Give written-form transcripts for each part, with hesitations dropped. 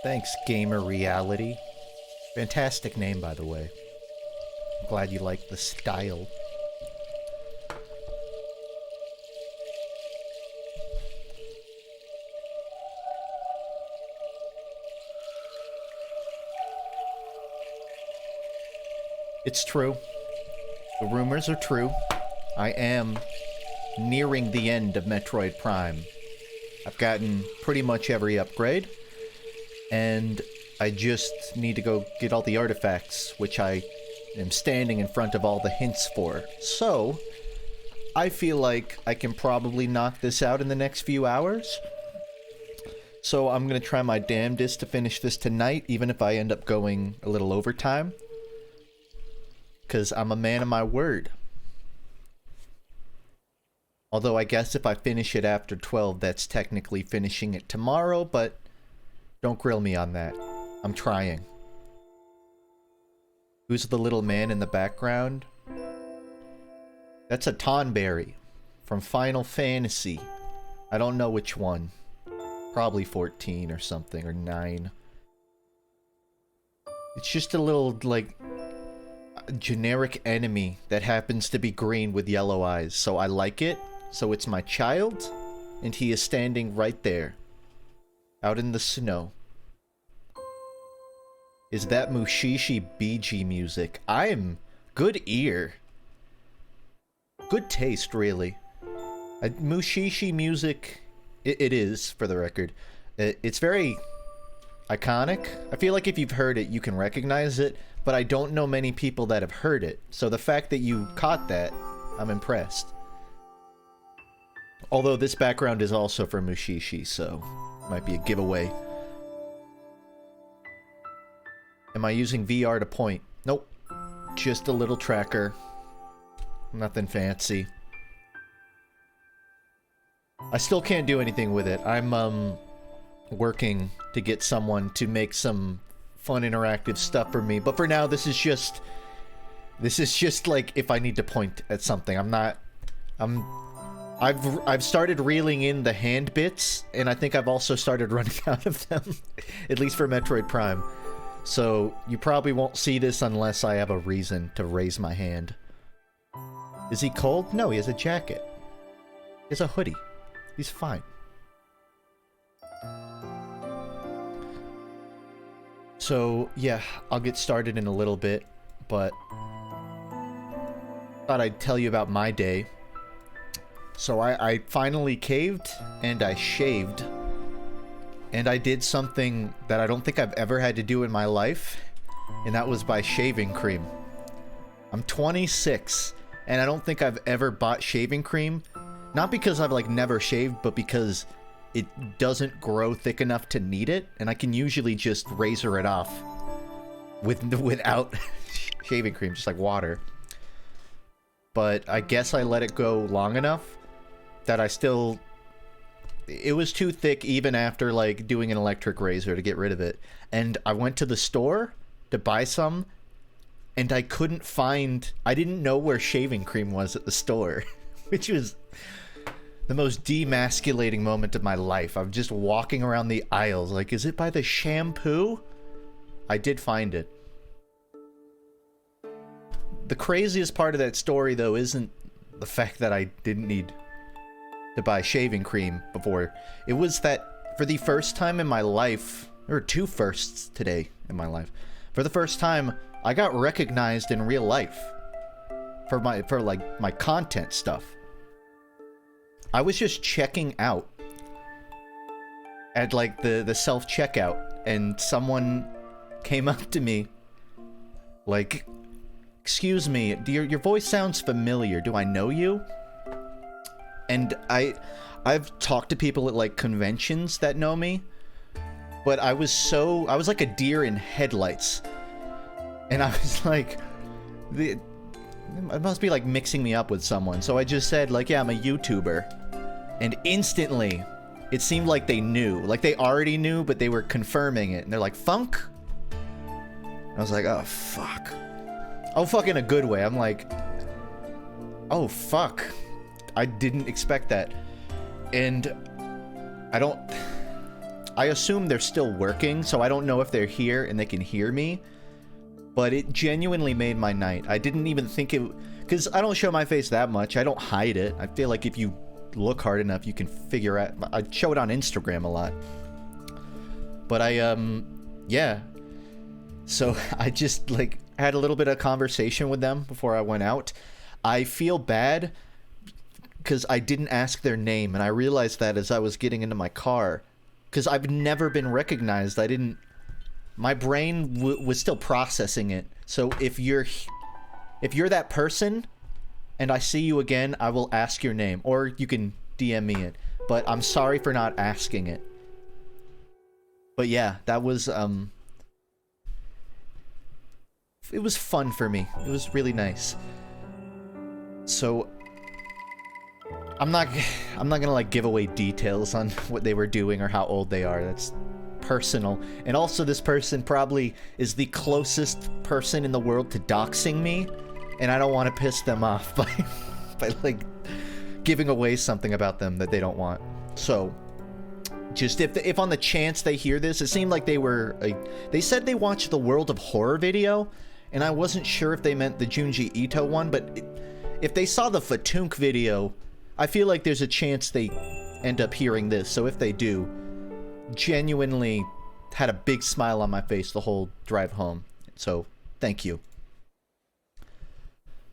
Thanks, Gamer Reality. Fantastic name, by the way. Glad you like the style. It's true. The rumors are true. I am nearing the end of Metroid Prime. I've gotten pretty much every upgrade, and I just need to go get all the artifacts, which I am standing in front of all the hints for. So, I feel like I can probably knock this out in the next few hours. So I'm gonna try my damnedest to finish this tonight, even if I end up going a little overtime. Because I'm a man of my word. Although I guess if I finish it after 12, that's technically finishing it tomorrow, but don't grill me on that. I'm trying. Who's the little man in the background? That's a Tonberry from Final Fantasy. I don't know which one. Probably 14 or something, or 9. It's just a little, like, generic enemy that happens to be green with yellow eyes, so I like it. So it's my child, and he is standing right there, out in the snow. Is that Mushishi BG music? I'm good ear. Good taste, really. Mushishi music, it is, for the record. It's very iconic. I feel like if you've heard it, you can recognize it. But I don't know many people that have heard it, so the fact that you caught that, I'm impressed. Although this background is also for Mushishi, so might be a giveaway. Am I using VR to point? Nope. Just a little tracker. Nothing fancy. I still can't do anything with it. I'm, working to get someone to make some fun interactive stuff for me, but for now this is just like if I need to point at something. I've started reeling in the hand bits, and I think I've also started running out of them, at least for Metroid Prime. So you probably won't see this unless I have a reason to raise my hand. Is he cold? No, he has a jacket. He has a hoodie. He's fine. So, yeah, I'll get started in a little bit, but thought I'd tell you about my day. So I finally caved, and I shaved, and I did something that I don't think I've ever had to do in my life, and that was buy shaving cream. I'm 26, and I don't think I've ever bought shaving cream, not because I've, like, never shaved, but because it doesn't grow thick enough to need it, and I can usually just razor it off without shaving cream, just like water. But I guess I let it go long enough that it was too thick even after, like, doing an electric razor to get rid of it. And I went to the store to buy some, and I didn't know where shaving cream was at the store, which was the most demasculating moment of my life. I'm just walking around the aisles like, is it by the shampoo? I did find it. The craziest part of that story, though, isn't the fact that I didn't need to buy shaving cream before. It was that for the first time in my life, there were two firsts today in my life. For the first time, I got recognized in real life for my content stuff. I was just checking out at, like, the self-checkout, and someone came up to me like, excuse me, your voice sounds familiar, do I know you? And I've talked to people at, like, conventions that know me, but I was like a deer in headlights, and I was like, it must be, like, mixing me up with someone, so I just said, like, yeah, I'm a YouTuber. And instantly, it seemed like they knew. Like, they already knew, but they were confirming it. And they're like, FUNKe? I was like, oh, fuck. Oh, fuck in a good way. I'm like, oh, fuck. I didn't expect that. And I I assume they're still working, so I don't know if they're here and they can hear me. But it genuinely made my night. I didn't even think it... Because I don't show my face that much. I don't hide it. I feel like if you look hard enough, you can figure out... I show it on Instagram a lot. But yeah. So I just, like, had a little bit of conversation with them before I went out. I feel bad because I didn't ask their name, and I realized that as I was getting into my car. Because I've never been recognized. I didn't... My brain was still processing it. So if you're that person and I see you again, I will ask your name. Or you can DM me it. But I'm sorry for not asking it. But yeah, that was, it was fun for me. It was really nice. So, I'm not gonna, like, give away details on what they were doing or how old they are. That's personal. And also, this person probably is the closest person in the world to doxing me, and I don't want to piss them off by like giving away something about them that they don't want. So just if on the chance they hear this, it seemed like they said they watched the World of Horror video, and I wasn't sure if they meant the Junji Ito one, but if they saw the FUNKe video, I feel like there's a chance they end up hearing this. So if they do, genuinely had a big smile on my face the whole drive home. So, thank you.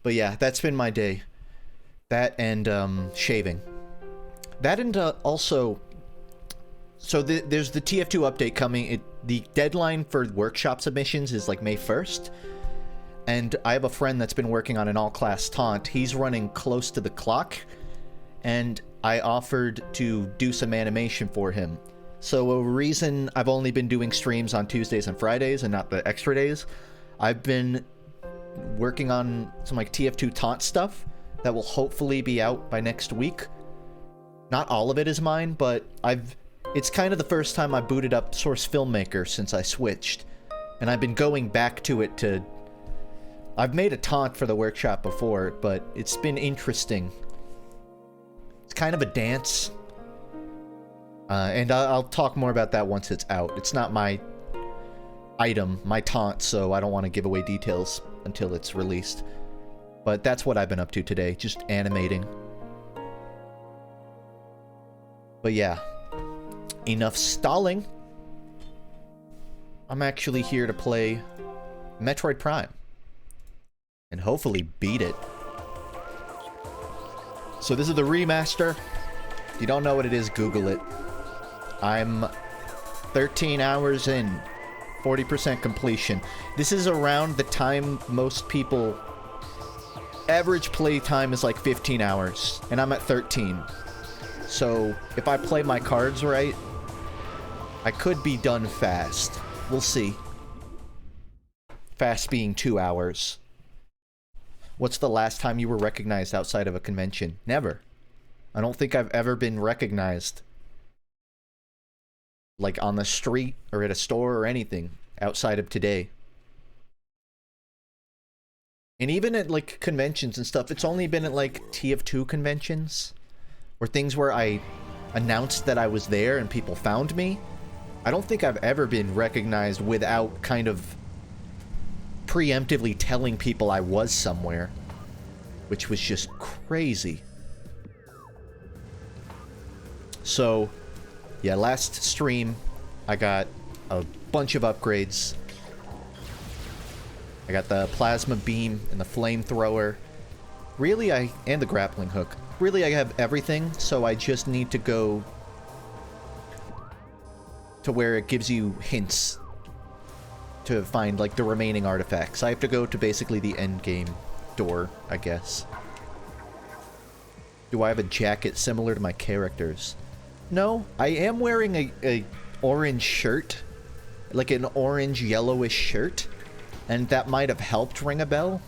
But yeah, that's been my day. That and shaving. That and also... So there's the TF2 update coming. The deadline for workshop submissions is like May 1st. And I have a friend that's been working on an all-class taunt. He's running close to the clock. And I offered to do some animation for him. So a reason I've only been doing streams on Tuesdays and Fridays and not the extra days, I've been working on some like TF2 taunt stuff that will hopefully be out by next week. Not all of it is mine, but it's kind of the first time I booted up Source Filmmaker since I switched. And I've been going back to it to... I've made a taunt for the workshop before, but it's been interesting. It's kind of a dance. And I'll talk more about that once it's out. It's not my item, my taunt, so I don't want to give away details until it's released. But that's what I've been up to today, just animating. But yeah, enough stalling. I'm actually here to play Metroid Prime. And hopefully beat it. So this is the remaster. If you don't know what it is, Google it. I'm 13 hours in, 40% completion. This is around the time most people... Average play time is like 15 hours, and I'm at 13. So, if I play my cards right, I could be done fast. We'll see. Fast being 2 hours. What's the last time you were recognized outside of a convention? Never. I don't think I've ever been recognized. Like on the street or at a store or anything outside of today. And even at like conventions and stuff, it's only been at like TF2 conventions or things where I announced that I was there and people found me. I don't think I've ever been recognized without kind of preemptively telling people I was somewhere, which was just crazy. So, yeah, last stream, I got a bunch of upgrades. I got the plasma beam and the flamethrower. Really, and the grappling hook. Really, I have everything, so I just need to go to where it gives you hints to find, like, the remaining artifacts. I have to go to basically the end game door, I guess. Do I have a jacket similar to my characters? No, I am wearing a orange shirt. Like an orange yellowish shirt. And that might have helped ring a bell.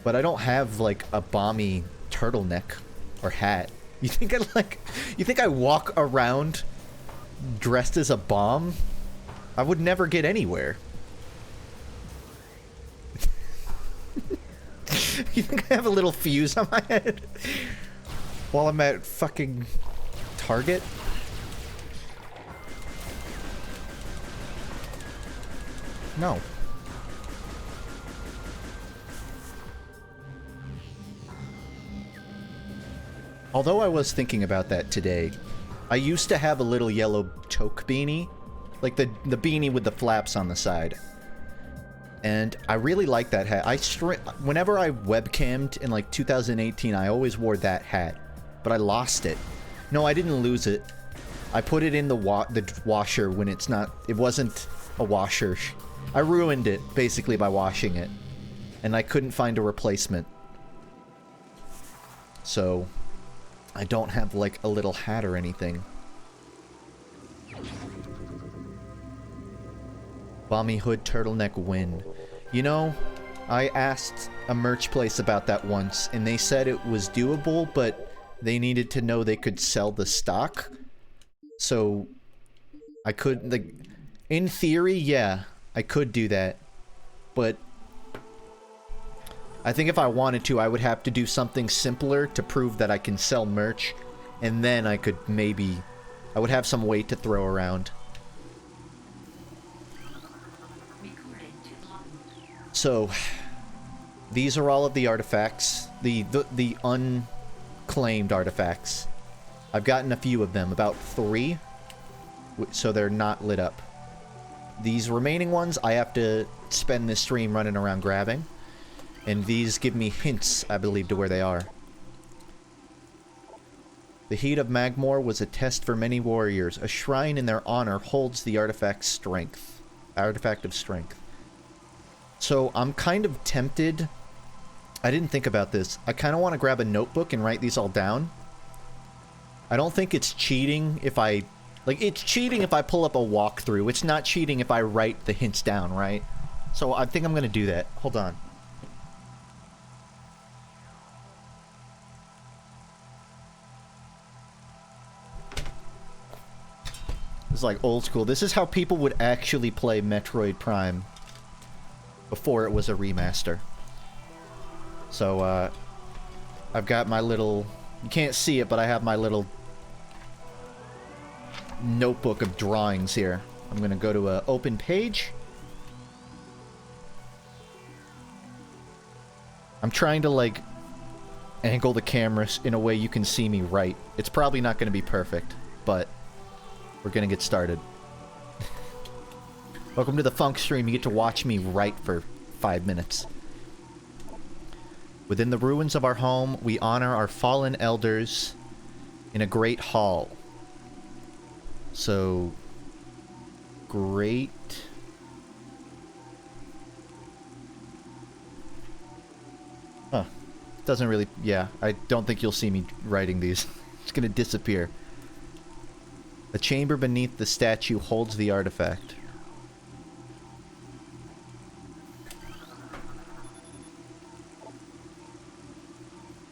But I don't have, like, a bomby turtleneck or hat. You think I walk around dressed as a bomb? I would never get anywhere. You think I have a little fuse on my head? While I'm at fucking Target? No. Although I was thinking about that today, I used to have a little yellow toque beanie, like the beanie with the flaps on the side. And I really like that hat. Whenever I webcammed in like 2018, I always wore that hat, but I lost it. No, I didn't lose it. I put it in the washer when it wasn't a washer. I ruined it basically by washing it, and I couldn't find a replacement. So I don't have like a little hat or anything. Bommy hood turtleneck win. You know, I asked a merch place about that once, and they said it was doable, but they needed to know they could sell the stock. So I could, like, in theory, yeah, I could do that. But I think if I wanted to, I would have to do something simpler to prove that I can sell merch, and then I could maybe, I would have some weight to throw around. So, these are all of the artifacts, the unclaimed artifacts. I've gotten a few of them, about 3, so they're not lit up. These remaining ones, I have to spend this stream running around grabbing, and these give me hints, I believe, to where they are. The heat of Magmor was a test for many warriors. A shrine in their honor holds the artifact of strength. So I'm kind of tempted. I didn't think about this. I kind of want to grab a notebook and write these all down. I don't think it's cheating if I... Like, it's cheating if I pull up a walkthrough. It's not cheating if I write the hints down, right? So I think I'm going to do that. Hold on. This is like old school. This is how people would actually play Metroid Prime before it was a remaster. So, I've got my little... You can't see it, but I have my little notebook of drawings here. I'm gonna go to an open page. I'm trying to, like, angle the camera in a way you can see me right. It's probably not gonna be perfect, but we're gonna get started. Welcome to the FUNKe stream. You get to watch me write for 5 minutes. Within the ruins of our home, we honor our fallen elders in a great hall. So, great... Huh. Doesn't really... Yeah, I don't think you'll see me writing these. It's gonna disappear. The chamber beneath the statue holds the artifact.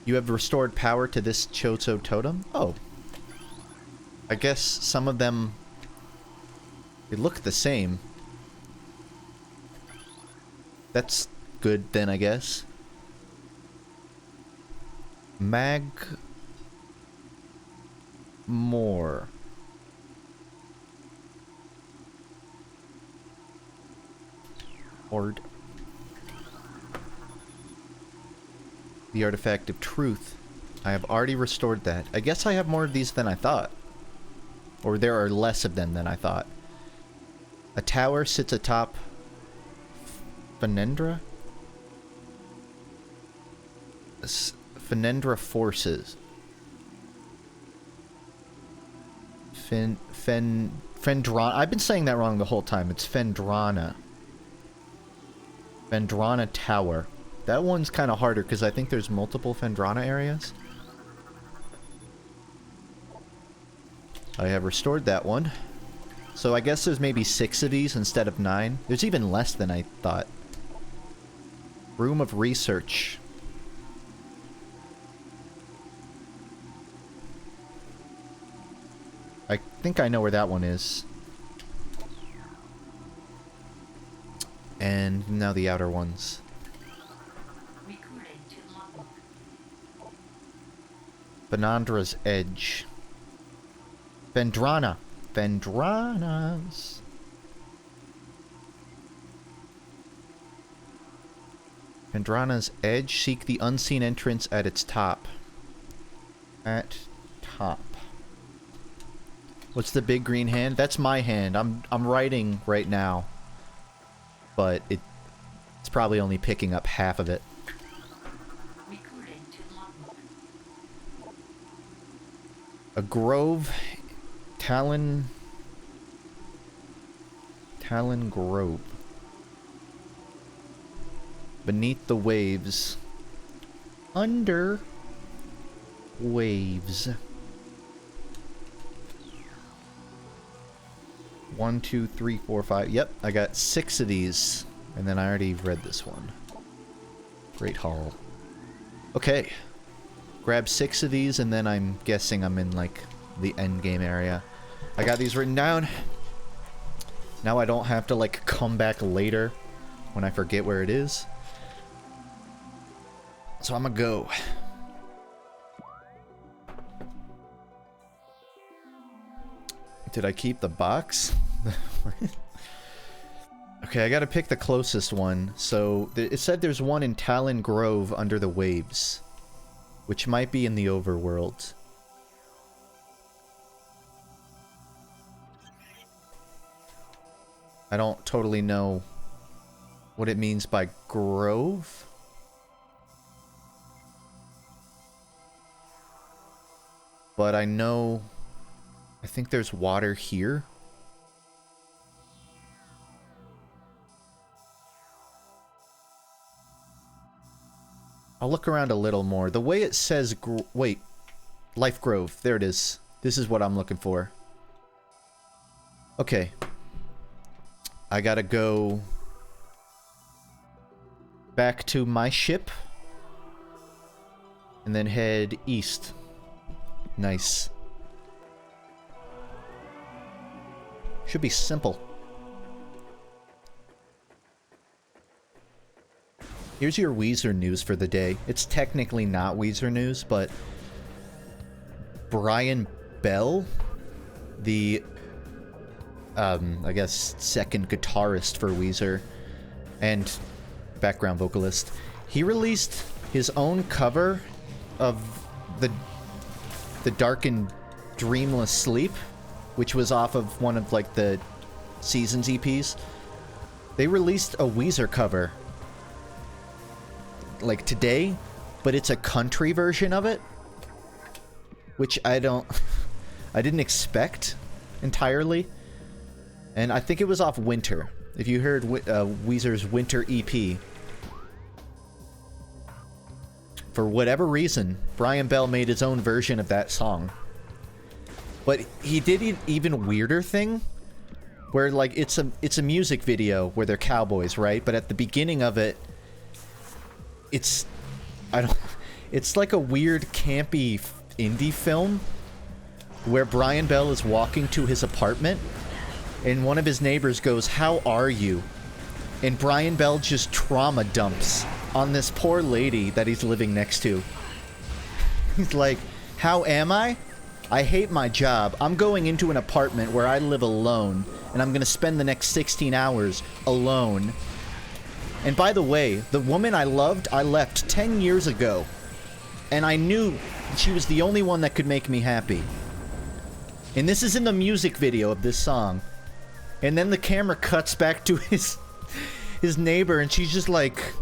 You have restored power to this Chozo totem? Oh. I guess some of them... They look the same. That's good then, I guess. More. Horde. The artifact of truth. I have already restored that. I guess I have more of these than I thought. Or there are less of them than I thought. A tower sits atop Fenendra? Fenendra forces. Fendrana. I've been saying that wrong the whole time. It's Fendrana. Fendrana Tower. That one's kind of harder because I think there's multiple Fendrana areas. I have restored that one. So I guess there's maybe 6 of these instead of 9. There's even less than I thought. Room of Research. I think I know where that one is. And now the outer ones. Benandra's Edge. Vendrana. Vendranas. Andrana's edge. Seek the unseen entrance at its top. At top. What's the big green hand? That's my hand. I'm writing right now. But it's probably only picking up half of it. A grove. Talon Grove. Beneath the waves. Under waves. 1, 2, 3, 4, 5. Yep, I got 6 of these. And then I already read this one. Great Hall. Okay. Grab 6 of these, and then I'm guessing I'm in, like, the end game area. I got these written down. Now I don't have to, like, come back later when I forget where it is. So I'm gonna go. Did I keep the box? Okay, I gotta pick the closest one. So, it said there's one in Talon Grove under the waves. Which might be in the overworld. I don't totally know what it means by grove. But I know... I think there's water here. I'll look around a little more. The way it says... Wait. Life Grove. There it is. This is what I'm looking for. Okay. I gotta go... back to my ship. And then head east. Nice. Should be simple. Here's your Weezer news for the day. It's technically not Weezer news, but Brian Bell, the I guess second guitarist for Weezer and background vocalist, he released his own cover of the Dark and Dreamless Sleep, which was off of one of like the Seasons EPs. They released a Weezer cover like today, but it's a country version of it, which I didn't expect entirely. And I think it was off Winter. If you heard Weezer's Winter EP, for whatever reason, Brian Bell made his own version of that song. But he did an even weirder thing, where like it's a music video where they're cowboys, right? But at the beginning of it, it's like a weird campy indie film where Brian Bell is walking to his apartment and one of his neighbors goes, "How are you?" And Brian Bell just trauma dumps on this poor lady that he's living next to. He's like, "How am I? I hate my job. I'm going into an apartment where I live alone, and I'm gonna spend the next 16 hours alone. And by the way, the woman I loved, I left 10 years ago. And I knew she was the only one that could make me happy." And this is in the music video of this song. And then the camera cuts back to his neighbor, and she's just like,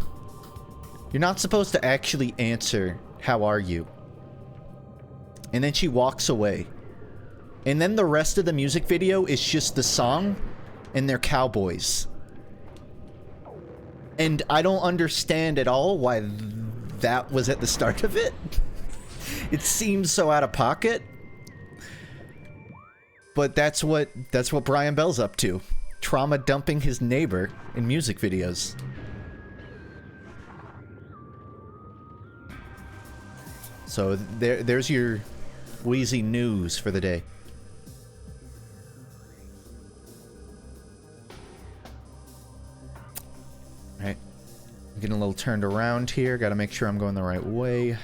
"You're not supposed to actually answer, 'How are you?'" And then she walks away. And then the rest of the music video is just the song, and they're cowboys. And I don't understand at all why that was at the start of it. It seems so out of pocket. But that's what Brian Bell's up to. Trauma dumping his neighbor in music videos. So there's your Wheezy news for the day. Alright. I'm getting a little turned around here. Gotta make sure I'm going the right way.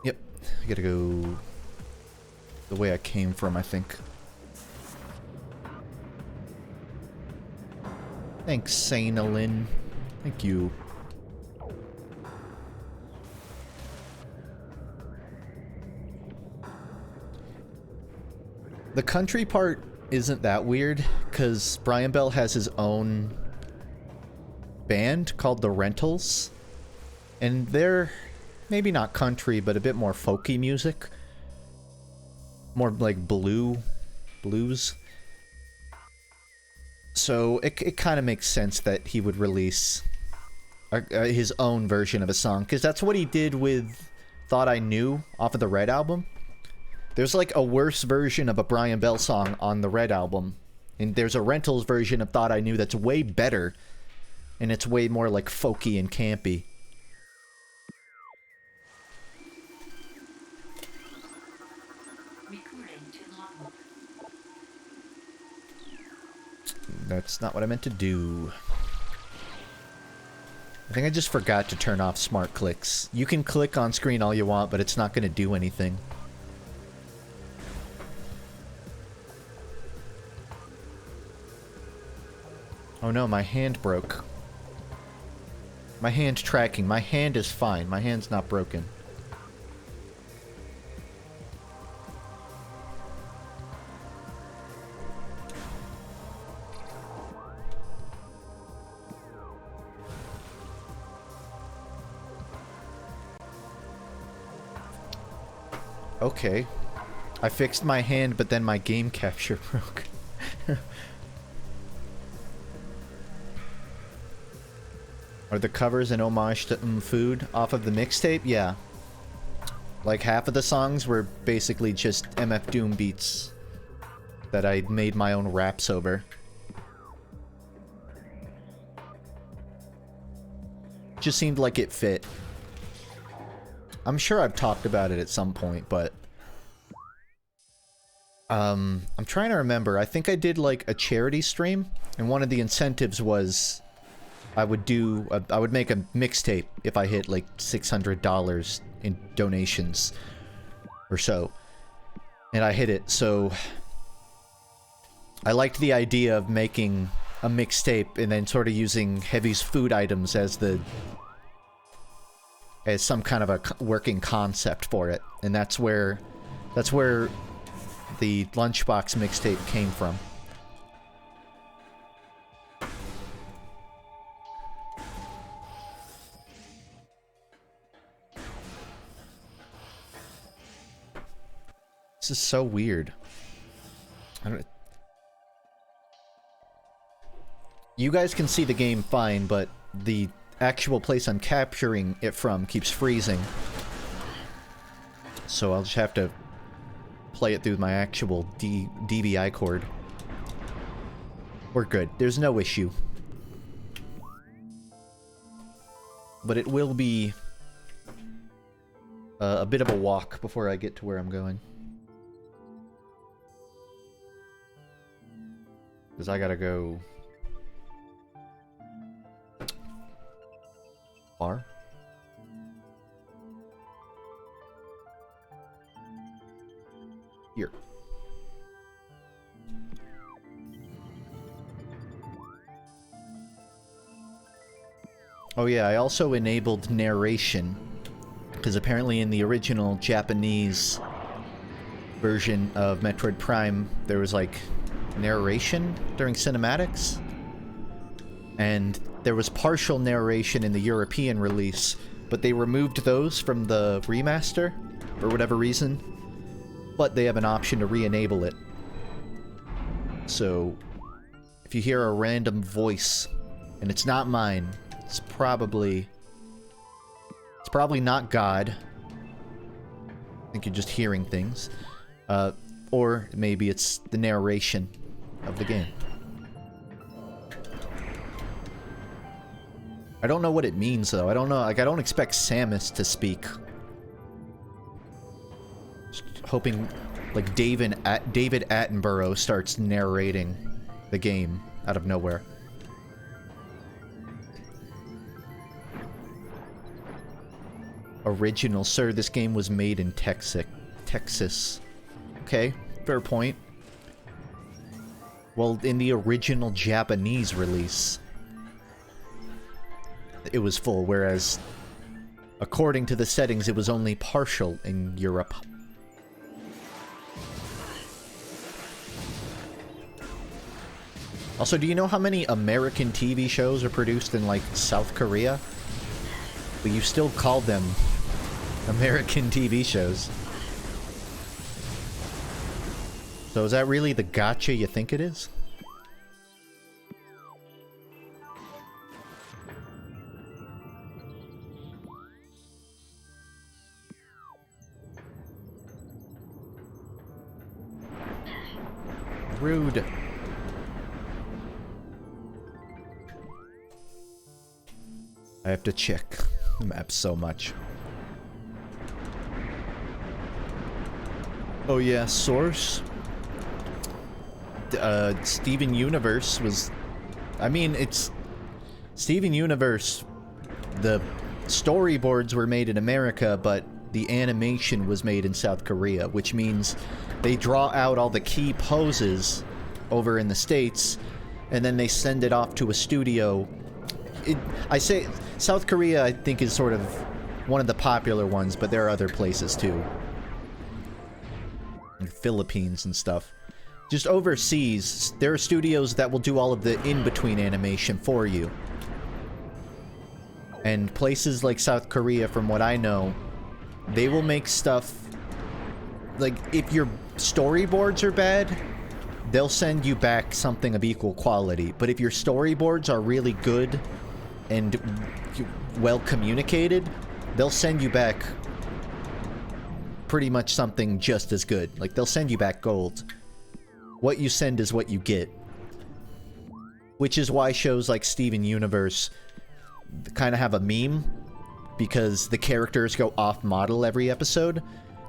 Yep. I gotta go the way I came from, I think. Thanks, Sainalin. Thank you. The country part isn't that weird, because Brian Bell has his own band called The Rentals. And they're maybe not country, but a bit more folky music. More like blues. So it kind of makes sense that he would release his own version of a song, because that's what he did with Thought I Knew off of the Red album. There's like a worse version of a Brian Bell song on the Red album, and there's a Rentals version of Thought I Knew that's way better, and it's way more like folky and campy. That's not what I meant to do. I think I just forgot to turn off smart clicks. You can click on screen all you want, but it's not going to do anything. Oh no, my hand broke. My hand tracking. My hand is fine. My hand's not broken. Okay. I fixed my hand, but then my game capture broke. Are the covers an homage to Food off of the mixtape? Yeah. Like half of the songs were basically just MF Doom beats that I made my own raps over. Just seemed like it fit. I'm sure I've talked about it at some point, but I'm trying to remember. I think I did like a charity stream, and one of the incentives was I would make a mixtape if I hit like $600 in donations or so. And I hit it, so I liked the idea of making a mixtape and then sort of using Heavy's food items as some kind of a working concept for it. And that's where the Lunchbox mixtape came from. This is so weird. You guys can see the game fine, but the actual place I'm capturing it from keeps freezing. So I'll just have to play it through my actual DVI cord. We're good. There's no issue. But it will be a bit of a walk before I get to where I'm going. Because I gotta go far. Here. Oh yeah, I also enabled narration, because apparently in the original Japanese version of Metroid Prime, there was like narration during cinematics, and there was partial narration in the European release, but they removed those from the remaster for whatever reason, but they have an option to re-enable it. So if you hear a random voice and it's not mine, it's probably not God. I think you're just hearing things, or maybe it's the narration of the game. I don't know what it means, though. I don't know. Like, I don't expect Samus to speak. Just hoping, like, David Attenborough starts narrating the game out of nowhere. Original, sir. This game was made in Texas. Okay, fair point. Well, in the original Japanese release, it was full, whereas according to the settings, it was only partial in Europe. Also, do you know how many American TV shows are produced in, like, South Korea? But you still call them American TV shows. So is that really the gacha you think it is? Rude. I have to check the map so much. Oh yeah, Source. Steven Universe was... I mean, it's... Steven Universe... The storyboards were made in America, but the animation was made in South Korea, which means they draw out all the key poses over in the States, and then they send it off to a studio. I say South Korea, I think, is sort of one of the popular ones, but there are other places too. Like Philippines and stuff. Just overseas, there are studios that will do all of the in-between animation for you. And places like South Korea, from what I know, they will make stuff... Like, if your storyboards are bad, they'll send you back something of equal quality. But if your storyboards are really good and well communicated, they'll send you back pretty much something just as good. Like, they'll send you back gold. What you send is what you get. Which is why shows like Steven Universe kind of have a meme, because the characters go off-model every episode.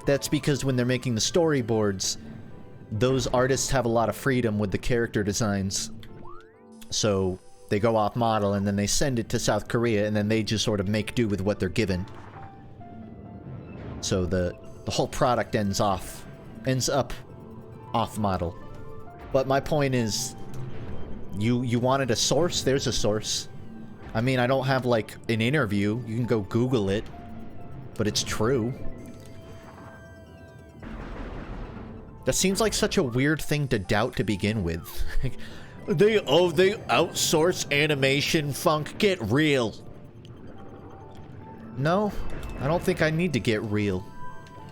That's because when they're making the storyboards, those artists have a lot of freedom with the character designs. So they go off-model, and then they send it to South Korea, and then they just sort of make do with what they're given. So the whole product ends up off-model. But my point is, you wanted a source? There's a source. I mean, I don't have, like, an interview. You can go Google it. But it's true. That seems like such a weird thing to doubt to begin with. They outsource animation, Funk. Get real. No, I don't think I need to get real.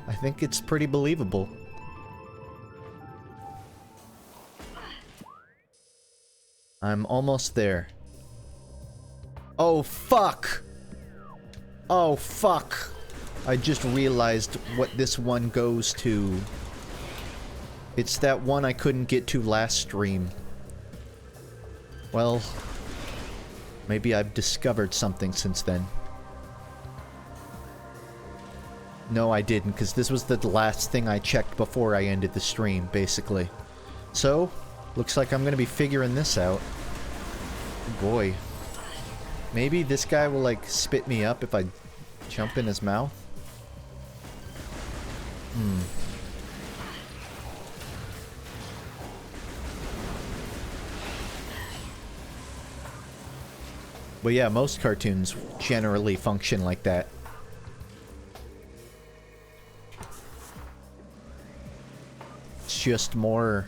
I think it's pretty believable. I'm almost there. Oh, fuck! Oh, fuck! I just realized what this one goes to. It's that one I couldn't get to last stream. Well, maybe I've discovered something since then. No, I didn't, because this was the last thing I checked before I ended the stream, basically. So, looks like I'm gonna be figuring this out. Oh boy. Maybe this guy will, like, spit me up if I jump in his mouth? But yeah, most cartoons generally function like that. It's just more...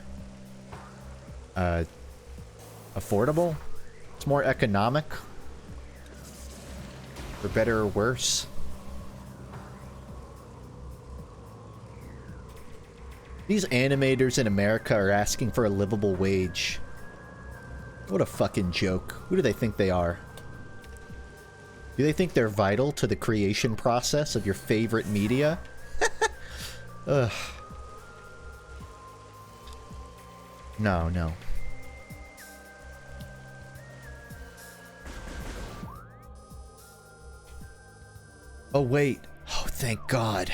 affordable? It's more economic? For better or worse? These animators in America are asking for a livable wage. What a fucking joke. Who do they think they are? Do they think they're vital to the creation process of your favorite media? Ugh. No, no. Oh, wait. Oh, thank God.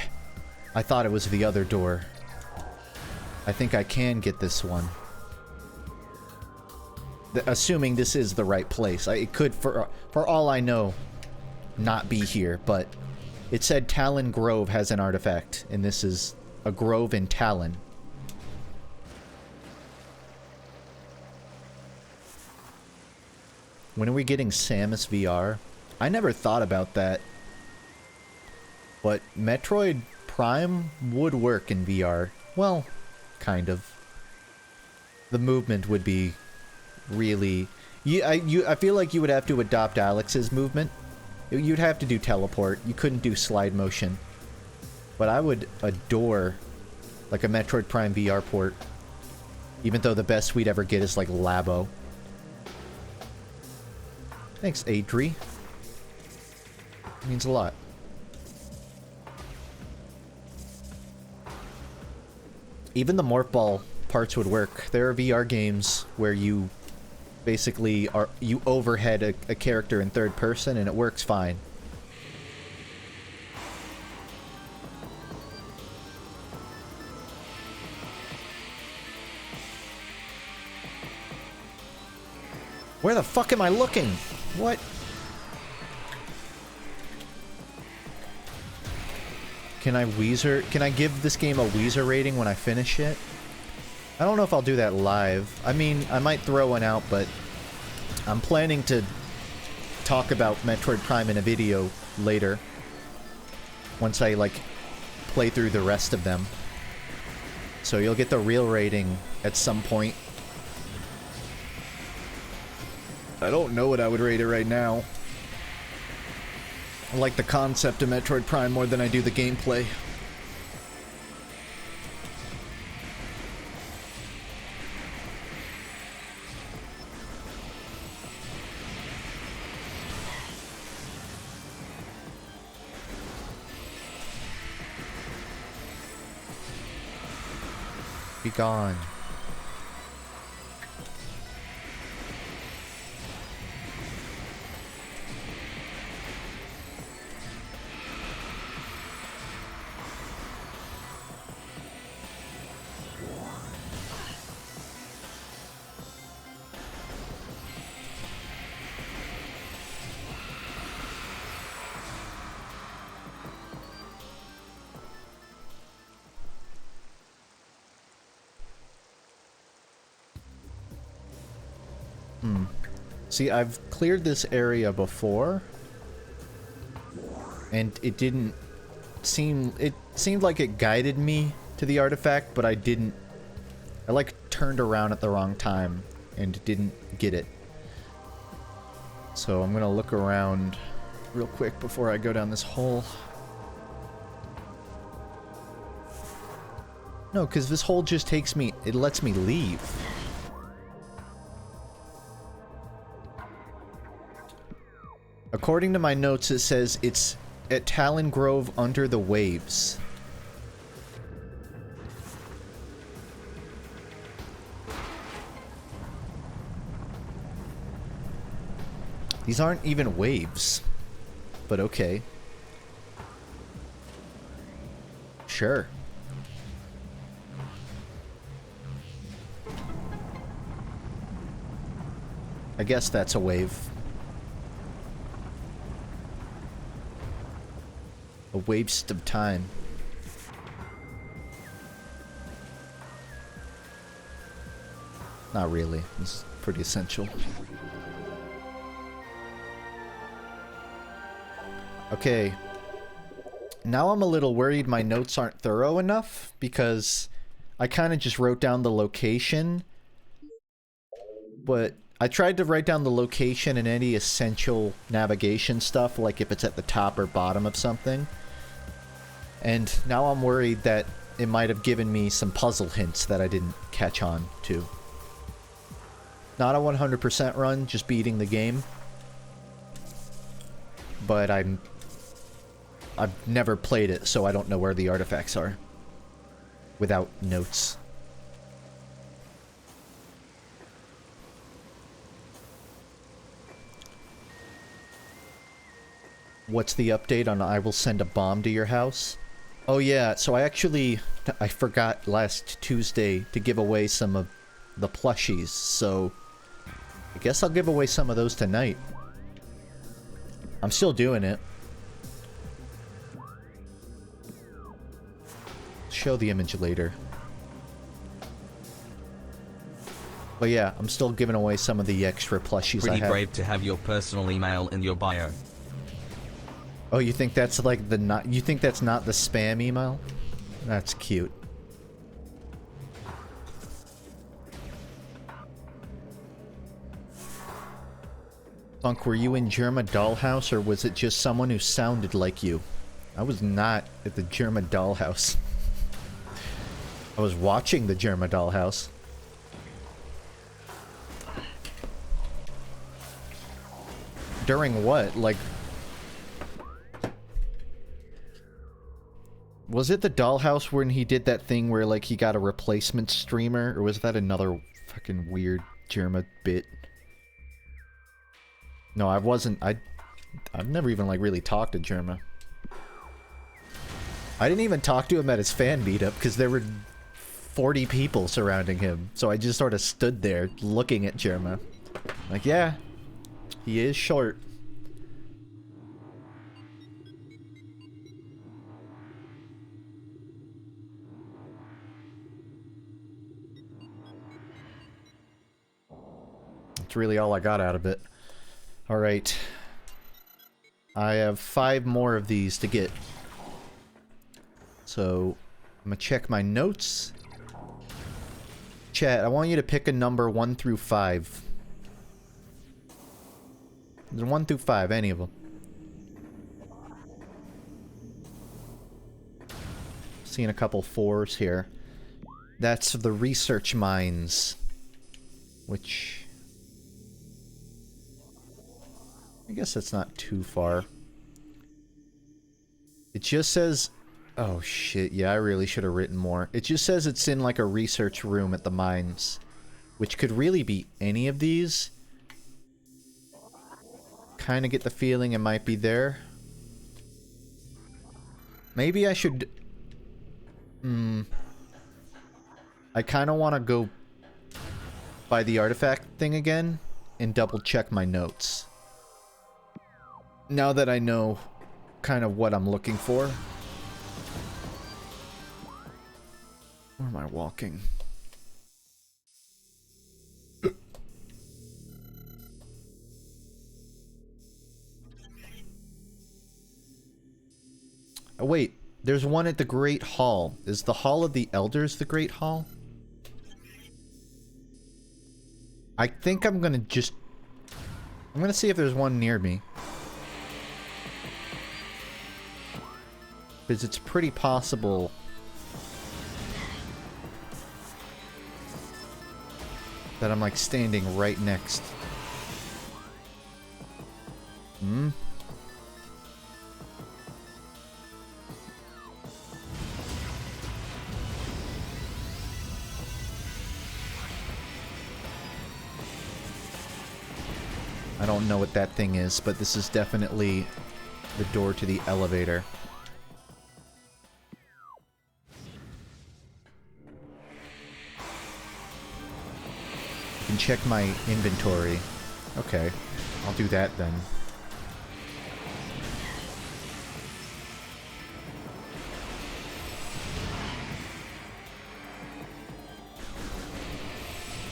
I thought it was the other door. I think I can get this one. Assuming this is the right place. It could, for all I know, not be here, but it said Talon Grove has an artifact, and this is a grove in Talon. When are we getting Samus VR? I never thought about that. But Metroid Prime would work in VR. Well, kind of. The movement would be really... I feel like you would have to adopt Alex's movement. You'd have to do teleport. You couldn't do slide motion. But I would adore like a Metroid Prime VR port. Even though the best we'd ever get is like Labo. Thanks, Adri. Means a lot. Even the Morph Ball parts would work. There are VR games where you basically you overhead a character in third person and it works fine. Where the fuck am I looking? What? Can I Weezer? Can I give this game a Weezer rating when I finish it? I don't know if I'll do that live. I mean, I might throw one out, but I'm planning to talk about Metroid Prime in a video later. Once I, like, play through the rest of them. So you'll get the real rating at some point. I don't know what I would rate it right now. I like the concept of Metroid Prime more than I do the gameplay. Be gone. See, I've cleared this area before, and it didn't seem... It seemed like it guided me to the artifact, but I didn't... I, like, turned around at the wrong time and didn't get it. So I'm gonna look around real quick before I go down this hole. No, because this hole just takes me... It lets me leave. According to my notes, it says it's at Talon Grove under the waves. These aren't even waves, but okay. Sure. I guess that's a wave. A waste of time. Not really. It's pretty essential. Okay. Now I'm a little worried my notes aren't thorough enough, because I kind of just wrote down the location, but I tried to write down the location and any essential navigation stuff, like if it's at the top or bottom of something. And now I'm worried that it might have given me some puzzle hints that I didn't catch on to. Not a 100% run, just beating the game. But I've never played it, so I don't know where the artifacts are. Without notes. What's the update on I will send a bomb to your house? Oh yeah, so I forgot last Tuesday to give away some of the plushies, so I guess I'll give away some of those tonight. I'm still doing it. Show the image later. But yeah, I'm still giving away some of the extra plushies I have. Pretty brave to have your personal email in your bio. Oh, you think that's like the not? You think that's not the spam email? That's cute. Funk, were you in Germa Dollhouse, or was it just someone who sounded like you? I was not at the Germa Dollhouse. I was watching the Germa Dollhouse. During what? Like... Was it the Dollhouse when he did that thing where, like, he got a replacement streamer? Or was that another fucking weird Germa bit? No, I wasn't. I've never even, like, really talked to Germa. I didn't even talk to him at his fan meetup, because there were 40 people surrounding him. So I just sort of stood there, looking at Germa. Like, yeah, he is short. That's really all I got out of it. Alright. I have 5 more of these to get. So, I'm gonna check my notes. Chat, I want you to pick a number 1 through 5. 1 through 5, any of them. Seeing a couple 4s here. That's the research mines. Which... I guess that's not too far. It just says... Oh shit, yeah, I really should have written more. It just says it's in like a research room at the mines. Which could really be any of these. Kinda get the feeling it might be there. Maybe I should... I kinda wanna go by the artifact thing again and double check my notes. Now that I know kind of what I'm looking for. Where am I walking? Oh wait, there's one at the Great Hall. Is the Hall of the Elders the Great Hall? I think I'm gonna just... I'm gonna see if there's one near me. Because it's pretty possible that I'm like standing right next. Hmm? I don't know what that thing is, but this is definitely the door to the elevator. Can check my inventory. Okay, I'll do that then.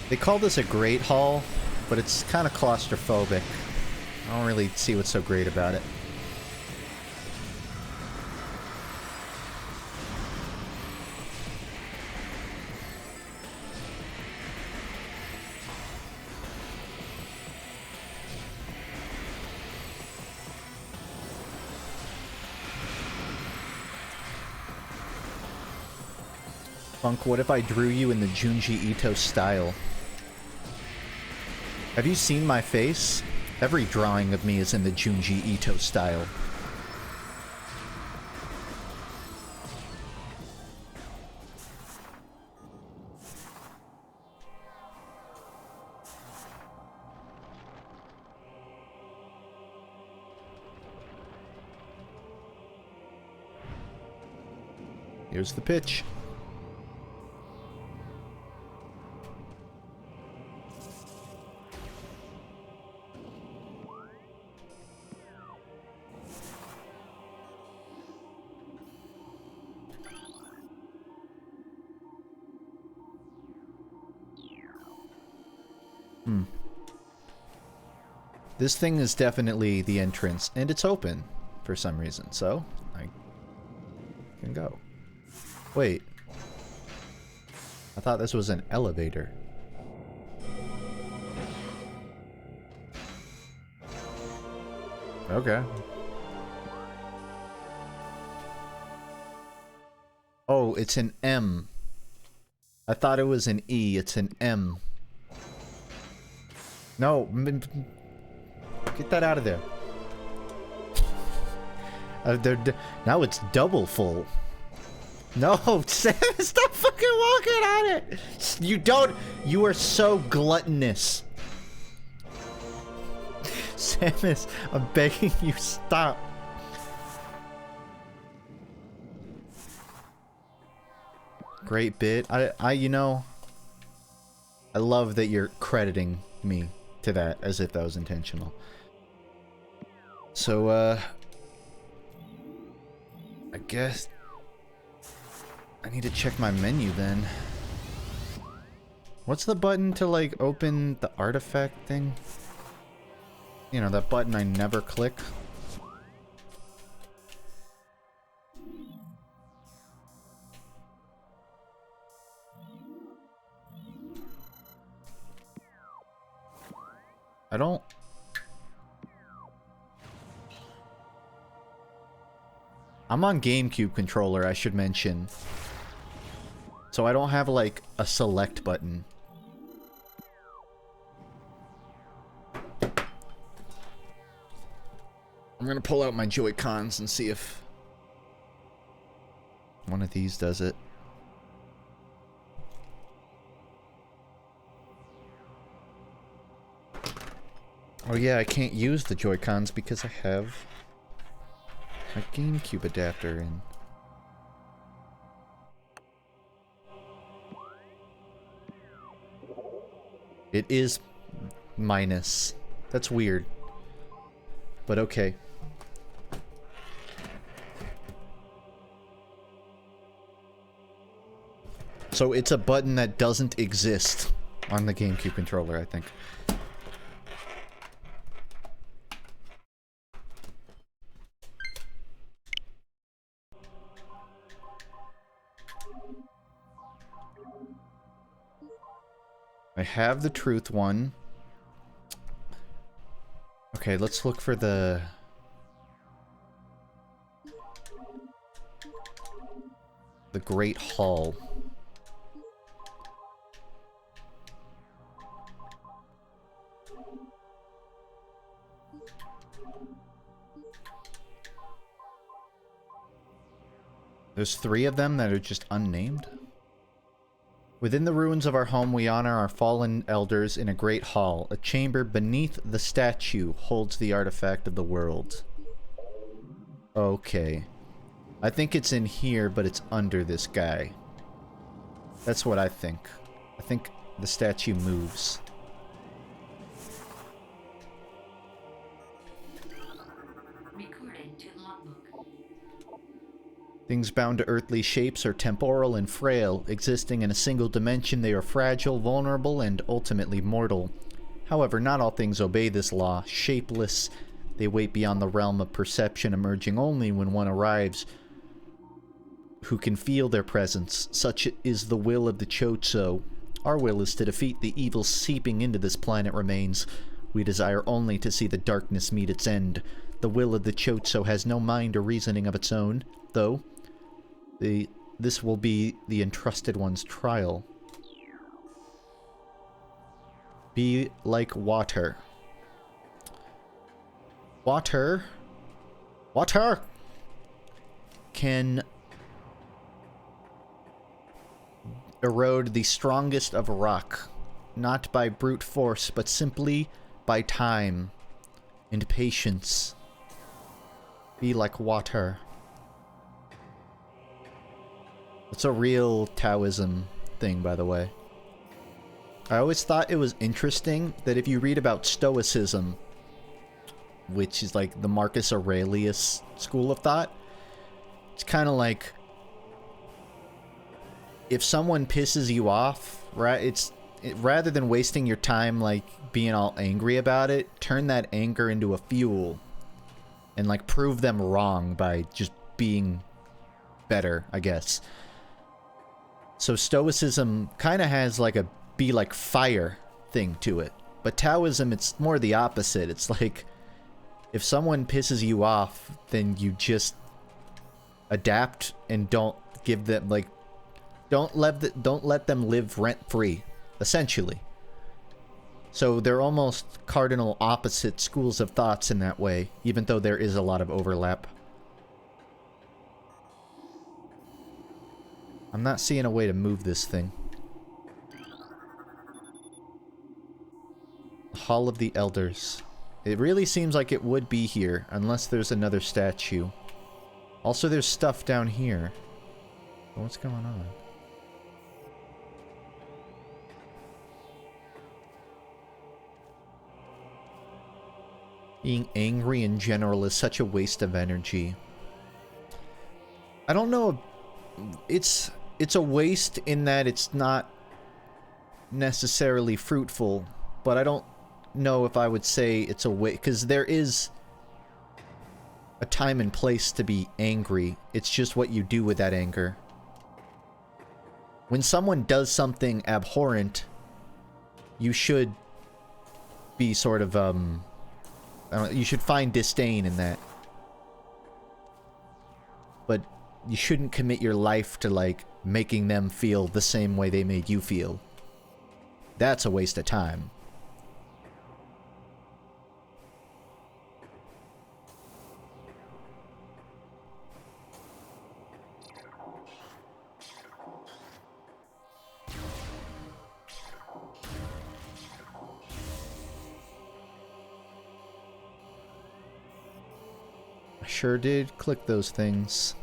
They call this a great hall, but it's kind of claustrophobic. I don't really see what's so great about it. Funk, what if I drew you in the Junji Ito style? Have you seen my face? Every drawing of me is in the Junji Ito style. Here's the pitch. This thing is definitely the entrance, and it's open. for some reason, so I can go. Wait. I thought this was an elevator. Okay. Oh, it's an M. I thought it was an E. It's an M. No. Get that out of there. Now it's double full. No, Sam, stop fucking walking on it. You don't. You are so gluttonous. Samus, I'm begging you, stop. Great bit. You know, I love that you're crediting me to that as if that was intentional. So, I guess I need to check my menu then. What's the button to, like, open the artifact thing? You know, that button I never click. I don't... I'm on GameCube controller, I should mention. So I don't have, like, a select button. I'm gonna pull out my Joy-Cons and see if one of these does it. Oh yeah, I can't use the Joy-Cons because I have a GameCube adapter in. It is minus. That's weird. But okay. So it's a button that doesn't exist on the GameCube controller, I think. I have the truth one. Okay, let's look for the Great Hall. There's 3 of them that are just unnamed. Within the ruins of our home, we honor our fallen elders in a great hall. A chamber beneath the statue holds the artifact of the world. Okay. I think it's in here, but it's under this guy. That's what I think. I think the statue moves. Things bound to earthly shapes are temporal and frail. Existing in a single dimension, they are fragile, vulnerable, and ultimately mortal. However, not all things obey this law. Shapeless, they wait beyond the realm of perception, emerging only when one arrives who can feel their presence. Such is the will of the Chozo. Our will is to defeat the evil seeping into this planet remains. We desire only to see the darkness meet its end. The will of the Chozo has no mind or reasoning of its own, though. This will be the entrusted one's trial. Be like water. Water can erode the strongest of rock, not by brute force, but simply by time and patience. Be like water. It's a real Taoism thing, by the way. I always thought it was interesting that if you read about Stoicism, which is like the Marcus Aurelius school of thought, it's kind of like if someone pisses you off, right? Rather than wasting your time like being all angry about it, turn that anger into a fuel and like prove them wrong by just being better, I guess. So Stoicism kind of has like a be like fire thing to it. But Taoism, it's more the opposite. It's like, if someone pisses you off, then you just adapt and don't give them, like, don't let them live rent-free, essentially. So they're almost cardinal opposite schools of thoughts in that way, even though there is a lot of overlap. I'm not seeing a way to move this thing. Hall of the Elders. It really seems like it would be here, unless there's another statue. Also, there's stuff down here. What's going on? Being angry in general is such a waste of energy. I don't know. It's a waste in that it's not necessarily fruitful, but I don't know if I would say it's a waste, because there is a time and place to be angry. It's just what you do with that anger. When someone does something abhorrent, you should be sort of, you should find disdain in that. But you shouldn't commit your life to, like, making them feel the same way they made you feel. That's a waste of time. I sure did click those things.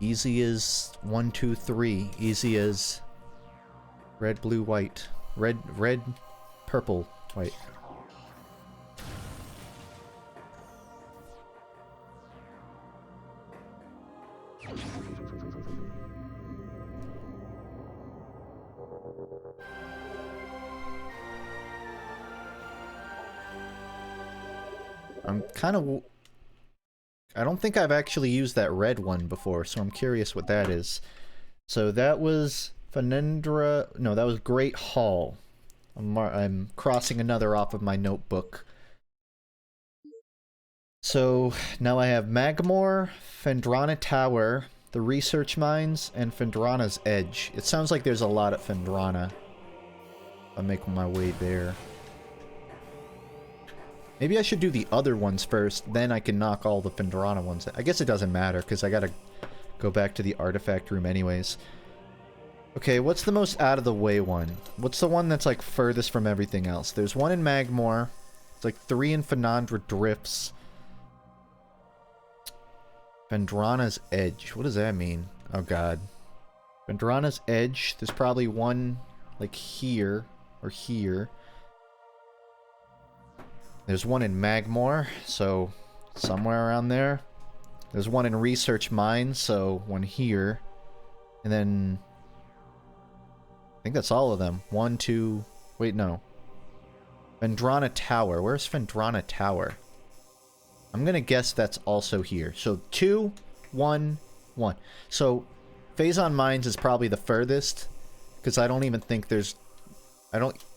Easy as 1, 2, 3. Easy as red, blue, white. Red, purple, white. I'm kind of... I don't think I've actually used that red one before, so I'm curious what that is. So that was Fenendra... No, that was Great Hall. I'm crossing another off of my notebook. So now I have Magmore, Phendrana Tower, the Research Mines, and Phendrana's Edge. It sounds like there's a lot at Phendrana. I'll make my way there. Maybe I should do the other ones first, then I can knock all the Phendrana ones. I guess it doesn't matter, because I gotta go back to the artifact room anyways. Okay, what's the most out-of-the-way one? What's the one that's, like, furthest from everything else? There's one in Magmore. It's like 3 in Phenandra Drifts. Phendrana's Edge. What does that mean? Oh, God. Phendrana's Edge. There's probably one, like, here. Or here. There's one in Magmore, so somewhere around there. There's one in Research Mines, so one here. And then... I think that's all of them. 1, 2... Wait, no. Phendrana Tower. Where's Phendrana Tower? I'm gonna guess that's also here. So 2, 1, 1. So Phazon Mines is probably the furthest, because I don't even think there's...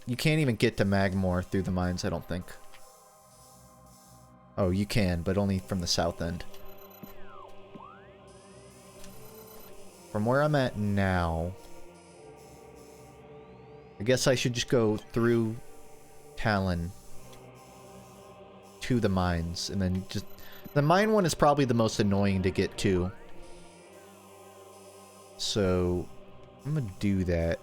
You can't even get to Magmore through the mines, I don't think. Oh, you can, but only from the south end. From where I'm at now... I guess I should just go through Talon to the mines, and then just... The mine one is probably the most annoying to get to. So, I'm gonna do that.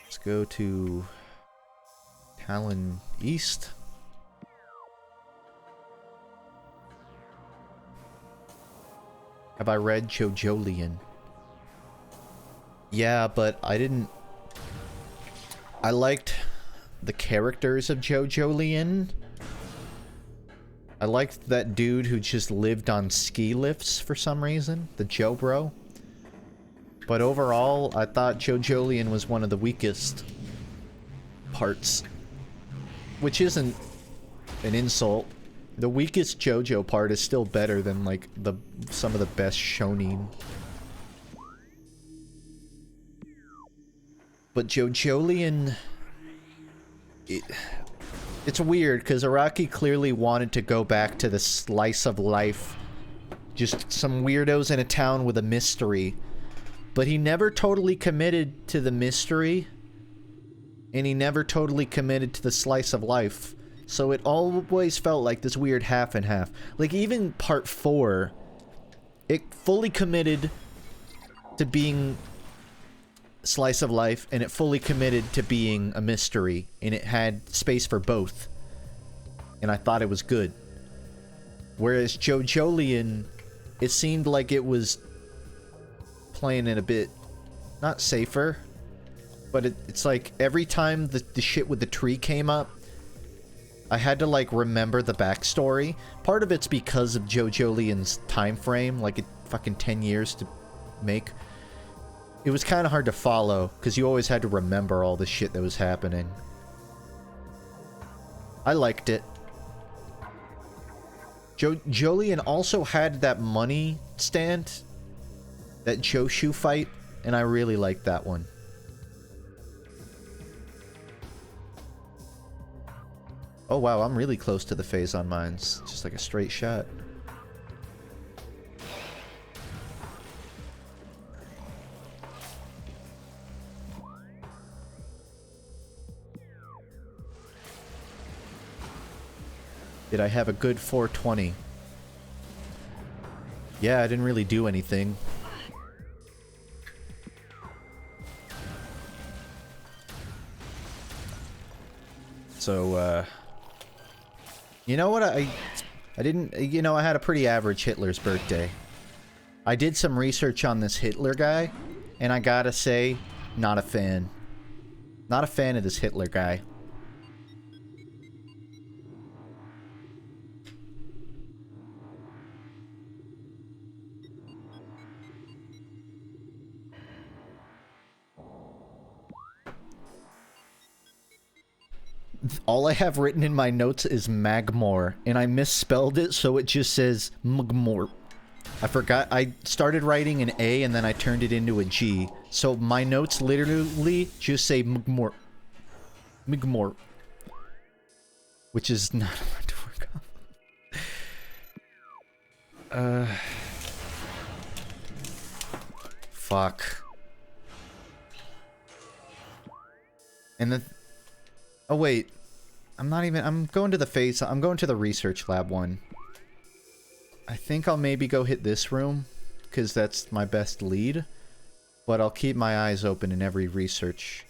Let's go to Talon East. Have I read JoJolion? Yeah, but I didn't... I liked the characters of JoJolion. I liked that dude who just lived on ski lifts for some reason. The Joe Bro. But overall, I thought JoJolion was one of the weakest parts. Which isn't an insult. The weakest JoJo part is still better than, like, some of the best shonen. But JoJolion... It's weird, because Araki clearly wanted to go back to the slice of life. Just some weirdos in a town with a mystery. But he never totally committed to the mystery. And he never totally committed to the slice of life. So it always felt like this weird half and half. Like, even part 4, it fully committed to being slice of life, and it fully committed to being a mystery, and it had space for both. And I thought it was good. Whereas JoJolion, it seemed like it was playing it a bit, not safer, but it's like every time the shit with the tree came up, I had to, like, remember the backstory. Part of it's because of JoJolion's time frame, like, fucking 10 years to make. It was kind of hard to follow, because you always had to remember all the shit that was happening. I liked it. Jolion also had that money stand, that Joshu fight, and I really liked that one. Oh wow, I'm really close to the phase on mine. It's just like a straight shot. Did I have a good 420? Yeah, I didn't really do anything. So, you know what, I didn't, you know, I had a pretty average Hitler's birthday. I did some research on this Hitler guy, and I gotta say, not a fan. Not a fan of this Hitler guy. All I have written in my notes is Magmore, and I misspelled it, so it just says Mgmore. I forgot, I started writing an A and then I turned it into a G. So my notes literally just say Mgmore. Mgmore. Which is not a lot to work on. Fuck. And the... Oh wait. I'm not even... I'm going to the phase... I'm going to the research lab one. I think I'll maybe go hit this room, because that's my best lead. But I'll keep my eyes open in every research.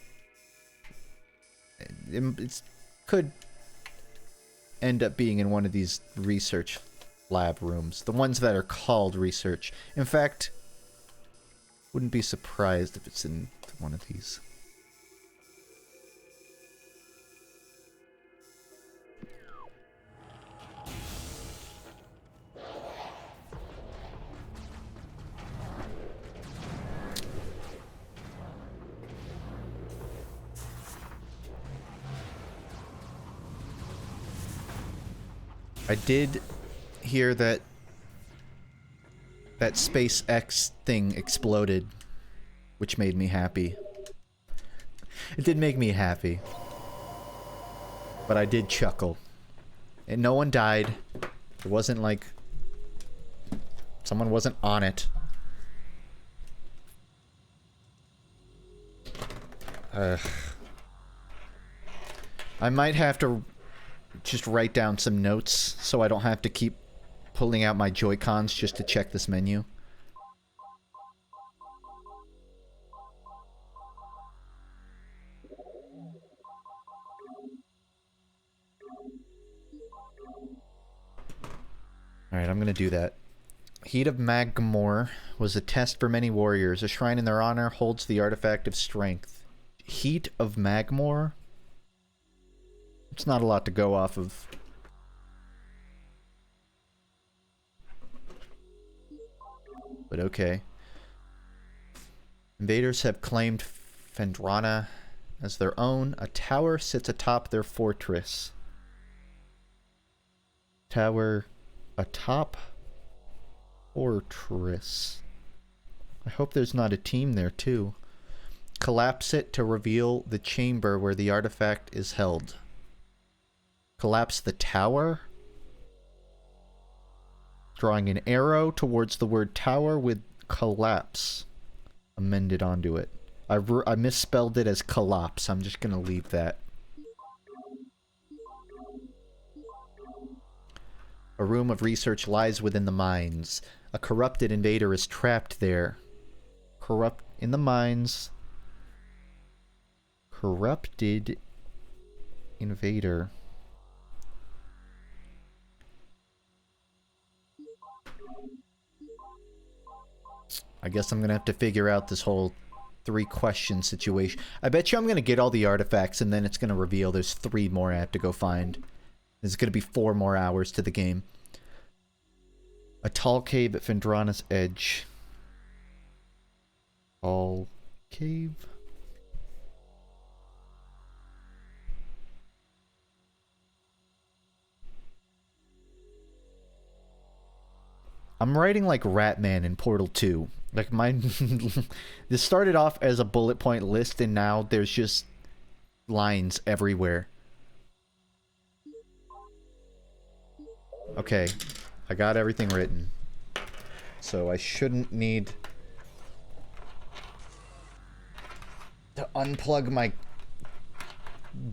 It could end up being in one of these research lab rooms. The ones that are called research. In fact, wouldn't be surprised if it's in one of these. I did hear that SpaceX thing exploded, which made me happy. It did make me happy. But I did chuckle. And no one died. It wasn't like someone wasn't on it. I might have to just write down some notes so I don't have to keep pulling out my Joy-Cons just to check this menu. Alright, I'm gonna do that. Heat of Magmor was a test for many warriors. A shrine in their honor holds the artifact of strength. Heat of Magmor? It's not a lot to go off of. But okay. Invaders have claimed Phendrana as their own. A tower sits atop their fortress. Tower atop fortress. I hope there's not a team there too. Collapse it to reveal the chamber where the artifact is held. Collapse the tower? Drawing an arrow towards the word tower with collapse amended onto it. I misspelled it as collapse. I'm just gonna leave that. A room of research lies within the mines. A corrupted invader is trapped there. Corrupt in the mines. Corrupted invader. I guess I'm gonna have to figure out this whole 3-question situation. I bet you I'm gonna get all the artifacts and then it's gonna reveal there's 3 more I have to go find. There's gonna be 4 more hours to the game. A tall cave at Phendrana's edge. Tall cave? I'm writing like Ratman in Portal 2. Like this started off as a bullet point list and now there's just lines everywhere. Okay, I got everything written. So I shouldn't need to unplug my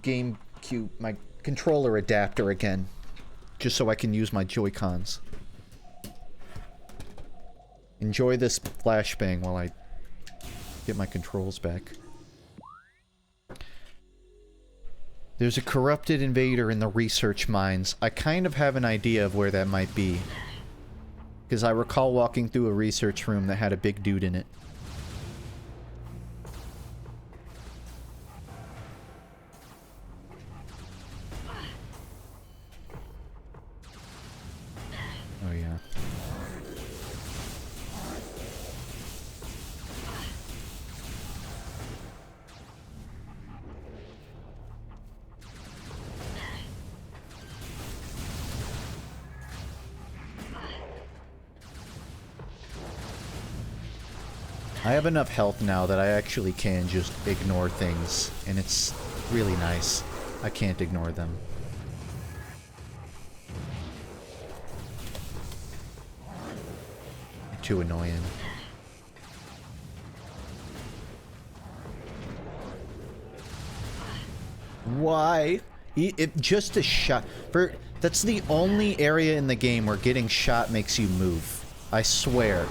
GameCube, my controller adapter again. Just so I can use my Joy-Cons. Enjoy this flashbang while I get my controls back. There's a corrupted invader in the research mines. I kind of have an idea of where that might be. Because I recall walking through a research room that had a big dude in it. Oh yeah. I have enough health now that I actually can just ignore things, and it's really nice. I can't ignore them. Too annoying. Why? Just a shot. That's the only area in the game where getting shot makes you move. I swear.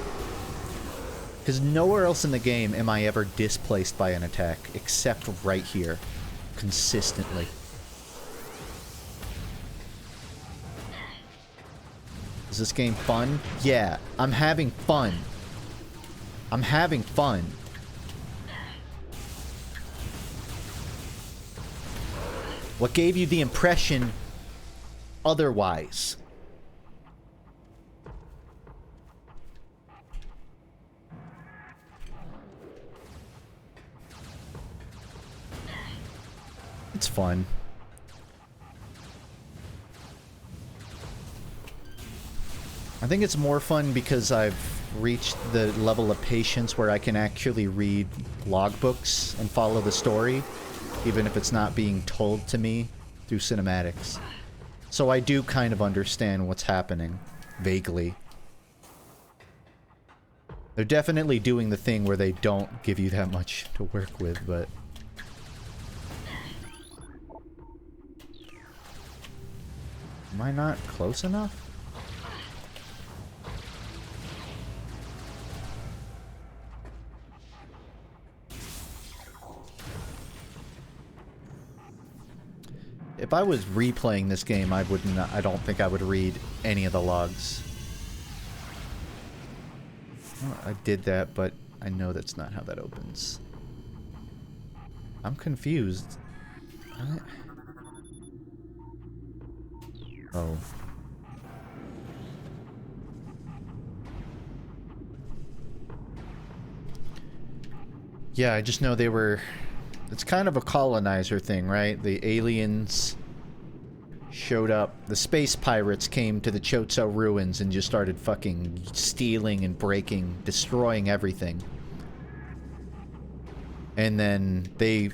Because nowhere else in the game am I ever displaced by an attack, except right here. Consistently. Is this game fun? Yeah, I'm having fun. I'm having fun. What gave you the impression otherwise? It's fun. I think it's more fun because I've reached the level of patience where I can actually read logbooks and follow the story, even if it's not being told to me through cinematics. So I do kind of understand what's happening, vaguely. They're definitely doing the thing where they don't give you that much to work with, but... Am I not close enough? If I was replaying this game, I don't think I would read any of the logs. Well, I did that, but I know that's not how that opens. I'm confused. Oh. Yeah, I just know they were... It's kind of a colonizer thing, right? The aliens showed up. The space pirates came to the Chotso ruins and just started fucking stealing and breaking, destroying everything. And then they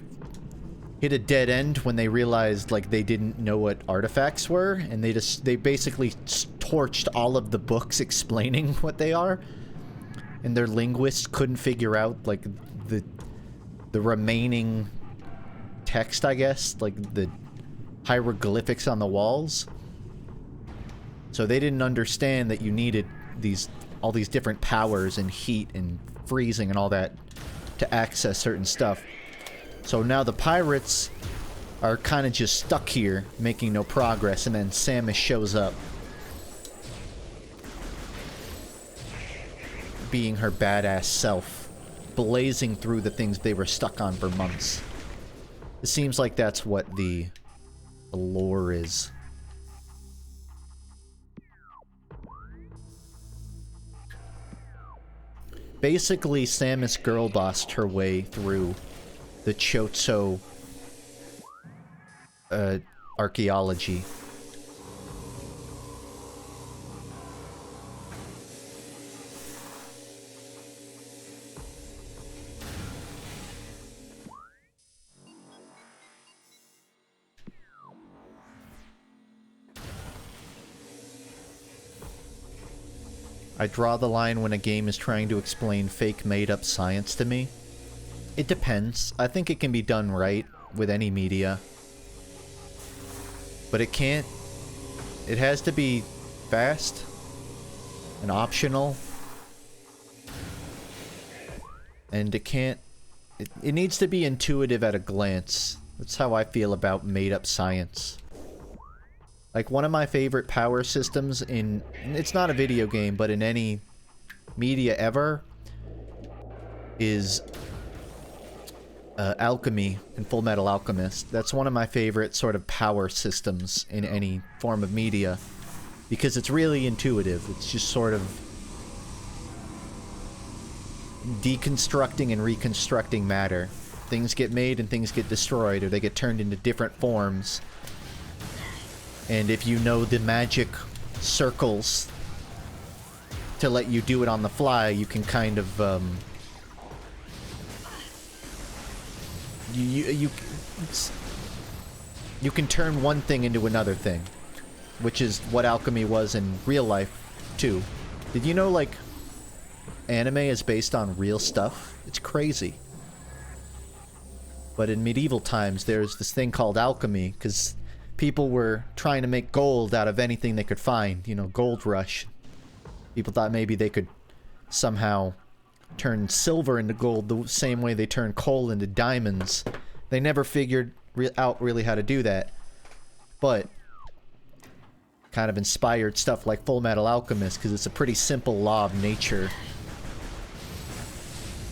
hit a dead end when they realized, like, they didn't know what artifacts were, and they basically torched all of the books explaining what they are. And their linguists couldn't figure out, like, the remaining text, I guess, like the hieroglyphics on the walls. So they didn't understand that you needed all these different powers and heat and freezing and all that to access certain stuff. So now the pirates are kind of just stuck here, making no progress, and then Samus shows up, being her badass self, blazing through the things they were stuck on for months. It seems like that's what the lore is. Basically, Samus girl bossed her way through the Chotso archaeology. I draw the line when a game is trying to explain fake made-up science to me. It depends. I think it can be done right with any media. But it can't... It has to be fast and optional. And it can't... It needs to be intuitive at a glance. That's how I feel about made-up science. Like, one of my favorite power systems in... It's not a video game, but in any media ever, is alchemy in Full Metal Alchemist. That's one of my favorite sort of power systems in any form of media, because it's really intuitive. It's just sort of deconstructing and reconstructing matter. Things get made and things get destroyed, or they get turned into different forms. And if you know the magic circles to let you do it on the fly, you can kind of, you can turn one thing into another thing, which is what alchemy was in real life, too. Did you know, like, anime is based on real stuff? It's crazy. But in medieval times, there's this thing called alchemy, because people were trying to make gold out of anything they could find. You know, gold rush. People thought maybe they could somehow turn silver into gold the same way they turn coal into diamonds. They never figured out really how to do that. But kind of inspired stuff like Full Metal Alchemist, because it's a pretty simple law of nature.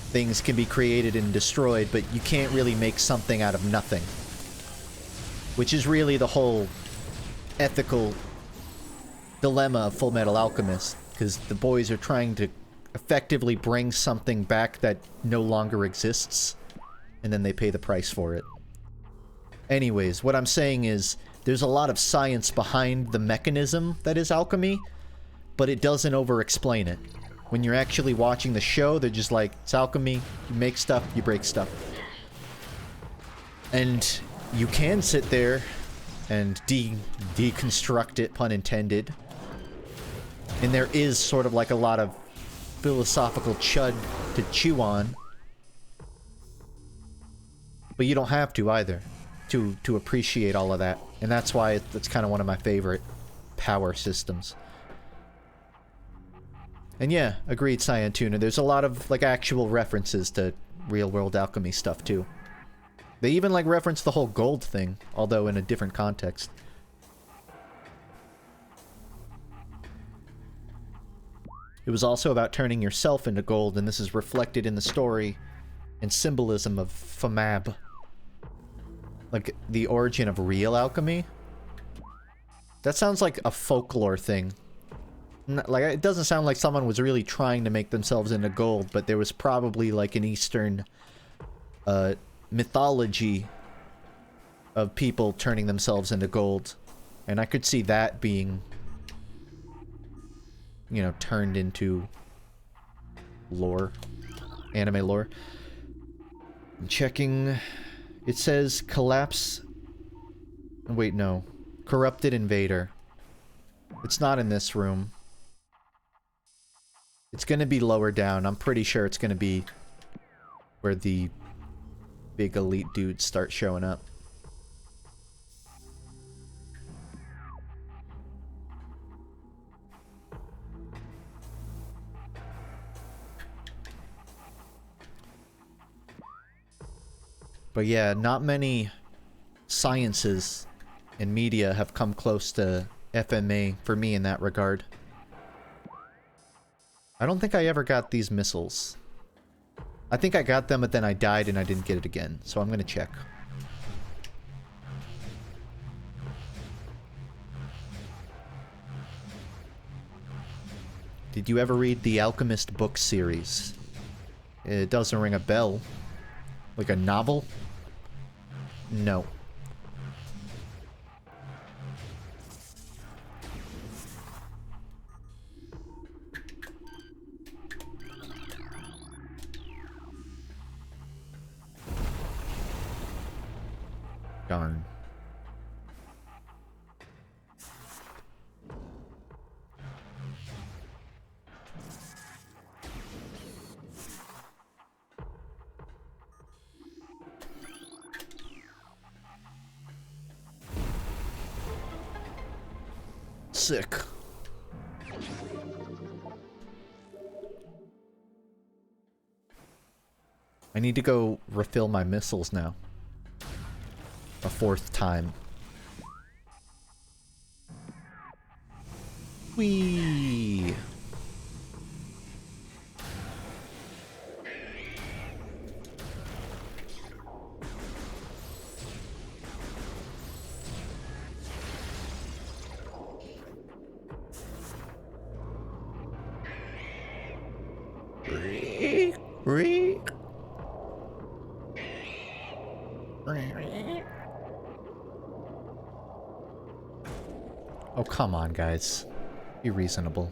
Things can be created and destroyed, but you can't really make something out of nothing. Which is really the whole ethical dilemma of Full Metal Alchemist, because the boys are trying to effectively bring something back that no longer exists, and then they pay the price for it. Anyways, what I'm saying is, there's a lot of science behind the mechanism that is alchemy, but it doesn't over-explain it. When you're actually watching the show, they're just like, it's alchemy, you make stuff, you break stuff. And you can sit there and deconstruct it, pun intended. And there is sort of like a lot of philosophical chud to chew on. But you don't have to either, to appreciate all of that. And that's why it's kind of one of my favorite power systems. And yeah, agreed, Cyan Tuna. There's a lot of, like, actual references to real-world alchemy stuff, too. They even, like, reference the whole gold thing, although in a different context. It was also about turning yourself into gold, and this is reflected in the story and symbolism of FUNKe. Like, the origin of real alchemy? That sounds like a folklore thing. Like, it doesn't sound like someone was really trying to make themselves into gold, but there was probably, like, an Eastern, mythology of people turning themselves into gold. And I could see that being, you know, turned into lore. Anime lore. I'm checking. It says collapse. Wait, no. Corrupted invader. It's not in this room. It's gonna be lower down. I'm pretty sure it's gonna be where the big elite dudes start showing up. But yeah, not many sciences and media have come close to FMA for me in that regard. I don't think I ever got these missiles. I think I got them, but then I died and I didn't get it again. So I'm gonna check. Did you ever read the Alchemist book series? It doesn't ring a bell. Like a novel? No. Darn. Sick. I need to go refill my missiles now. A fourth time. Whee! Oh, come on, guys. Be reasonable.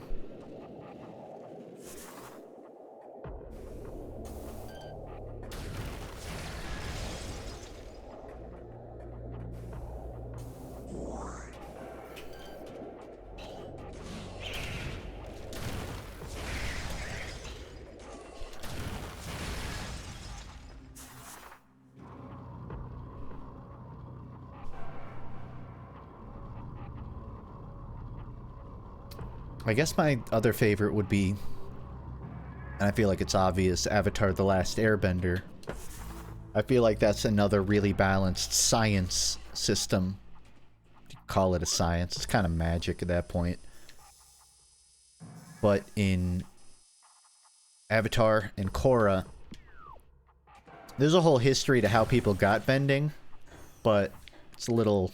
I guess my other favorite would be, and I feel like it's obvious, Avatar: The Last Airbender. I feel like that's another really balanced science system. You call it a science, it's kind of magic at that point. But in Avatar and Korra, there's a whole history to how people got bending, but it's a little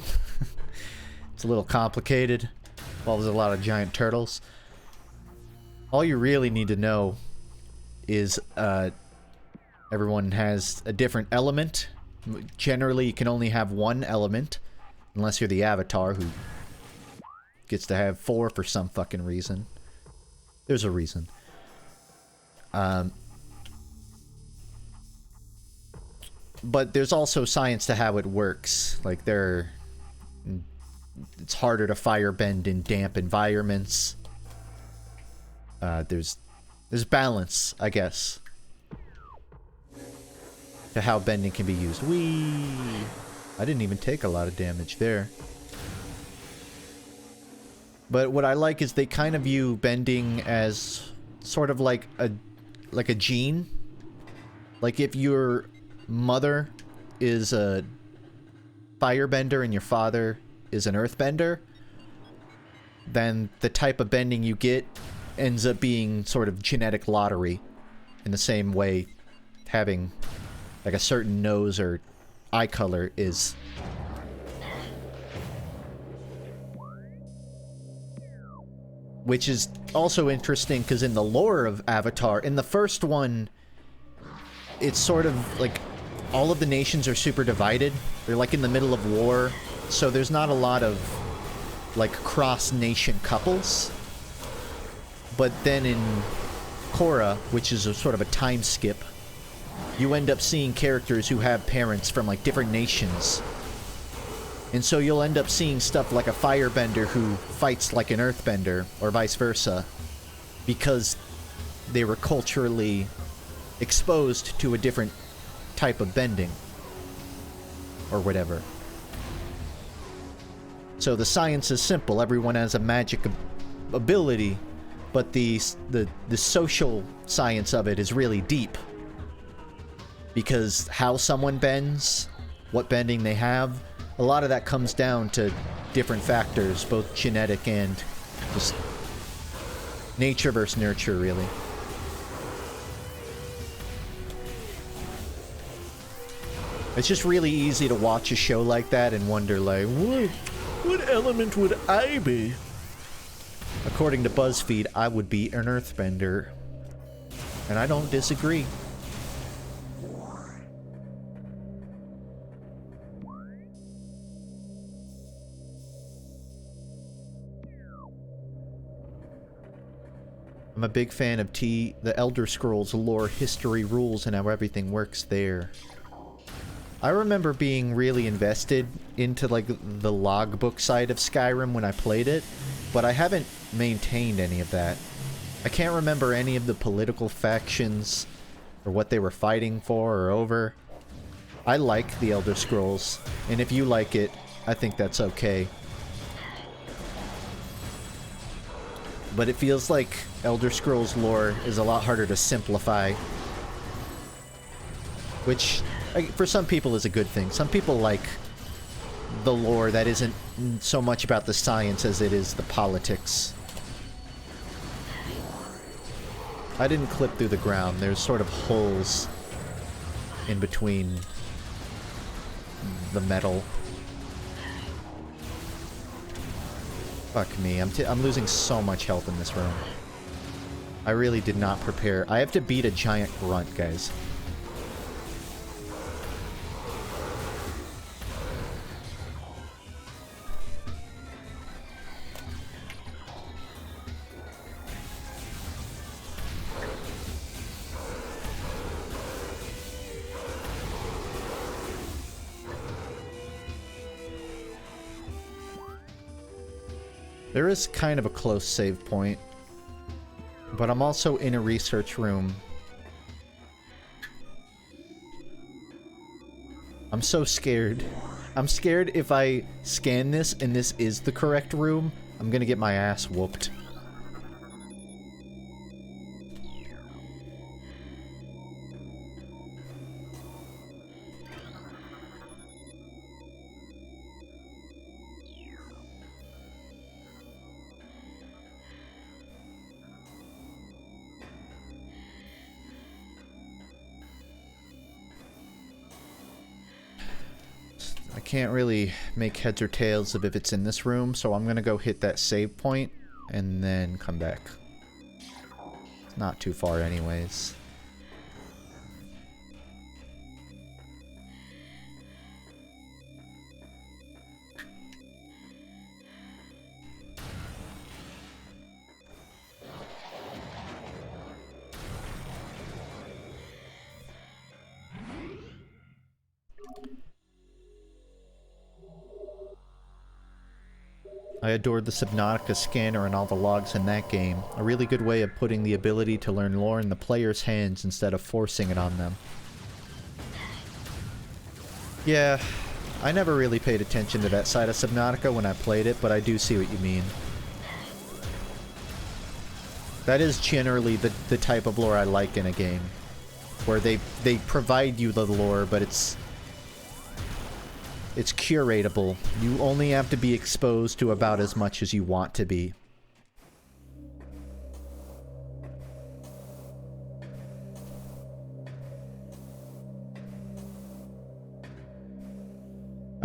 it's a little complicated. Well, there's a lot of giant turtles. All you really need to know is everyone has a different element. Generally, you can only have one element, unless you're the Avatar, who gets to have 4 for some fucking reason. There's a reason. But there's also science to how it works. Like, it's harder to firebend in damp environments. There's balance, I guess, to how bending can be used. Whee! I didn't even take a lot of damage there. But what I like is they kind of view bending as sort of like a gene. Like if your mother is a firebender and your father is an earthbender, then the type of bending you get ends up being sort of genetic lottery in the same way having like a certain nose or eye color is. Which is also interesting because in the lore of Avatar, in the first one, it's sort of like all of the nations are super divided. They're like in the middle of war, so there's not a lot of like cross-nation couples. But then in Korra, which is a sort of a time skip, you end up seeing characters who have parents from like different nations. And so you'll end up seeing stuff like a firebender who fights like an earthbender, or vice versa, because they were culturally exposed to a different type of bending, or whatever. So the science is simple, everyone has a magic ability, but the social science of it is really deep. Because how someone bends, what bending they have, a lot of that comes down to different factors, both genetic and just nature versus nurture, really. It's just really easy to watch a show like that and wonder, like, what element would I be? According to BuzzFeed, I would be an earthbender. And I don't disagree. I'm a big fan of the Elder Scrolls lore, history, rules, and how everything works there. I remember being really invested into like the logbook side of Skyrim when I played it, but I haven't maintained any of that. I can't remember any of the political factions or what they were fighting for or over. I like the Elder Scrolls, and if you like it, I think that's okay. But it feels like Elder Scrolls lore is a lot harder to simplify. Which, for some people, is a good thing. Some people like the lore that isn't so much about the science as it is the politics. I didn't clip through the ground. There's sort of holes in between the metal. Fuck me, I'm losing so much health in this room. I really did not prepare. I have to beat a giant grunt, guys. There is kind of a close save point, but I'm also in a research room. I'm so scared. I'm scared if I scan this and this is the correct room, I'm gonna get my ass whooped. Can't really make heads or tails of if it's in this room, so I'm gonna go hit that save point and then come back. It's not too far anyways. I adored the Subnautica scanner and all the logs in that game. A really good way of putting the ability to learn lore in the player's hands instead of forcing it on them. Yeah, I never really paid attention to that side of Subnautica when I played it, but I do see what you mean. That is generally the type of lore I like in a game. Where they provide you the lore, but it's curatable. You only have to be exposed to about as much as you want to be.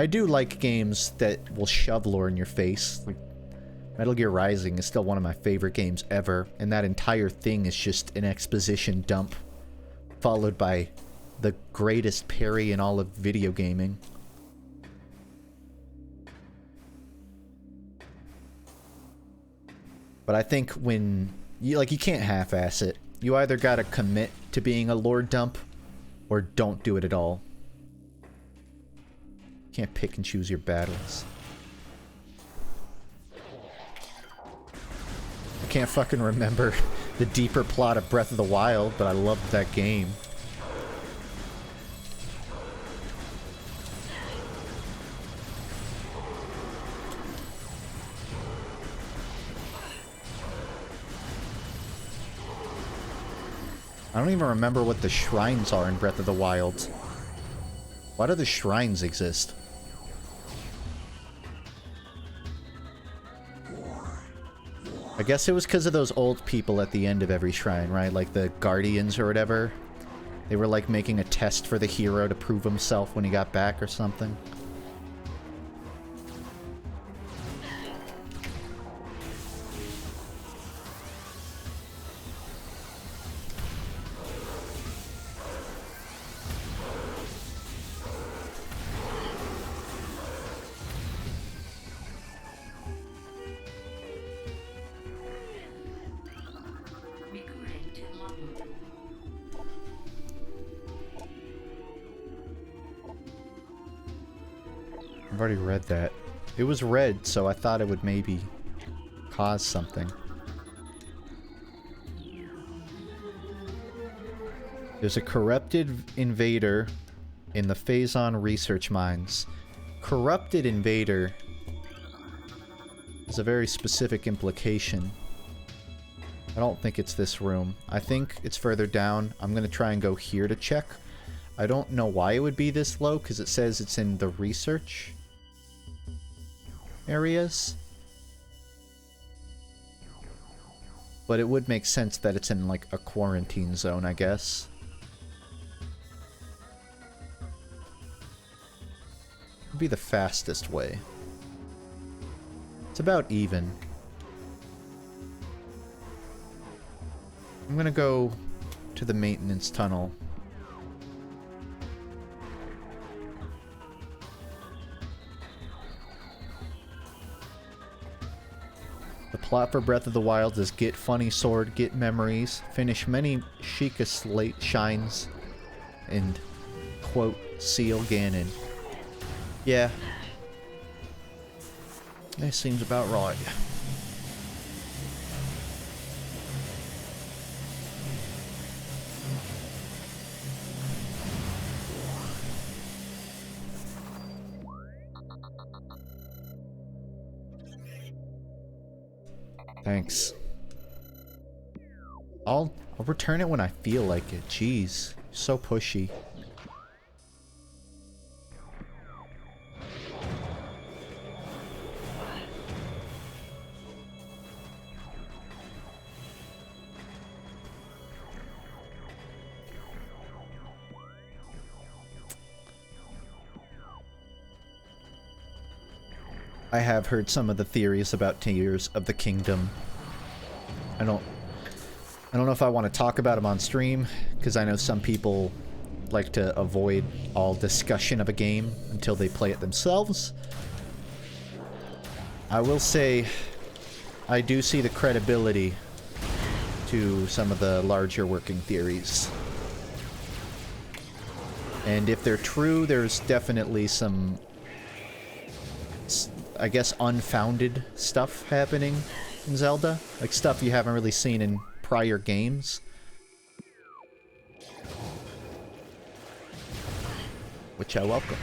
I do like games that will shove lore in your face. Like, Metal Gear Rising is still one of my favorite games ever, and that entire thing is just an exposition dump, followed by the greatest parry in all of video gaming. But I think when you can't half-ass it. You either gotta commit to being a lore dump, or don't do it at all. You can't pick and choose your battles. I can't fucking remember the deeper plot of Breath of the Wild, but I loved that game. I don't even remember what the shrines are in Breath of the Wild. Why do the shrines exist? I guess it was because of those old people at the end of every shrine, right? Like the guardians or whatever. They were like making a test for the hero to prove himself when he got back or something. I've already read that. It was red, so I thought it would maybe cause something. There's a corrupted invader in the Phazon research mines. Corrupted invader is a very specific implication. I don't think it's this room. I think it's further down. I'm gonna try and go here to check. I don't know why it would be this low, because it says it's in the research areas. But it would make sense that it's in, like, a quarantine zone, I guess. Would be the fastest way. It's about even. I'm gonna go to the maintenance tunnel. The plot for Breath of the Wild is get funny sword, get memories, finish many Sheikah slate shines, and quote, seal Ganon. Yeah. That seems about right. Thanks. I'll return it when I feel like it. Jeez. So pushy. I have heard some of the theories about Tears of the Kingdom. I don't know if I want to talk about them on stream, because I know some people like to avoid all discussion of a game until they play it themselves. I will say, I do see the credibility to some of the larger working theories. And if they're true, there's definitely some, I guess, unfounded stuff happening in Zelda. Like stuff you haven't really seen in prior games. Which I welcome.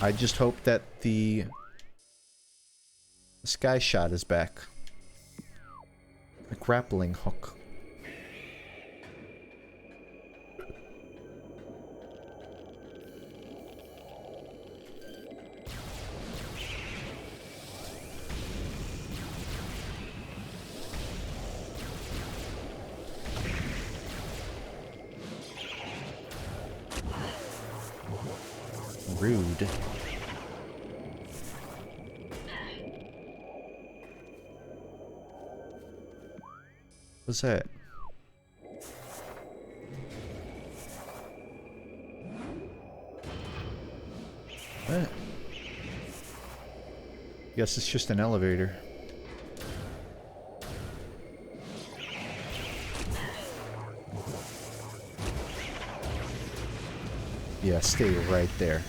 I just hope that the sky shot is back. A grappling hook. Rude. What's that? What? Guess it's just an elevator. Yeah, stay right there.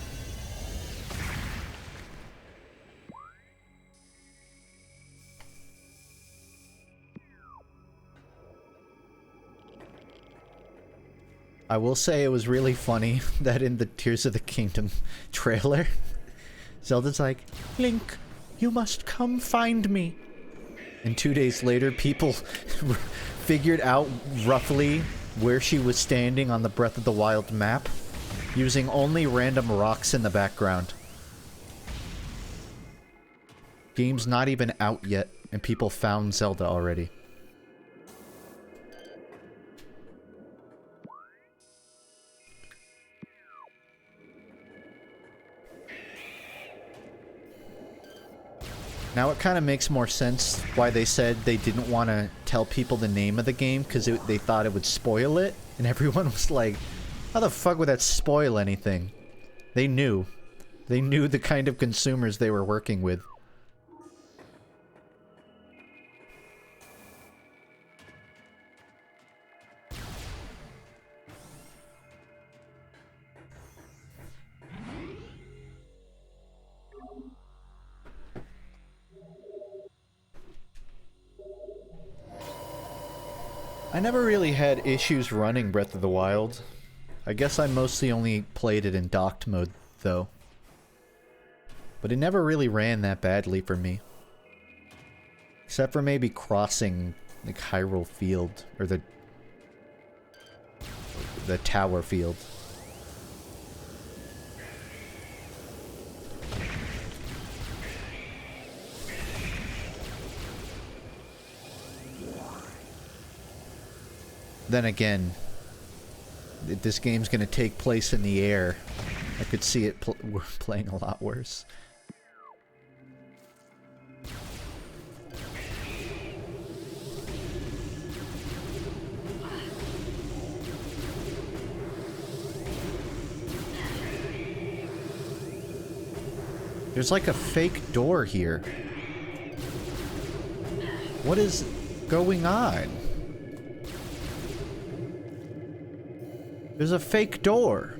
I will say it was really funny that in the Tears of the Kingdom trailer, Zelda's like, "Link, you must come find me." And 2 days later, people figured out roughly where she was standing on the Breath of the Wild map, using only random rocks in the background. Game's not even out yet, and people found Zelda already. Now it kind of makes more sense why they said they didn't want to tell people the name of the game, because they thought it would spoil it, and everyone was like, how the fuck would that spoil anything? They knew. They knew the kind of consumers they were working with. I never really had issues running Breath of the Wild. I guess I mostly only played it in docked mode, though. But it never really ran that badly for me. Except for maybe crossing, like, Hyrule Field, or the Tower Field. Then again, this game's gonna take place in the air. I could see it playing a lot worse. There's like a fake door here. What is going on? There's a fake door.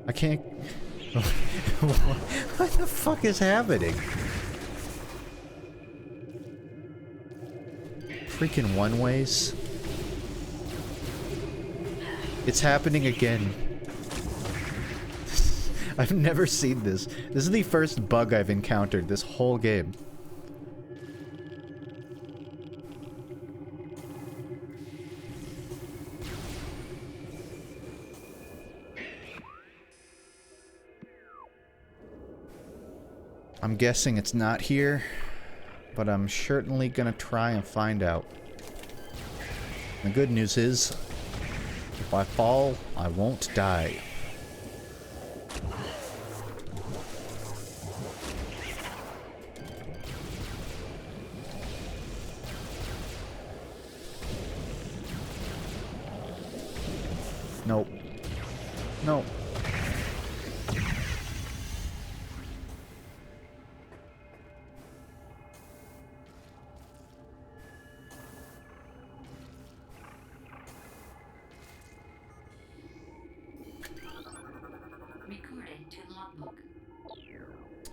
I can't... What the fuck is happening? Freaking one-ways. It's happening again. I've never seen this. This is the first bug I've encountered this whole game. I'm guessing it's not here, but I'm certainly gonna try and find out. The good news is, if I fall, I won't die. Nope. Nope.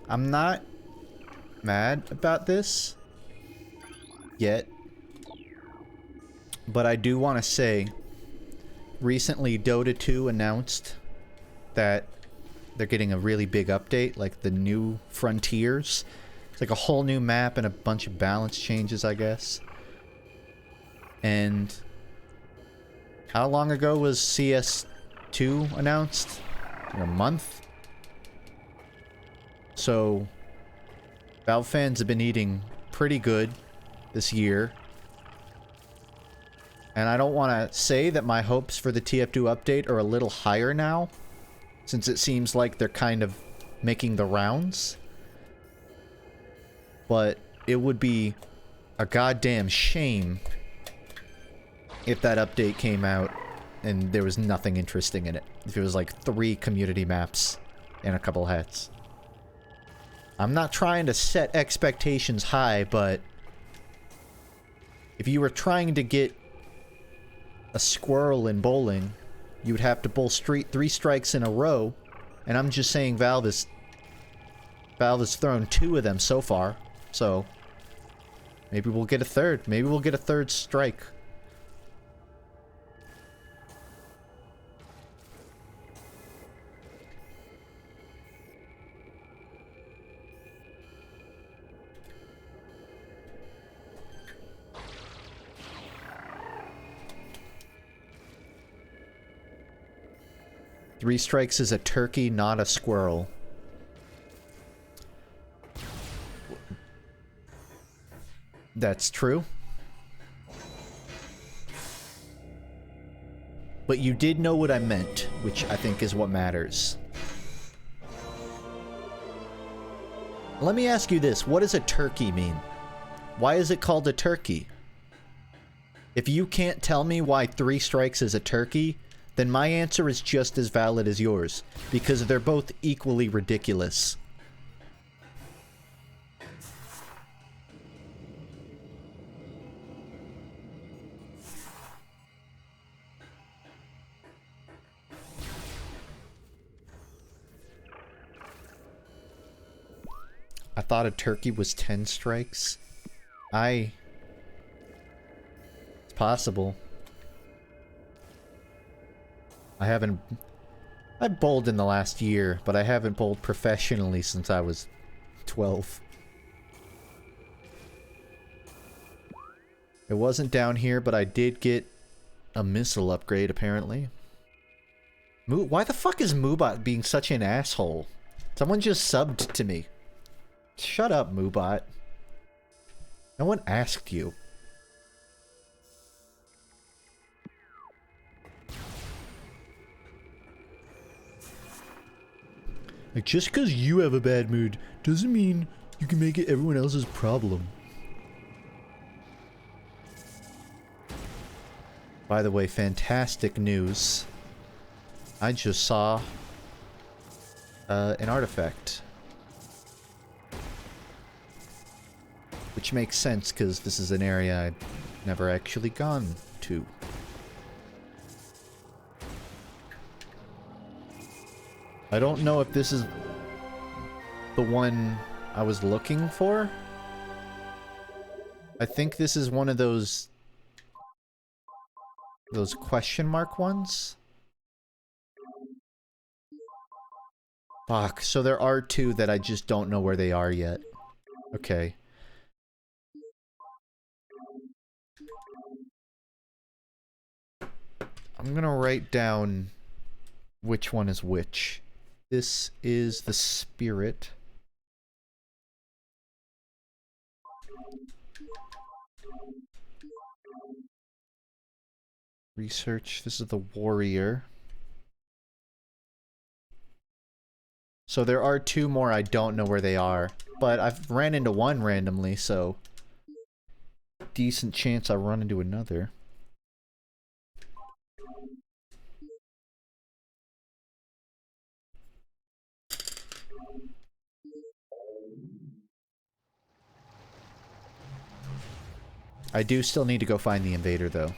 I'm not mad about this yet, but I do want to say, recently Dota 2 announced that they're getting a really big update, like the new Frontiers. It's like a whole new map and a bunch of balance changes, I guess. And how long ago was CS2 announced? Like a month? So, Valve fans have been eating pretty good this year. And I don't want to say that my hopes for the TF2 update are a little higher now, since it seems like they're kind of making the rounds. But it would be a goddamn shame if that update came out and there was nothing interesting in it. If it was like 3 community maps and a couple hats. I'm not trying to set expectations high, but if you were trying to get a squirrel in bowling, you would have to bowl 3 strikes in a row, and I'm just saying Valve has thrown 2 of them so far, so maybe we'll get a third. Maybe we'll get a third strike. Three strikes is a turkey, not a squirrel. That's true. But you did know what I meant, which I think is what matters. Let me ask you this, what does a turkey mean? Why is it called a turkey? If you can't tell me why 3 strikes is a turkey, then my answer is just as valid as yours, because they're both equally ridiculous. I thought a turkey was 10 strikes. It's possible. I've bowled in the last year, but I haven't bowled professionally since I was 12. It wasn't down here, but I did get a missile upgrade, apparently. Why the fuck is Moobot being such an asshole? Someone just subbed to me. Shut up, Moobot. No one asked you. Like, just because you have a bad mood doesn't mean you can make it everyone else's problem. By the way, fantastic news. I just saw an artifact. Which makes sense, because this is an area I've never actually gone to. I don't know if this is the one I was looking for. I think this is one of those question mark ones. Fuck, so there are 2 that I just don't know where they are yet. Okay. I'm gonna write down which one is which. This is the spirit. Research. This is the warrior. So there are 2 more I don't know where they are. But I've ran into one randomly, so decent chance I'll run into another. I do still need to go find the invader, though.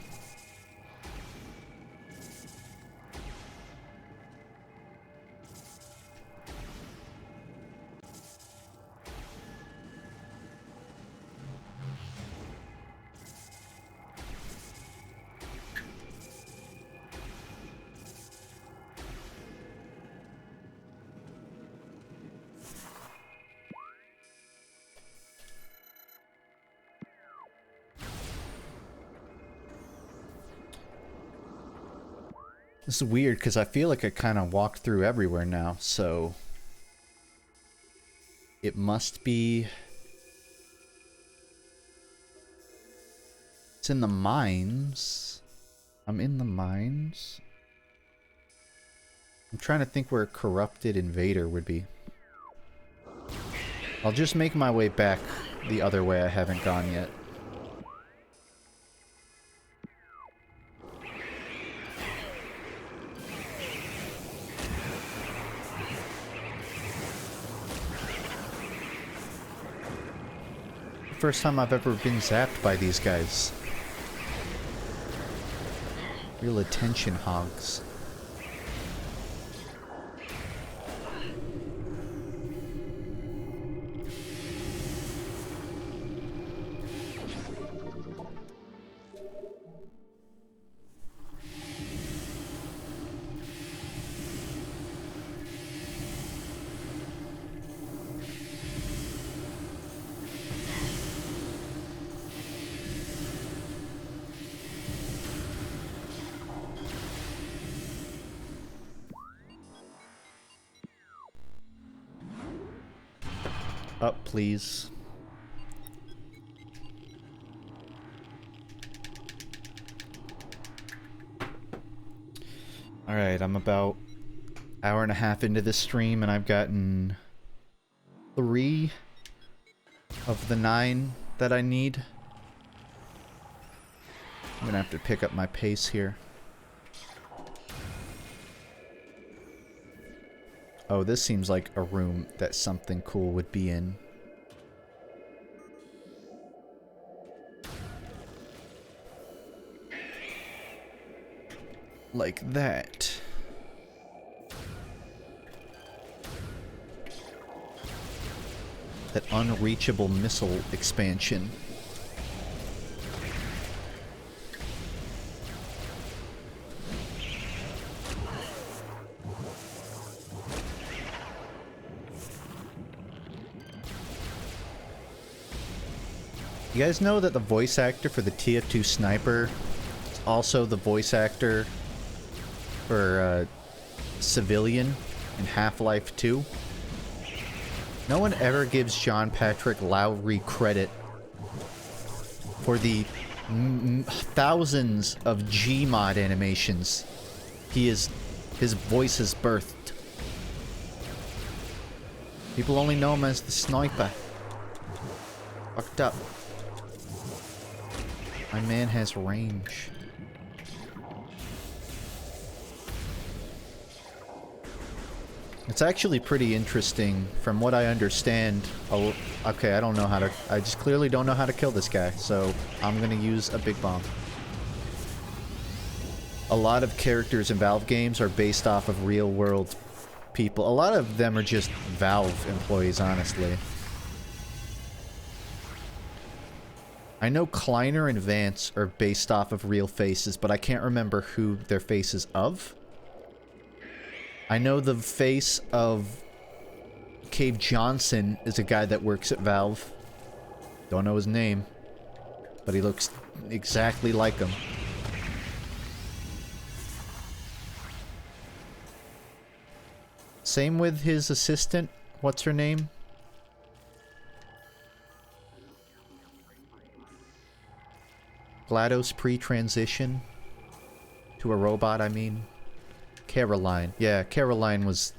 This is weird, because I feel like I kind of walked through everywhere now, so... It must be... It's in the mines. I'm in the mines. I'm trying to think where a corrupted invader would be. I'll just make my way back the other way I haven't gone yet. First time I've ever been zapped by these guys. Real attention hogs. Up, please. Alright, I'm about an hour and a half into this stream and I've gotten 3 of the 9 that I need. I'm gonna have to pick up my pace here. Oh, this seems like a room that something cool would be in. Like that. That unreachable missile expansion. You guys know that the voice actor for the TF2 sniper is also the voice actor for Civilian in Half-Life 2? No one ever gives John Patrick Lowry credit for the thousands of Gmod animations his voice has birthed. People only know him as the sniper. Fucked up. My man has range. It's actually pretty interesting from what I understand. Oh, okay, I don't know how to... I just clearly don't know how to kill this guy, so I'm gonna use a big bomb. A lot of characters in Valve games are based off of real-world people. A lot of them are just Valve employees, honestly. I know Kleiner and Vance are based off of real faces, but I can't remember who they're faces of. I know the face of Cave Johnson is a guy that works at Valve. Don't know his name, but he looks exactly like him. Same with his assistant. What's her name? GLaDOS pre-transition to a robot, I mean. Caroline. Yeah, Caroline was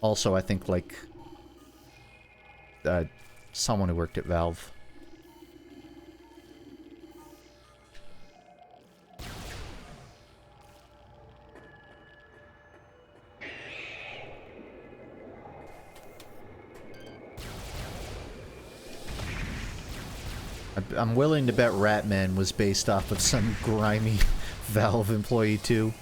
also, I think, like, someone who worked at Valve. I'm willing to bet Ratman was based off of some grimy Valve employee too.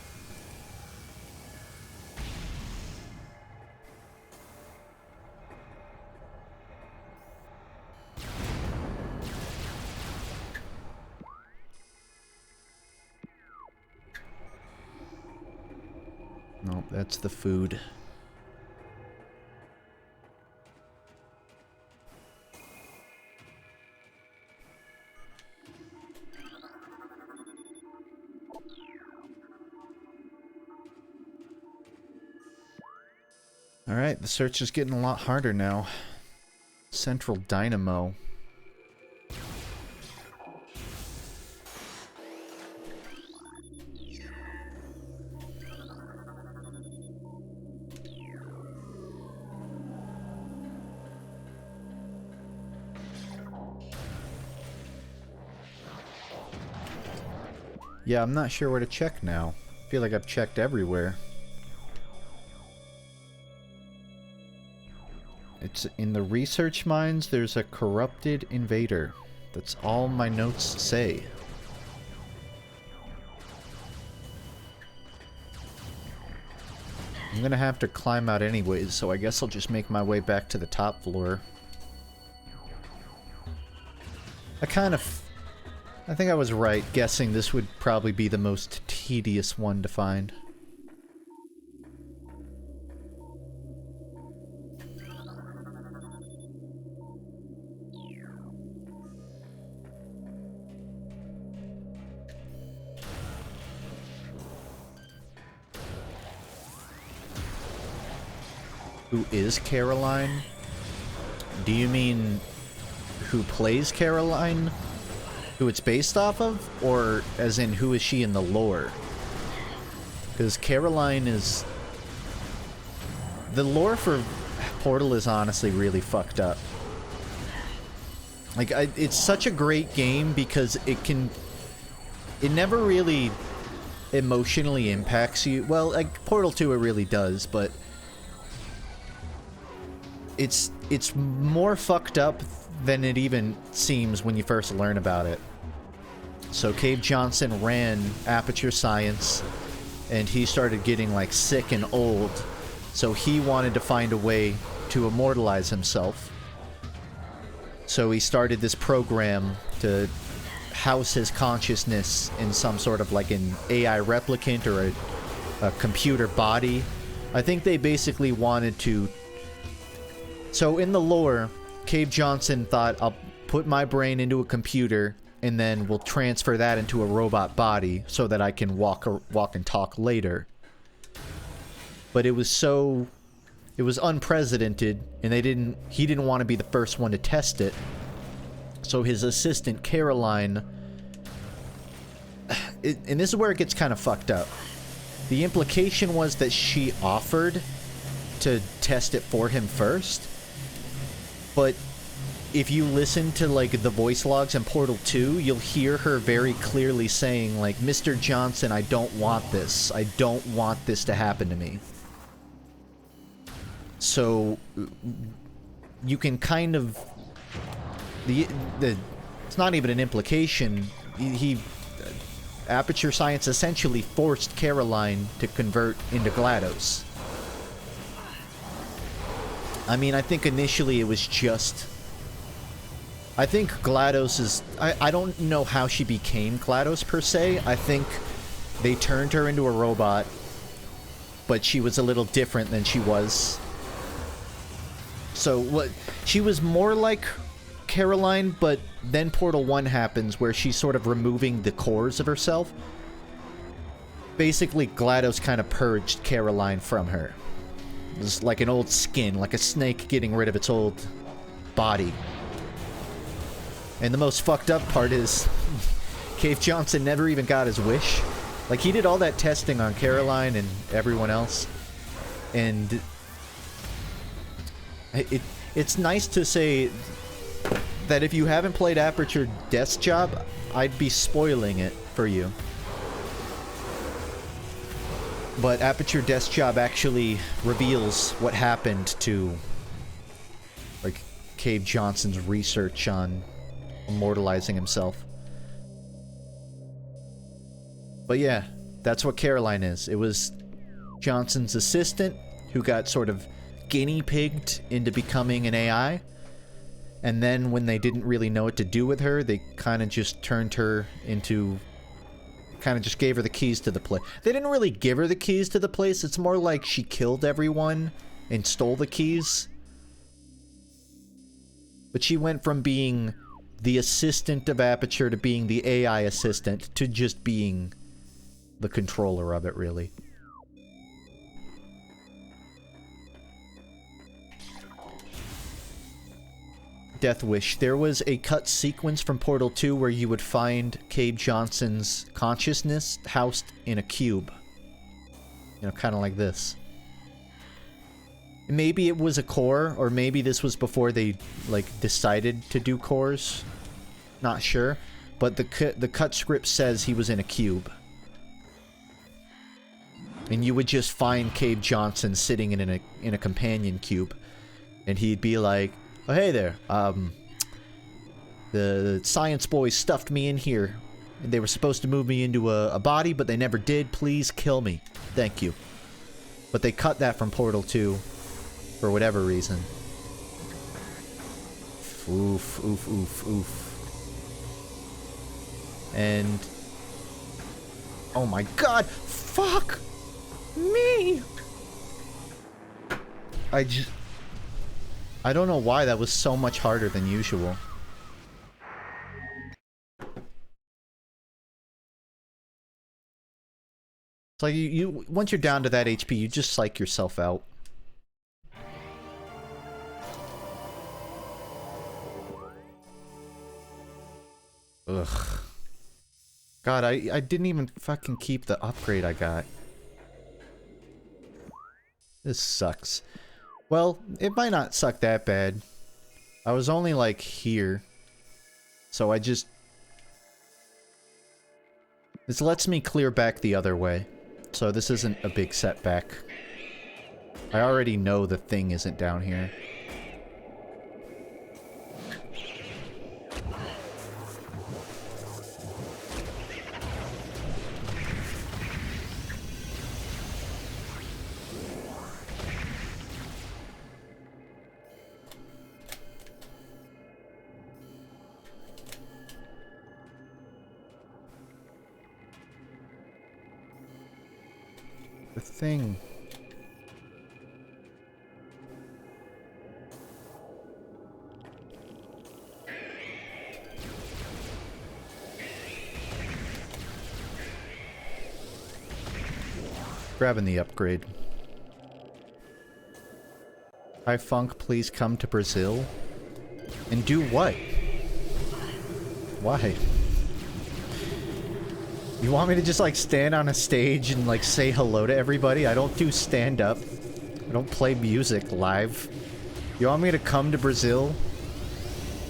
Nope, that's the food. Alright, the search is getting a lot harder now. Central Dynamo. Yeah, I'm not sure where to check now. I feel like I've checked everywhere. It's in the research mines, there's a corrupted invader. That's all my notes say. I'm gonna have to climb out anyways, so I guess I'll just make my way back to the top floor. I think I was right, guessing this would probably be the most tedious one to find. Who is Caroline? Do you mean who plays Caroline? Who it's based off of? Or as in who is she in the lore? Because Caroline is... The lore for Portal is honestly really fucked up. Like, it's such a great game because it can... It never really emotionally impacts you. Well, like, Portal 2 it really does, but... It's more fucked up than it even seems when you first learn about it. So Cave Johnson ran Aperture Science, and he started getting, like, sick and old, so he wanted to find a way to immortalize himself. So he started this program to house his consciousness in some sort of, like, an AI replicant or a computer body. I think they basically wanted to... So in the lore, Cave Johnson thought, I'll put my brain into a computer, and then we'll transfer that into a robot body so that I can walk and talk later. But it was unprecedented, and he didn't want to be the first one to test it. So his assistant, Caroline... and this is where it gets kind of fucked up. The implication was that she offered to test it for him first. But if you listen to, like, the voice logs in Portal 2, you'll hear her very clearly saying, like, Mr. Johnson, I don't want this. I don't want this to happen to me. So, you can kind of... it's not even an implication. Aperture Science essentially forced Caroline to convert into GLaDOS. I mean, I think initially it was just... I think GLaDOS is... I don't know how she became GLaDOS per se. I think they turned her into a robot, but she was a little different than she was. So, she was more like Caroline, but then Portal 1 happens where she's sort of removing the cores of herself. Basically, GLaDOS kind of purged Caroline from her. It was like an old skin, like a snake getting rid of its old body. And the most fucked up part is, Cave Johnson never even got his wish. Like, he did all that testing on Caroline and everyone else. And it's nice to say that if you haven't played Aperture Desk Job, I'd be spoiling it for you. But Aperture Desk Job actually reveals what happened to, like, Cave Johnson's research on immortalizing himself. But yeah, that's what Caroline is. It was Johnson's assistant who got sort of guinea pigged into becoming an AI. And then when they didn't really know what to do with her, they kind of just turned her into... kind of just gave her the keys to the place. They didn't really give her the keys to the place. It's more like she killed everyone and stole the keys. But she went from being the assistant of Aperture to being the AI assistant to just being the controller of it, really. Death Wish. There was a cut sequence from Portal 2 where you would find Cave Johnson's consciousness housed in a cube. You know, kind of like this. Maybe it was a core, or maybe this was before they, like, decided to do cores. Not sure. but the cut script says he was in a cube. And you would just find Cave Johnson sitting in a companion cube, and he'd be like, "Oh, hey there. The science boys stuffed me in here. And they were supposed to move me into a body, but they never did. Please kill me. Thank you." But they cut that from Portal 2 for whatever reason. Oof, oof, oof, oof. And oh my god, fuck me. I don't know why that was so much harder than usual. It's like you once you're down to that HP, you just psych yourself out. Ugh. God, I didn't even fucking keep the upgrade I got. This sucks. Well, it might not suck that bad. I was only like here. So I just... This lets me clear back the other way. So this isn't a big setback. I already know the thing isn't down here. The thing. Grabbing the upgrade. Hi, Funk, please come to Brazil. And do what? Why? You want me to just, like, stand on a stage and, like, say hello to everybody? I don't do stand-up. I don't play music live. You want me to come to Brazil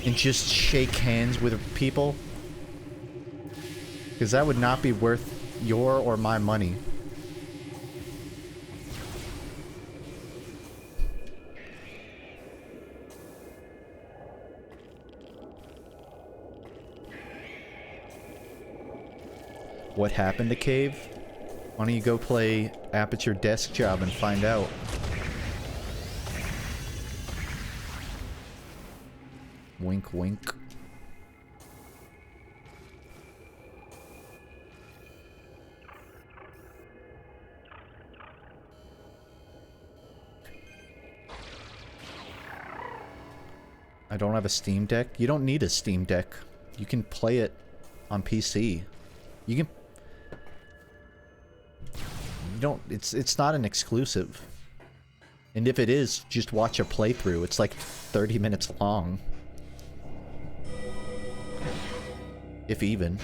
and just shake hands with people? Because that would not be worth your or my money. What happened to Cave? Why don't you go play Aperture Desk Job and find out? Wink, wink. I don't have a Steam Deck. You don't need a Steam Deck. You can play it on PC. You can... It's not an exclusive. And if it is, just watch a playthrough. It's like 30 minutes long. If even.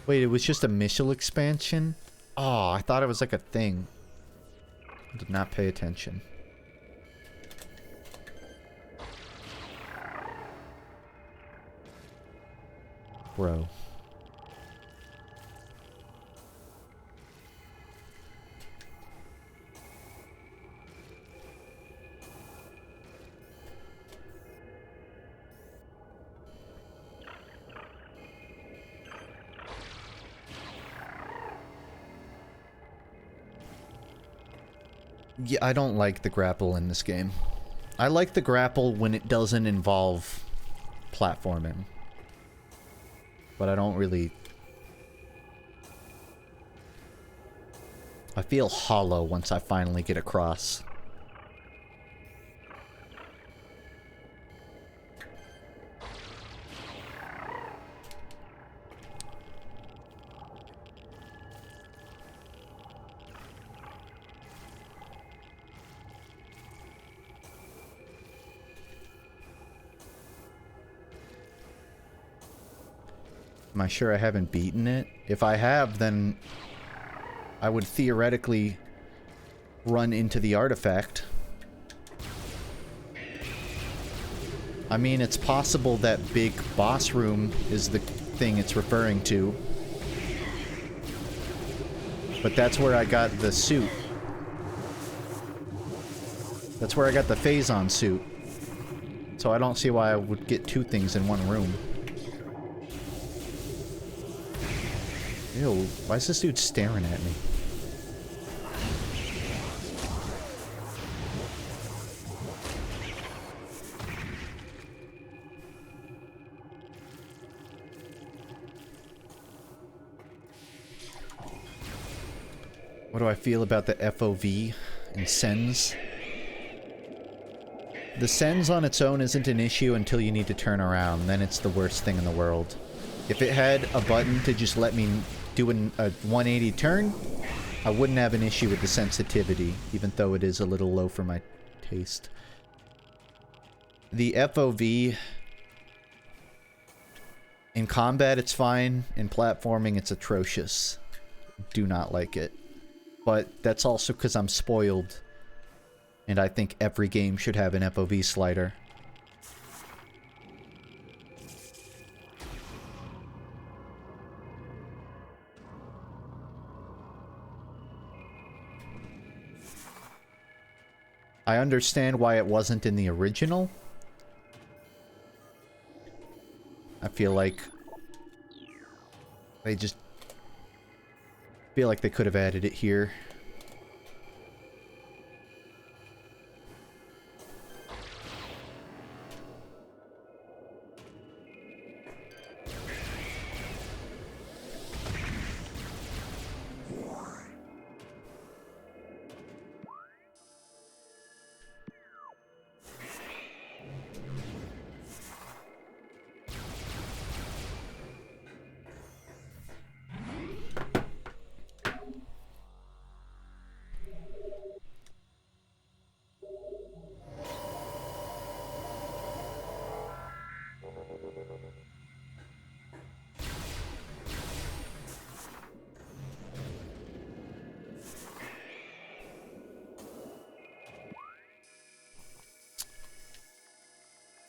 Wait, it was just a Michel expansion? Oh, I thought it was like a thing. I did not pay attention. Bro. Yeah, I don't like the grapple in this game. I like the grapple when it doesn't involve platforming. But I don't really... I feel hollow once I finally get across. Am I sure I haven't beaten it? If I have, then I would theoretically run into the artifact I mean, it's possible that big boss room is the thing it's referring to. But that's where I got the suit. That's where I got the Phazon suit. So I don't see why I would get two things in one room. Ew, why is this dude staring at me? What do I feel about the FOV and sends? The sends on its own isn't an issue until you need to turn around. Then it's the worst thing in the world. If it had a button to just let me do a 180 turn, I wouldn't have an issue with the sensitivity, even though it is a little low for my taste. The FOV... in combat, it's fine. In platforming, it's atrocious. Do not like it. But that's also because I'm spoiled. And I think every game should have an FOV slider. I understand why it wasn't in the original. I feel like they just feel like they could have added it here.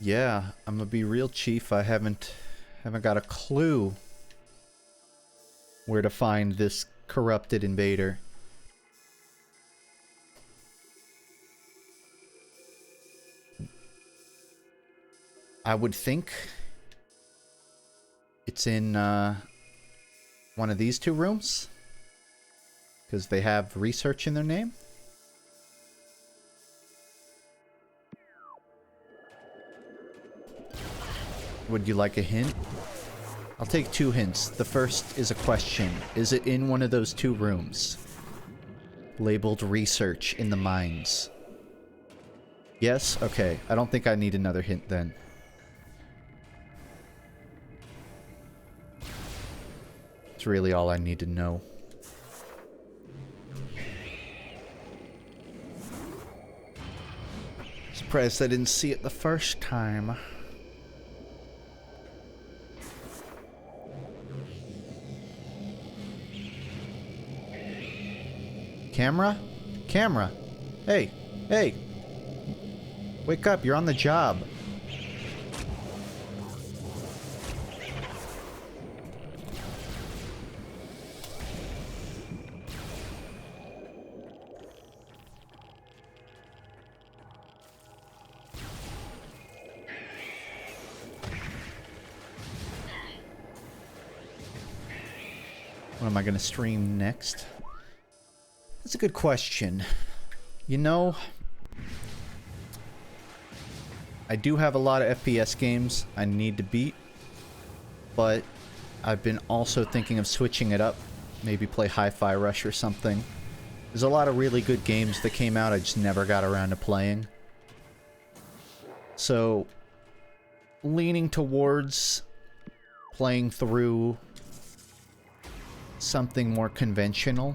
Yeah, I'm gonna be real, Chief. I haven't got a clue where to find this corrupted invader. I would think it's in one of these two rooms, because they have research in their name. Would you like a hint? I'll take 2 hints. The first is a question. Is it in one of those 2 rooms? Labeled research in the mines. Yes? Okay. I don't think I need another hint then. It's really all I need to know. Surprised I didn't see it the first time. Camera? Camera. Hey. Hey. Wake up, you're on the job. What am I gonna stream next? That's a good question. You know, I do have a lot of FPS games I need to beat, but I've been also thinking of switching it up. Maybe play Hi-Fi Rush or something. There's a lot of really good games that came out I just never got around to playing. So, leaning towards playing through something more conventional.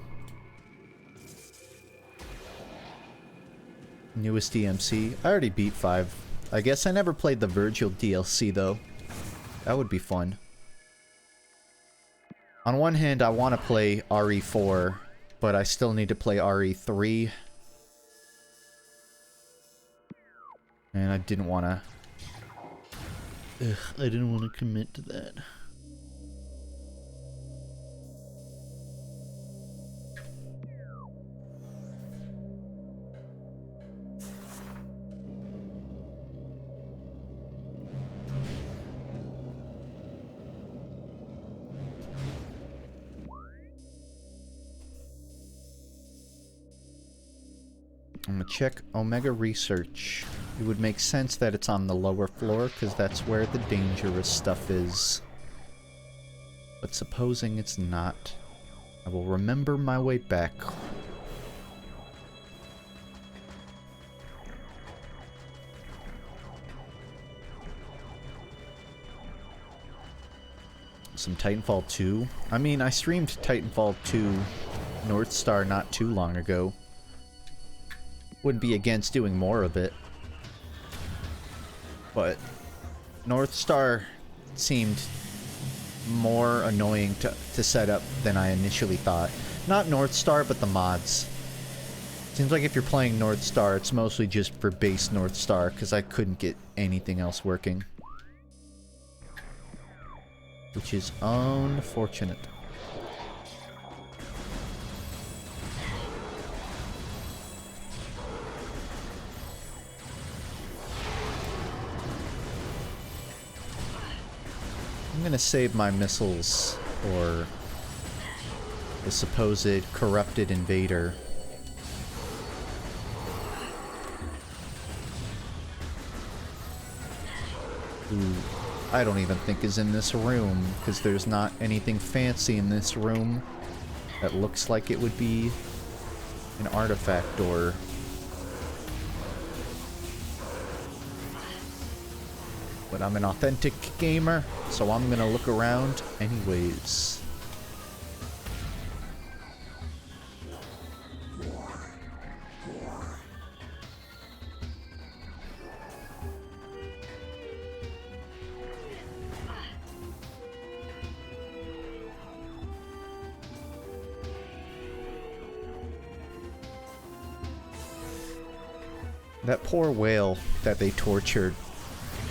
Newest DMC. I already beat 5. I guess I never played the Virgil DLC though. That would be fun. On one hand, I want to play RE4, but I still need to play RE3. And I didn't want to Ugh, I didn't want to commit to that. I'm gonna check Omega Research. It would make sense that it's on the lower floor, because that's where the dangerous stuff is. But supposing it's not, I will remember my way back. Some Titanfall 2. I mean, I streamed Titanfall 2 North Star not too long ago. Wouldn't be against doing more of it. But North Star seemed more annoying to set up than I initially thought. Not North Star, but the mods. Seems like if you're playing North Star, it's mostly just for base North Star, because I couldn't get anything else working. Which is unfortunate. I'm gonna save my missiles for the supposed corrupted invader. Who I don't even think is in this room, because there's not anything fancy in this room that looks like it would be an artifact door. But I'm an authentic gamer, so I'm gonna look around anyways. That poor whale that they tortured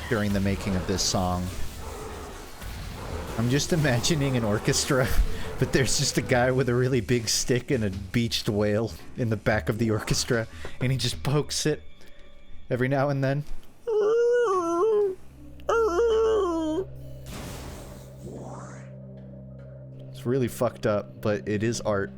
during the making of this song. I'm just imagining an orchestra, but there's just a guy with a really big stick and a beached whale in the back of the orchestra, and he just pokes it every now and then. It's really fucked up, but it is art.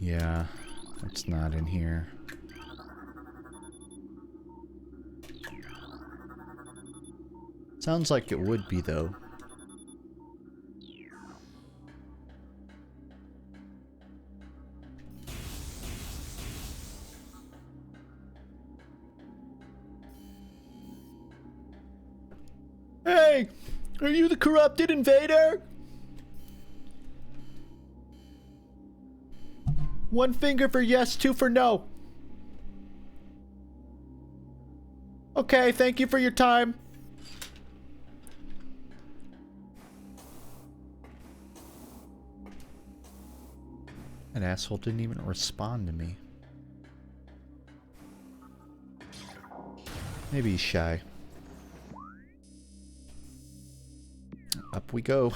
Yeah, it's not in here. Sounds like it would be, though. Hey! Are you the corrupted invader? One finger for yes, two for no. Okay, thank you for your time. That asshole didn't even respond to me. Maybe he's shy. Up we go.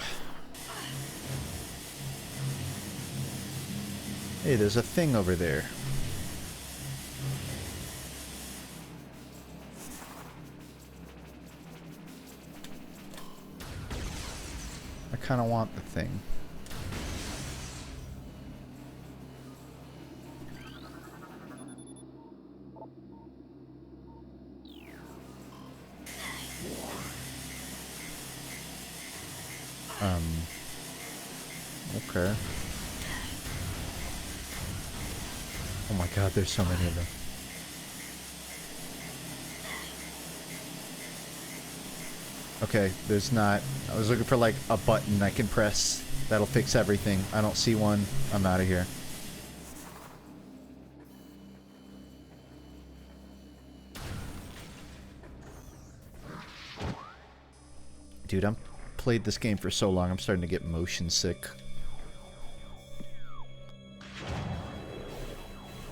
Hey, there's a thing over there. I kind of want the thing. Okay. Oh my god, there's so many of them. Okay, there's not... I was looking for like a button I can press that'll fix everything. I don't see one. I'm out of here. Dude, I'm played this game for so long, I'm starting to get motion sick.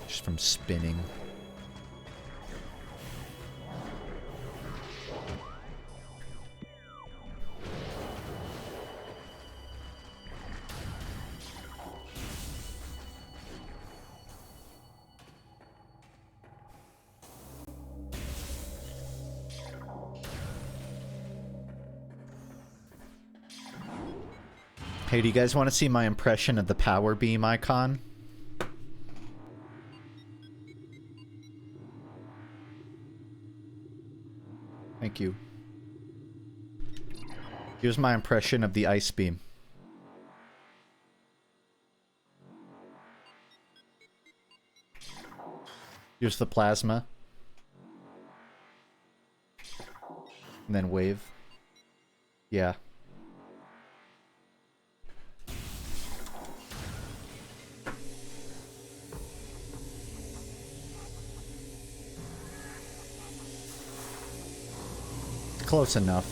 Just from spinning. Hey, do you guys want to see my impression of the power beam icon? Thank you. Here's my impression of the ice beam. Here's the plasma. And then wave. Yeah. Close enough.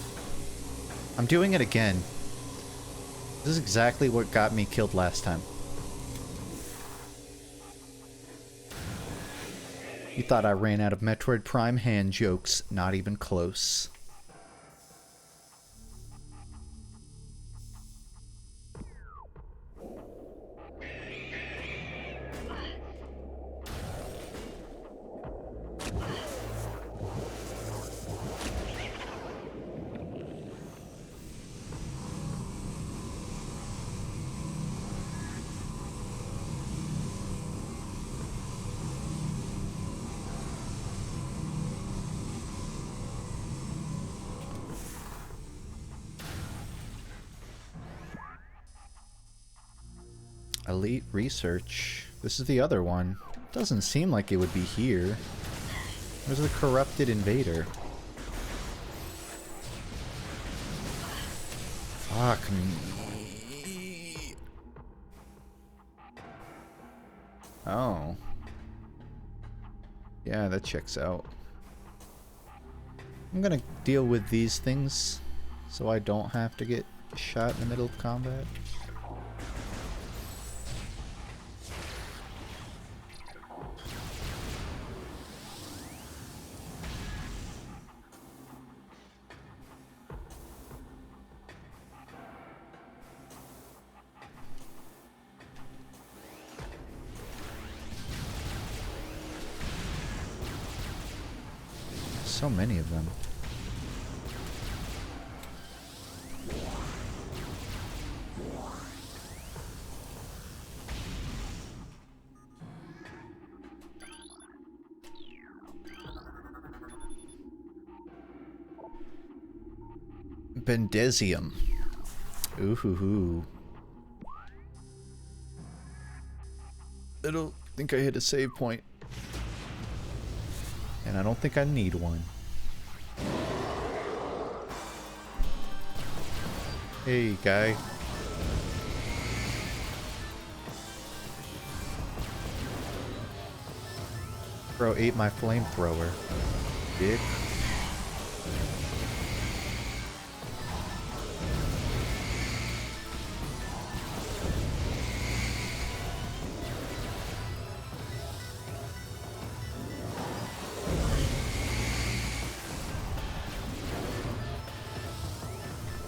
I'm doing it again. This is exactly what got me killed last time. You thought I ran out of Metroid Prime hand jokes. Not even close. Elite Research. This is the other one. Doesn't seem like it would be here. Where's the corrupted invader? Fuck me. Oh. Yeah, that checks out. I'm gonna deal with these things so I don't have to get shot in the middle of combat. So many of them. Bendesium. Ooh hoo hoo. I don't think I hit a save point. And I don't think I need one. Hey, guy. Bro ate my flamethrower. Dick.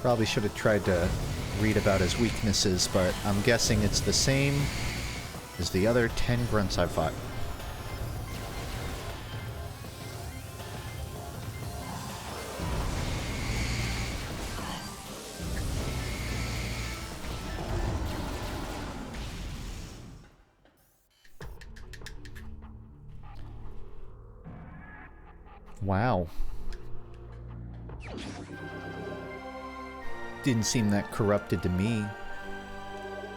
Probably should have tried to read about his weaknesses, but I'm guessing it's the same as the other 10 grunts I fought. Wow. Didn't seem that corrupted to me.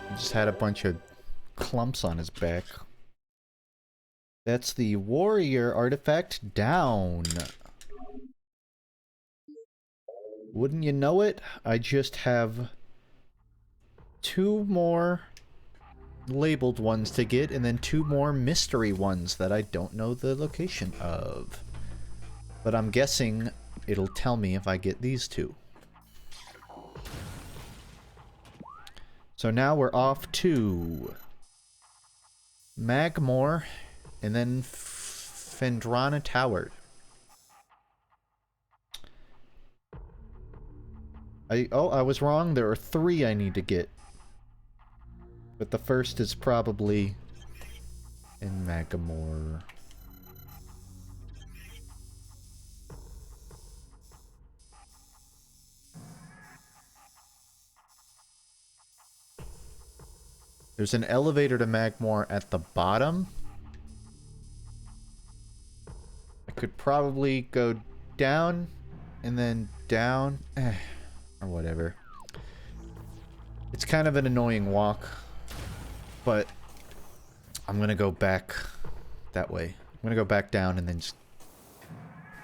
He just had a bunch of clumps on his back. That's the warrior artifact down. Wouldn't you know it? I just have 2 more labeled ones to get, and then 2 more mystery ones that I don't know the location of. But I'm guessing it'll tell me if I get these 2. So now we're off to Magmore and then Phendrana Tower. I was wrong. There are 3 I need to get. But the first is probably in Magmore. There's an elevator to Magmore at the bottom. I could probably go down and then down. Or whatever. It's kind of an annoying walk. But I'm gonna go back that way. I'm gonna go back down and then just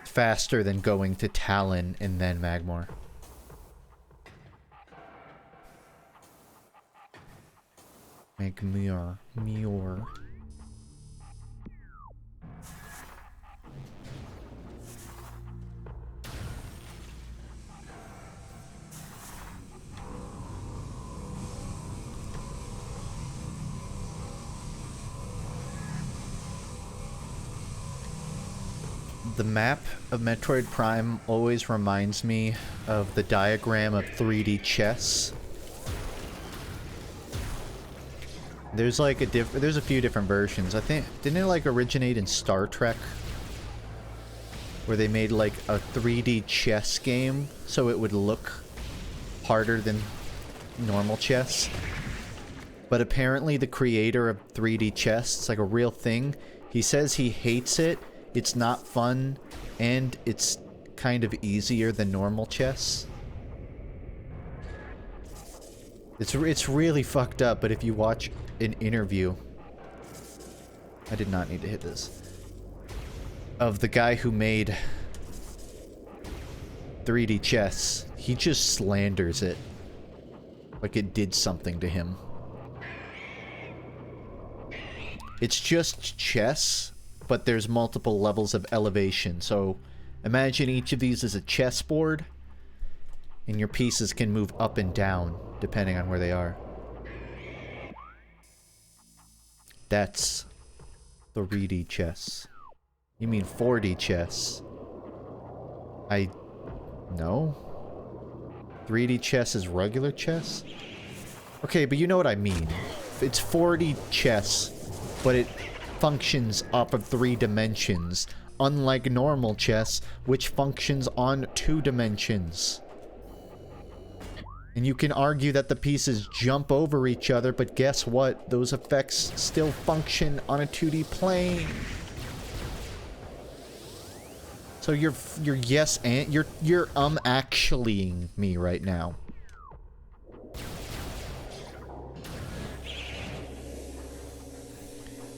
faster than going to Talon and then Magmore. Magmore. Muir. The map of Metroid Prime always reminds me of the diagram of 3D chess. There's like there's a few different versions. I think, didn't it like originate in Star Trek? Where they made like a 3D chess game so it would look harder than normal chess. But apparently the creator of 3D chess, it's like a real thing, he says he hates it, it's not fun, and it's kind of easier than normal chess. It's really fucked up, but if you watch an interview... I did not need to hit this. Of the guy who made 3D chess, he just slanders it. Like it did something to him. It's just chess, but there's multiple levels of elevation. So imagine each of these is a chessboard, and your pieces can move up and down depending on where they are. That's 3D chess. You mean 4D chess? No? 3D chess is regular chess? Okay, but you know what I mean. It's 4D chess, but it functions off of 3 dimensions, unlike normal chess, which functions on 2 dimensions. And you can argue that the pieces jump over each other, but guess what? Those effects still function on a 2D plane. So you're yes and you're actuallying me right now.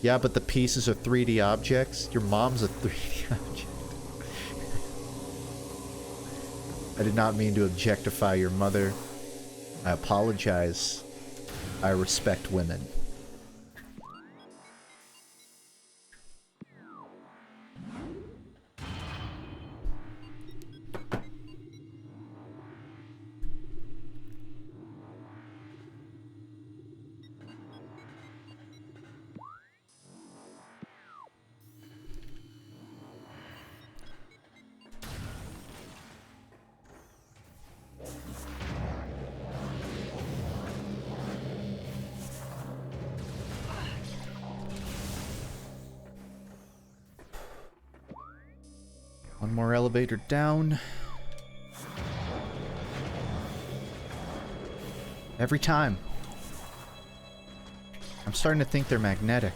Yeah, but the pieces are 3D objects. Your mom's a 3D object. I did not mean to objectify your mother. I apologize. I respect women. One more elevator down. Every time. I'm starting to think they're magnetic.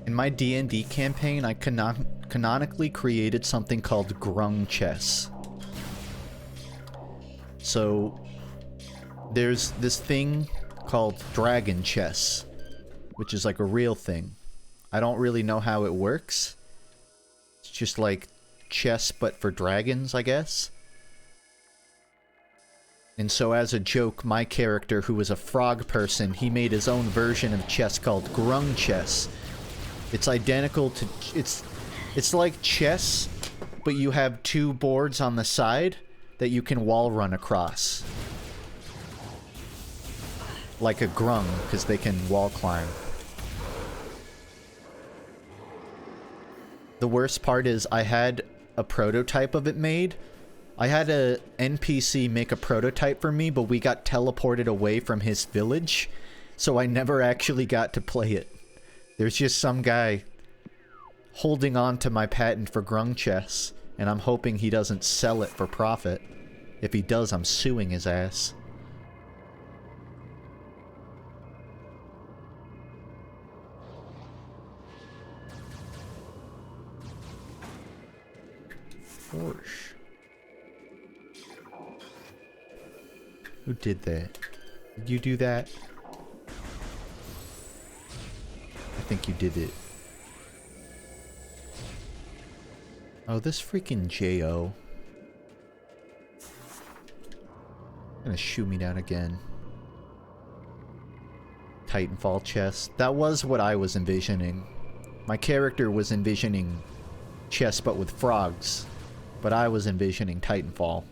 In my D&D campaign, I canonically created something called grung chess. So, there's this thing called dragon chess, which is like a real thing. I don't really know how it works. It's just like chess but for dragons, I guess. And so as a joke, my character, who was a frog person, he made his own version of chess called grung chess. It's identical to... It's like chess, but you have 2 boards on the side that you can wall run across. Like a grung, because they can wall climb. The worst part is I had a prototype of it made. I had a NPC make a prototype for me, but we got teleported away from his village, so I never actually got to play it. There's just some guy holding on to my patent for grung chess, and I'm hoping he doesn't sell it for profit. If he does, I'm suing his ass. Forsh. Who did that? Did you do that? I think you did it. Oh, this freaking J.O. Gonna shoot me down again. Titanfall chess. That was what I was envisioning. My character was envisioning chess but with frogs. But I was envisioning Titanfall.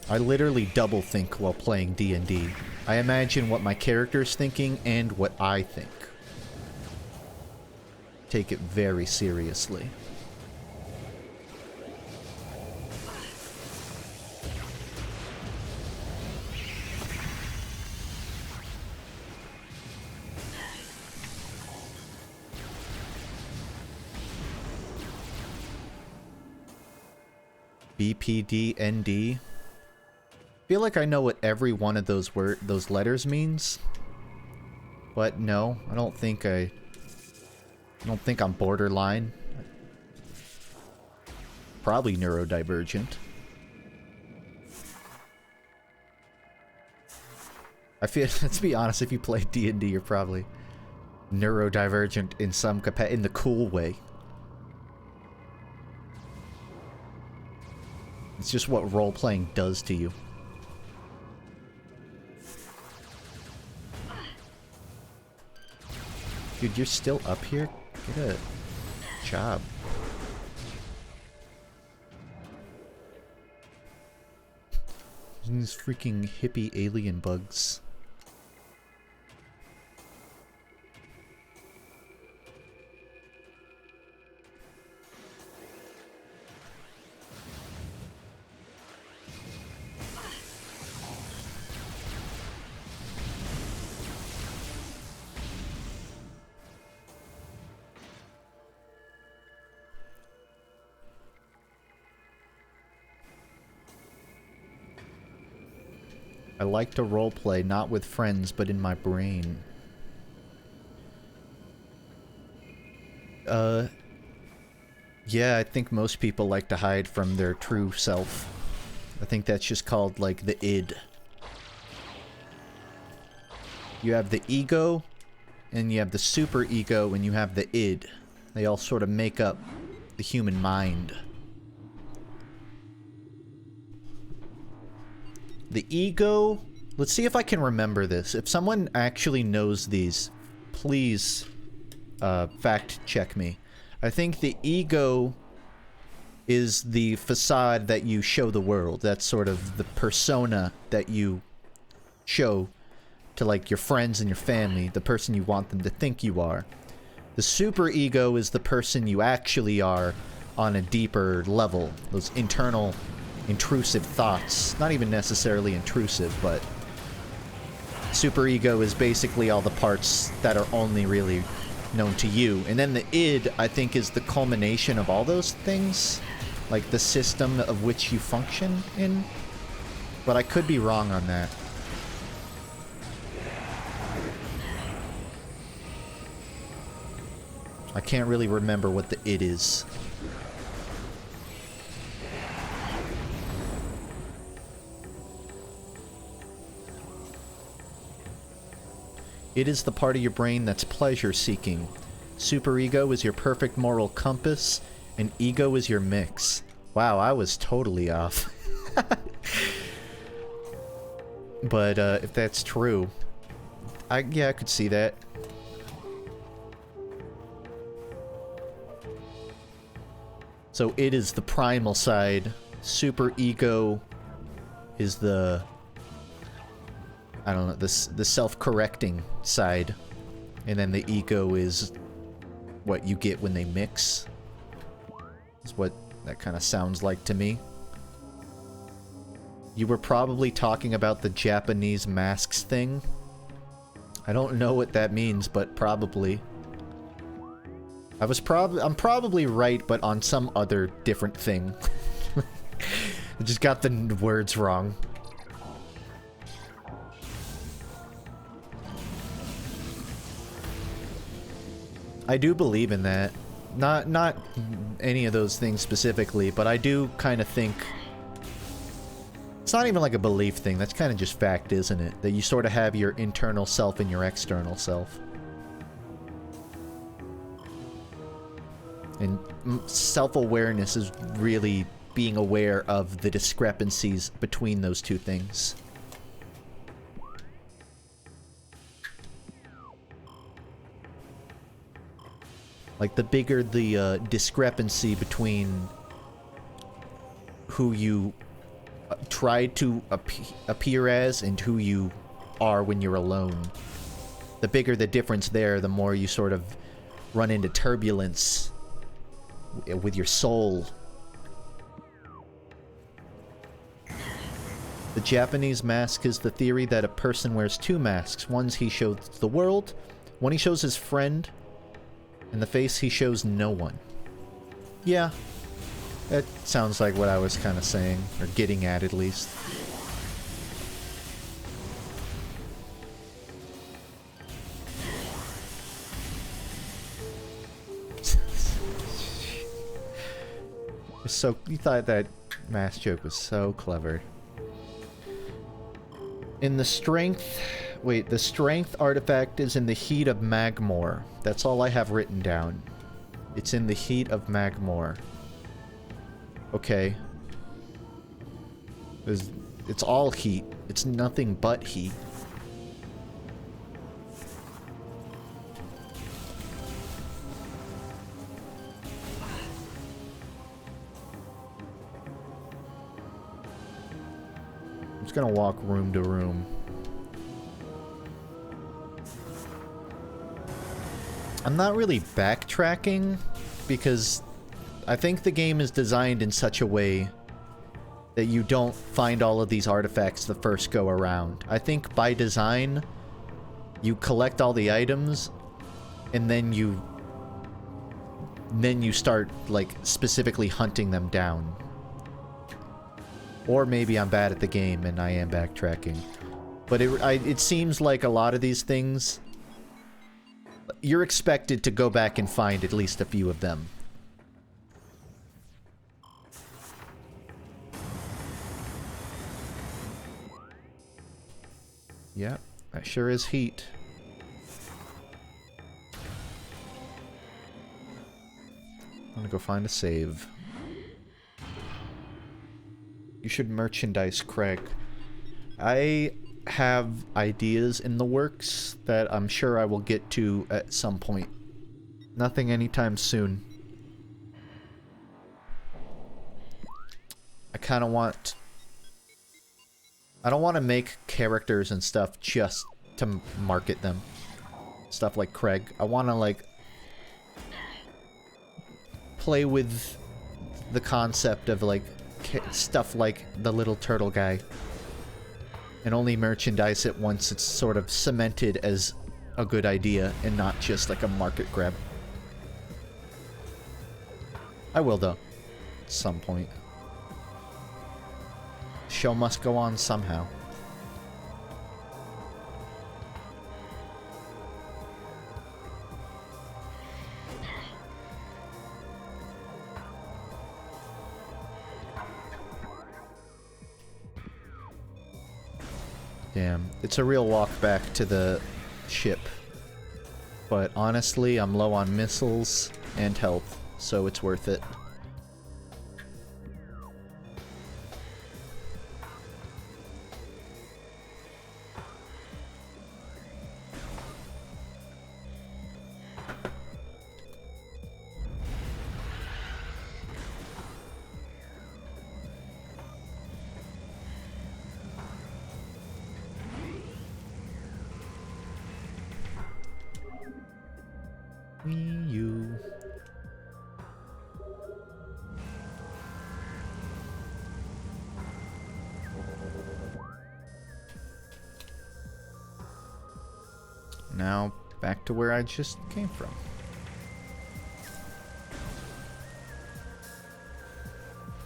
I literally double think while playing D&D. I imagine what my character's thinking and what I think. Take it very seriously. BPDND. I feel like I know what every one of those letters means. But no, I don't think I'm borderline. Probably neurodivergent. I feel, let's be honest, if you play D&D, you're probably neurodivergent in some capacity, in the cool way. It's just what role-playing does to you. Dude, you're still up here? Get a job. These freaking hippie alien bugs. I like to roleplay, not with friends, but in my brain. Yeah, I think most people like to hide from their true self. I think that's just called, like, the id. You have the ego, and you have the super ego, and you have the id. They all sort of make up the human mind. The ego... Let's see if I can remember this. If someone actually knows these, please fact check me. I think the ego is the facade that you show the world. That's sort of the persona that you show to, like, your friends and your family, the person you want them to think you are. The super ego is the person you actually are on a deeper level. Those internal, intrusive thoughts. Not even necessarily intrusive, but super ego is basically all the parts that are only really known to you. And then the id, I think, is the culmination of all those things. Like the system of which you function in. But I could be wrong on that. I can't really remember what the id is. It is the part of your brain that's pleasure-seeking. Superego is your perfect moral compass, and ego is your mix. Wow, I was totally off. But, if that's true... yeah, I could see that. So it is the primal side. Super ego is the... I don't know, the self-correcting side. And then the ego is what you get when they mix. Is what that kind of sounds like to me. You were probably talking about the Japanese masks thing. I don't know what that means, but probably. I'm probably right, but on some other different thing. I just got the words wrong. I do believe in that. Not any of those things specifically, but I do kind of think... It's not even like a belief thing, that's kind of just fact, isn't it? That you sort of have your internal self and your external self. And self-awareness is really being aware of the discrepancies between those two things. Like, the bigger the discrepancy between who you try to appear as and who you are when you're alone, the bigger the difference there, the more you sort of run into turbulence with your soul. The Japanese mask is the theory that a person wears two masks. One he shows the world, one he shows his friend, and the face he shows no one. Yeah, that sounds like what I was kind of saying, or getting at least. So, you thought that mask joke was so clever. In the strength... Wait, the strength artifact is in the heat of Magmore. That's all I have written down. It's in the heat of Magmore. Okay. It's all heat. It's nothing but heat. I'm just gonna walk room to room. I'm not really backtracking, because I think the game is designed in such a way that you don't find all of these artifacts the first go around. I think by design, you collect all the items, and then you start, like, specifically hunting them down. Or maybe I'm bad at the game and I am backtracking. But it seems like a lot of these things... You're expected to go back and find at least a few of them. Yep, that sure is heat. I'm gonna go find a save. You should merchandise Craig. I have ideas in the works that I'm sure I will get to at some point. Nothing anytime soon. I kind of want... I don't want to make characters and stuff just to market them. Stuff like Craig. I want to, like, play with the concept of, like, stuff like the little turtle guy. And only merchandise it once it's sort of cemented as a good idea and not just like a market grab. I will, though. At some point. Show must go on somehow. Damn, it's a real walk back to the ship. But honestly, I'm low on missiles and health, so it's worth it. Wii U. Now, back to where I just came from.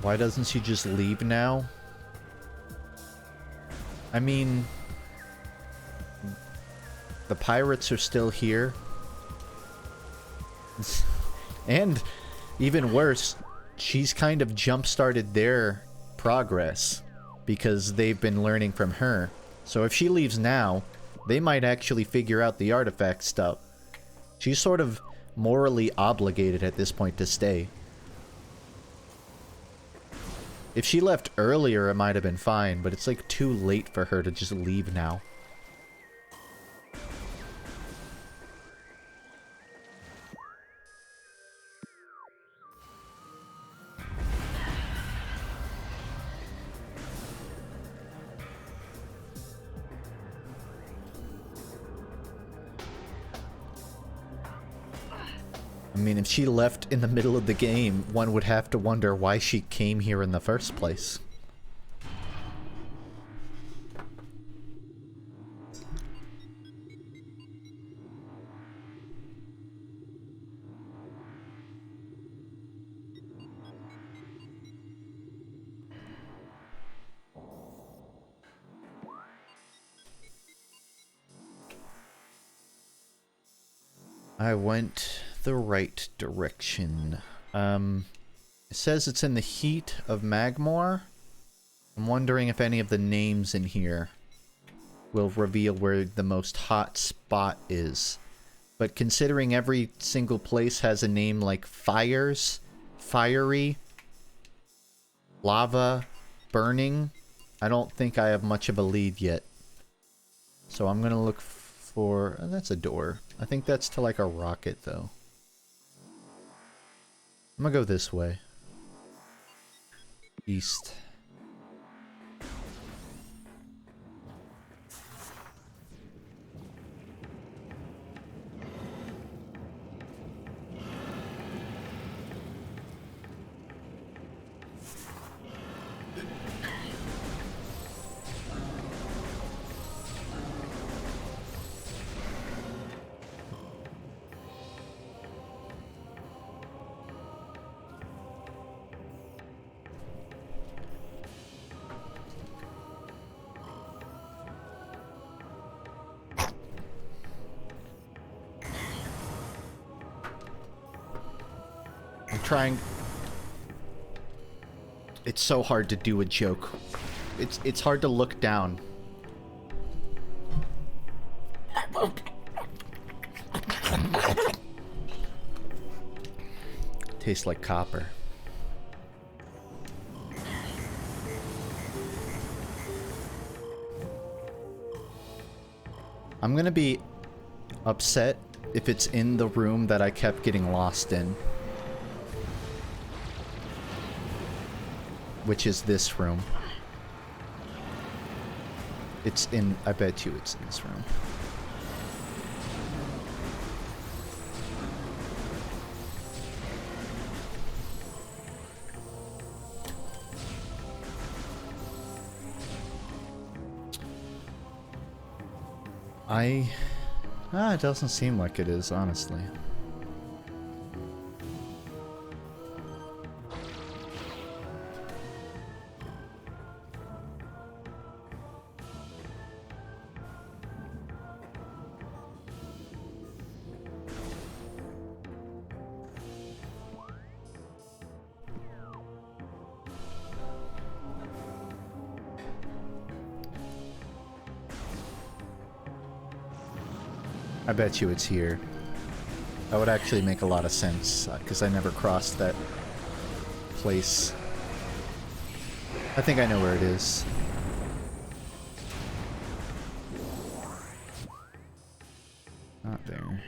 Why doesn't she just leave now? I mean, the pirates are still here. And, even worse, she's kind of jump-started their progress because they've been learning from her. So if she leaves now, they might actually figure out the artifact stuff. She's sort of morally obligated at this point to stay. If she left earlier, it might have been fine, but it's like too late for her to just leave now. I mean, if she left in the middle of the game, one would have to wonder why she came here in the first place. I went the right direction. It says it's in the heat of Magmor. I'm wondering if any of the names in here will reveal where the most hot spot is. But considering every single place has a name like Fires, Fiery, Lava, Burning, I don't think I have much of a lead yet. So I'm gonna look for... oh, that's a door. I think that's to like a rocket though. I'm gonna go this way. East. Trying. It's so hard to do a joke. It's hard to look down. Tastes like copper. I'm gonna be upset if it's in the room that I kept getting lost in. Which is this room. It's in... I bet you it's in this room. it doesn't seem like it is, honestly. I bet you it's here. That would actually make a lot of sense, because I never crossed that place. I think I know where it is. Not there.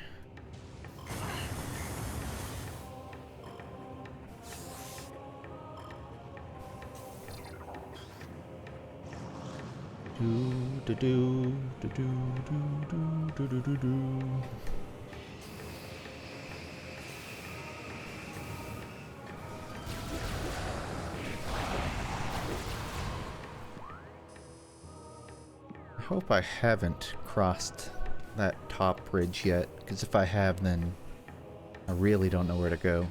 Do do do do do do do do do. I hope I haven't crossed that top bridge yet, because if I have, then I really don't know where to go.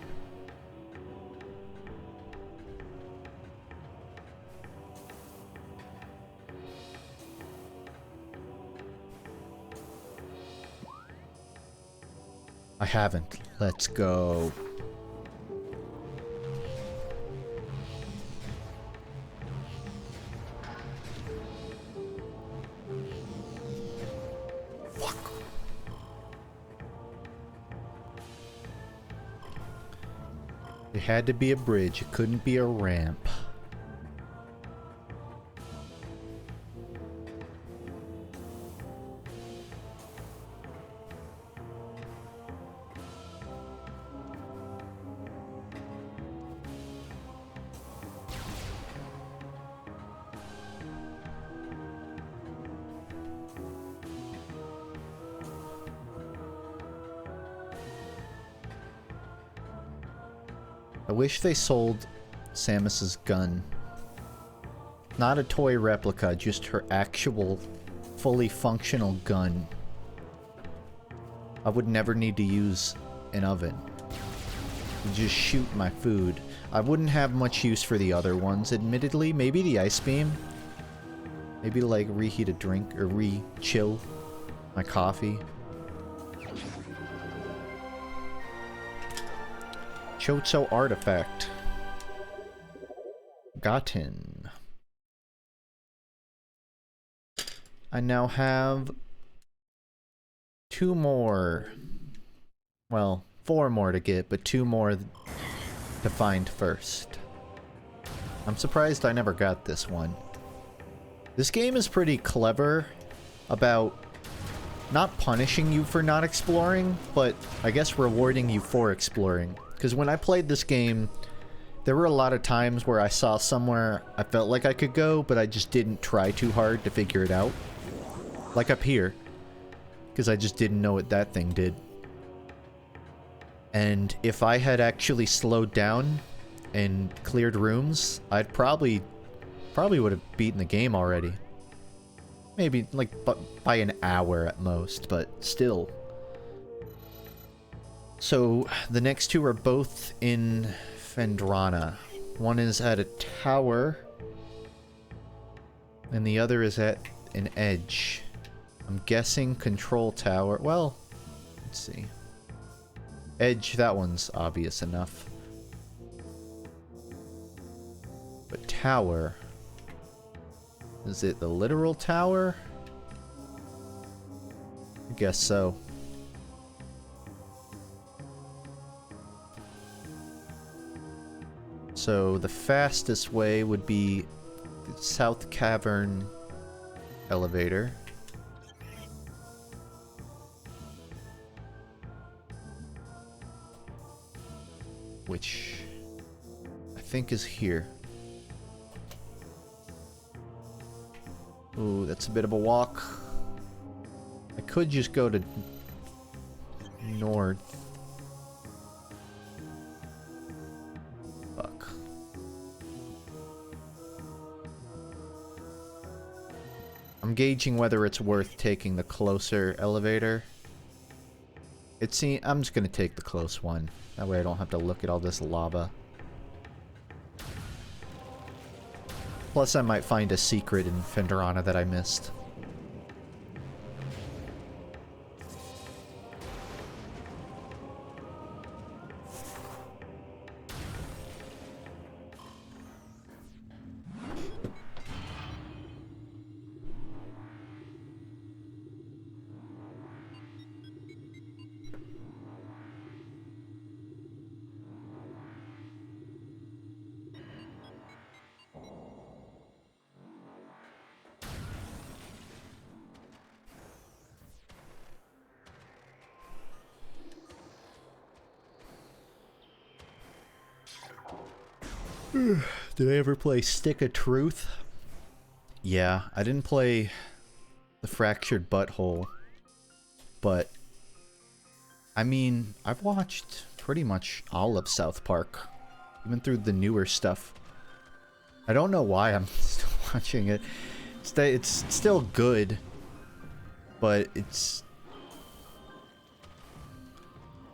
I haven't. Let's go. Fuck. It had to be a bridge. It couldn't be a ramp. I wish they sold Samus's gun. Not a toy replica, just her actual, fully functional gun. I would never need to use an oven. Just shoot my food. I wouldn't have much use for the other ones, admittedly. Maybe the ice beam. Maybe like reheat a drink or re-chill my coffee. Chozo artifact. Gotten. I now have 2 more. Well, 4 more to get, but 2 more to find first. I'm surprised I never got this one. This game is pretty clever about not punishing you for not exploring, but I guess rewarding you for exploring. Because when I played this game, there were a lot of times where I saw somewhere I felt like I could go, but I just didn't try too hard to figure it out. Like up here. Because I just didn't know what that thing did. And if I had actually slowed down and cleared rooms, I'd probably would have beaten the game already. Maybe like by an hour at most, but still. So the next 2 are both in Phendrana. One is at a tower, and the other is at an edge. I'm guessing control tower. Well, let's see. Edge, that one's obvious enough. But tower. Is it the literal tower? I guess so. So the fastest way would be the South Cavern elevator. Which I think is here. Ooh, that's a bit of a walk. I could just go to north. Fuck. I'm gauging whether it's worth taking the closer elevator. I'm just gonna take the close one. That way I don't have to look at all this lava. Plus I might find a secret in Phendrana that I missed. Did I ever play Stick of Truth? Yeah, I didn't play The Fractured Butthole, but I mean, I've watched pretty much all of South Park, even through the newer stuff. I don't know why I'm still watching it. It's still good, but it's...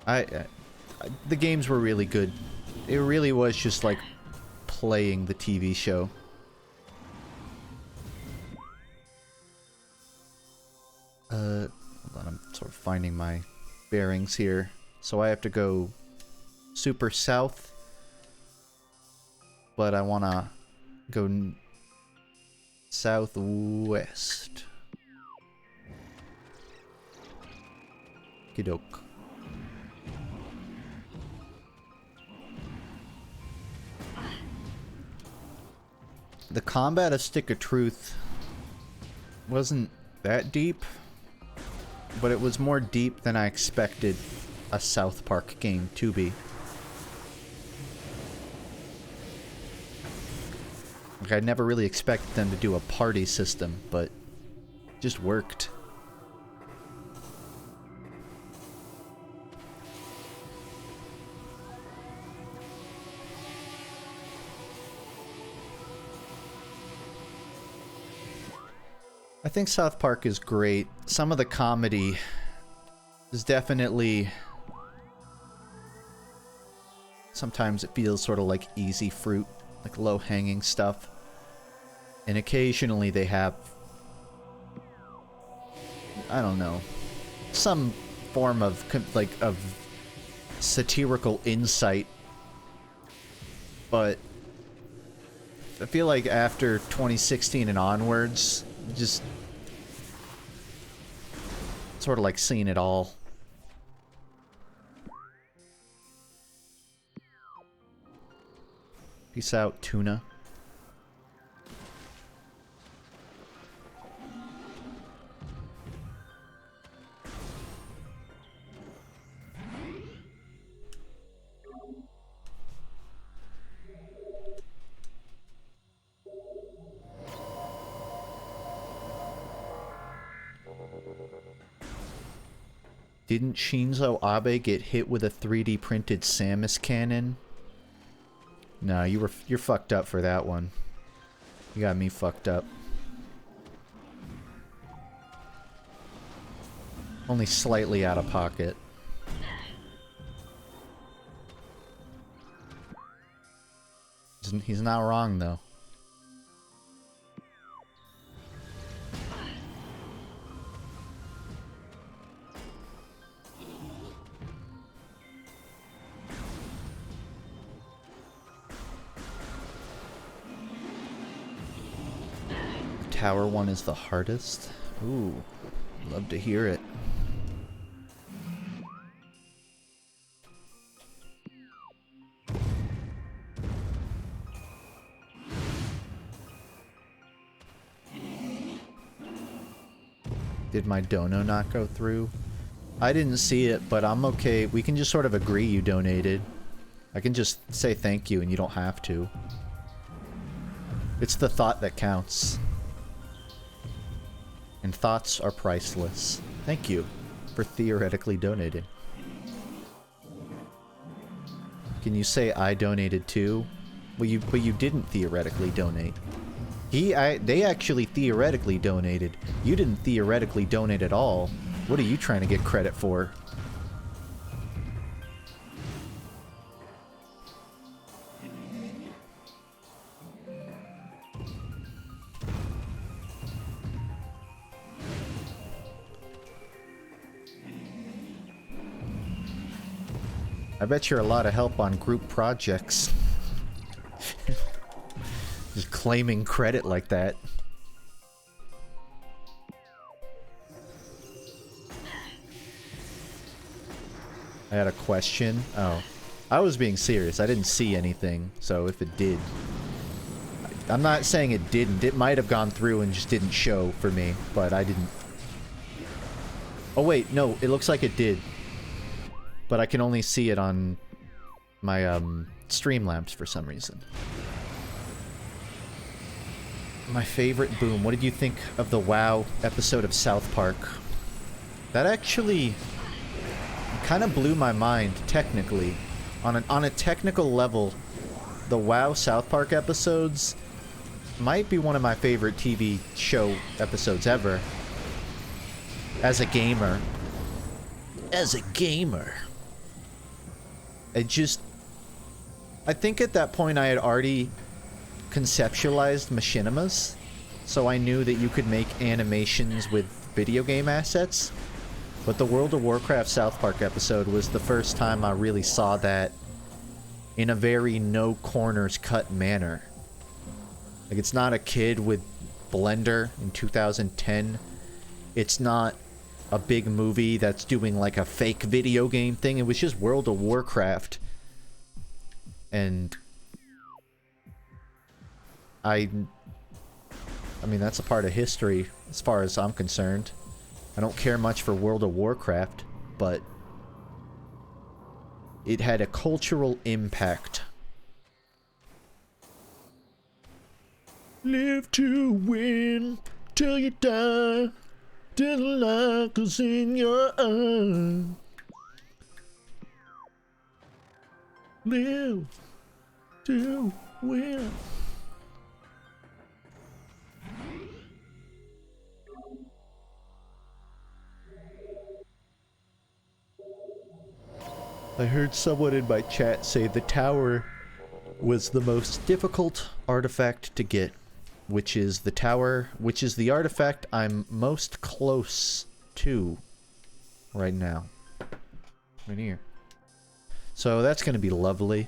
the games were really good. It really was just like playing the TV show. Hold on, I'm sort of finding my bearings here. So I have to go super south, but I want to go southwest. Okey-doke. The combat of Stick of Truth wasn't that deep, but it was more deep than I expected a South Park game to be. Like, I never really expected them to do a party system, but it just worked. I think South Park is great. Some of the comedy is definitely... Sometimes it feels sort of like easy fruit, like low-hanging stuff. And occasionally they have... I don't know. Some form of, like, of satirical insight. But I feel like after 2016 and onwards, just sort of like seeing it all. Peace out, tuna. Didn't Shinzo Abe get hit with a 3D printed Samus cannon? No, you're fucked up for that one. You got me fucked up. Only slightly out of pocket. He's not wrong though. Tower one is the hardest? Ooh, love to hear it. Did my dono not go through? I didn't see it, but I'm okay. We can just sort of agree you donated. I can just say thank you and you don't have to. It's the thought that counts. And thoughts are priceless. Thank you for theoretically donating. Can you say I donated too? Well, you didn't theoretically donate. They actually theoretically donated. You didn't theoretically donate at all. What are you trying to get credit for? I bet you're a lot of help on group projects. Just claiming credit like that. I had a question. Oh. I was being serious. I didn't see anything, so if it did... I'm not saying it didn't. It might have gone through and just didn't show for me, but I didn't... Oh wait, no, it looks like it did. But I can only see it on my Streamlabs for some reason. My favorite boom. What did you think of the WoW episode of South Park? That actually kind of blew my mind, technically. On a technical level, the WoW South Park episodes might be one of my favorite TV show episodes ever. As a gamer. As a gamer. I think at that point I had already conceptualized machinimas, so I knew that you could make animations with video game assets. But the World of Warcraft South Park episode was the first time I really saw that in a very no corners cut manner. Like, it's not a kid with Blender in 2010. It's not a big movie that's doing like a fake video game thing. It was just World of Warcraft. And I mean, that's a part of history as far as I'm concerned. I don't care much for World of Warcraft, but it had a cultural impact. Live to win till you die. Till the light goes in your eye. Live to win. I heard someone in my chat say the tower was the most difficult artifact to get, which is the artifact I'm most close to right now. Right here. So that's gonna be lovely.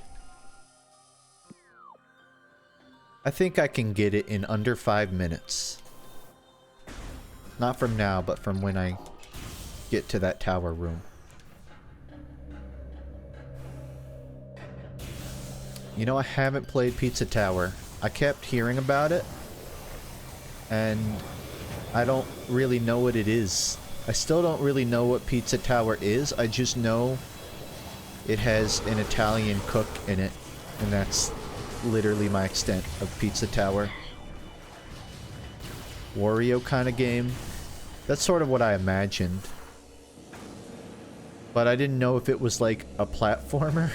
I think I can get it in under 5 minutes. Not from now, but from when I get to that tower room. You know, I haven't played Pizza Tower. I kept hearing about it, and I don't really know what it is. I still don't really know what Pizza Tower is. I just know it has an Italian cook in it, and that's literally my extent of Pizza Tower. Wario kind of game. That's sort of what I imagined. But I didn't know if it was like a platformer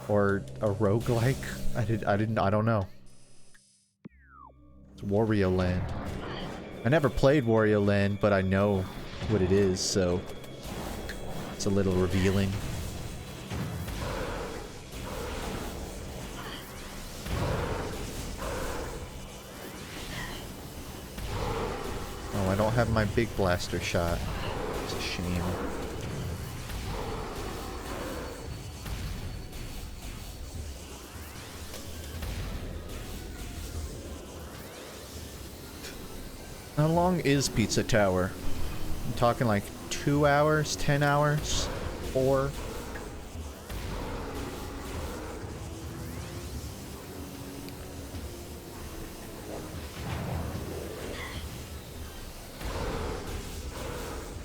or a roguelike. I don't know. It's Wario Land. I never played Wario Land, but I know what it is, so it's a little revealing. Oh, I don't have my big blaster shot. It's a shame. How long is Pizza Tower? I'm talking like 2 hours, 10 hours, 4.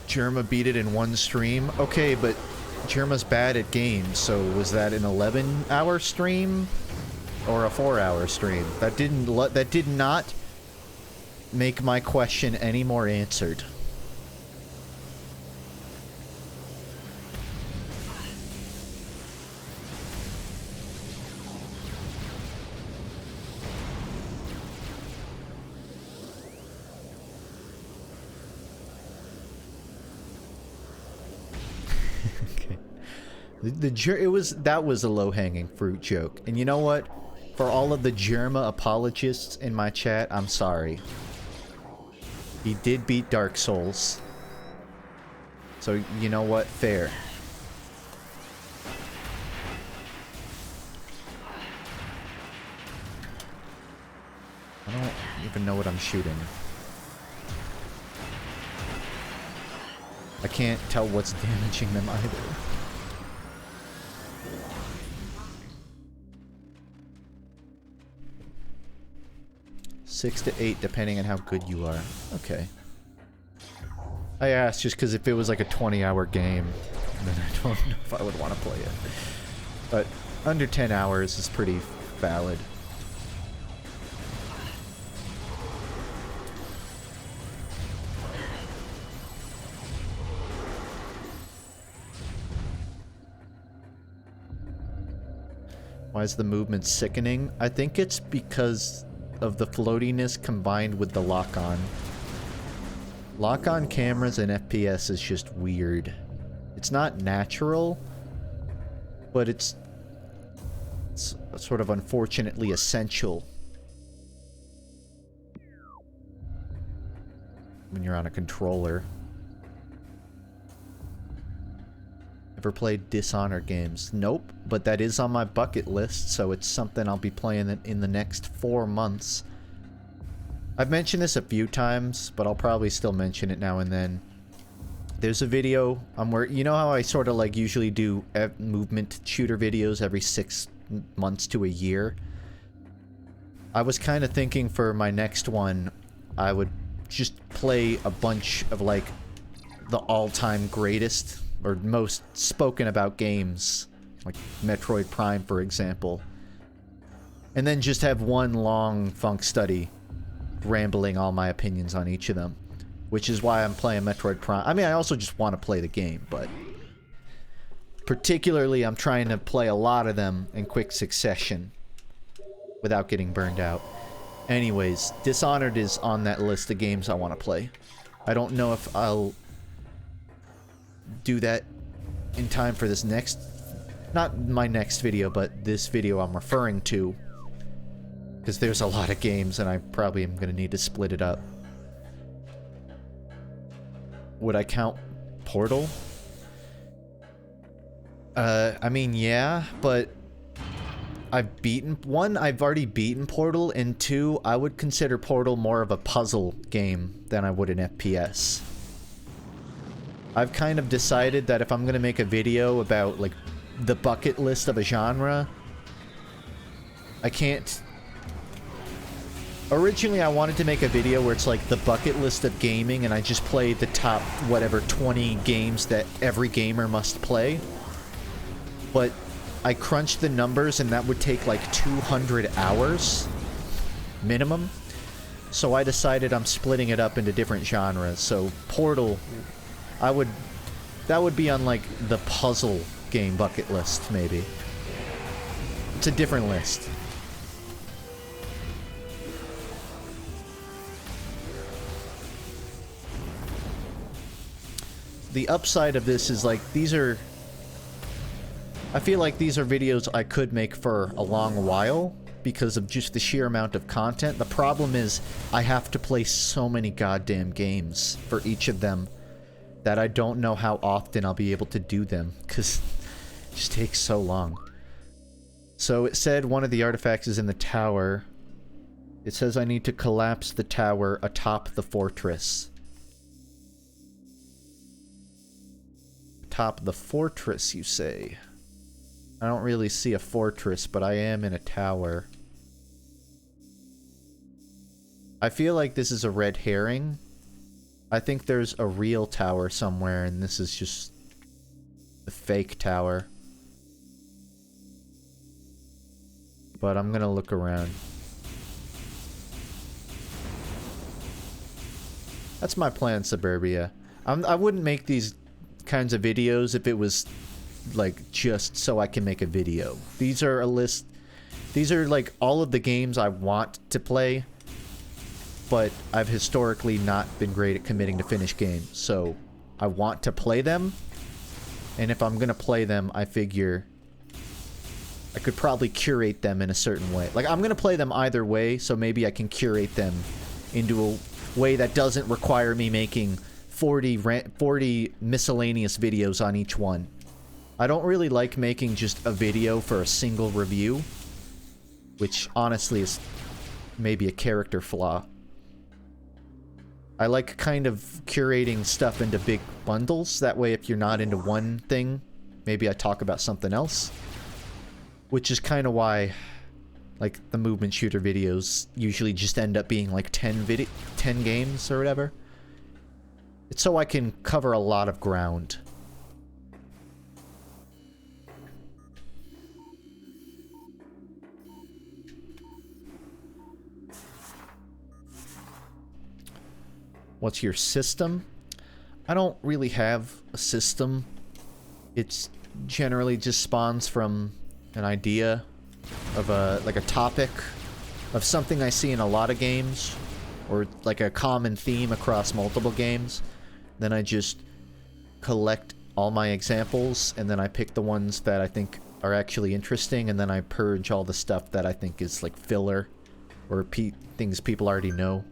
Jerma beat it in one stream. Okay, but Jerma's bad at games, so was that an 11-hour stream or a 4-hour stream? That did not make my question any more answered. Okay. That was a low-hanging fruit joke. And you know what? For all of the Jerma apologists in my chat, I'm sorry. He did beat Dark Souls. So, you know what? Fair. I don't even know what I'm shooting. I can't tell what's damaging them either. Six to 8, depending on how good you are. Okay. I asked just because if it was like a 20-hour game, then I don't know if I would want to play it. But under 10 hours is pretty valid. Why is the movement sickening? I think it's because of the floatiness combined with the lock-on. Lock-on cameras and FPS is just weird. It's not natural, but it's sort of unfortunately essential when you're on a controller. Ever played Dishonored games? Nope, but that is on my bucket list, so it's something I'll be playing in the next 4 months. I've mentioned this a few times, but I'll probably still mention it now and then. There's a video where, you know how I sort of like usually do movement shooter videos every 6 months to a year? I was kind of thinking for my next one, I would just play a bunch of like the all-time greatest or most spoken about games, like Metroid Prime, for example. And then just have one long funk study, rambling all my opinions on each of them. Which is why I'm playing Metroid Prime. I mean, I also just want to play the game, but particularly I'm trying to play a lot of them in quick succession without getting burned out. Anyways, Dishonored is on that list of games I want to play. I don't know if I'll do that in time for this next... not my next video, but this video I'm referring to. Because there's a lot of games and I probably am going to need to split it up. Would I count Portal? I mean, yeah, but I've already beaten Portal, and 2, I would consider Portal more of a puzzle game than I would an FPS. I've kind of decided that if I'm gonna make a video about, like, the bucket list of a genre, I can't... Originally, I wanted to make a video where it's like the bucket list of gaming, and I just play the top, whatever, 20 games that every gamer must play. But I crunched the numbers, and that would take like 200 hours minimum. So I decided I'm splitting it up into different genres. So Portal, that would be on like the puzzle game bucket list, maybe. It's a different list. The upside of this is, like, I feel like these are videos I could make for a long while because of just the sheer amount of content. The problem is I have to play so many goddamn games for each of them that I don't know how often I'll be able to do them because it just takes so long. So it said one of the artifacts is in the tower. It says I need to collapse the tower atop the fortress. Top of the fortress, you say? I don't really see a fortress, but I am in a tower. I feel like this is a red herring. I think there's a real tower somewhere, and this is just a fake tower. But I'm gonna look around. That's my plan, Suburbia. I wouldn't make these kinds of videos if it was like just so I can make a video. These are a list. These are like all of the games I want to play, but I've historically not been great at committing to finish games. So I want to play them, and if I'm gonna play them, I figure I could probably curate them in a certain way. Like, I'm gonna play them either way, so maybe I can curate them into a way that doesn't require me making 40 miscellaneous videos on each one. I don't really like making just a video for a single review, which honestly is maybe a character flaw. I like kind of curating stuff into big bundles, that way if you're not into one thing, maybe I talk about something else. Which is kind of why, like, the movement shooter videos usually just end up being like 10 games or whatever. It's so I can cover a lot of ground. What's your system? I don't really have a system. It's generally just spawns from an idea of like a topic of something I see in a lot of games, or like a common theme across multiple games, then I just collect all my examples, and then I pick the ones that I think are actually interesting, and then I purge all the stuff that I think is like filler, or things people already know.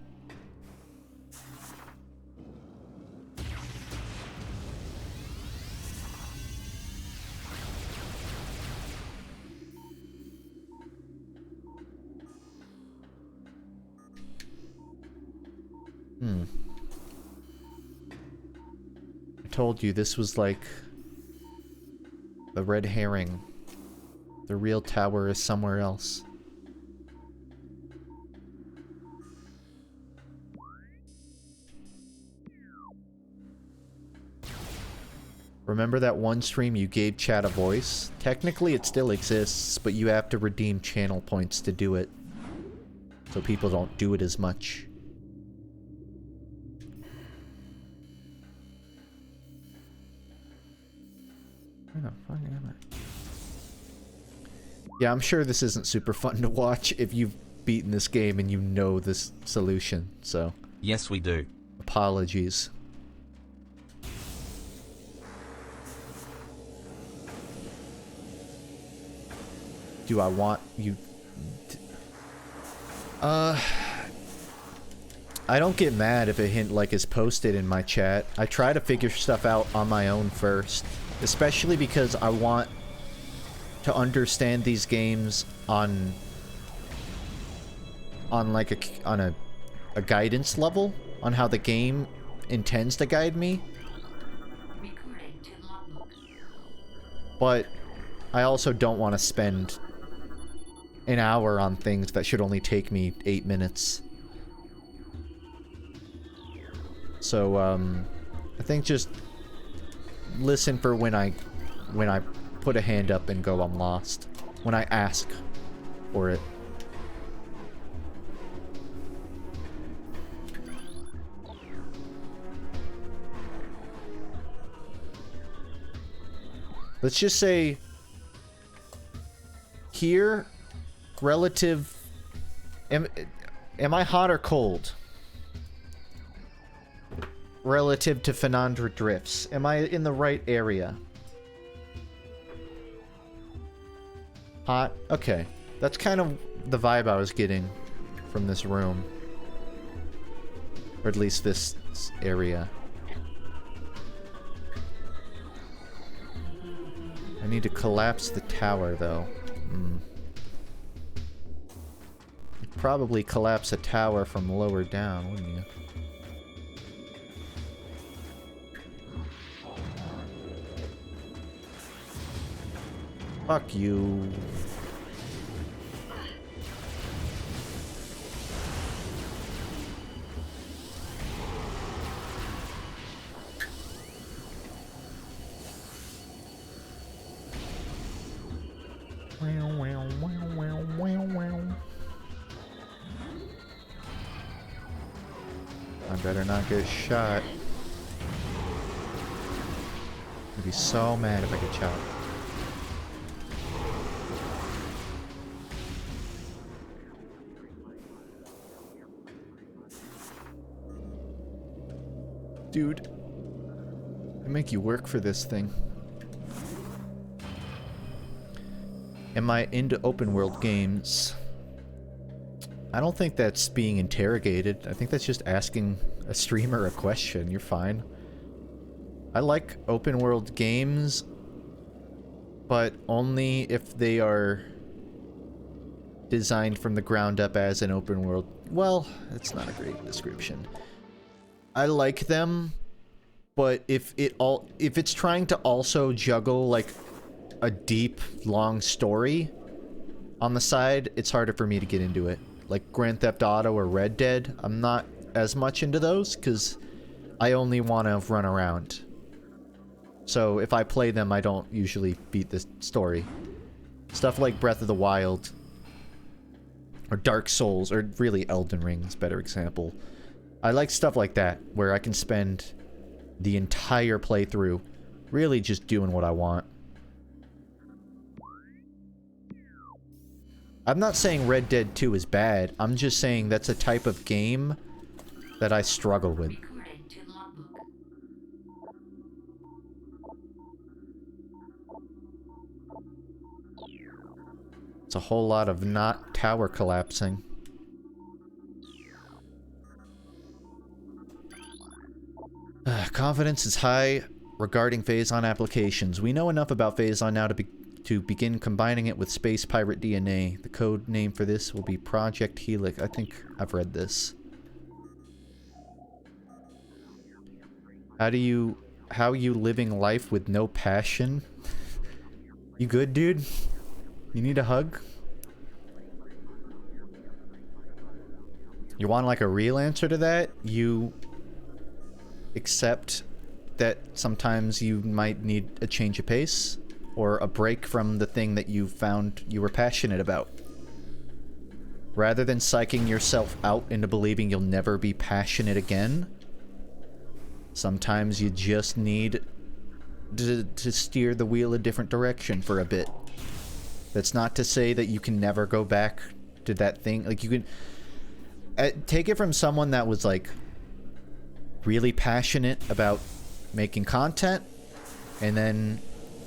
I told you this was like the red herring. The real tower is somewhere else. Remember that one stream you gave chat a voice? Technically it still exists, but you have to redeem channel points to do it. So people don't do it as much. Where the fuck am I? Yeah, I'm sure this isn't super fun to watch if you've beaten this game and you know this solution, so... Yes, we do. Apologies. Do I want you... I don't get mad if a hint like is posted in my chat. I try to figure stuff out on my own first. Especially because I want to understand these games on like a guidance level, on how the game intends to guide me. But I also don't want to spend an hour on things that should only take me 8 minutes. So I think just listen for when I put a hand up and go I'm lost. When I ask for it. Let's just say here, relative... Am I hot or cold? Relative to Fernandra Drifts. Am I in the right area? Hot? Okay. That's kind of the vibe I was getting from this room. Or at least this area. I need to collapse the tower, though. You'd probably collapse a tower from lower down, wouldn't you? Fuck you. I better not get shot. I'd be so mad if I get shot. Dude, I make you work for this thing. Am I into open world games? I don't think that's being interrogated. I think that's just asking a streamer a question. You're fine. I like open world games, but only if they are designed from the ground up as an open world. Well, that's not a great description. I like them, but if it's trying to also juggle like a deep, long story on the side, it's harder for me to get into it. Like Grand Theft Auto or Red Dead, I'm not as much into those because I only want to run around. So if I play them, I don't usually beat the story. Stuff like Breath of the Wild or Dark Souls, or really Elden Ring is a better example. I like stuff like that, where I can spend the entire playthrough really just doing what I want. I'm not saying Red Dead 2 is bad. I'm just saying that's a type of game that I struggle with. It's a whole lot of not tower collapsing. Confidence is high regarding Phazon applications. We know enough about Phazon now to begin combining it with Space Pirate DNA. The code name for this will be Project Helix. I think I've read this. How are you living life with no passion? You good, dude? You need a hug? You want like a real answer to that? You accept that sometimes you might need a change of pace or a break from the thing that you found you were passionate about. Rather than psyching yourself out into believing you'll never be passionate again, sometimes you just need to steer the wheel a different direction for a bit. That's not to say that you can never go back to that thing. Like, you can take it from someone that was like really passionate about making content, and then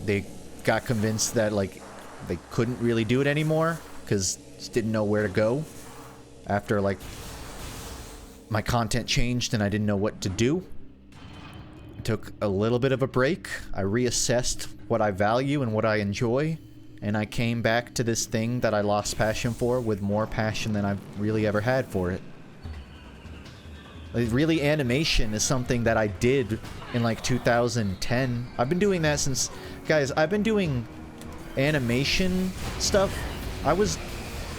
they got convinced that like they couldn't really do it anymore because just didn't know where to go after like my content changed and I didn't know what to do. I took a little bit of a break. I reassessed what I value and what I enjoy, and I came back to this thing that I lost passion for with more passion than I've really ever had for it. Like, really, animation is something that I did in like 2010. I've been doing that since... Guys, I've been doing animation stuff.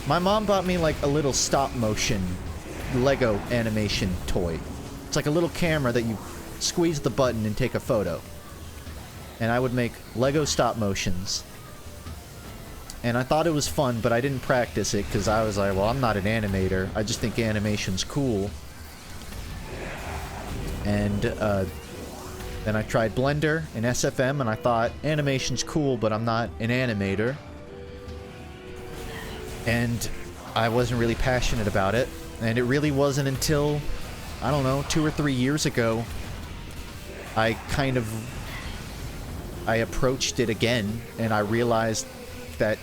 My mom bought me like a little stop motion Lego animation toy. It's like a little camera that you squeeze the button and take a photo. And I would make Lego stop motions. And I thought it was fun, but I didn't practice it because I was like, well, I'm not an animator. I just think animation's cool. And then I tried Blender and SFM, and I thought animation's cool, but I'm not an animator. And I wasn't really passionate about it. And it really wasn't until, I don't know, 2 or 3 years ago, I approached it again, and I realized that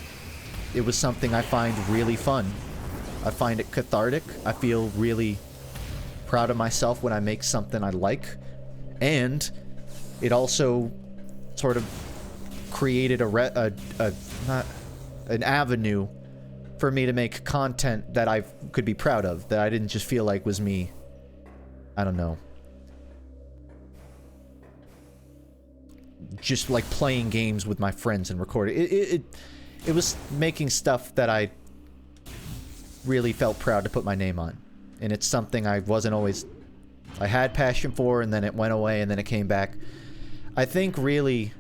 it was something I find really fun. I find it cathartic. I feel really proud of myself when I make something I like. And it also sort of created an avenue for me to make content that I could be proud of, that I didn't just feel like was me. I don't know. Just like playing games with my friends and recording. It was making stuff that I really felt proud to put my name on. And it's something I wasn't always... I had passion for, and then it went away, and then it came back. I think, really,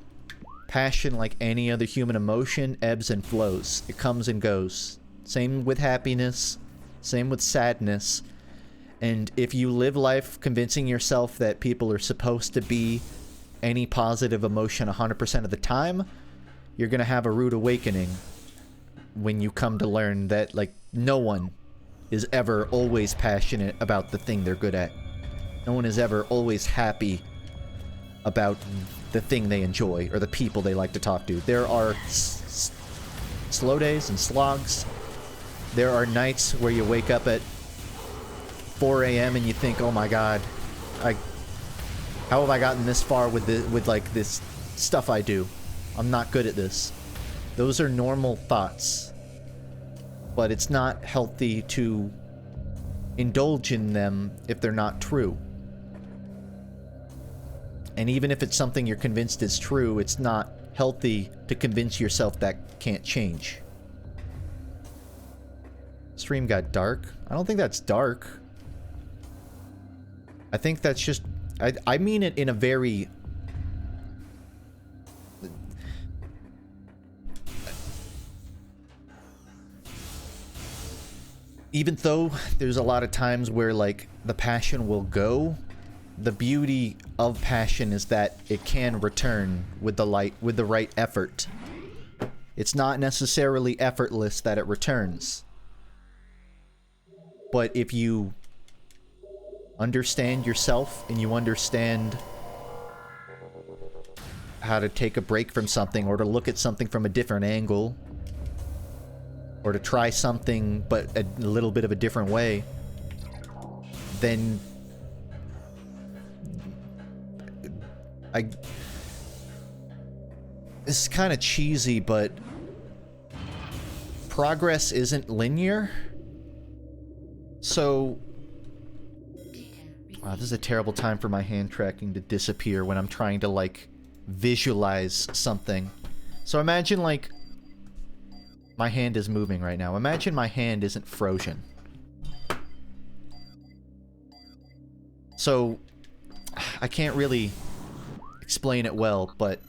passion, like any other human emotion, ebbs and flows. It comes and goes. Same with happiness. Same with sadness. And if you live life convincing yourself that people are supposed to be any positive emotion 100% of the time, you're gonna have a rude awakening when you come to learn that, like, no one is ever always passionate about the thing they're good at. No one is ever always happy about the thing they enjoy or the people they like to talk to. There are slow days and slogs. There are nights where you wake up at 4 a.m. and you think, oh my god, how have I gotten this far with like this stuff I do? I'm not good at this. Those are normal thoughts. But it's not healthy to indulge in them if they're not true. And even if it's something you're convinced is true, it's not healthy to convince yourself that can't change. Stream got dark? I don't think that's dark. I think that's just... I mean it in a very... Even though there's a lot of times where, like, the passion will go, the beauty of passion is that it can return with the right effort. It's not necessarily effortless that it returns. But if you understand yourself and you understand how to take a break from something, or to look at something from a different angle, or to try something but a little bit of a different way, then this is kind of cheesy, but progress isn't linear. So wow, this is a terrible time for my hand tracking to disappear when I'm trying to, like, visualize something. So imagine, like, my hand is moving right now. Imagine my hand isn't frozen. So I can't really explain it well, but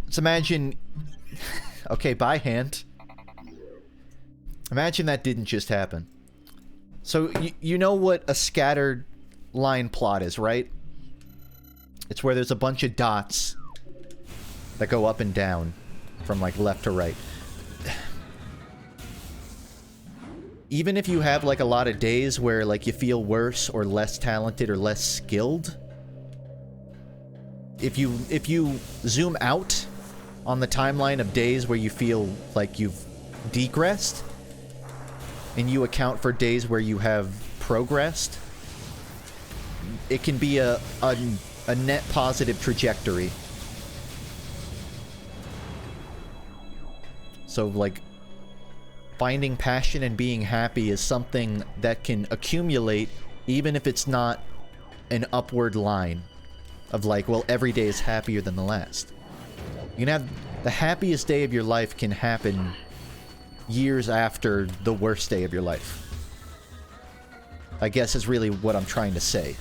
let's imagine... Okay, bye, hand. Imagine that didn't just happen. So you know what a scattered line plot is, right? It's where there's a bunch of dots that go up and down from, like, left to right. Even if you have, like, a lot of days where, like, you feel worse or less talented or less skilled, if you zoom out on the timeline of days where you feel like you've degressed, and you account for days where you have progressed, it can be a net positive trajectory. So, like, finding passion and being happy is something that can accumulate even if it's not an upward line of, like, well, every day is happier than the last. You can have the happiest day of your life can happen years after the worst day of your life, I guess, is really what I'm trying to say.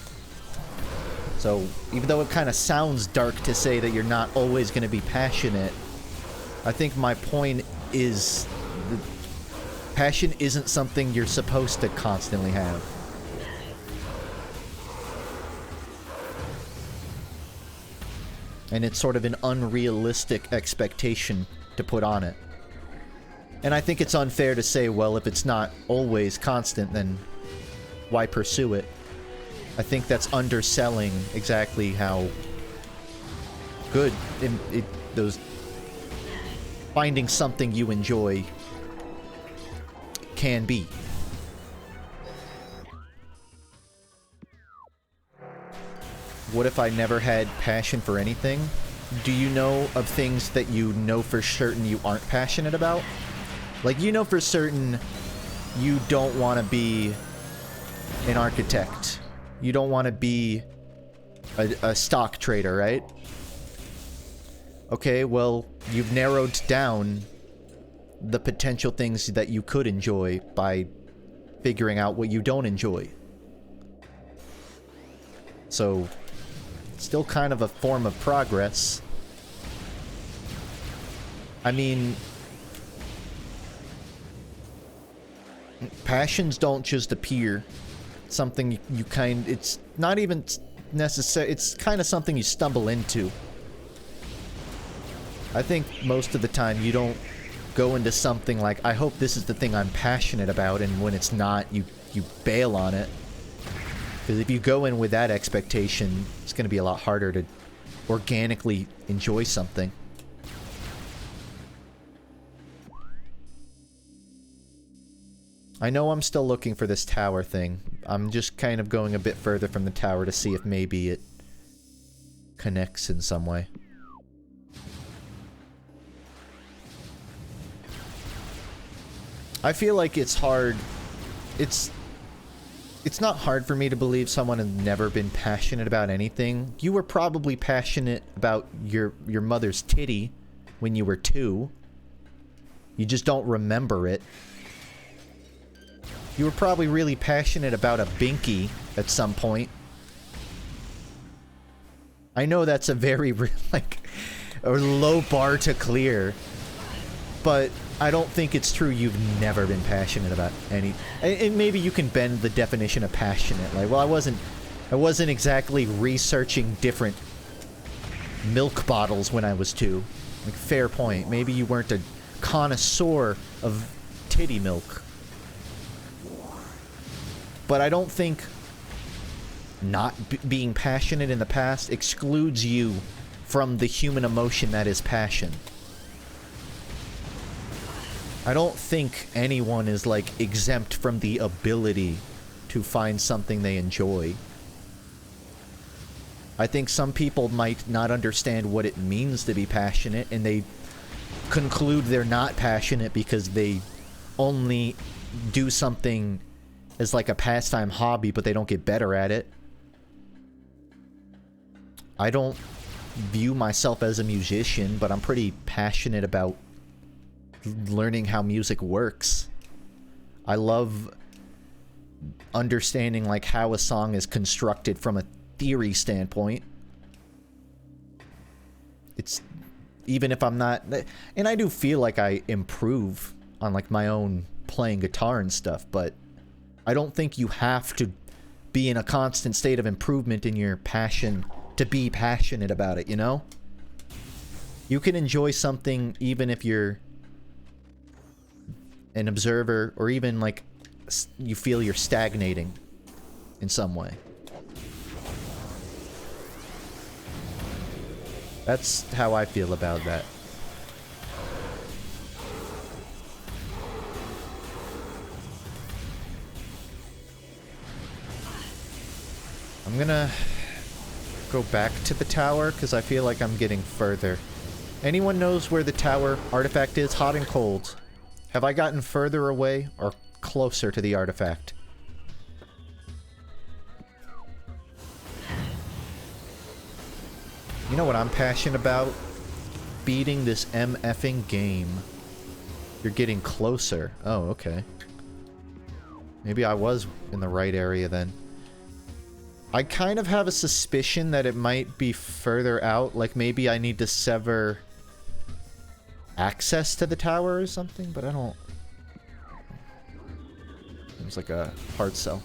So, even though it kind of sounds dark to say that you're not always going to be passionate, I think my point is passion isn't something you're supposed to constantly have. And it's sort of an unrealistic expectation to put on it. And I think it's unfair to say, well, if it's not always constant, then why pursue it? I think that's underselling exactly how good those finding something you enjoy can be. What if I never had passion for anything? Do you know of things that you know for certain you aren't passionate about? Like, you know for certain you don't want to be an architect. You don't want to be a stock trader, right? Okay, well, you've narrowed down the potential things that you could enjoy by figuring out what you don't enjoy. So, still kind of a form of progress. I mean, passions don't just appear. Something it's not even necessary, it's kind of something you stumble into. I think most of the time you don't go into something like, I hope this is the thing I'm passionate about, and when it's not, you bail on it. Because if you go in with that expectation, it's going to be a lot harder to organically enjoy something. I know I'm still looking for this tower thing. I'm just kind of going a bit further from the tower to see if maybe it connects in some way. I feel like it's hard. It's not hard for me to believe someone has never been passionate about anything. You were probably passionate about your mother's titty when you were 2. You just don't remember it. You were probably really passionate about a binky at some point. I know that's a very, like, a low bar to clear. But I don't think it's true you've never been passionate about any... And maybe you can bend the definition of passionate. Like, well, I wasn't exactly researching different milk bottles when I was 2. Like, fair point. Maybe you weren't a connoisseur of titty milk. But I don't think not being passionate in the past excludes you from the human emotion that is passion. I don't think anyone is, like, exempt from the ability to find something they enjoy. I think some people might not understand what it means to be passionate, and they conclude they're not passionate because they only do something as, like, a pastime hobby, but they don't get better at it. I don't view myself as a musician, but I'm pretty passionate about learning how music works. I love understanding, like, how a song is constructed from a theory standpoint. It's, even if I'm not, and I do feel like I improve on, like, my own playing guitar and stuff, but I don't think you have to be in a constant state of improvement in your passion to be passionate about it, you know? You can enjoy something even if you're an observer, or even, like, you feel you're stagnating in some way. That's how I feel about that. I'm gonna go back to the tower, because I feel like I'm getting further. Anyone knows where the tower artifact is? Hot and cold. Have I gotten further away or closer to the artifact? You know what I'm passionate about? Beating this MFing game. You're getting closer. Oh, okay. Maybe I was in the right area then. I kind of have a suspicion that it might be further out. Like, maybe I need to sever access to the tower or something, but I don't... Seems like a hard sell.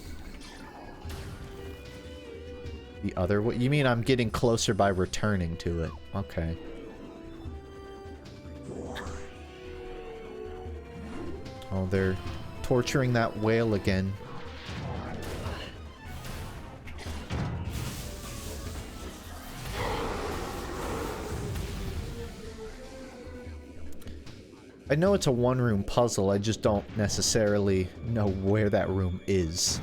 The other way? You mean I'm getting closer by returning to it? Okay. Oh, they're torturing that whale again. I know it's a one-room puzzle, I just don't necessarily know where that room is.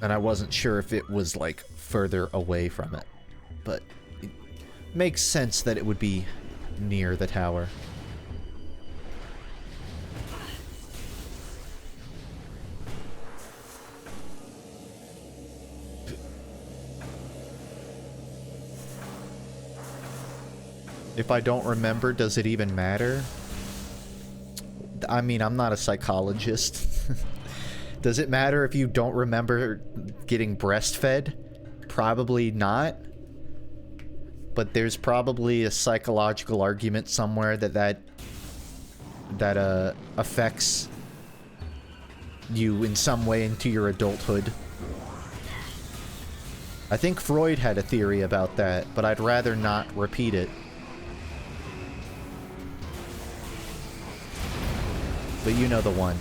And I wasn't sure if it was, like, further away from it. But it makes sense that it would be near the tower. If I don't remember, does it even matter? I mean, I'm not a psychologist. Does it matter if you don't remember getting breastfed? Probably not. But there's probably a psychological argument somewhere that affects you in some way into your adulthood. I think Freud had a theory about that, but I'd rather not repeat it. But you know the one.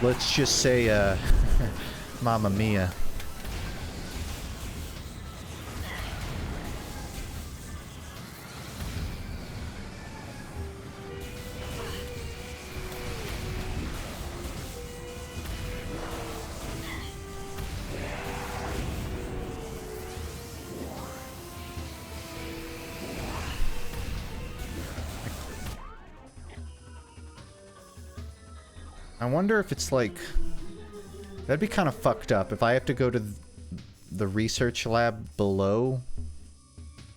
Let's just say, Mamma Mia. I wonder if it's like... That'd be kind of fucked up if I have to go to the research lab below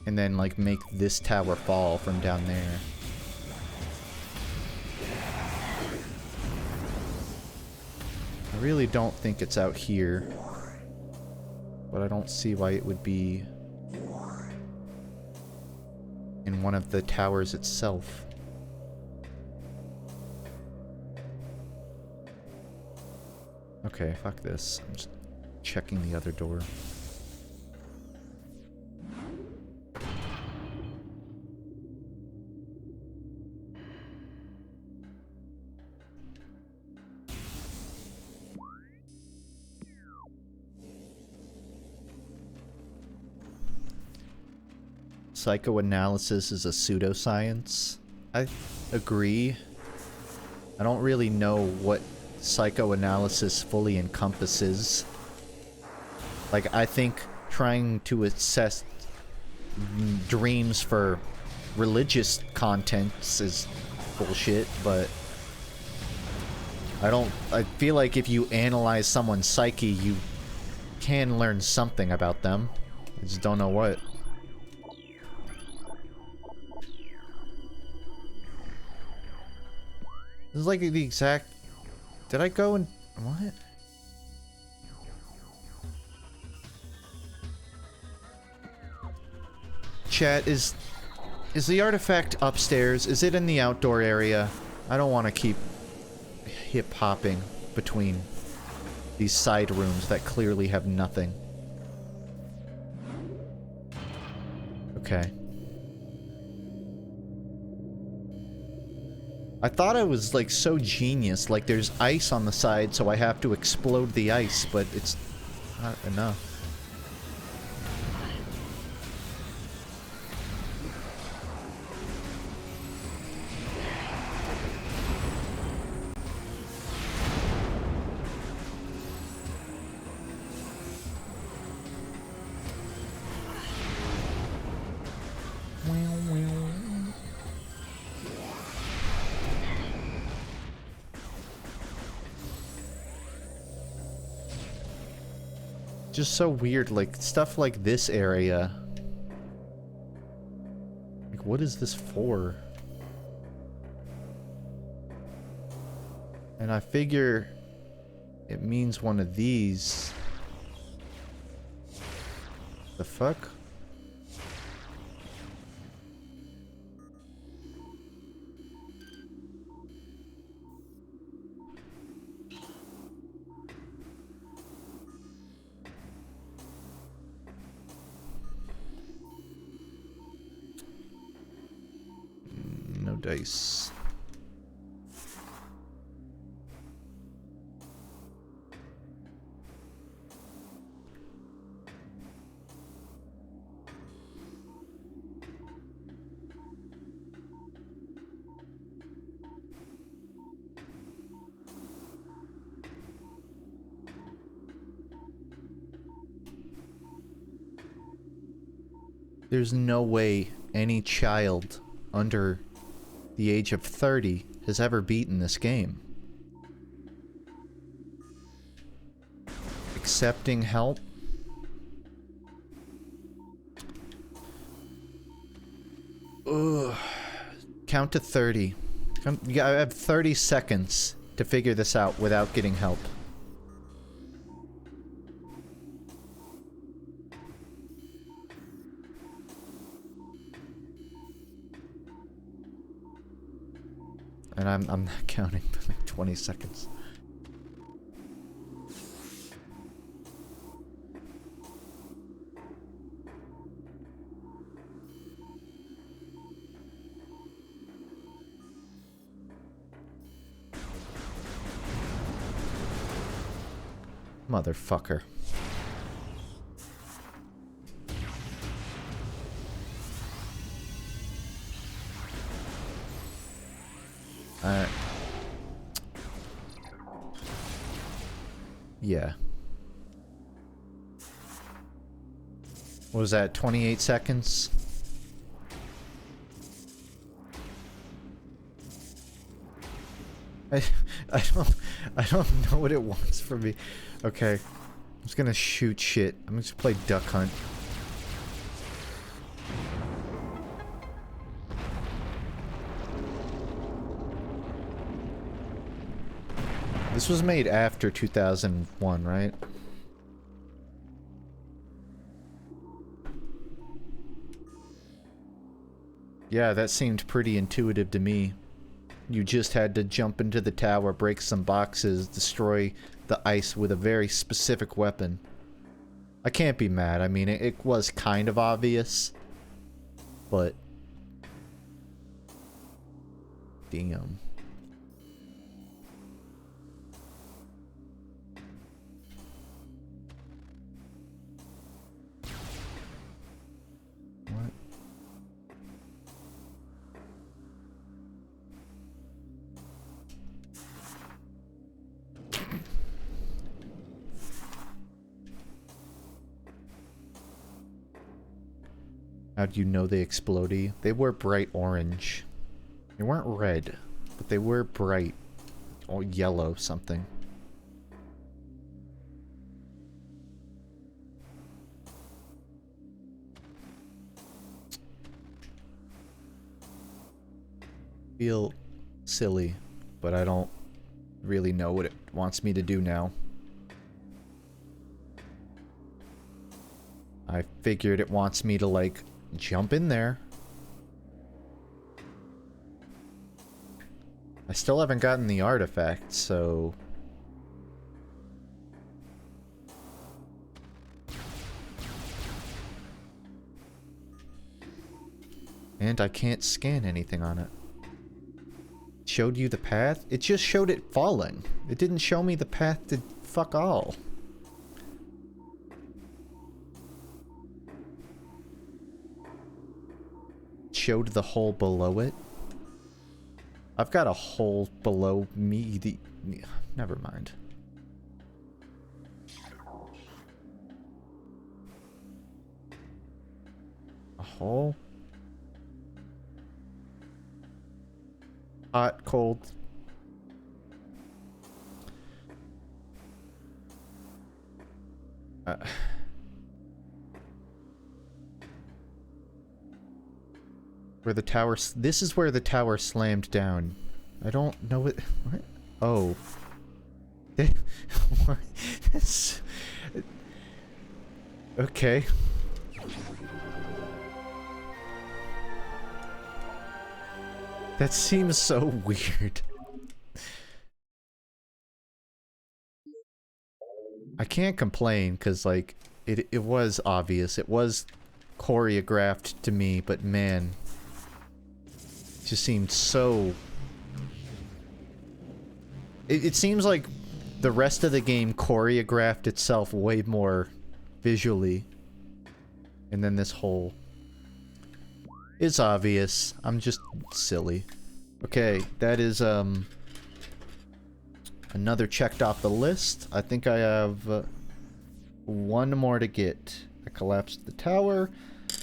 and then, like, make this tower fall from down there. I really don't think it's out here, but I don't see why it would be in one of the towers itself. Okay, fuck this. I'm just checking the other door. Psychoanalysis is a pseudoscience. I agree. I don't really know what psychoanalysis fully encompasses. Like, I think trying to assess dreams for religious contents is bullshit, but I feel like if you analyze someone's psyche, you can learn something about them. I just don't know what. This is like the exact... Did I go and... What? Chat, is the artifact upstairs? Is it in the outdoor area? I don't want to keep hip-hopping between these side rooms that clearly have nothing. Okay. I thought I was, like, so genius. Like, there's ice on the side, so I have to explode the ice, but it's not enough. Just so weird, like, stuff like this area. Like, what is this for? And I figure it means one of these. The fuck? No dice. There's no way any child under the age of 30 has ever beaten this game. Accepting help? Ugh. Count to 30. I have 30 seconds to figure this out without getting help. And I'm not counting for like 20 seconds. Motherfucker. Alright. Yeah. What was that, 28 seconds? I don't know what it wants from me. Okay. I'm just gonna shoot shit. I'm just gonna play Duck Hunt. This was made after 2001, right? Yeah, that seemed pretty intuitive to me. you just had to jump into the tower, break some boxes, destroy the ice with a very specific weapon. I can't be mad. I mean, it was kind of obvious, but damn. What? How'd you know they exploded? They were bright orange. They weren't red, but they were bright or yellow something. Feel silly, but I don't really know what it wants me to do now. I figured it wants me to, like, jump in there. I still haven't gotten the artifact, so... And I can't scan anything on it. Showed you the path? It just showed it falling. It didn't show me the path to fuck all. Showed the hole below it. I've got a hole below me. Never mind. A hole? Hot, cold. Where the tower... This is where the tower slammed down. I don't know what... What? Oh. What? Okay. That seems so weird. I can't complain, because, like, it was obvious. It was choreographed to me, but man... It just seemed so... It seems like the rest of the game choreographed itself way more visually. And then this whole... It's obvious. I'm just silly. Okay, that is, another checked off the list. I think I have one more to get. I collapsed the tower.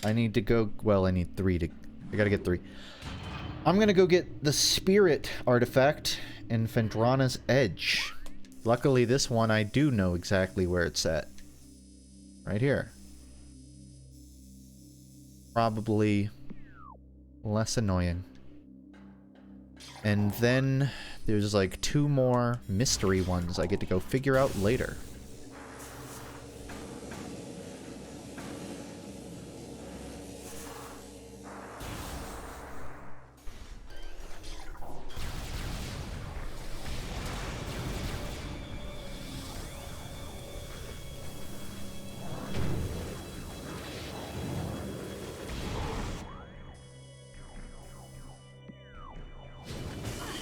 I need to go... Well, I need 3 to... I gotta get 3. I'm gonna go get the Spirit artifact in Phendrana's Edge. Luckily, this one I do know exactly where it's at. Right here. Probably less annoying. And then there's like 2 more mystery ones I get to go figure out later.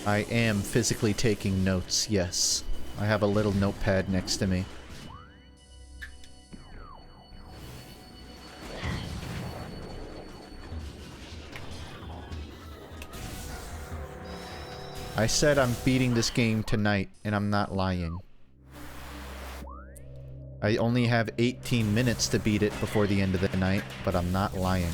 I am physically taking notes, yes. I have a little notepad next to me. I said I'm beating this game tonight, and I'm not lying. I only have 18 minutes to beat it before the end of the night, but I'm not lying.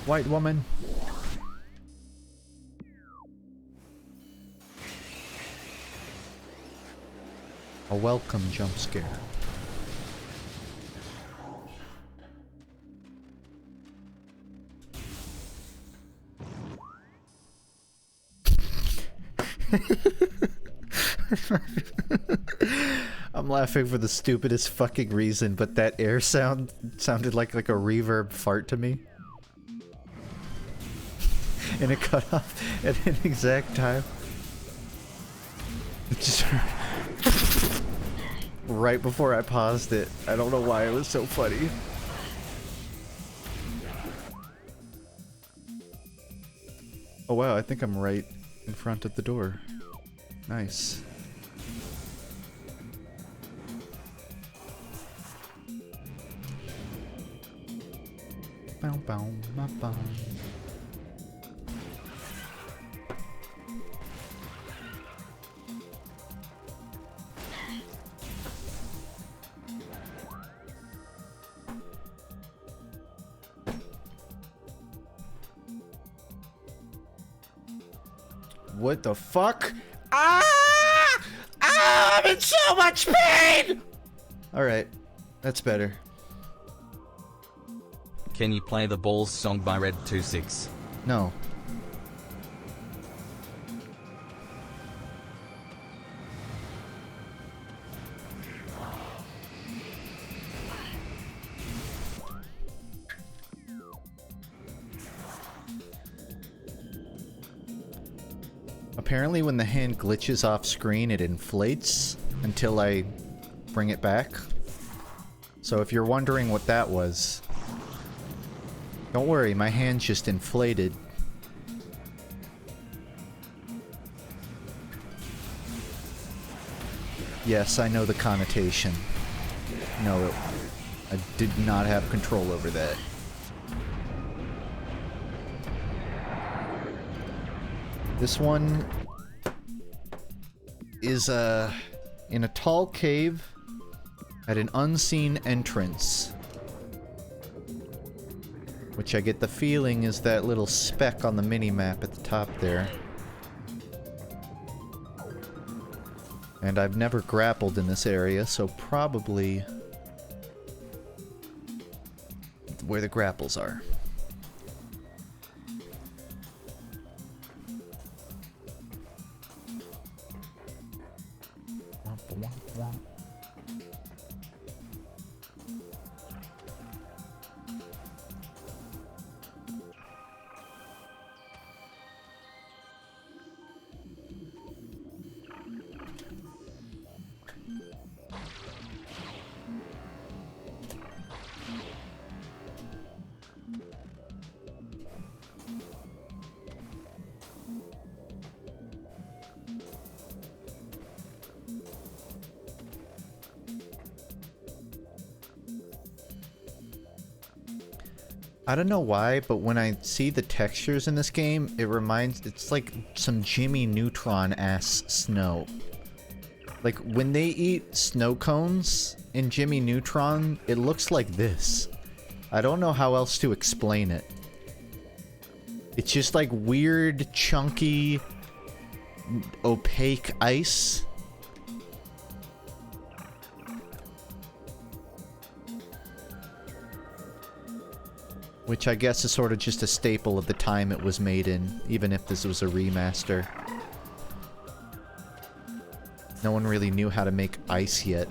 White woman. A welcome jump scare. I'm laughing for the stupidest fucking reason, but that air sound sounded like a reverb fart to me. And it cut off at an exact time. It just right before I paused it. I don't know why it was so funny. Oh wow, I think I'm right in front of the door. Nice. Bow, bow, ma, bow. What the fuck? Ah! Ah! I'm in so much pain! Alright. That's better. Can you play the Balls song by Red 26? No. Apparently when the hand glitches off screen, it inflates until I bring it back. So if you're wondering what that was, don't worry, my hand just inflated. Yes, I know the connotation. No, I did not have control over that. This one is in a tall cave at an unseen entrance. Which I get the feeling is that little speck on the mini-map at the top there. And I've never grappled in this area, so probably where the grapples are. I don't know why, but when I see the textures in this game, it's like some Jimmy Neutron-ass snow. Like, when they eat snow cones in Jimmy Neutron, it looks like this. I don't know how else to explain it. It's just like weird, chunky, opaque ice. Which I guess is sort of just a staple of the time it was made in, even if this was a remaster. No one really knew how to make ice yet.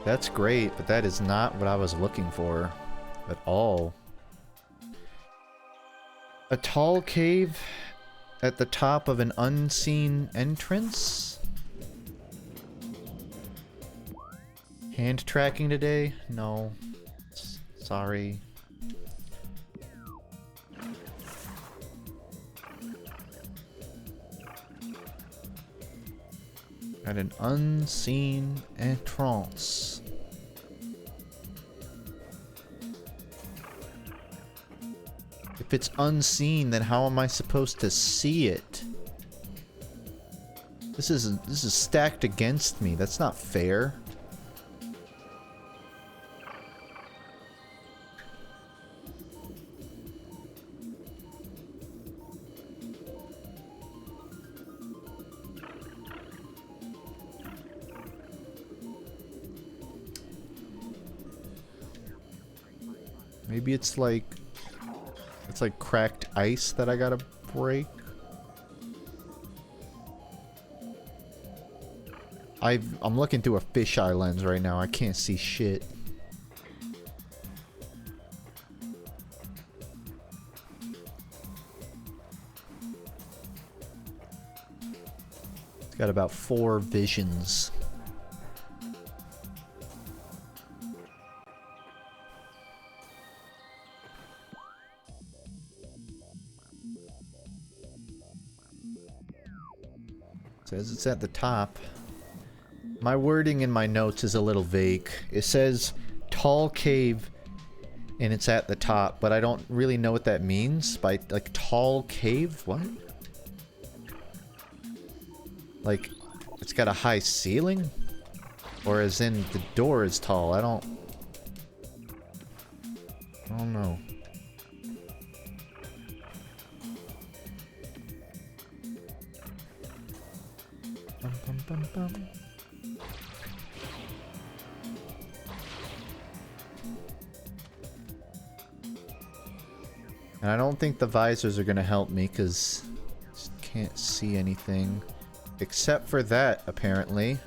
That's great, but that is not what I was looking for at all. A tall cave at the top of an unseen entrance? Hand tracking today? No. Sorry. At an unseen entrance. If it's unseen, then how am I supposed to see it? This is stacked against me. That's not fair. Maybe it's like It's like cracked ice that I gotta break. I'm looking through a fisheye lens right now. I can't see shit. It's got about 4 visions. Says it's at the top. My wording in my notes is a little vague. It says tall cave and it's at the top, but I don't really know what that means by like tall cave. What? Like it's got a high ceiling? Or as in the door is tall? I don't know. Bum, bum, bum, bum. And I don't think the visors are gonna help me because I just can't see anything. Except for that, apparently.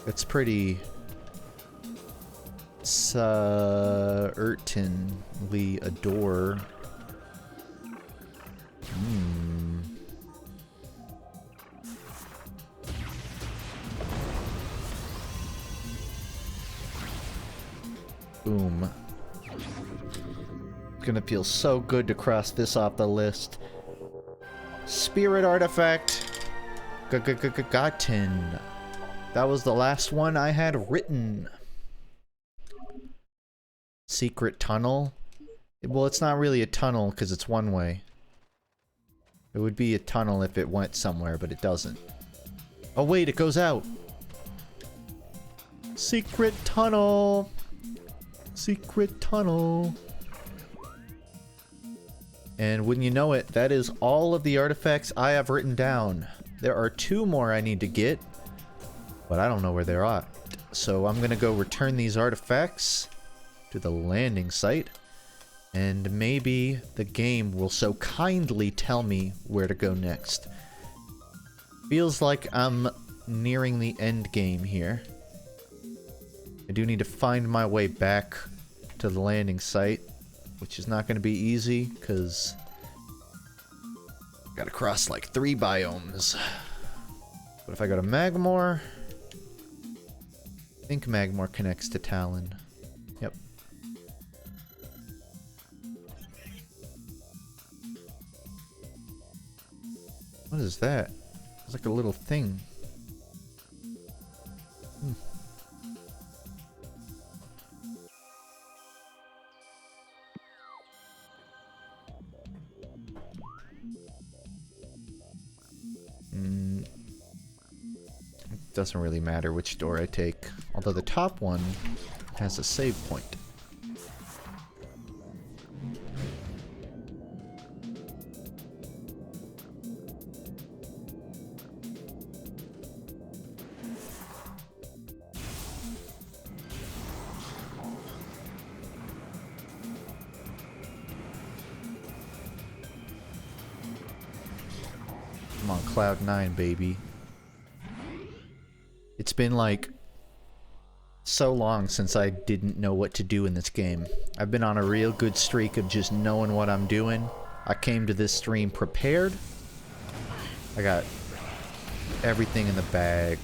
It's pretty certainly a door. Boom. It's gonna feel so good to cross this off the list. Spirit artifact. Gotten. That was the last one I had written. Secret tunnel. Well, it's not really a tunnel because it's one way. It would be a tunnel if it went somewhere, but it doesn't. Oh wait, it goes out. Secret tunnel. Secret tunnel. And wouldn't you know it, that is all of the artifacts I have written down. There are 2 more I need to get, but I don't know where they're at. So I'm gonna go return these artifacts to the landing site, and maybe the game will so kindly tell me where to go next. Feels like I'm nearing the end game here. I do need to find my way back to the landing site, which is not going to be easy, because gotta cross like 3 biomes. But if I go to Magmore, I think Magmore connects to Talon. Yep. What is that? It's like a little thing. Doesn't really matter which door I take, although the top one has a save point. I'm on cloud 9, baby. It's been like so long since I didn't know what to do in this game. I've been on a real good streak of just knowing what I'm doing. I came to this stream prepared. I got everything in the bag.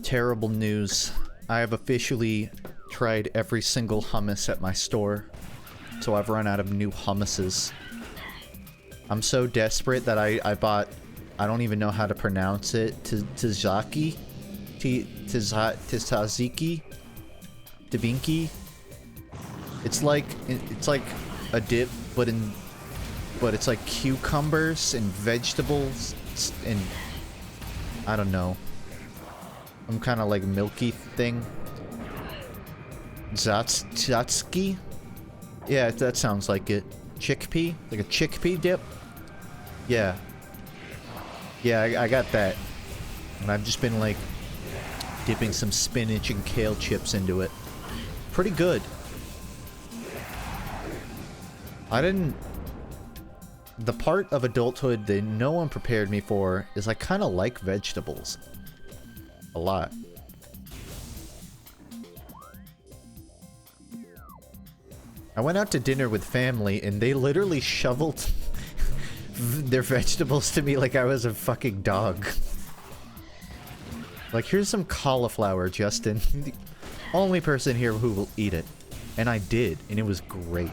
Terrible news. I have officially tried every single hummus at my store, so I've run out of new hummuses. I'm so desperate that I bought, I don't even know how to pronounce it, Tazaki? Taziki? Dabinki? It's like a dip, but it's like cucumbers and vegetables and I don't know. Some kind of like milky thing. Zatsuki? Yeah, that sounds like it. Chickpea? Like a chickpea dip? Yeah. Yeah, I got that. And I've just been, like, dipping some spinach and kale chips into it. Pretty good. The part of adulthood that no one prepared me for is I kind of like vegetables. A lot. I went out to dinner with family and they literally shoveled their vegetables to me like I was a fucking dog. Like, here's some cauliflower, Justin. The only person here who will eat it. And I did, and it was great.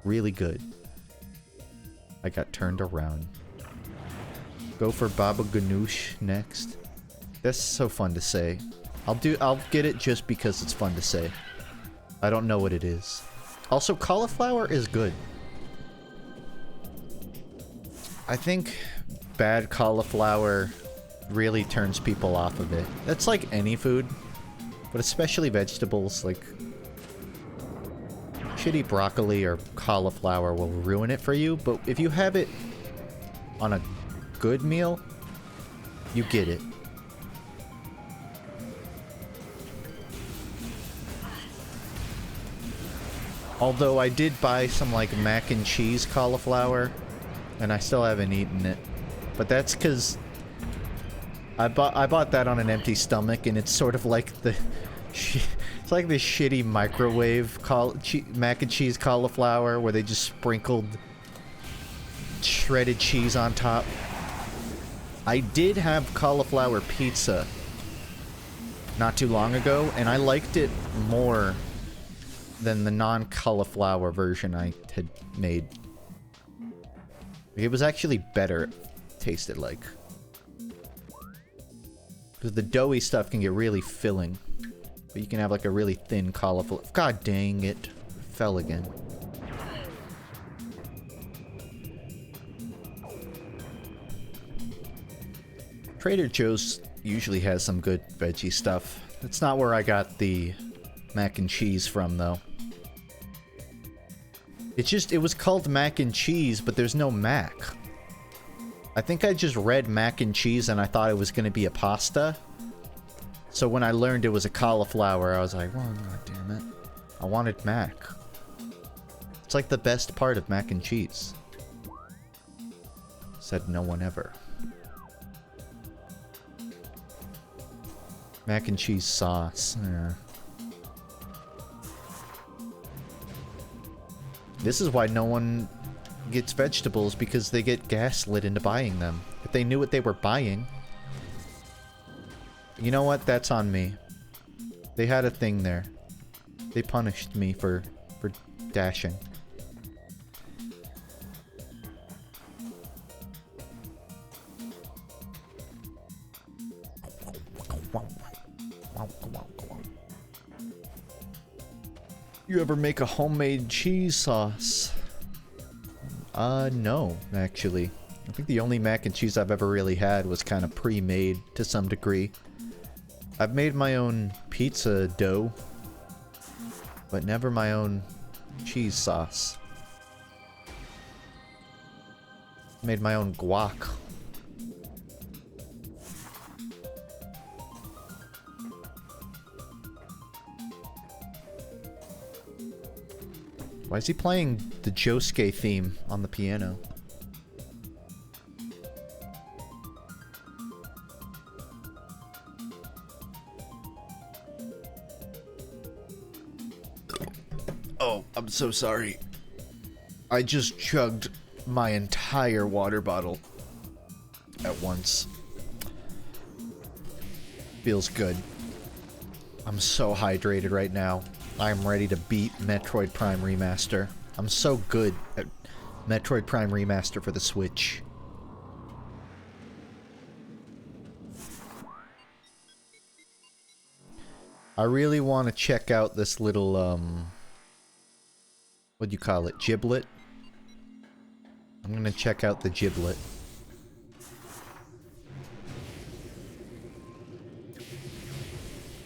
Really good. I got turned around. Go for Baba Ganoush next. That's so fun to say. I'll get it just because it's fun to say. I don't know what it is. Also, cauliflower is good. I think bad cauliflower really turns people off of it. That's like any food, but especially vegetables. Like, shitty broccoli or cauliflower will ruin it for you, but if you have it on a good meal, you get it. Although I did buy some like mac and cheese cauliflower, and I still haven't eaten it. But that's because I bought that on an empty stomach, and it's sort of like the it's like this shitty microwave mac and cheese cauliflower where they just sprinkled shredded cheese on top. I did have cauliflower pizza not too long ago, and I liked it more than the non-cauliflower version I had made. It was actually better, it tasted like. Because the doughy stuff can get really filling. But you can have like a really thin cauliflower. God dang it. Fell again. Trader Joe's usually has some good veggie stuff. That's not where I got the mac and cheese from, though. It was called mac and cheese, but there's no mac. I think I just read mac and cheese and I thought it was going to be a pasta. So when I learned it was a cauliflower, I was like, well, god damn it. I wanted mac. It's like the best part of mac and cheese. Said no one ever. Mac and cheese sauce. Yeah. This is why no one gets vegetables, because they get gaslit into buying them. If they knew what they were buying... You know what? That's on me. They had a thing there. They punished me for dashing. You ever make a homemade cheese sauce? No, actually. I think the only mac and cheese I've ever really had was kind of pre-made to some degree. I've made my own pizza dough, but never my own cheese sauce. Made my own guac. Why is he playing the Josuke theme on the piano? Oh, I'm so sorry. I just chugged my entire water bottle at once. Feels good. I'm so hydrated right now. I'm ready to beat Metroid Prime Remaster. I'm so good at Metroid Prime Remaster for the Switch. I really want to check out this little, what do you call it? Giblet? I'm gonna check out the giblet.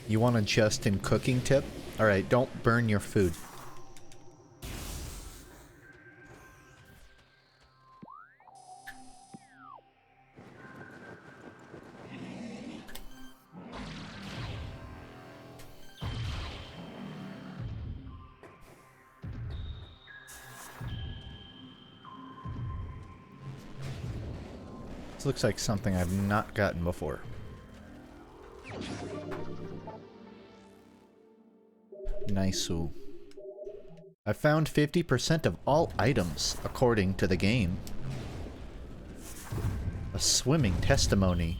You want a Justin cooking tip? Alright, don't burn your food. This looks like something I've not gotten before. Nice-oo. I found 50% of all items, according to the game. A swimming testimony.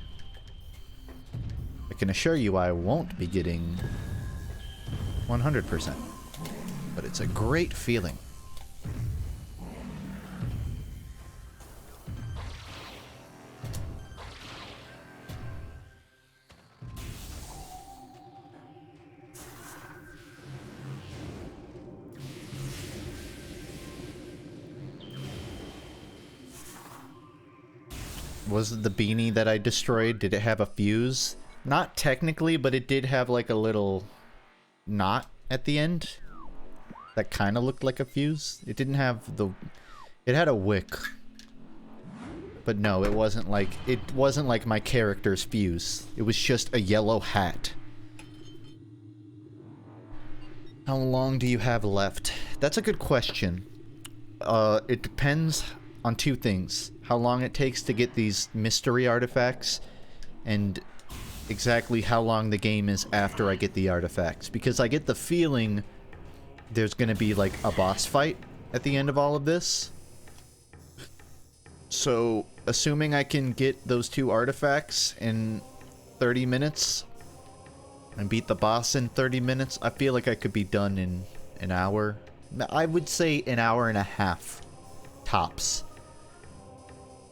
I can assure you I won't be getting 100%. But it's a great feeling. Was it the beanie that I destroyed? Did it have a fuse? Not technically, but it did have like a little knot at the end that kind of looked like a fuse. It didn't have the... It had a wick. But no, it wasn't like my character's fuse. It was just a yellow hat. How long do you have left? That's a good question. It depends on two things. How long it takes to get these mystery artifacts, and exactly how long the game is after I get the artifacts. Because I get the feeling there's gonna be like a boss fight at the end of all of this. So, assuming I can get those 2 artifacts in 30 minutes and beat the boss in 30 minutes, I feel like I could be done in an hour. I would say an hour and a half, tops.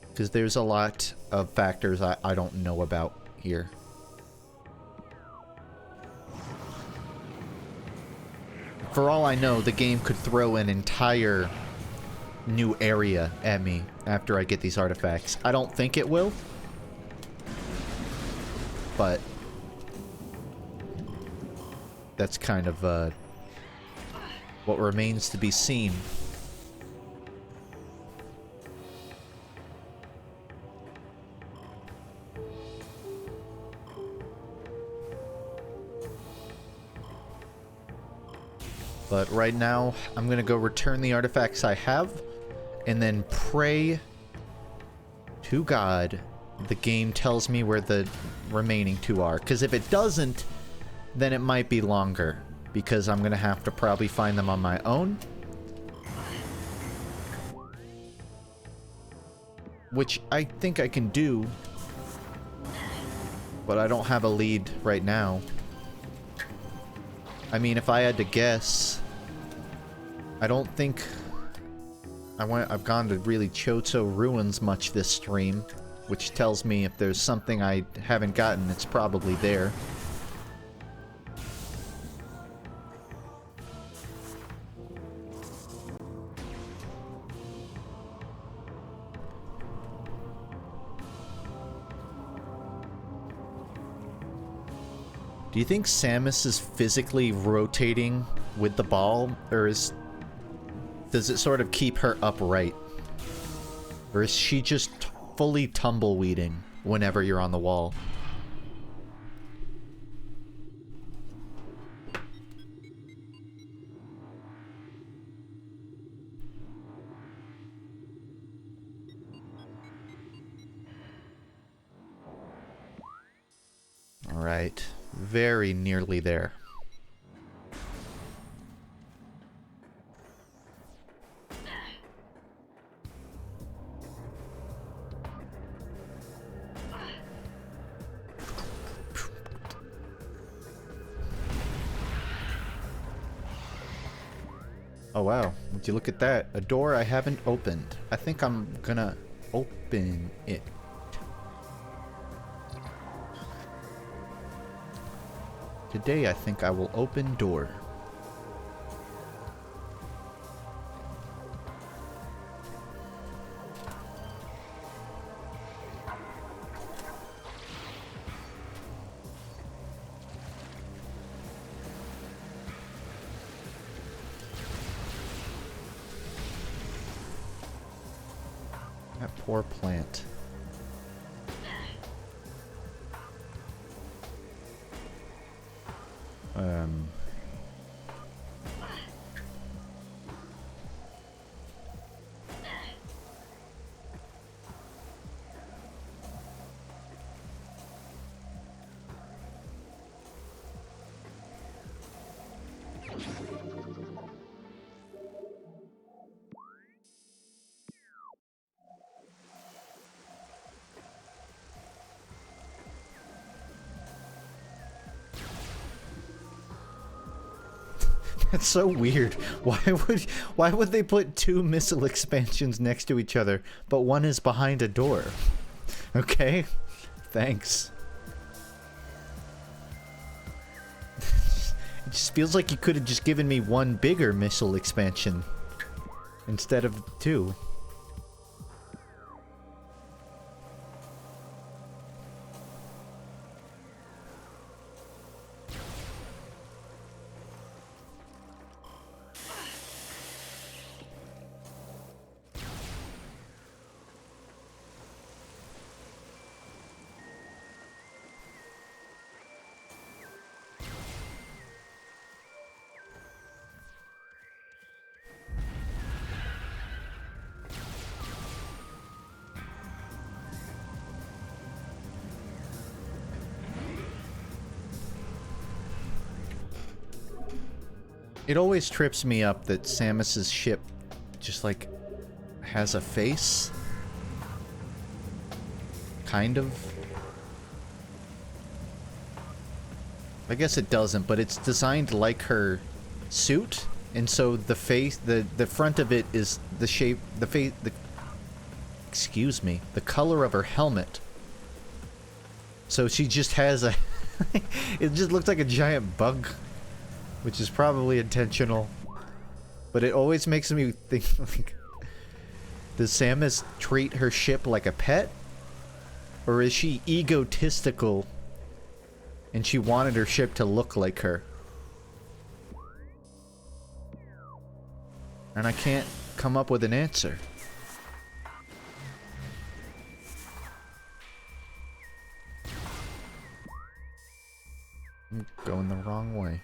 Because there's a lot of factors I don't know about here. For all I know, the game could throw an entire new area at me after I get these artifacts. I don't think it will. But that's kind of what remains to be seen. But right now, I'm gonna go return the artifacts I have, and then pray to God the game tells me where the remaining 2 are. Because if it doesn't, then it might be longer, because I'm gonna have to probably find them on my own. Which I think I can do, but I don't have a lead right now. I mean, if I had to guess, I don't think I've gone to really Chozo Ruins much this stream, which tells me if there's something I haven't gotten, it's probably there. Do you think Samus is physically rotating with the ball, or does it sort of keep her upright? Or is she just fully tumbleweeding whenever you're on the wall? Alright, very nearly there. Oh wow, would you look at that? A door I haven't opened. I think I'm gonna open it. Today I think I will open door. That poor plant. That's so weird. Why would they put two missile expansions next to each other, but one is behind a door? Okay? Thanks. It just feels like you could have just given me one bigger missile expansion instead of two. It always trips me up that Samus's ship just, like, has a face. Kind of. I guess it doesn't, but it's designed like her suit, and so the face, the front of it is the shape, excuse me, the color of her helmet. So she just has a, it just looks like a giant bug. Which is probably intentional. But it always makes me think, like, does Samus treat her ship like a pet? Or is she egotistical and she wanted her ship to look like her? And I can't come up with an answer. I'm going the wrong way.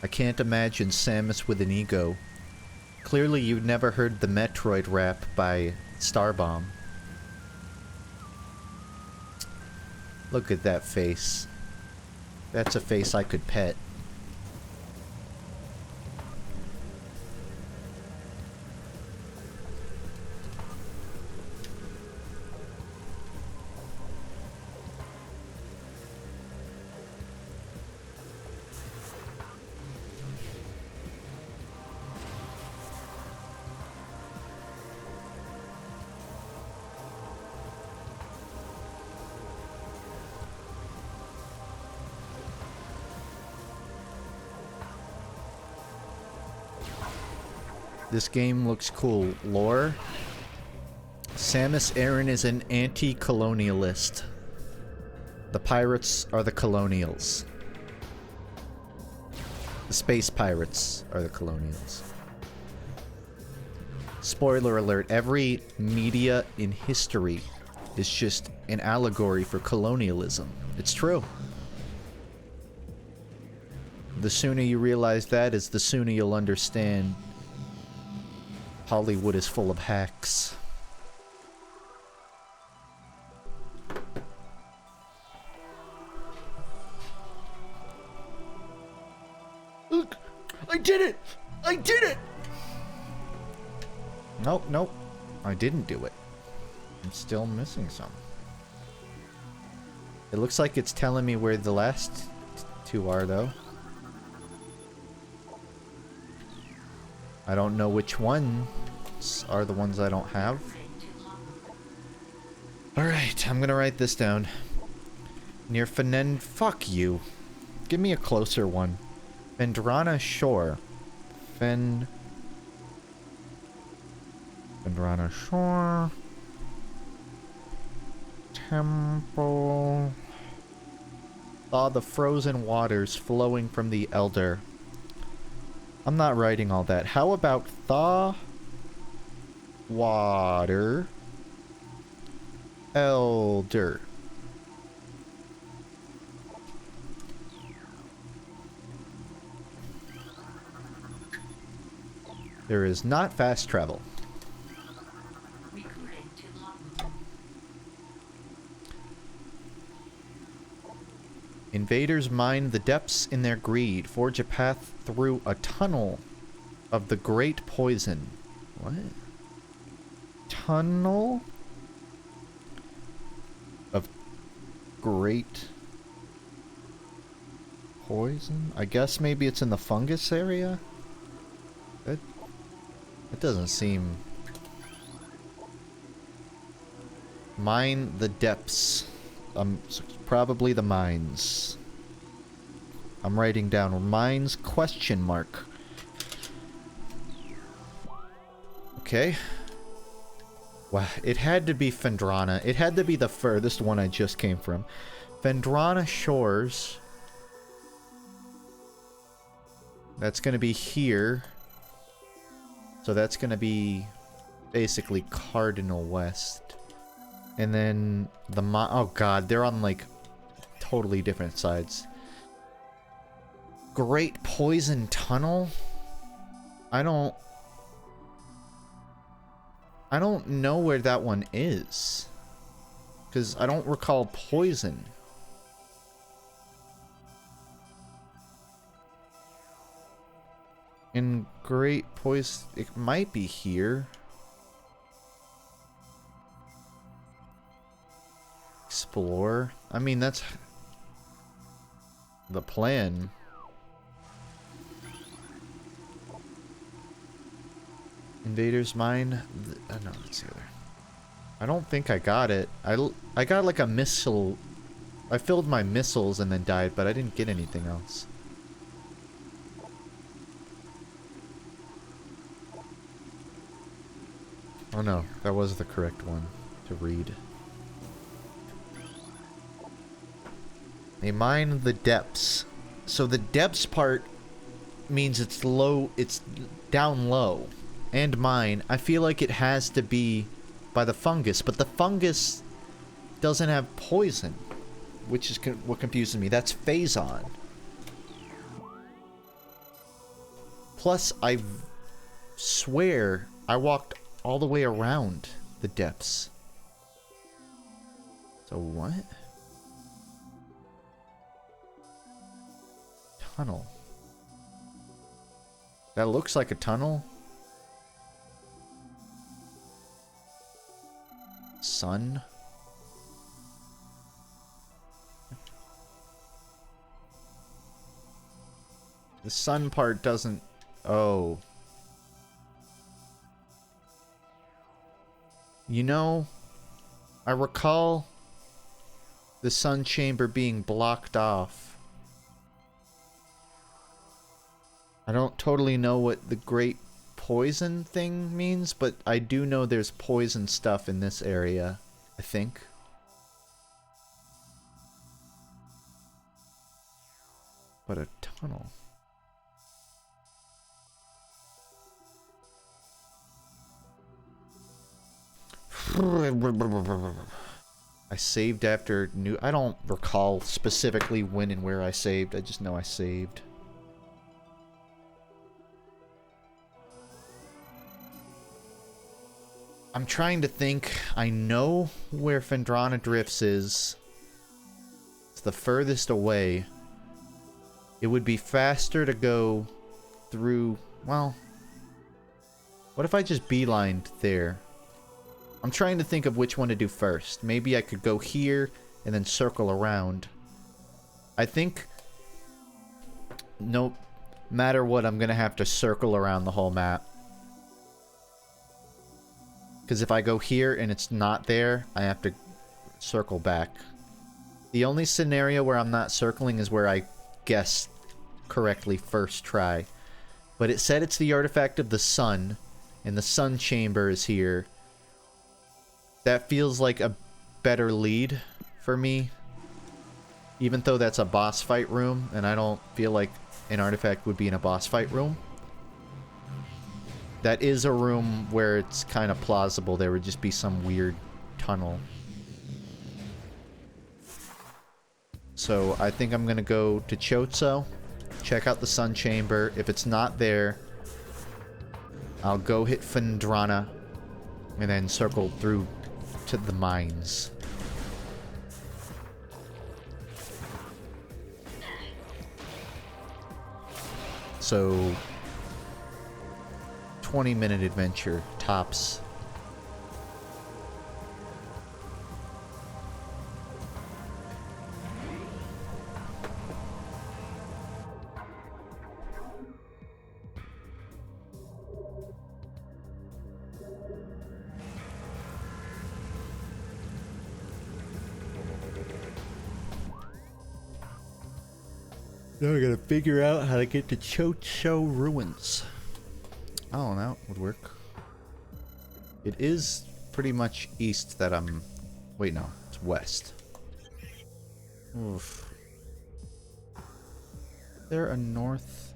I can't imagine Samus with an ego. Clearly you've never heard the Metroid rap by Starbomb. Look at that face. That's a face I could pet. This game looks cool. Lore? Samus Aran is an anti-colonialist. The pirates are the colonials. The space pirates are the colonials. Spoiler alert, every media in history is just an allegory for colonialism. It's true. The sooner you realize that is the sooner you'll understand Hollywood is full of hacks. Look! I did it! I did it! Nope, nope. I didn't do it. I'm still missing some. It looks like it's telling me where the last two are, though. I don't know which ones are the ones I don't have. Alright, I'm gonna write this down. Near Fenen... Fuck you. Give me a closer one. Fendrana Shore. Fendrana Shore. temple. Saw the frozen waters flowing from the elder. I'm not writing all that. How about thaw water elder? There is not fast travel. Invaders mine the depths in their greed, forge a path through a tunnel of the great poison. What? Tunnel of great poison? I guess maybe it's in the fungus area? It doesn't seem... Mine the depths. Probably the mines. I'm writing down mines question mark. Okay. Wow, it had to be Phendrana. It had to be the furthest one I just came from. Phendrana Shores. That's gonna be here. So that's gonna be basically Cardinal West. And then the oh god, they're on like totally different sides. Great Poison Tunnel? I don't know where that one is. Because I don't recall poison. In Great Poison, it might be here. Explore. I mean, that's the plan. Invaders mine. No, that's the other. I don't think I got it. I got like a missile. I filled my missiles and then died, but I didn't get anything else. Oh no, that was the correct one to read. They mine the depths. So the depths part means it's low, it's down low. And mine, I feel like it has to be by the fungus, but the fungus doesn't have poison, which is what confuses me. That's Phazon. Plus, I swear I walked all the way around the depths. So what? Tunnel. That looks like a tunnel. Sun. The sun part doesn't... Oh. You know, I recall the sun chamber being blocked off. I don't totally know what the great poison thing means, but I do know there's poison stuff in this area, I think. But a tunnel. I saved after new... I don't recall specifically when and where I saved. I just know I saved. I'm trying to think. I know where Phendrana Drifts is. It's the furthest away. It would be faster to go through... Well... What if I just beelined there? I'm trying to think of which one to do first. Maybe I could go here and then circle around. I think no matter what, I'm gonna have to circle around the whole map. Because if I go here and it's not there, I have to circle back. The only scenario where I'm not circling is where I guessed correctly first try. But it said it's the artifact of the sun, and the sun chamber is here. That feels like a better lead for me. Even though that's a boss fight room, and I don't feel like an artifact would be in a boss fight room. That is a room where it's kind of plausible there would just be some weird tunnel. So I think I'm gonna go to Chotso, check out the Sun Chamber. If it's not there, I'll go hit Phendrana, and then circle through to the mines. So 20-minute adventure, tops. Now I gotta figure out how to get to Chocho Ruins. Oh, that would work. It is pretty much east that I'm... Wait, no. It's west. Oof. Is there a north?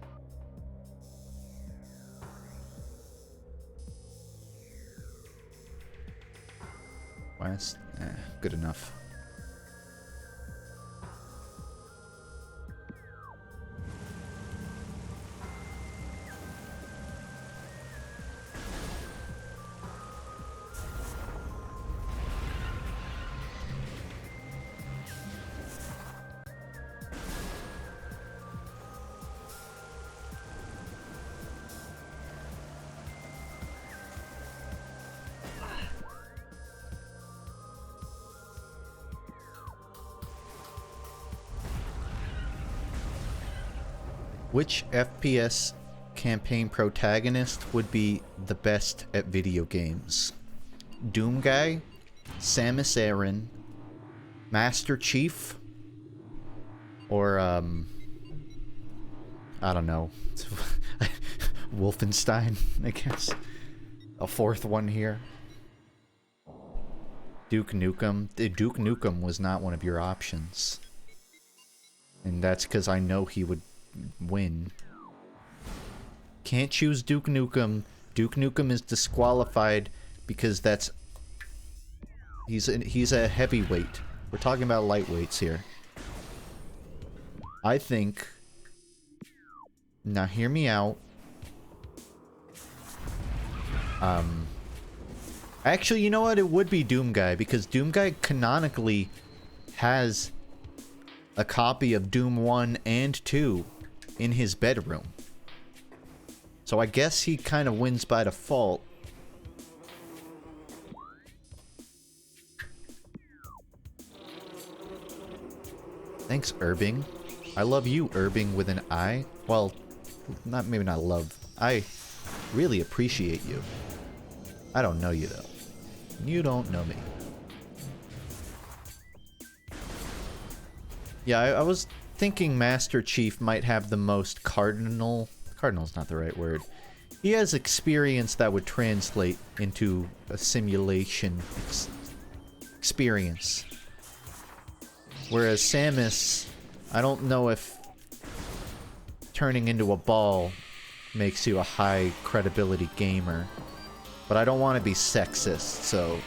West? Good enough. Which FPS campaign protagonist would be the best at video games? Doom Guy, Samus Aran, Master Chief, or I don't know, Wolfenstein, I guess. A fourth one here. Duke Nukem. Duke Nukem was not one of your options. And that's because I know he would win. Can't choose Duke Nukem. Duke Nukem is disqualified because that's... He's a heavyweight. We're talking about lightweights here. I think... Now hear me out. Actually, you know what? It would be Doom Guy, because Doom Guy canonically has a copy of Doom 1 and 2 in his bedroom. So I guess he kind of wins by default. Thanks, Urbing. I love you, Urbing, with an I. Well, maybe not love. I really appreciate you. I don't know you, though. You don't know me. Yeah, I was thinking Master Chief might have the most Cardinal's not the right word. He has experience that would translate into a simulation experience. Whereas Samus, I don't know if turning into a ball makes you a high credibility gamer. But I don't want to be sexist, so...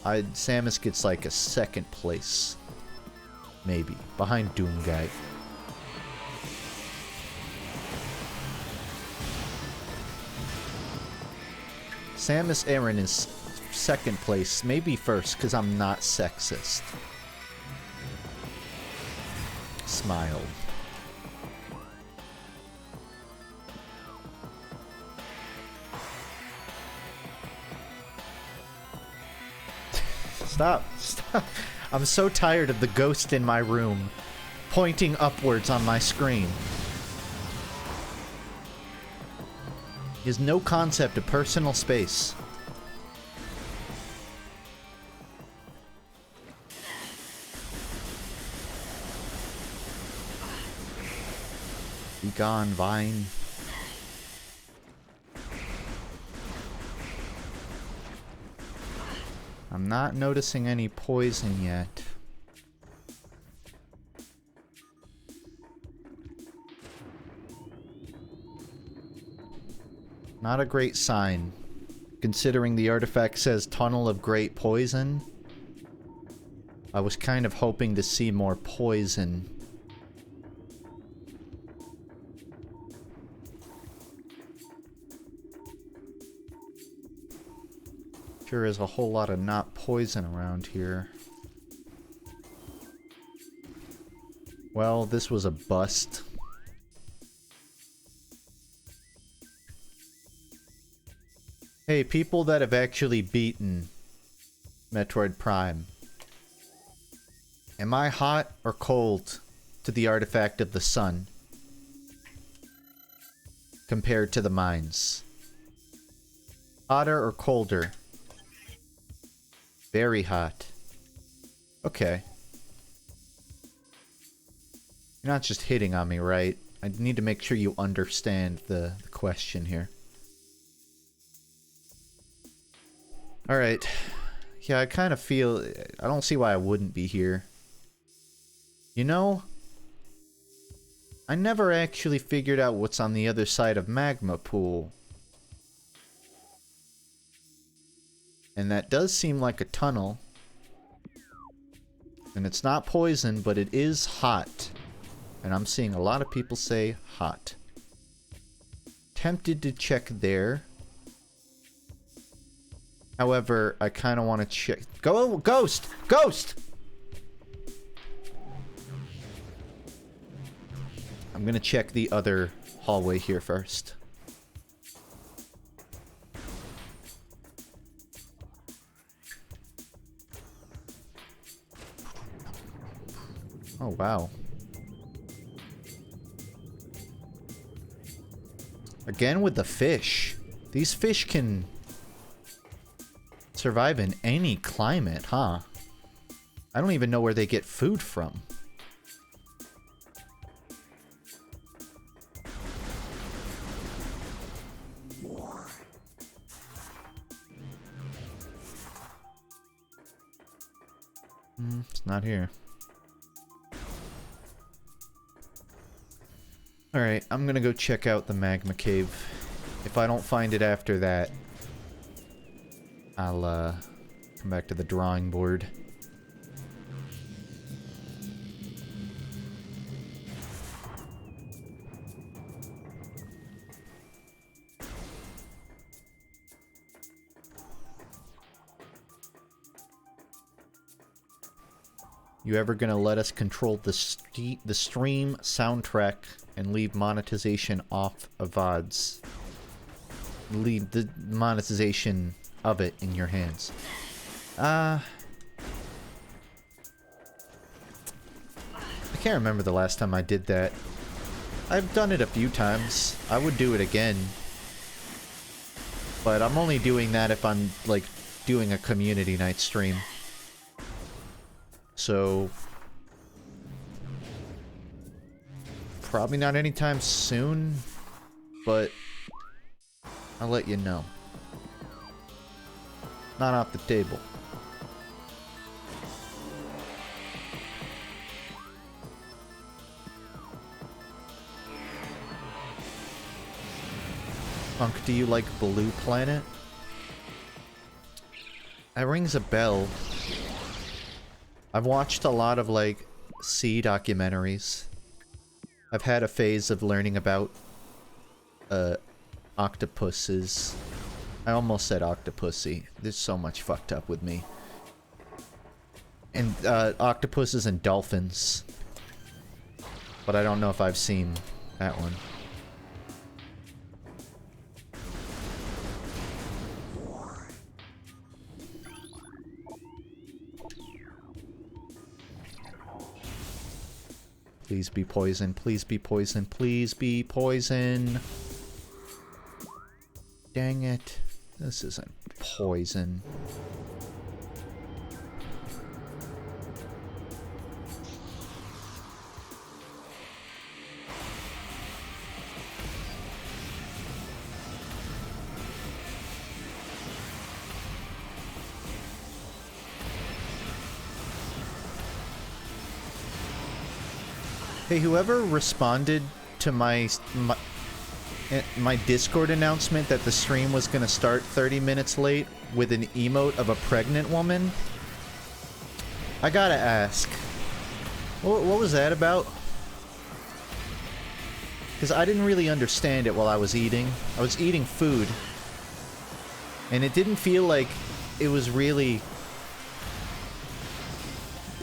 Samus gets like a second place. Maybe. Behind Doom Guy. Samus Aran is second place. Maybe first, because I'm not sexist. Smile. Stop. Stop. I'm so tired of the ghost in my room pointing upwards on my screen. He has no concept of personal space. Be gone, Vine. I'm not noticing any poison yet. Not a great sign, considering the artifact says Tunnel of Great Poison. I was kind of hoping to see more poison. Sure is a whole lot of not poison around here. Well, this was a bust. Hey, people that have actually beaten Metroid Prime. Am I hot or cold to the artifact of the sun compared to the mines? Hotter or colder? Very hot. Okay. You're not just hitting on me, right? I need to make sure you understand the question here. Alright. Yeah, I kind of feel... I don't see why I wouldn't be here. You know, I never actually figured out what's on the other side of Magma Pool. And that does seem like a tunnel. And it's not poison, but it is hot. And I'm seeing a lot of people say hot. Tempted to check there. However, I kind of want to check... Go! Ghost! Ghost! I'm gonna check the other hallway here first. Oh, wow. Again with the fish. These fish can survive in any climate, huh? I don't even know where they get food from. It's not here. Alright, I'm gonna go check out the magma cave. If I don't find it after that, I'll come back to the drawing board. You ever gonna let us control the stream soundtrack and leave monetization off of VODs? Leave the monetization of it in your hands. I can't remember the last time I did that. I've done it a few times. I would do it again. But I'm only doing that if I'm, like, doing a community night stream. So... probably not anytime soon, but I'll let you know. Not off the table. FUNKe, do you like Blue Planet? That rings a bell. I've watched a lot of, like, sea documentaries. I've had a phase of learning about octopuses. I almost said octopussy. There's so much fucked up with me. And octopuses and dolphins. But I don't know if I've seen that one. Please be poison, please be poison, please be poison. Dang it. This isn't poison. Hey, whoever responded to my Discord announcement that the stream was gonna start 30 minutes late with an emote of a pregnant woman, I gotta ask, what was that about? Because I didn't really understand it while I was eating. I was eating food, and it didn't feel like it was really...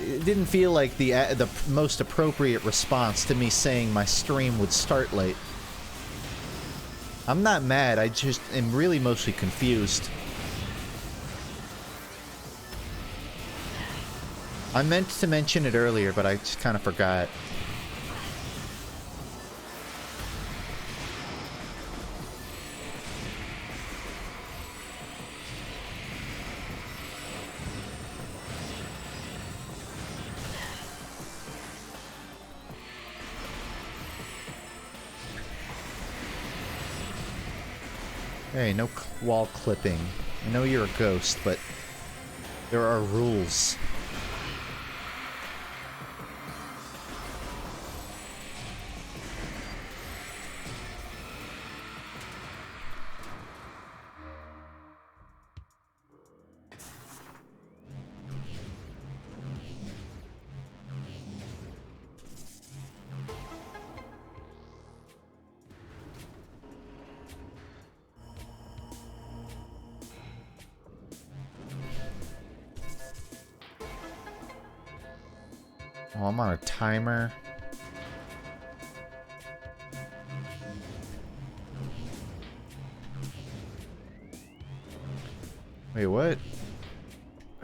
It didn't feel like the most appropriate response to me saying my stream would start late. I'm not mad, I just am really mostly confused. I meant to mention it earlier, but I just kind of forgot. Hey, no wall clipping. I know you're a ghost, but there are rules. Oh, I'm on a timer. Wait, what?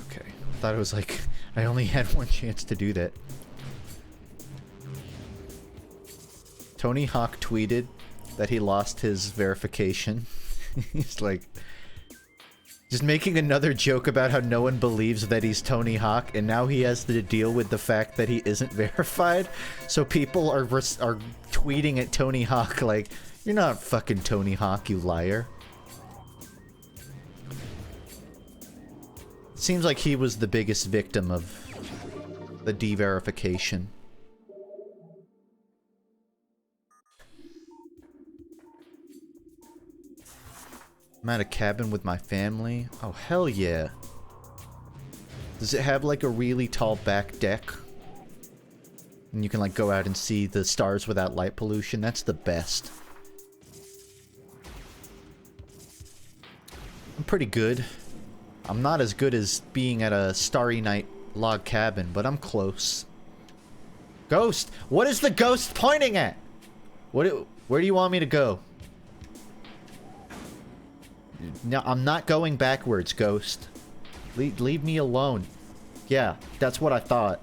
Okay. I thought it was like, I only had one chance to do that. Tony Hawk tweeted that he lost his verification. He's like... just making another joke about how no one believes that he's Tony Hawk, and now he has to deal with the fact that he isn't verified. So people are tweeting at Tony Hawk like, "You're not fucking Tony Hawk, you liar." Seems like he was the biggest victim of the de-verification. I'm at a cabin with my family. Oh, hell yeah. Does it have like a really tall back deck? And you can like go out and see the stars without light pollution? That's the best. I'm pretty good. I'm not as good as being at a starry night log cabin, but I'm close. Ghost! What is the ghost pointing at? Where do you want me to go? No, I'm not going backwards, Ghost. Leave me alone. Yeah, that's what I thought.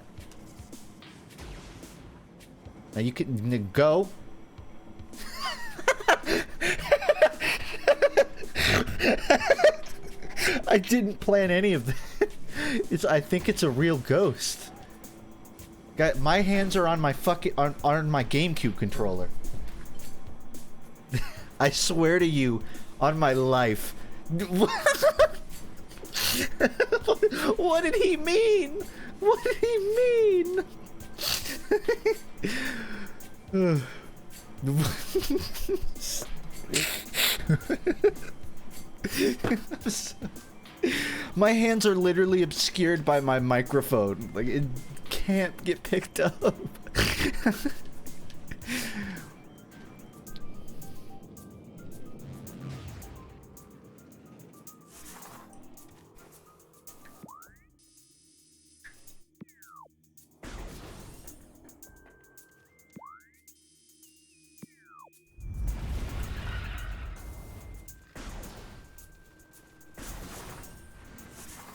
Now you can go. I didn't plan any of that. I think it's a real ghost. My hands are on my on my GameCube controller. I swear to you, on my life. What did he mean? What did he mean? My hands are literally obscured by my microphone. Like, it can't get picked up.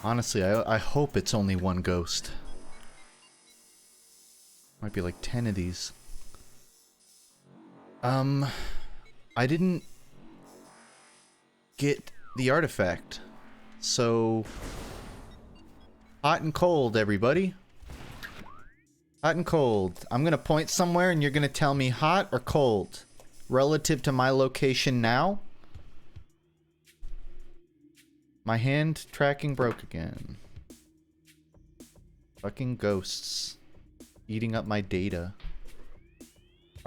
Honestly, I hope it's only one ghost. Might be like 10 of these. I didn't get the artifact. So... hot and cold, everybody. Hot and cold. I'm gonna point somewhere and you're gonna tell me hot or cold. Relative to my location now. My hand tracking broke again. Fucking ghosts. Eating up my data.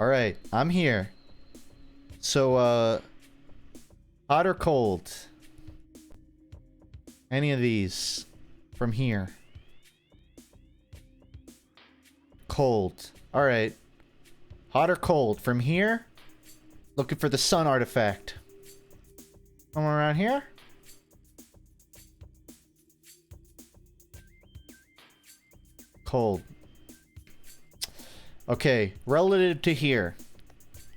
Alright, I'm here. So, hot or cold? Any of these from here? Cold. Alright. Hot or cold? From here? Looking for the sun artifact. Somewhere around here? Cold. Okay, relative to here.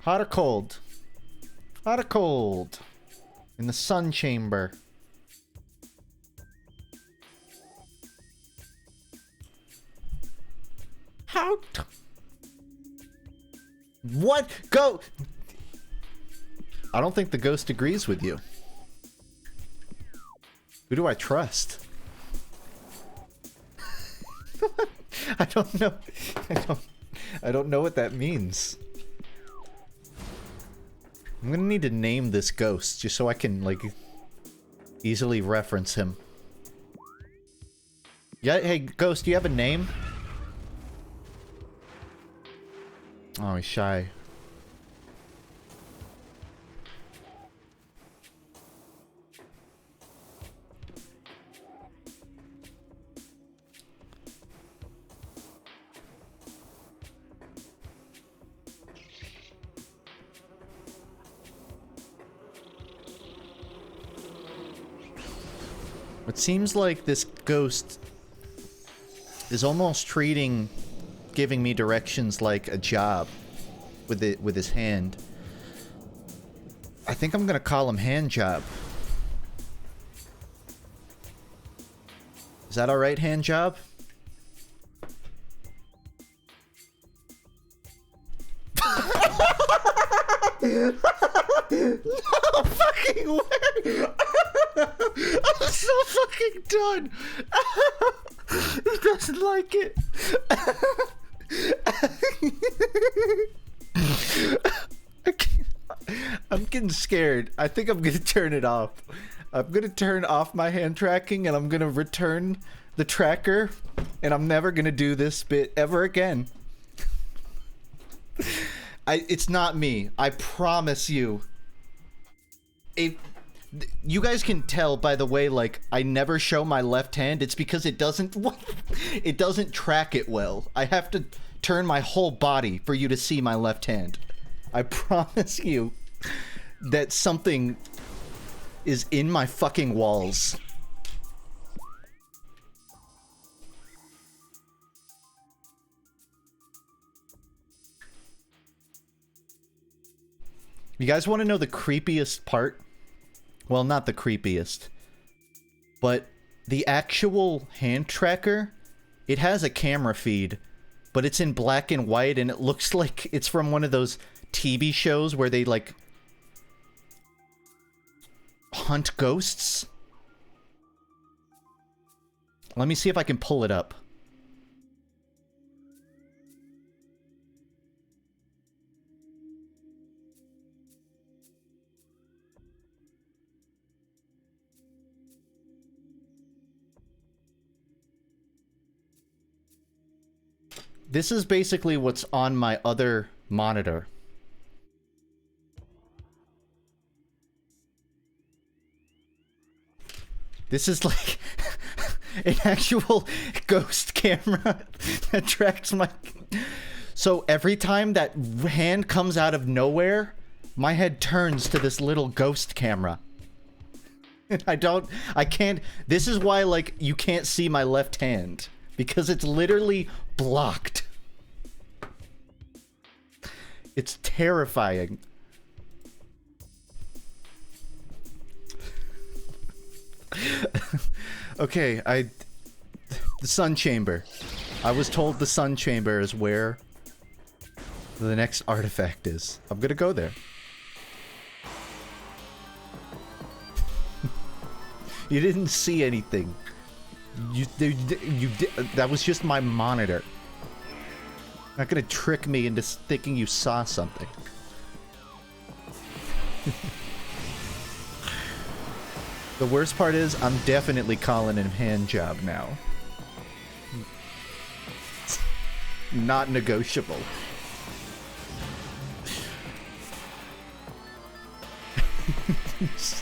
Hot or cold? Hot or cold? In the sun chamber. How? What? Go! I don't think the ghost agrees with you. Who do I trust? I don't know. I don't know what that means. I'm gonna need to name this ghost just so I can, like, easily reference him. Yeah, hey, ghost, do you have a name? Oh, he's shy. It seems like this ghost is almost giving me directions like a job with his hand. I think I'm gonna call him Hand Job. Is that alright, Hand Job? No fucking way! I'm so fucking done! He doesn't like it. I'm getting scared. I think I'm gonna turn it off. I'm gonna turn off my hand tracking and I'm gonna return the tracker, and I'm never gonna do this bit ever again. It's not me. I promise you. You guys can tell by the way, like, I never show my left hand. It's because it doesn't track it well. I have to turn my whole body for you to see my left hand. I promise you that something is in my fucking walls. You guys want to know the creepiest part? Well, not the creepiest, but the actual hand tracker, it has a camera feed, but it's in black and white, and it looks like it's from one of those TV shows where they, like, hunt ghosts. Let me see if I can pull it up. This is basically what's on my other monitor. This is like an actual ghost camera that tracks my... So every time that hand comes out of nowhere, my head turns to this little ghost camera. And I can't... This is why, like, you can't see my left hand. Because it's literally blocked. It's terrifying. Okay, the sun chamber. I was told the sun chamber is where the next artifact is. I'm gonna go there. You didn't see anything. That was just my monitor. You're not gonna trick me into thinking you saw something. The worst part is, I'm definitely calling him Hand Job now. Not negotiable.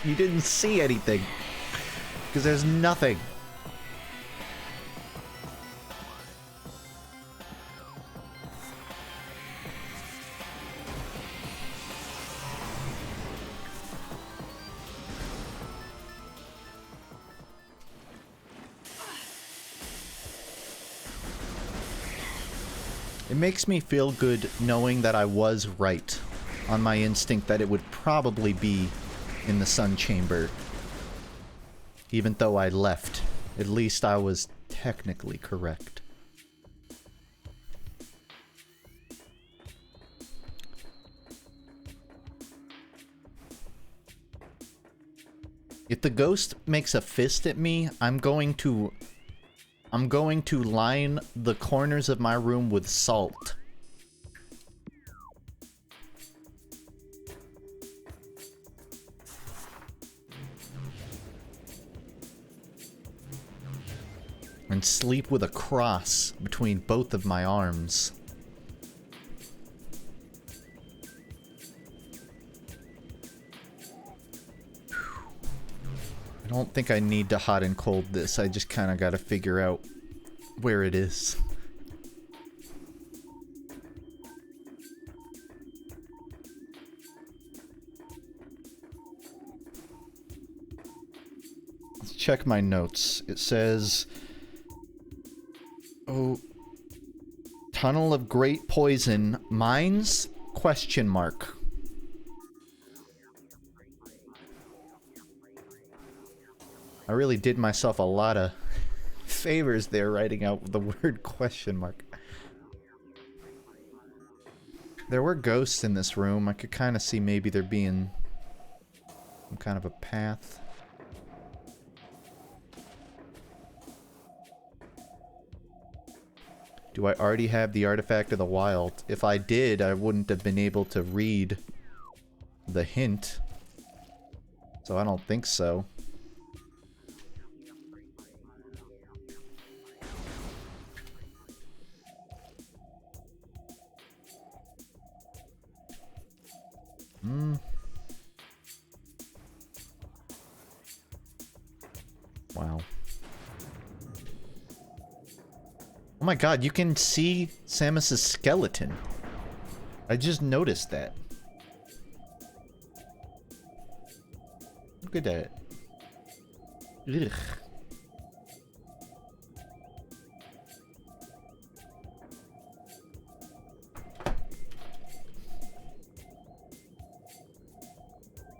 You didn't see anything. Because there's nothing. It makes me feel good knowing that I was right on my instinct that it would probably be in the sun chamber. Even though I left, at least I was technically correct. If the ghost makes a fist at me, I'm going to line the corners of my room with salt. And sleep with a cross between both of my arms. I don't think I need to hot and cold this. I just kind of got to figure out where it is. Let's check my notes. It says... Oh... Tunnel of Great Poison. Mines? Question mark. I really did myself a lot of favors there writing out the word question mark. There were ghosts in this room. I could kind of see maybe there being some kind of a path. Do I already have the Artifact of the Wild? If I did, I wouldn't have been able to read the hint. So I don't think so. Wow. Oh my god, you can see Samus's skeleton. I just noticed that. Look at that. Ugh.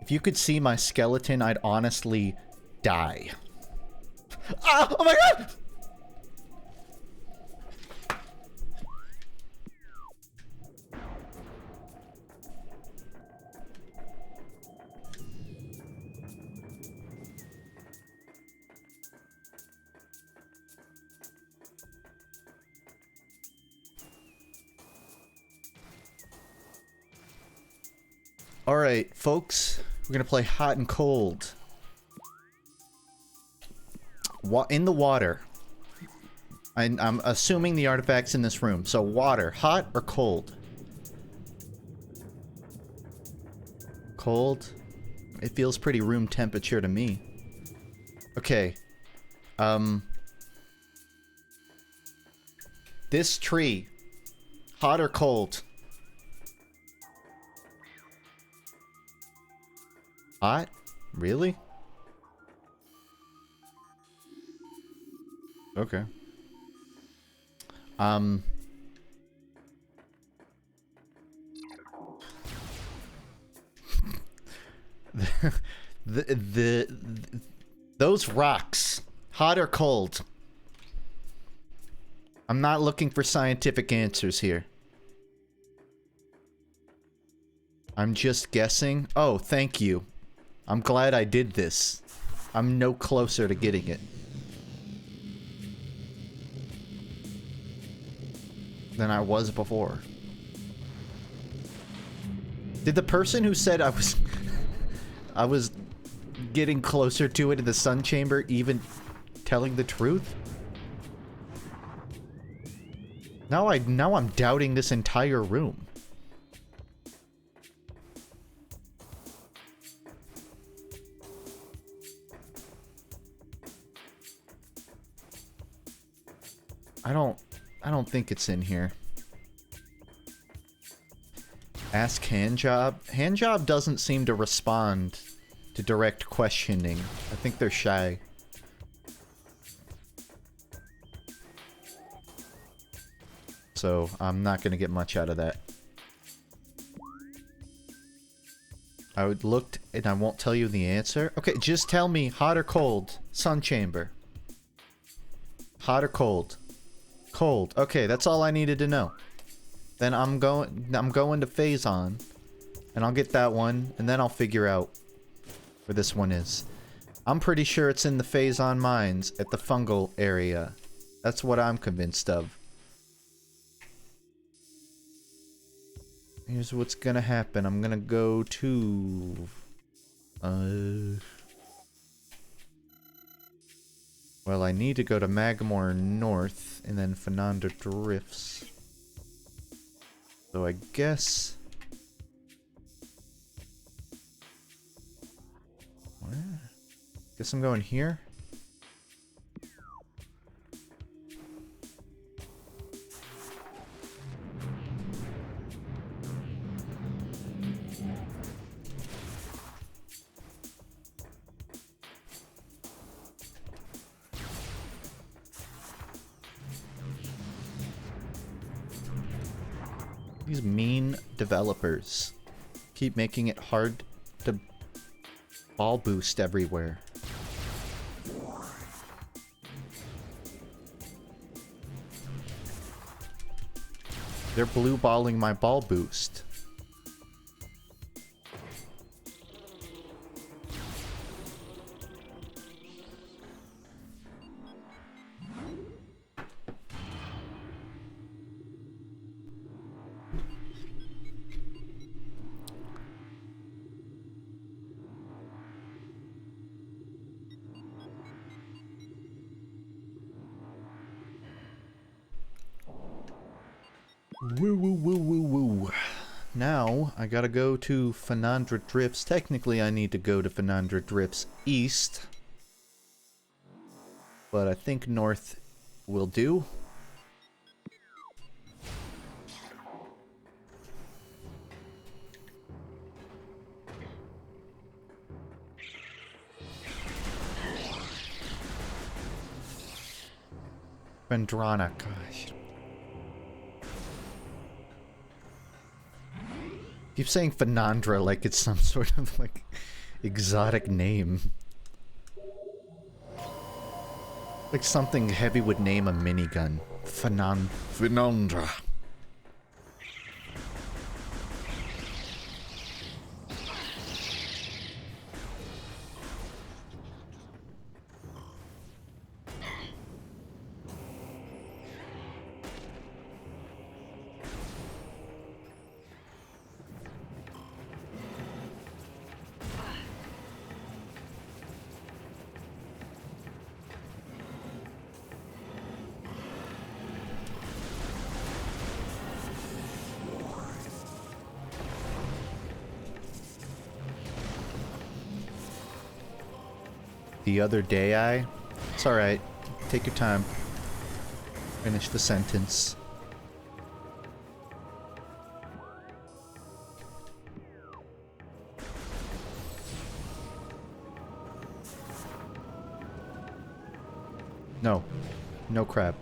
If you could see my skeleton, I'd honestly die. Ah! Oh my god! Alright, folks. We're gonna play hot and cold. In the water. I'm assuming the artifact's in this room. So water, hot or cold? Cold? It feels pretty room temperature to me. Okay. This tree. Hot or cold? Hot? Really? Okay. Those rocks, hot or cold? I'm not looking for scientific answers here. I'm just guessing. Oh, thank you. I'm glad I did this. I'm no closer to getting it than I was before. Did the person who said I was getting closer to it in the sun chamber even telling the truth? Now I'm doubting this entire room. I don't think it's in here. Ask Handjob. Handjob doesn't seem to respond to direct questioning. I think they're shy. So I'm not gonna get much out of that. I would looked and I won't tell you the answer. Okay, just tell me hot or cold. Sun chamber. Hot or cold? Cold. Okay, that's all I needed to know. Then I'm going to Phazon, and I'll get that one, and then I'll figure out where this one is. I'm pretty sure it's in the Phazon mines at the fungal area. That's what I'm convinced of. Here's what's gonna happen. I'm gonna go to... Well, I need to go to Magmore North, and then Fernanda Drifts. So I guess... Where? Guess I'm going here? These mean developers keep making it hard to ball boost everywhere. They're blue balling my ball boost. Woo woo woo woo woo. Now, I gotta go to Fernanda Drifts. Technically, I need to go to Fernanda Drifts East. But I think North will do. Vendrana, gosh. Keep saying Fernandra like it's some sort of like exotic name. Like something heavy would name a minigun. Fernandra. The other day It's alright. Take your time. Finish the sentence. No. No crab.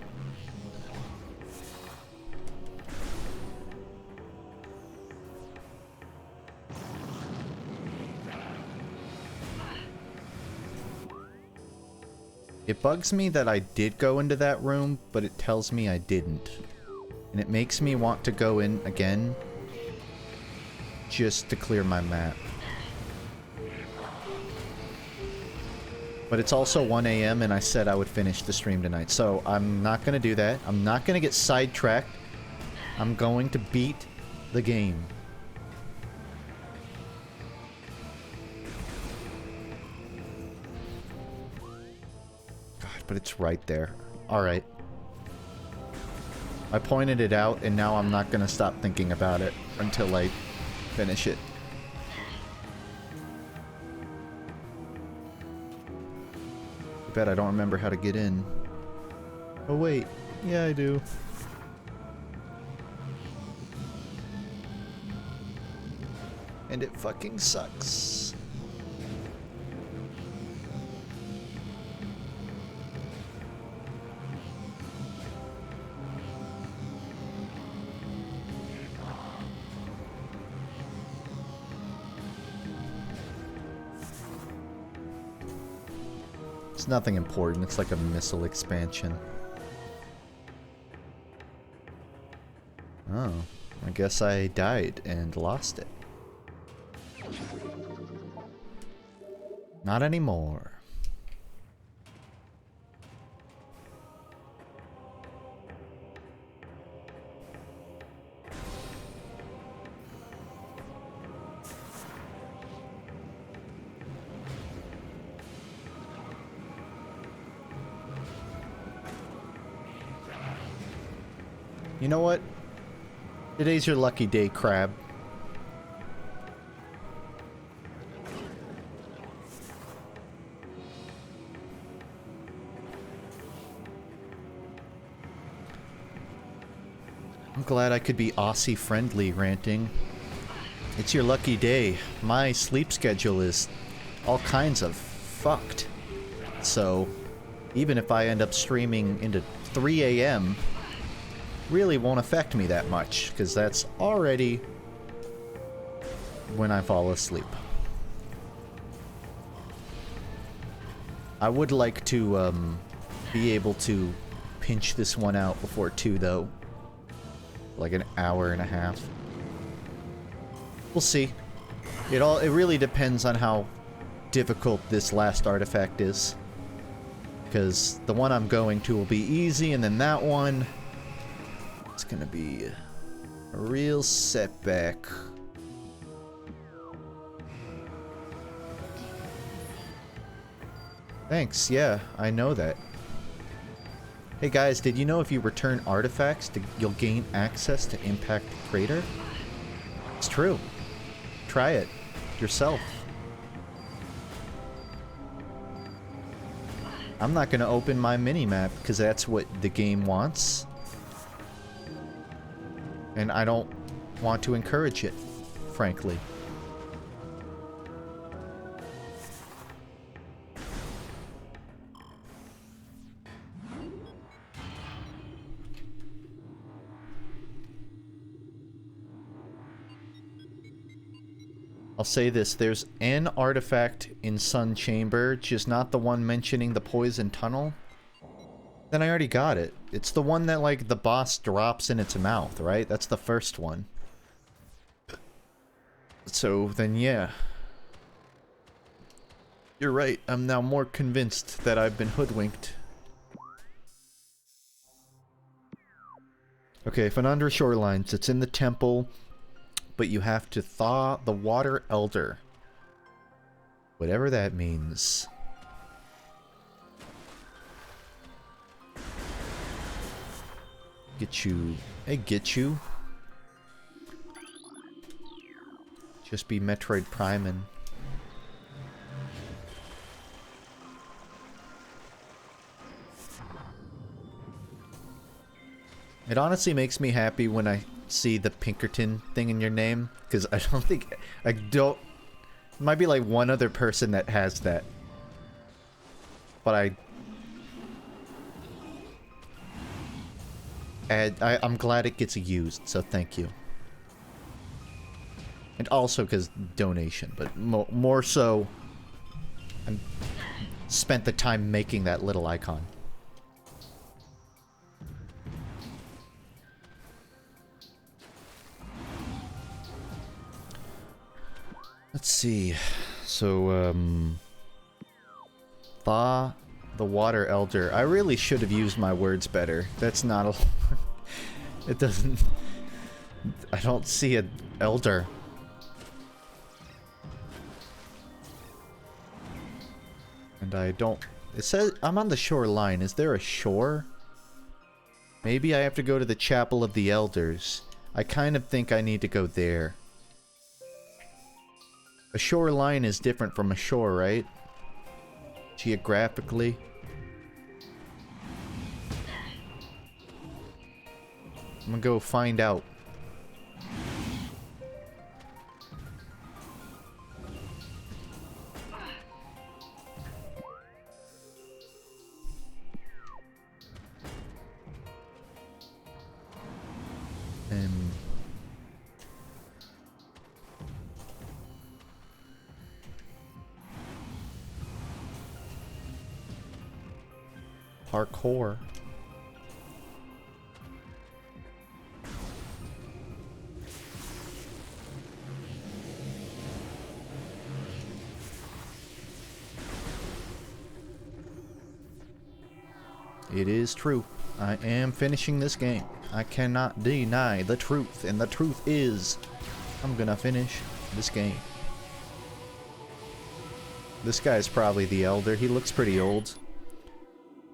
It bugs me that I did go into that room, but it tells me I didn't. And it makes me want to go in again, just to clear my map. But it's also 1 AM and I said I would finish the stream tonight, so I'm not gonna do that. I'm not gonna get sidetracked. I'm going to beat the game. But it's right there. Alright. I pointed it out, and now I'm not gonna stop thinking about it until I finish it. I bet I don't remember how to get in. Oh wait, Yeah, I do. And it fucking sucks. It's nothing important. It's like a missile expansion. Oh, I guess I died and lost it. Not anymore. You know what? Today's your lucky day, Crab. I'm glad I could be Aussie friendly ranting. It's your lucky day. My sleep schedule is all kinds of fucked. So, even if I end up streaming into 3 a.m., really won't affect me that much, because that's already when I fall asleep. I would like to be able to pinch this one out before 2, though. Like an hour and a half. We'll see. It really depends on how difficult this last artifact is. Because the one I'm going to will be easy, and then that one, it's gonna be a real setback. Thanks, yeah, I know that. Hey guys, did you know if you return artifacts, you'll gain access to Impact Crater? It's true. Try it yourself. I'm not gonna open my minimap because that's what the game wants. And I don't want to encourage it, frankly. I'll say this, there's an artifact in Sun Chamber, just not the one mentioning the poison tunnel. Then I already got it. It's the one that, like, the boss drops in its mouth, right? That's the first one. So, then yeah. You're right, I'm now more convinced that I've been hoodwinked. Okay, Funandra Shorelines, it's in the temple, but you have to thaw the Water Elder. Whatever that means. Get you. Hey, get you. Just be Metroid Prime and... It honestly makes me happy when I see the Pinkerton thing in your name, because I don't think... Might be like one other person that has that. But I'm glad it gets used, so thank you. And also because donation, but more so, I spent the time making that little icon. Let's see. So, Thaw the Water Elder. I really should have used my words better. That's not a... It doesn't... I don't see an elder. And I don't... It says... I'm on the shoreline. Is there a shore? Maybe I have to go to the Chapel of the Elders. I kind of think I need to go there. A shoreline is different from a shore, right? Geographically. I'm gonna go find out. Parkour. It is true. I am finishing this game. I cannot deny the truth, and the truth is, I'm gonna finish this game. This guy's probably the elder. He looks pretty old.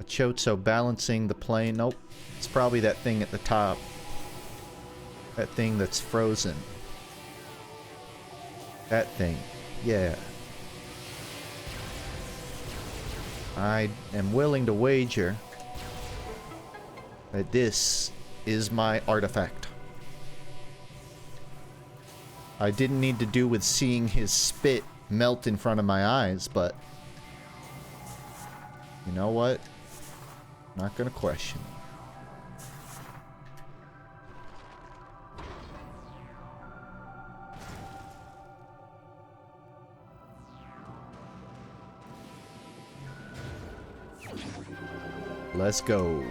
A Chozo balancing the plane. Nope. It's probably that thing at the top. That thing that's frozen. That thing. Yeah. I am willing to wager that this is my artifact. I didn't need to do with seeing his spit melt in front of my eyes, but you know what? Not gonna question. Let's go.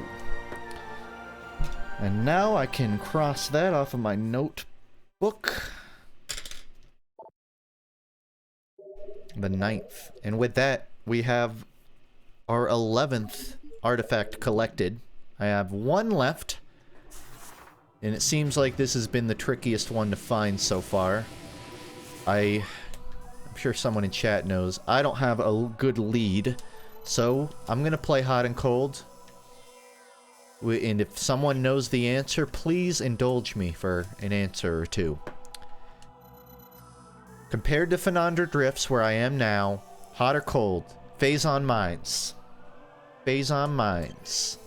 And now I can cross that off of my notebook. The 9th. And with that, we have our 11th artifact collected. I have one left. And it seems like this has been the trickiest one to find so far. I'm sure someone in chat knows. I don't have a good lead. So, I'm gonna play hot and cold. And if someone knows the answer, please indulge me for an answer or two. Compared to Fernandra Drifts, where I am now, hot or cold? Phazon Mines. Phazon Mines.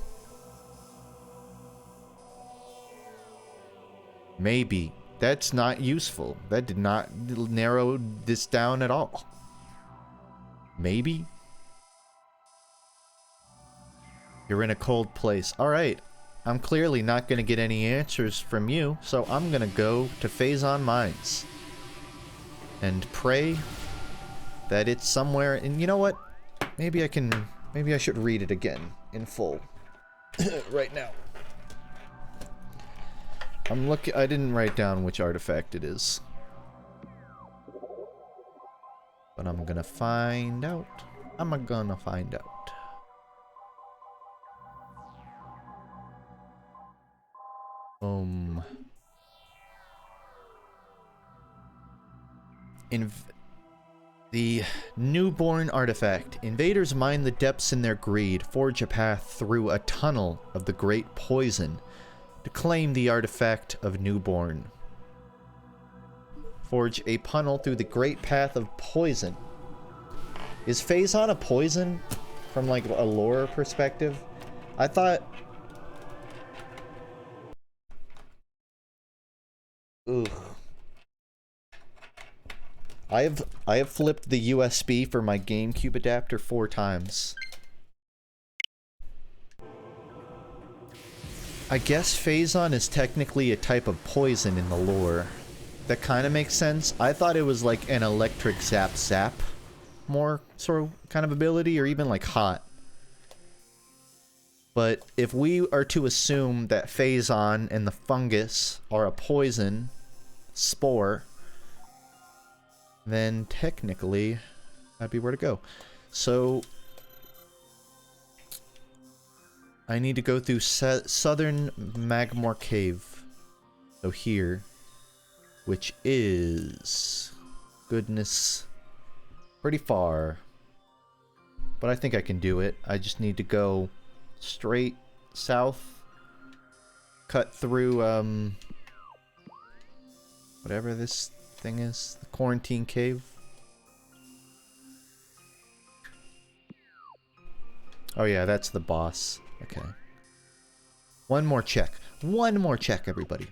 Maybe. That's not useful. That did not narrow this down at all. Maybe? You're in a cold place. Alright. I'm clearly not going to get any answers from you, so I'm going to go to Phazon Mines. And pray that it's somewhere... And you know what? Maybe I should read it again in full. Right now. I didn't write down which artifact it is. But I'm gonna find out. I'm gonna find out. The newborn artifact. Invaders mine the depths in their greed, forge a path through a tunnel of the great poison to claim the artifact of newborn. Forge a tunnel through the great path of poison. Is Phazon a poison from like a lore perspective? I thought... Ugh. I have flipped the USB for my GameCube adapter 4 times. I guess Phazon is technically a type of poison in the lore. That kind of makes sense. I thought it was like an electric zap more sort of kind of ability, or even like hot. But if we are to assume that Phazon and the fungus are a poison spore, then technically that'd be where to go. So I need to go through Southern Magmore Cave. So here, which is, goodness, pretty far. But I think I can do it. I just need to go straight south, cut through whatever this thing is, the quarantine cave. Oh yeah, that's the boss. Okay. One more check. One more check, everybody.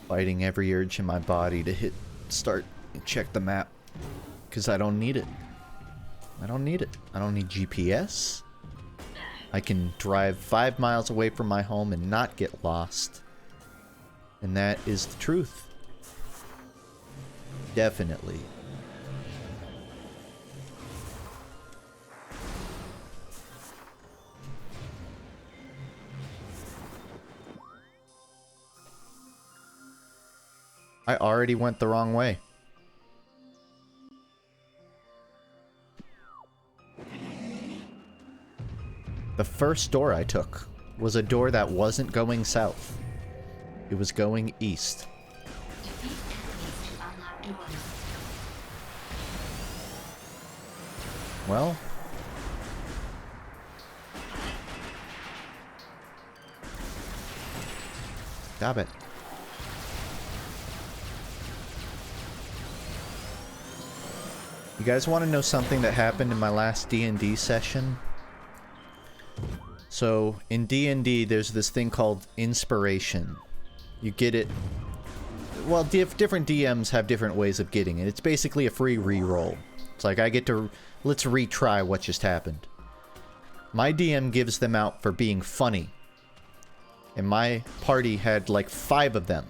Fighting every urge in my body to hit start and check the map. Because I don't need it. I don't need it. I don't need GPS. I can drive 5 miles away from my home and not get lost. And that is the truth. Definitely. I already went the wrong way. The first door I took was a door that wasn't going south. It was going east. Well. Stop it. You guys want to know something that happened in my last D&D session? So, in D&D, there's this thing called inspiration. You get it... Well, different DMs have different ways of getting it. It's basically a free reroll. It's like, I get to... Let's retry what just happened. My DM gives them out for being funny. And my party had like 5 of them.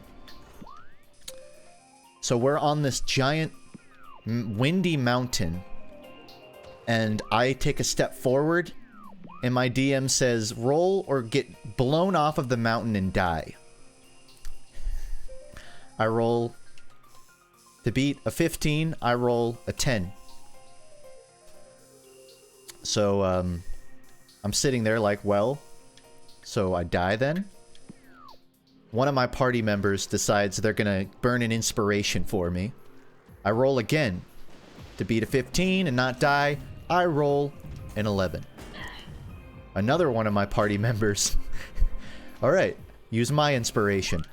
So we're on this giant... windy mountain, and I take a step forward, and my DM says, roll or get blown off of the mountain and die. I roll to beat a 15, I roll a 10. So, I'm sitting there like, well, so I die then? One of my party members decides they're gonna burn an inspiration for me. I roll again. To beat a 15 and not die, I roll an 11. Another one of my party members... Alright, use my inspiration.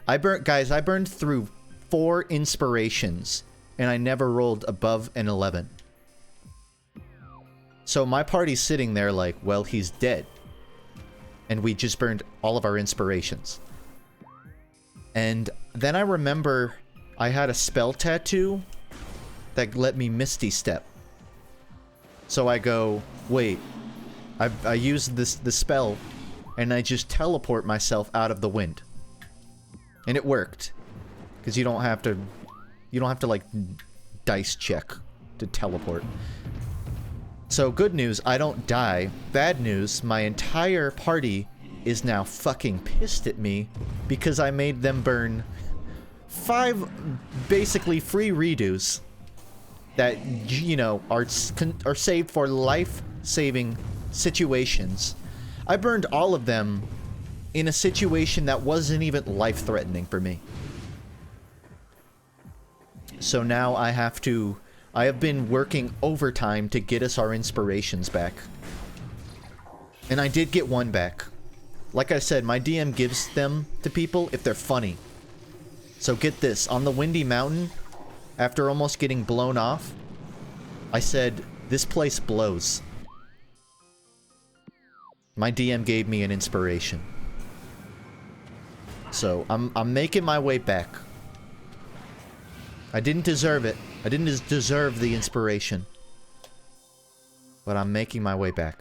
Guys, I burned through 4 inspirations, and I never rolled above an 11. So my party's sitting there like, well, he's dead. And we just burned all of our inspirations. And then I remember I had a spell tattoo that let me Misty Step. So I go, wait, I use the spell, and I just teleport myself out of the wind. And it worked. Because you don't have to like dice check to teleport. So good news, I don't die. Bad news, my entire party is now fucking pissed at me because I made them burn 5 basically free redos that, you know, are saved for life-saving situations. I burned all of them in a situation that wasn't even life-threatening for me. So now I have been working overtime to get us our inspirations back. And I did get one back. Like I said, my DM gives them to people if they're funny. So get this, on the windy mountain, after almost getting blown off, I said, this place blows. My DM gave me an inspiration. So, I'm making my way back. I didn't deserve it. I didn't deserve the inspiration. But I'm making my way back.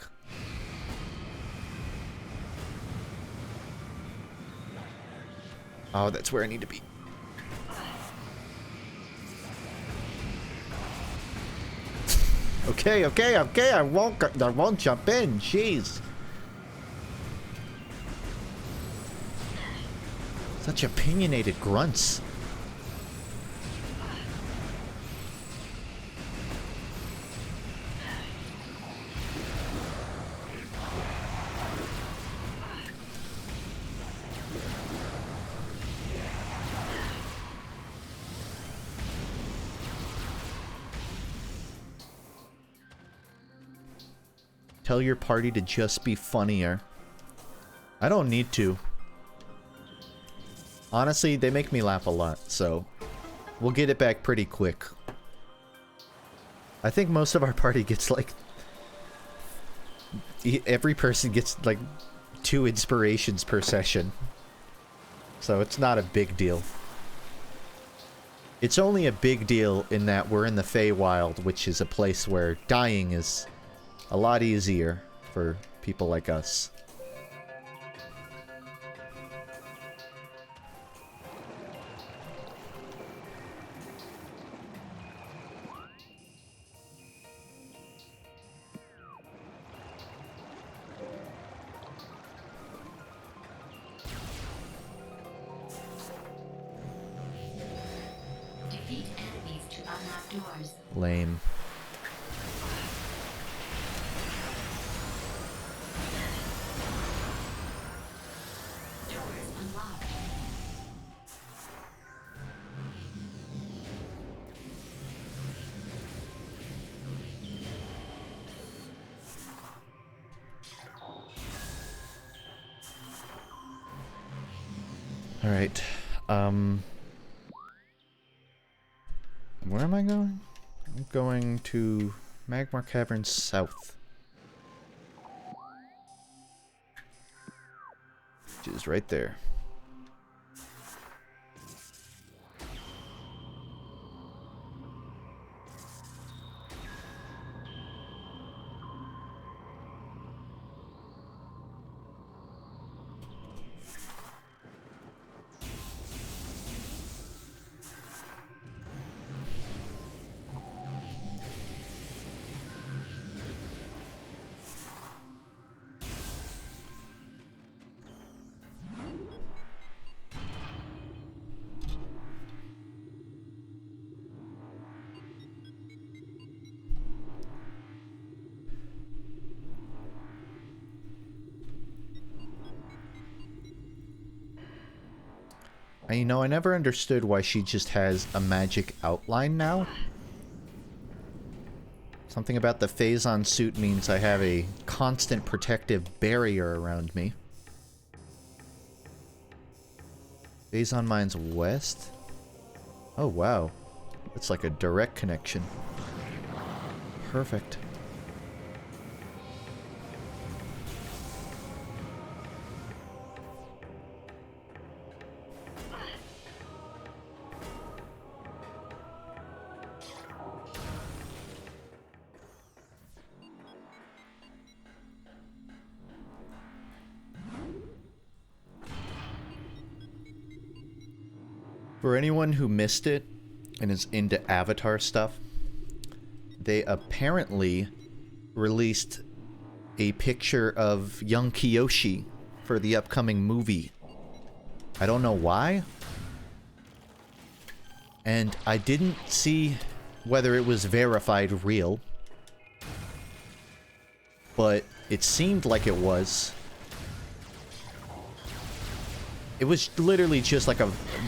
Oh, that's where I need to be. Okay, I won't jump in, jeez. Such opinionated grunts. Tell your party to just be funnier. I don't need to. Honestly, they make me laugh a lot, so we'll get it back pretty quick. I think most of our party gets like... Every person gets like 2 inspirations per session. So it's not a big deal. It's only a big deal in that we're in the Feywild, which is a place where dying is a lot easier for people like us. Lame. All right. Where am I going? I'm going to Magmar Caverns South. Which is right there. You know, I never understood why she just has a magic outline now. Something about the Phazon suit means I have a constant protective barrier around me. Phazon Mines West? Oh, wow. It's like a direct connection. Perfect. For anyone who missed it and is into Avatar stuff, they apparently released a picture of young Kyoshi for the upcoming movie. I don't know why. And I didn't see whether it was verified real, but it seemed like it was. It was literally just like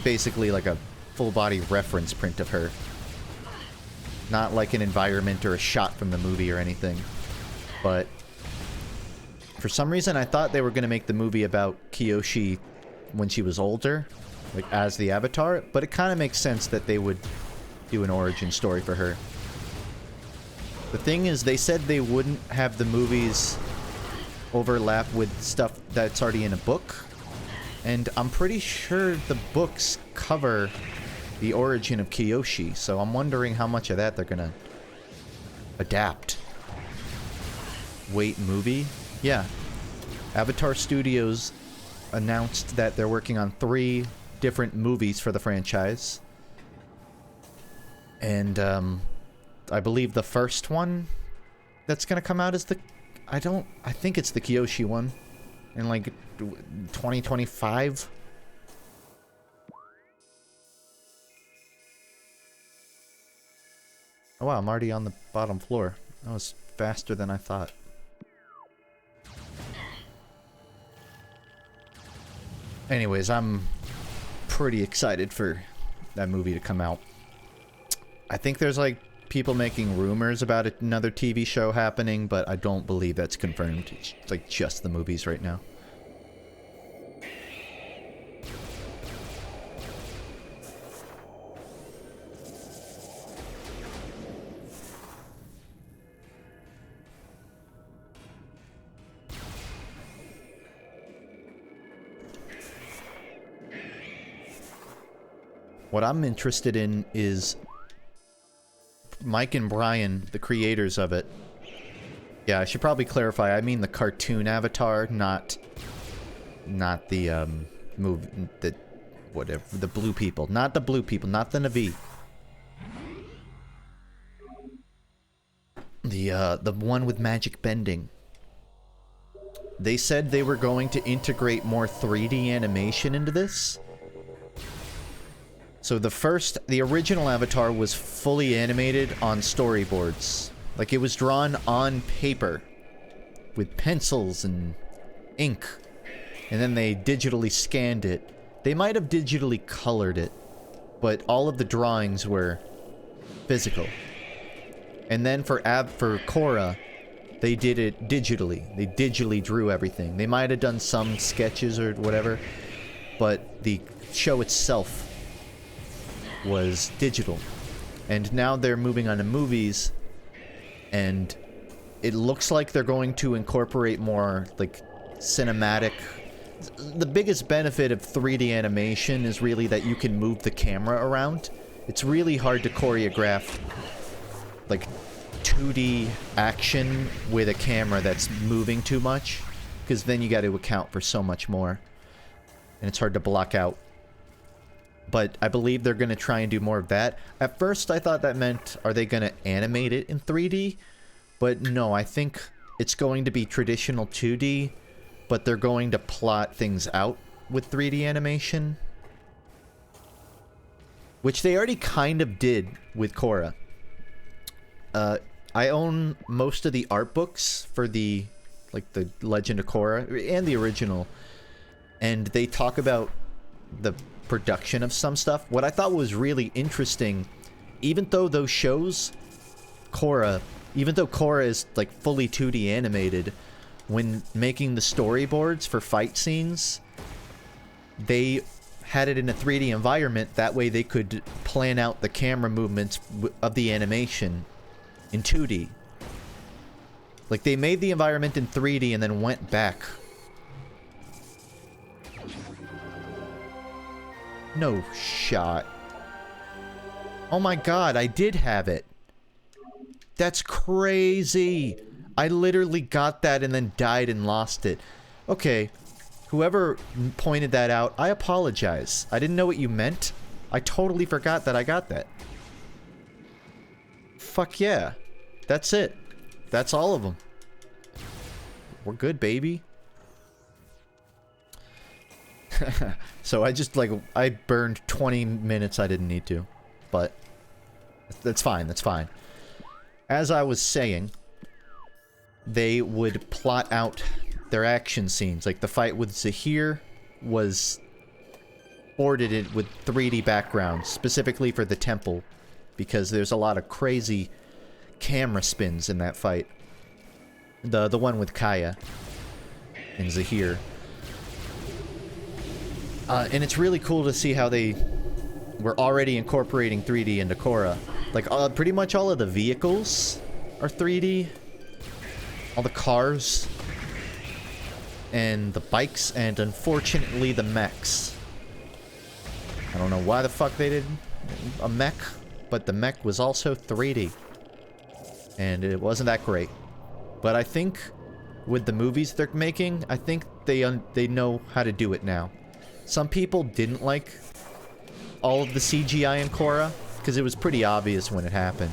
basically like a full-body reference print of her. Not like an environment or a shot from the movie or anything. But for some reason I thought they were going to make the movie about Kyoshi when she was older, like as the Avatar, but it kind of makes sense that they would do an origin story for her. The thing is, they said they wouldn't have the movies overlap with stuff that's already in a book. And I'm pretty sure the books cover the origin of Kyoshi, so I'm wondering how much of that they're gonna adapt. Wait, movie? Yeah. Avatar Studios announced that they're working on 3 different movies for the franchise. And, I believe the first one that's gonna come out is the... I think it's the Kyoshi one. In, like, 2025? Oh wow, I'm already on the bottom floor. That was faster than I thought. Anyways, I'm pretty excited for that movie to come out. I think there's like people making rumors about another TV show happening, but I don't believe that's confirmed. It's like just the movies right now. What I'm interested in is Mike and Brian, the creators of it. Yeah, I should probably clarify. I mean the cartoon Avatar, not the movie, the whatever, the blue people, not the blue people, not the Na'vi. The one with magic bending. They said they were going to integrate more 3D animation into this. So the original Avatar was fully animated on storyboards. Like, it was drawn on paper with pencils and ink. And then they digitally scanned it. They might have digitally colored it, but all of the drawings were physical. And then for Korra, they did it digitally. They digitally drew everything. They might have done some sketches or whatever, but the show itself was digital. And now they're moving on to movies, and it looks like they're going to incorporate more like cinematic. The biggest benefit of 3D animation is really that you can move the camera around. It's really hard to choreograph like 2D action with a camera that's moving too much, because then you got to account for so much more, and it's hard to block out. But I believe they're going to try and do more of that. At first, I thought that meant, are they going to animate it in 3D? But no, I think it's going to be traditional 2D, but they're going to plot things out with 3D animation. Which they already kind of did with Korra. I own most of the art books for the Legend of Korra, and the original. And they talk about the production of some stuff. What I thought was really interesting, even though those shows, even though Korra is like fully 2D animated, when making the storyboards for fight scenes, they had it in a 3D environment. That way they could plan out the camera movements of the animation in 2D. Like, they made the environment in 3D and then went back. No shot. Oh my god, I did have it. That's crazy. I literally got that and then died and lost it. Okay, whoever pointed that out, I apologize. I didn't know what you meant. I totally forgot that I got that. Fuck yeah. That's it. That's all of them. We're good, baby. So I burned 20 minutes I didn't need to. But that's fine, that's fine. As I was saying, they would plot out their action scenes. Like, the fight with Zahir was edited with 3D backgrounds, specifically for the temple, because there's a lot of crazy camera spins in that fight. The one with Kaya and Zahir. And it's really cool to see how they were already incorporating 3D into Korra. Like, pretty much all of the vehicles are 3D. All the cars. And the bikes, and unfortunately the mechs. I don't know why the fuck they did a mech, but the mech was also 3D. And it wasn't that great. But I think with the movies they're making, I think they know how to do it now. Some people didn't like all of the CGI in Korra, because it was pretty obvious when it happened.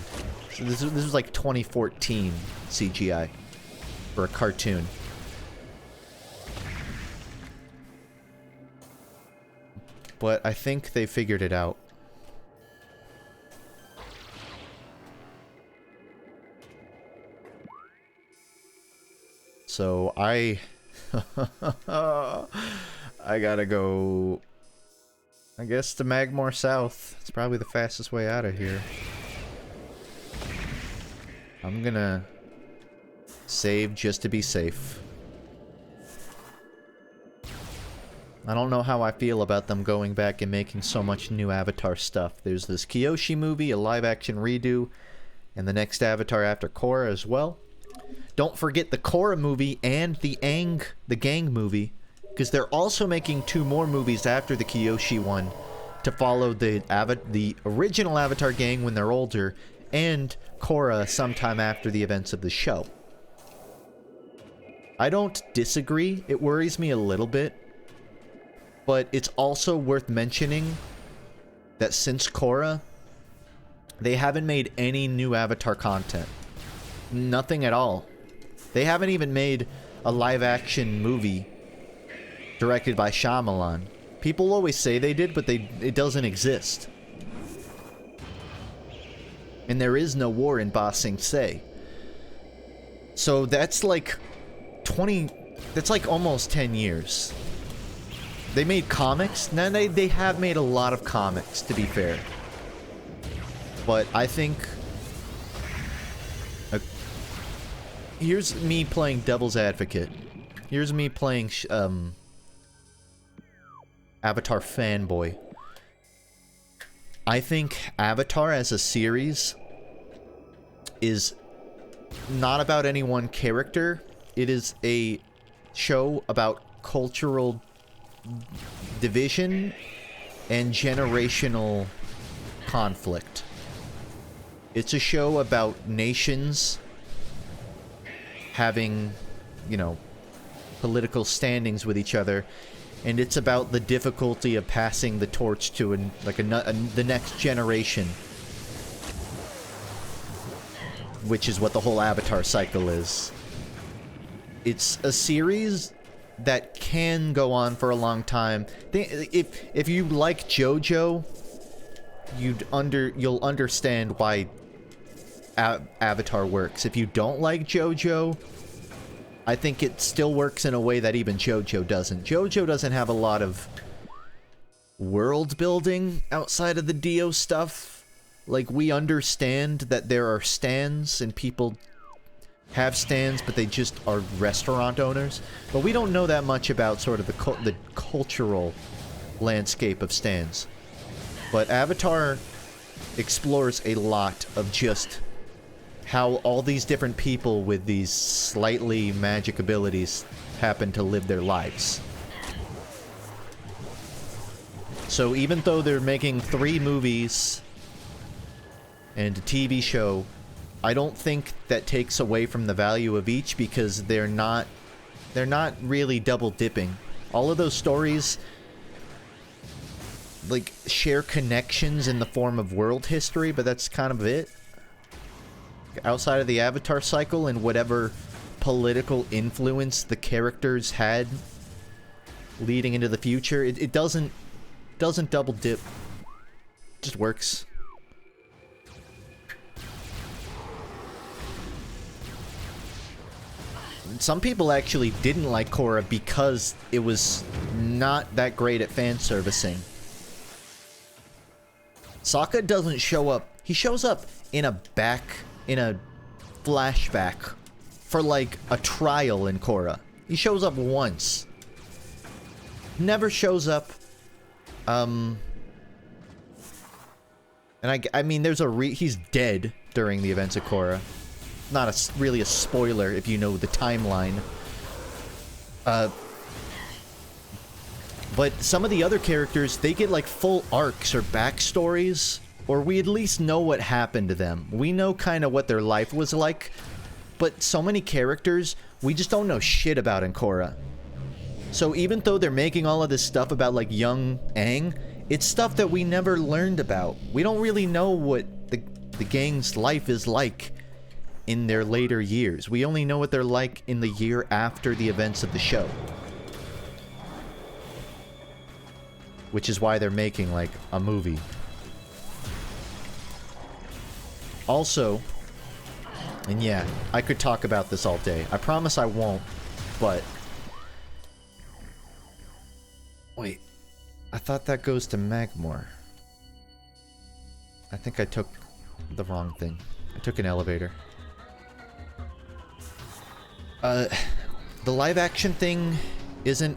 So this was like 2014 CGI for a cartoon. But I think they figured it out. So I gotta go, I guess, to Magmore South. It's probably the fastest way out of here. I'm gonna save just to be safe. I don't know how I feel about them going back and making so much new Avatar stuff. There's this Kyoshi movie, a live-action redo, and the next Avatar after Korra as well. Don't forget the Korra movie and the Gang movie, because they're also making 2 more movies after the Kyoshi one to follow the original Avatar gang when they're older, and Korra sometime after the events of the show. I don't disagree. It worries me a little bit. But it's also worth mentioning that since Korra, they haven't made any new Avatar content. Nothing at all. They haven't even made a live-action movie directed by Shyamalan. People always say they did, but it doesn't exist. And there is no war in Ba Sing Se. So that's like that's like almost 10 years. They made comics. Now they have made a lot of comics, to be fair. But I think... here's me playing devil's advocate. Here's me playing Avatar fanboy. I think Avatar as a series is not about any one character. It is a show about cultural division and generational conflict. It's a show about nations having, you know, political standings with each other, and it's about the difficulty of passing the torch to the next generation, which is what the whole Avatar cycle is. It's a series that can go on for a long time. If you like JoJo, you'll understand why Avatar works. If you don't like JoJo, I think it still works in a way that even JoJo doesn't. JoJo doesn't have a lot of world building outside of the Dio stuff. Like, we understand that there are stands and people have stands, but they just are restaurant owners. But we don't know that much about sort of the cultural landscape of stands. But Avatar explores a lot of just how all these different people with these slightly magic abilities happen to live their lives. So even though they're making 3 movies and a TV show, I don't think that takes away from the value of each, because they're not really double dipping. All of those stories like share connections in the form of world history, but that's kind of it. Outside of the Avatar cycle and whatever political influence the characters had leading into the future, it doesn't double dip. It just works. Some people actually didn't like Korra because it was not that great at fan servicing. Sokka doesn't show up. He shows up in a flashback for like a trial in Korra. He shows up once. Never shows up. And I mean, there's he's dead during the events of Korra. Not really a spoiler if you know the timeline. But some of the other characters, they get like full arcs or backstories, or we at least know what happened to them. We know kind of what their life was like, but so many characters, we just don't know shit about in Korra. So even though they're making all of this stuff about like young Aang, it's stuff that we never learned about. We don't really know what the gang's life is like in their later years. We only know what they're like in the year after the events of the show. Which is why they're making, like, a movie. Also, and yeah, I could talk about this all day. I promise I won't, but... Wait, I thought that goes to Magmore. I think I took the wrong thing. I took an elevator. The live action thing isn't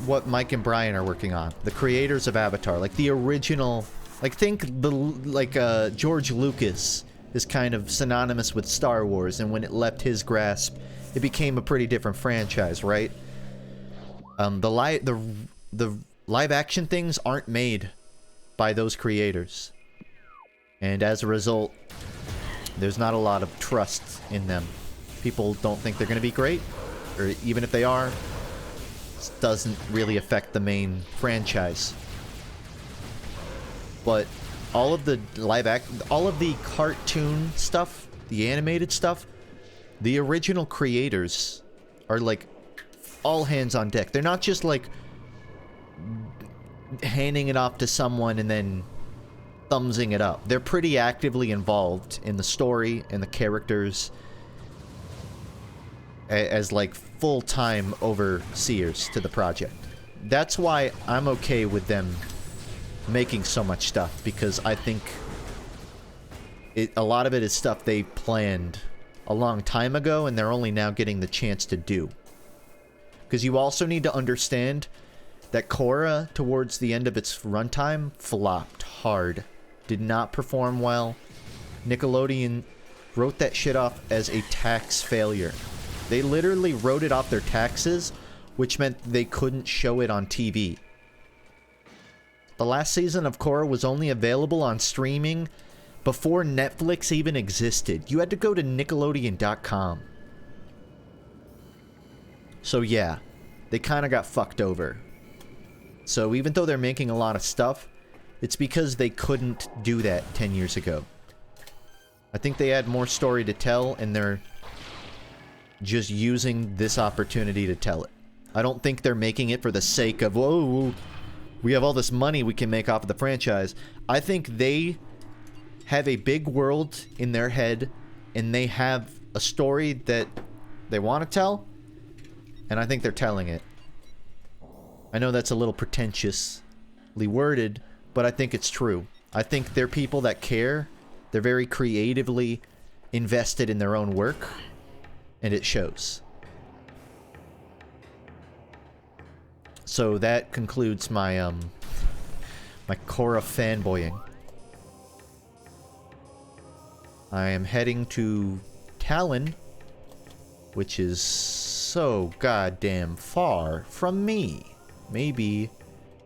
what Mike and Brian are working on. The creators of Avatar, like the original, like think the George Lucas is kind of synonymous with Star Wars, and when it left his grasp, it became a pretty different franchise, right? The live action things aren't made by those creators, and as a result, there's not a lot of trust in them. People don't think they're going to be great, or even if they are, it doesn't really affect the main franchise. But all of the all of the cartoon stuff, the animated stuff, the original creators are like all hands on deck. They're not just like handing it off to someone and then thumbsing it up. They're pretty actively involved in the story and the characters as like full-time overseers to the project. That's why I'm okay with them making so much stuff, because I think a lot of it is stuff they planned a long time ago and they're only now getting the chance to do. Because you also need to understand that Korra, towards the end of its runtime, flopped hard. Did not perform well. Nickelodeon wrote that shit off as a tax failure. They literally wrote it off their taxes, which meant they couldn't show it on TV. The last season of Korra was only available on streaming before Netflix even existed. You had to go to Nickelodeon.com. So yeah, they kind of got fucked over. So even though they're making a lot of stuff, it's because they couldn't do that 10 years ago. I think they had more story to tell, and they're just using this opportunity to tell it. I don't think they're making it for the sake of, whoa, we have all this money we can make off of the franchise. I think they have a big world in their head, and they have a story that they want to tell, and I think they're telling it. I know that's a little pretentiously worded, but I think it's true. I think they're people that care. They're very creatively invested in their own work, and it shows. So that concludes my my Korra fanboying. I am heading to Talon, which is so goddamn far from me. Maybe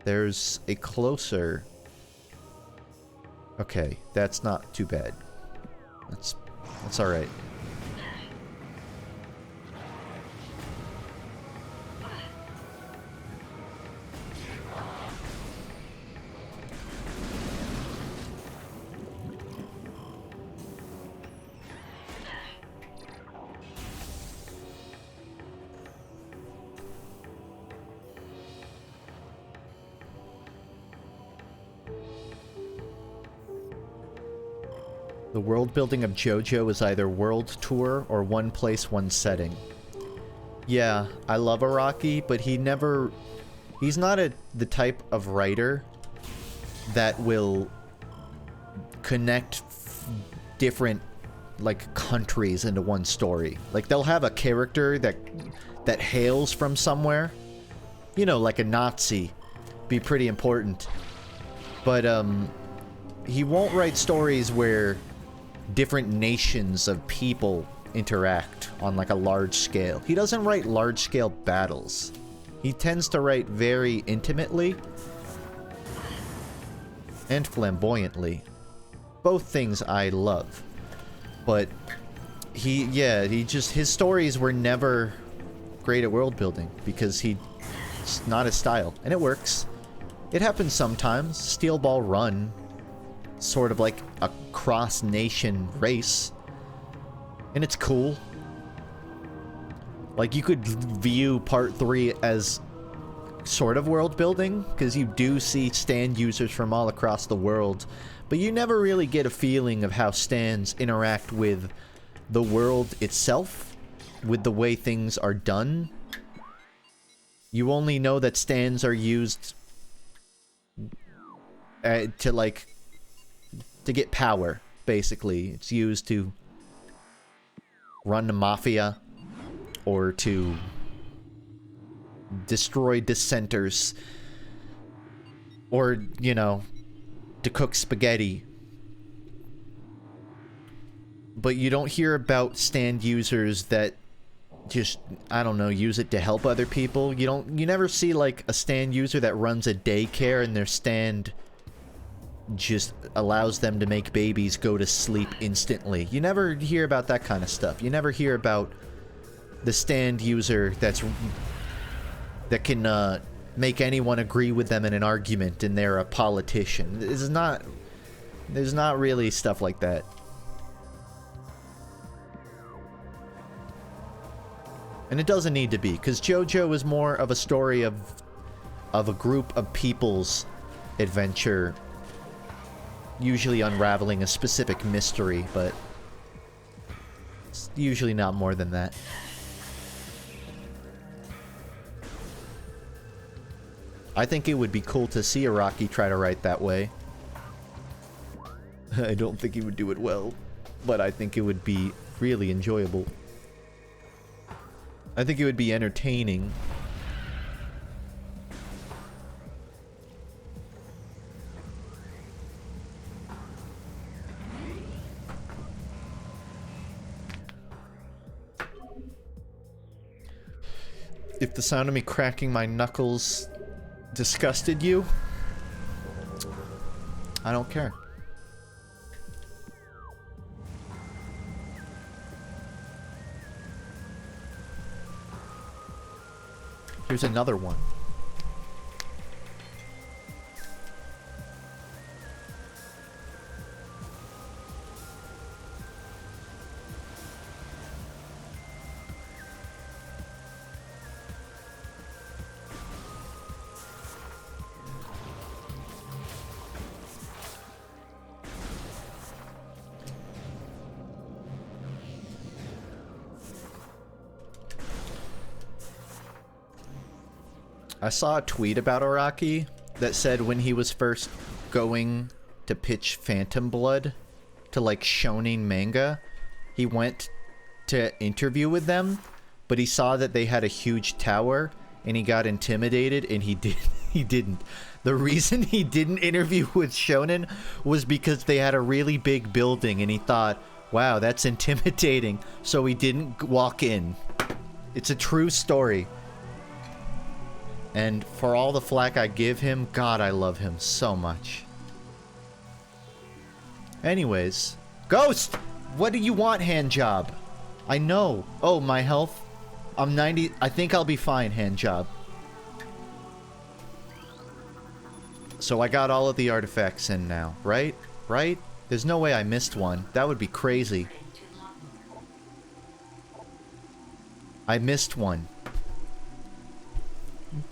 there's a closer... Okay, that's not too bad. That's alright. The world building of JoJo is either world tour or one place, one setting. Yeah, I love Araki, but he's not the type of writer that will connect different, like, countries into one story. Like, they'll have a character that hails from somewhere. You know, like a Nazi. Be pretty important. But, he won't write stories where different nations of people interact on like a large scale. He doesn't write large scale battles. He tends to write very intimately and flamboyantly. Both things I love. But his stories were never great at world building because it's not his style, and it works. It happens sometimes. Steel Ball Run, sort of like a cross-nation race, and it's cool. Like, you could view part 3 as sort of world building, because you do see stand users from all across the world, but you never really get a feeling of how stands interact with the world itself, with the way things are done. You only know that stands are used to get power, basically. It's used to run the mafia, or to destroy dissenters, or, you know, to cook spaghetti. But you don't hear about stand users that just, I don't know, use it to help other people. You never see, like, a stand user that runs a daycare and their stand just allows them to make babies go to sleep instantly. You never hear about that kind of stuff. You never hear about the stand user that can make anyone agree with them in an argument and they're a politician. There's not really stuff like that. And it doesn't need to be, because JoJo is more of a story of a group of people's adventure, usually unraveling a specific mystery, but it's usually not more than that. I think it would be cool to see Araki try to write that way. I don't think he would do it well, but I think it would be really enjoyable. I think it would be entertaining. If the sound of me cracking my knuckles disgusted you, I don't care. Here's another one. I saw a tweet about Araki that said when he was first going to pitch Phantom Blood to, like, Shonen manga, he went to interview with them, but he saw that they had a huge tower and he got intimidated and he didn't. The reason he didn't interview with Shonen was because they had a really big building and he thought, wow, that's intimidating, so he didn't walk in. It's a true story. And for all the flack I give him, God, I love him so much. Anyways. Ghost! What do you want, handjob? I know. Oh, my health? I'm 90. I think I'll be fine, handjob. So I got all of the artifacts in now, right? Right? There's no way I missed one. That would be crazy. I missed one.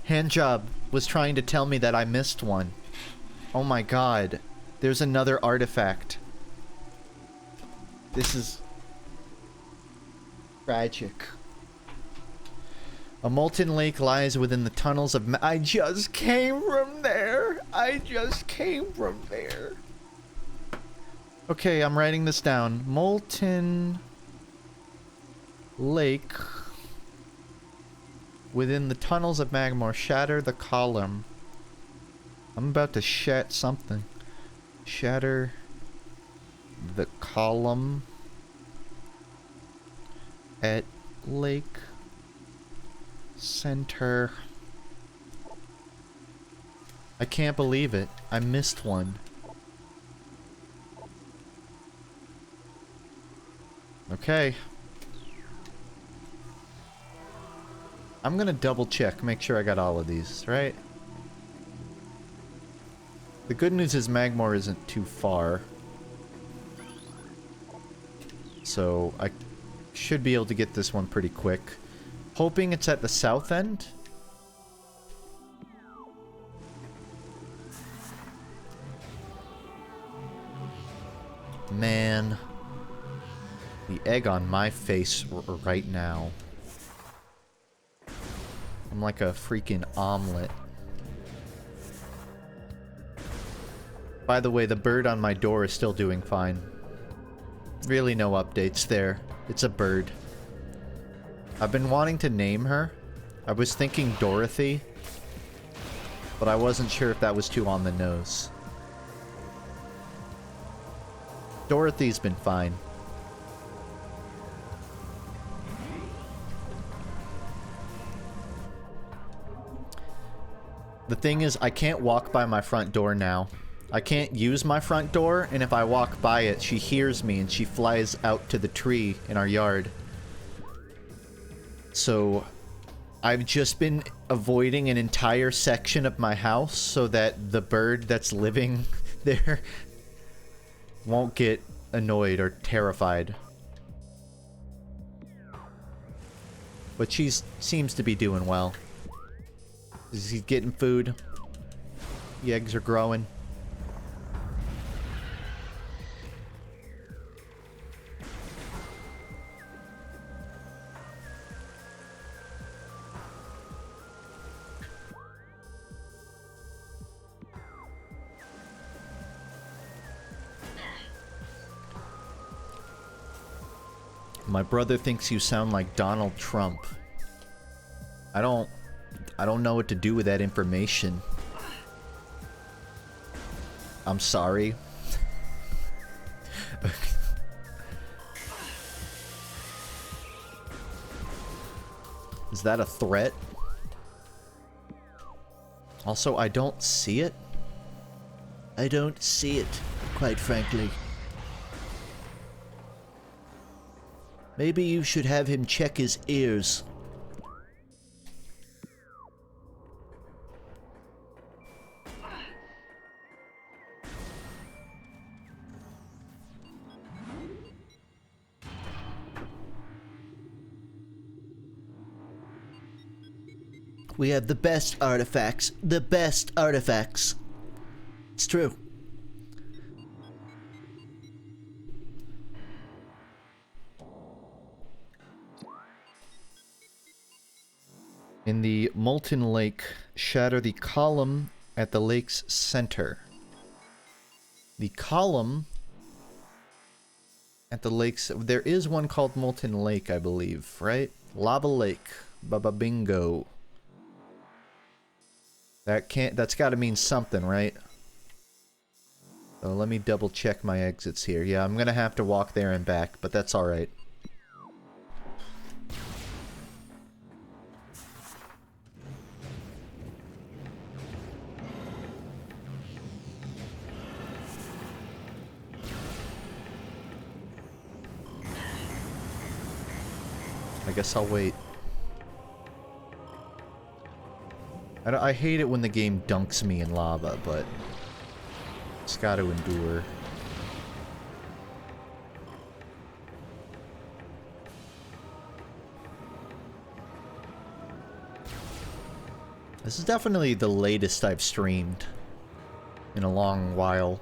Handjob was trying to tell me that I missed one. Oh my god. There's another artifact. This is tragic. A molten lake lies within the tunnels of I just came from there. I just came from there. Okay, I'm writing this down. Molten lake within the tunnels of Magmor. Shatter the column. I'm about to shat something. Shatter the column at lake center. I can't believe it. I missed one. Okay. I'm gonna double check, make sure I got all of these, right? The good news is Magmor isn't too far. So I should be able to get this one pretty quick. Hoping it's at the south end. Man. The egg on my face right now. I'm like a freaking omelet. By the way, the bird on my door is still doing fine. Really no updates there. It's a bird. I've been wanting to name her. I was thinking Dorothy, but I wasn't sure if that was too on the nose. Dorothy's been fine. The thing is, I can't walk by my front door now. I can't use my front door, and if I walk by it, she hears me and she flies out to the tree in our yard. So, I've just been avoiding an entire section of my house so that the bird that's living there won't get annoyed or terrified. But she seems to be doing well. He's getting food. The eggs are growing. My brother thinks you sound like Donald Trump. I don't know what to do with that information. I'm sorry. Is that a threat? Also, I don't see it. I don't see it, quite frankly. Maybe you should have him check his ears. We have the best artifacts. The best artifacts. It's true. In the molten lake, shatter the column at the lake's center. The column at the lake's... There is one called Molten Lake, I believe, right? Lava Lake. Baba bingo. That's gotta mean something, right? So let me double check my exits here. Yeah, I'm gonna have to walk there and back, but that's alright. I guess I'll wait. I hate it when the game dunks me in lava, but it's got to endure. This is definitely the latest I've streamed in a long while.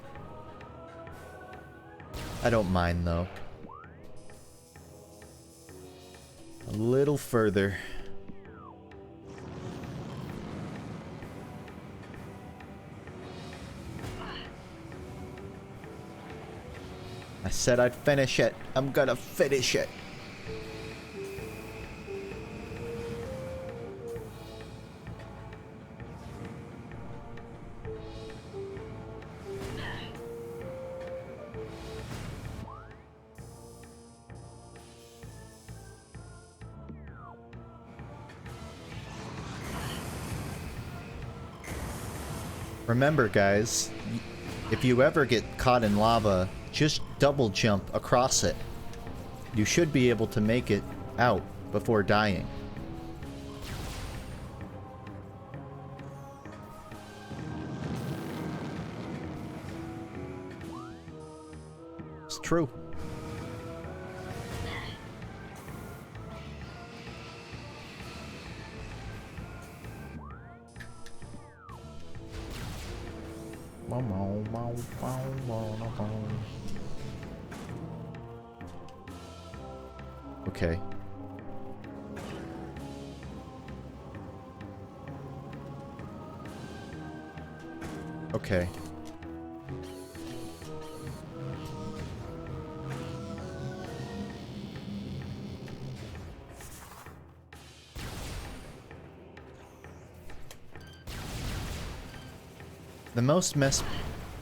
I don't mind, though. A little further. I said I'd finish it. I'm gonna finish it. Remember, guys, if you ever get caught in lava, just double jump across it. You should be able to make it out before dying. It's true. Okay. Okay. The most messed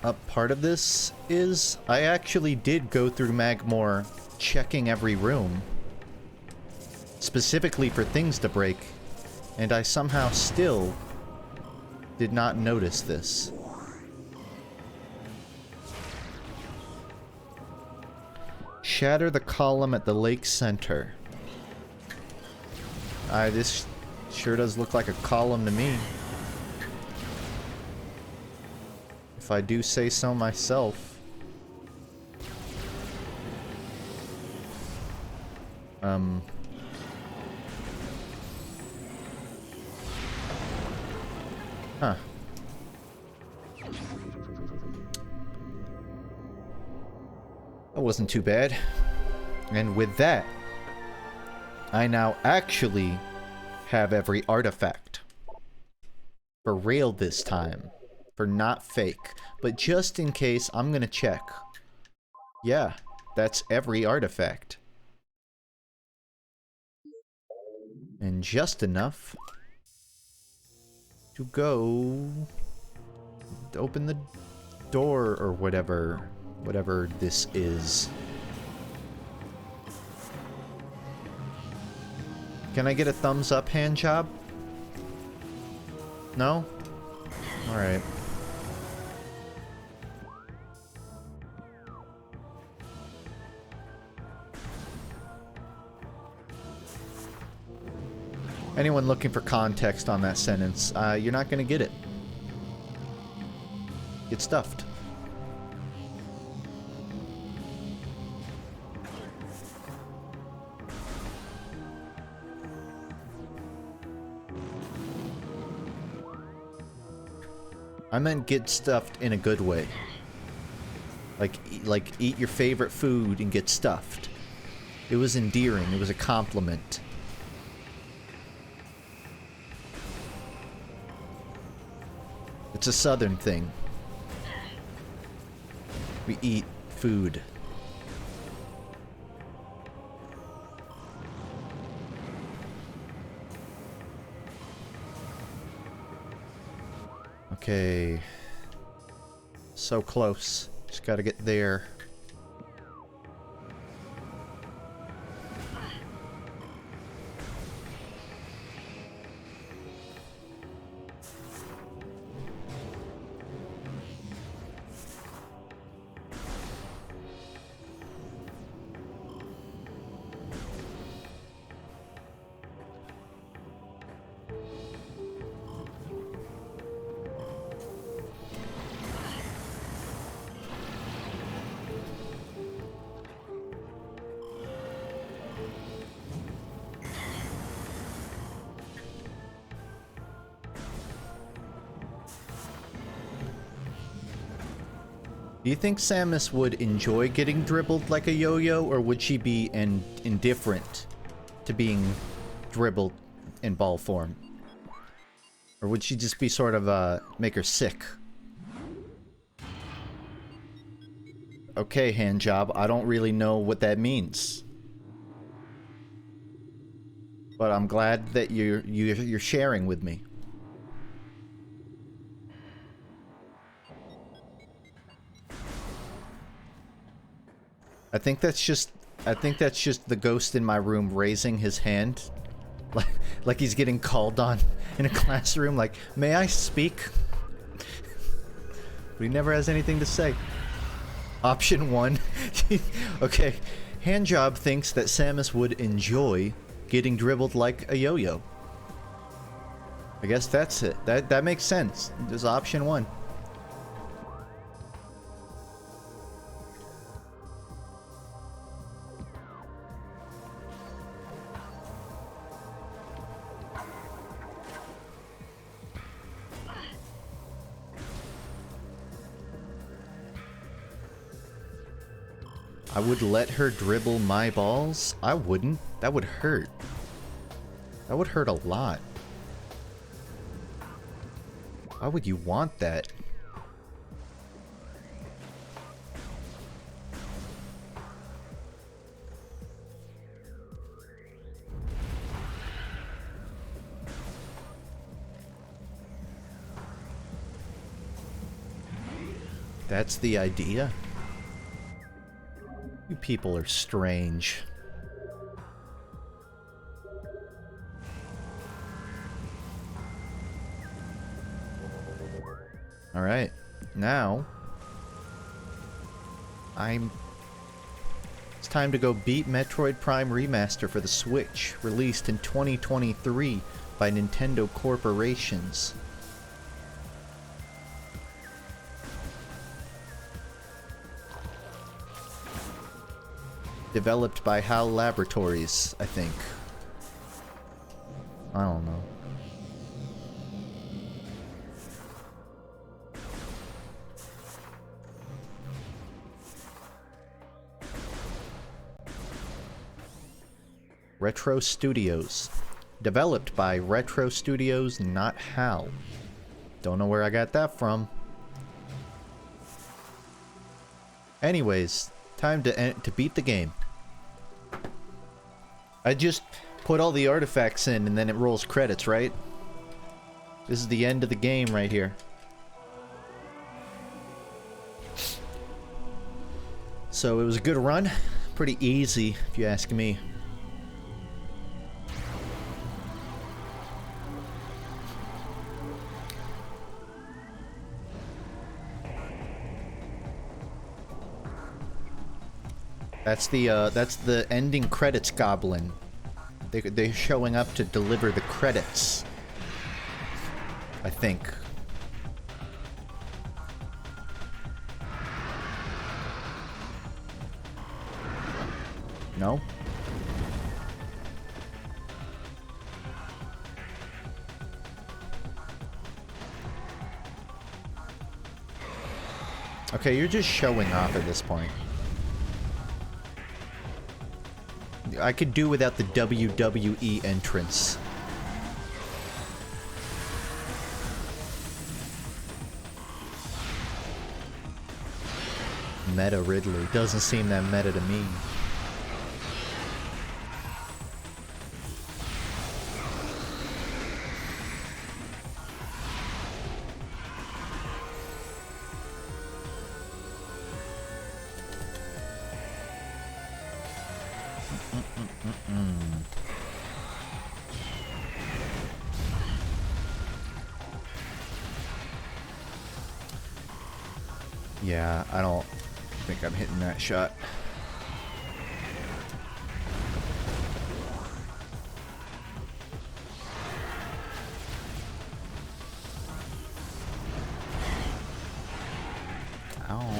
up part of this is I actually did go through Magmore checking every room, specifically for things to break, and I somehow still did not notice this. Shatter the column at the lake center. This sure does look like a column to me, if I do say so myself. Huh. That wasn't too bad. And with that, I now actually have every artifact. For real this time. For not fake. But just in case, I'm gonna check. Yeah, that's every artifact. And just enough to go to open the door or whatever this is. Can I get a thumbs up hand job? No? Alright. Anyone looking for context on that sentence, you're not gonna get it. Get stuffed. I meant get stuffed in a good way. Like eat your favorite food and get stuffed. It was endearing. It was a compliment. It's a southern thing. We eat food. Okay. So close. Just gotta get there. Do you think Samus would enjoy getting dribbled like a yo-yo, or would she be indifferent to being dribbled in ball form? Or would she just be sort of, make her sick? Okay, hand job, I don't really know what that means. But I'm glad that you're sharing with me. I think that's just the ghost in my room raising his hand. Like he's getting called on in a classroom, like, may I speak? But he never has anything to say. Option 1. Okay. Handjob thinks that Samus would enjoy getting dribbled like a yo-yo. I guess that's it. That makes sense. There's option 1. I would let her dribble my balls? I wouldn't. That would hurt. That would hurt a lot. Why would you want that? That's the idea? You people are strange. Alright, now... It's time to go beat Metroid Prime Remaster for the Switch, released in 2023 by Nintendo Corporations. Developed by HAL Laboratories, I think. I don't know. Retro Studios. Developed by Retro Studios, not HAL. Don't know where I got that from. Anyways, time to beat the game. I just put all the artifacts in and then it rolls credits, right? This is the end of the game right here. So it was a good run. Pretty easy, if you ask me. That's the ending credits goblin. They're showing up to deliver the credits. I think. No? Okay, you're just showing off at this point. I could do without the WWE entrance. Meta Ridley. Doesn't seem that meta to me. Yeah, I don't think I'm hitting that shot. Ow.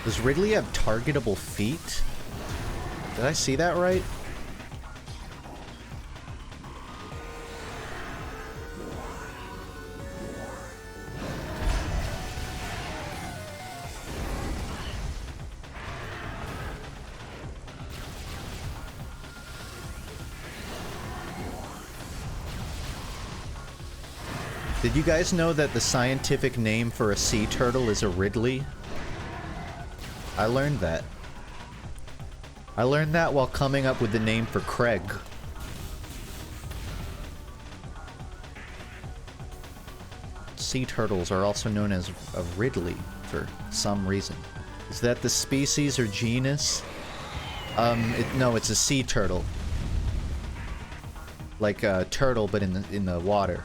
Does Ridley have targetable feet? Did I see that right? Did you guys know that the scientific name for a sea turtle is a Ridley? I learned that. I learned that while coming up with the name for Craig. Sea turtles are also known as a Ridley for some reason. Is that the species or genus? No, it's a sea turtle. Like a turtle, but in the water.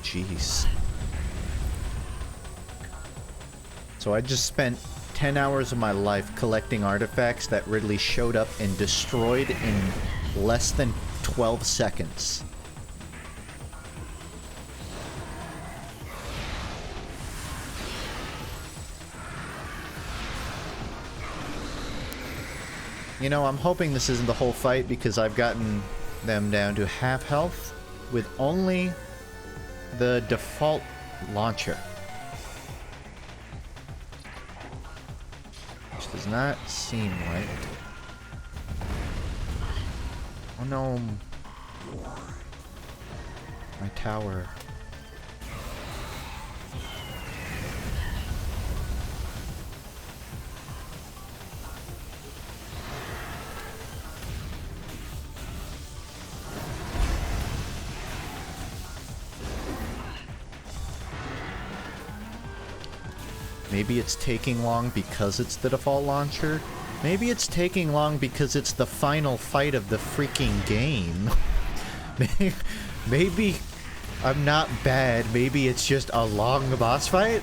Jeez. So I just spent 10 hours of my life collecting artifacts that Ridley showed up and destroyed in less than 12 seconds. You know, I'm hoping this isn't the whole fight because I've gotten them down to half health with only the default launcher. Which does not seem right. Oh no. My tower. Maybe it's taking long because it's the default launcher. Maybe it's taking long because it's the final fight of the freaking game. Maybe I'm not bad. Maybe it's just a long boss fight.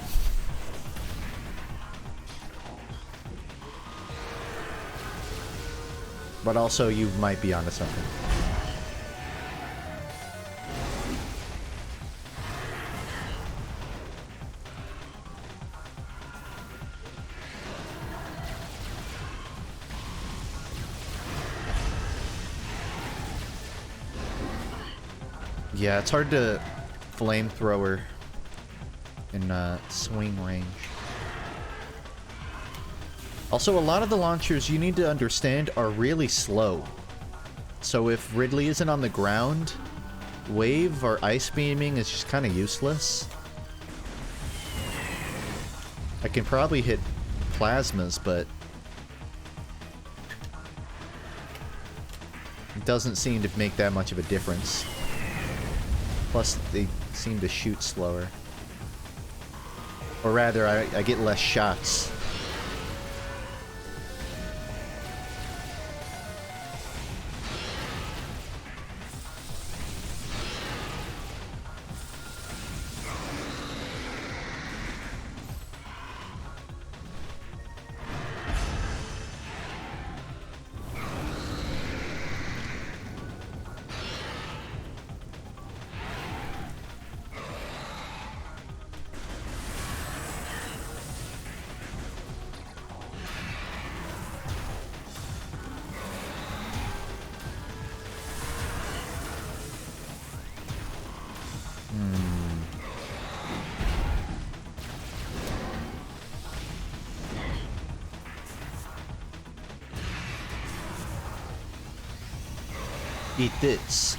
But also, you might be onto something. Yeah, it's hard to flamethrower in swing range. Also, a lot of the launchers, you need to understand, are really slow. So if Ridley isn't on the ground, wave or ice beaming is just kind of useless. I can probably hit plasmas, but it doesn't seem to make that much of a difference. Plus, they seem to shoot slower. Or rather, I get less shots. Eat this.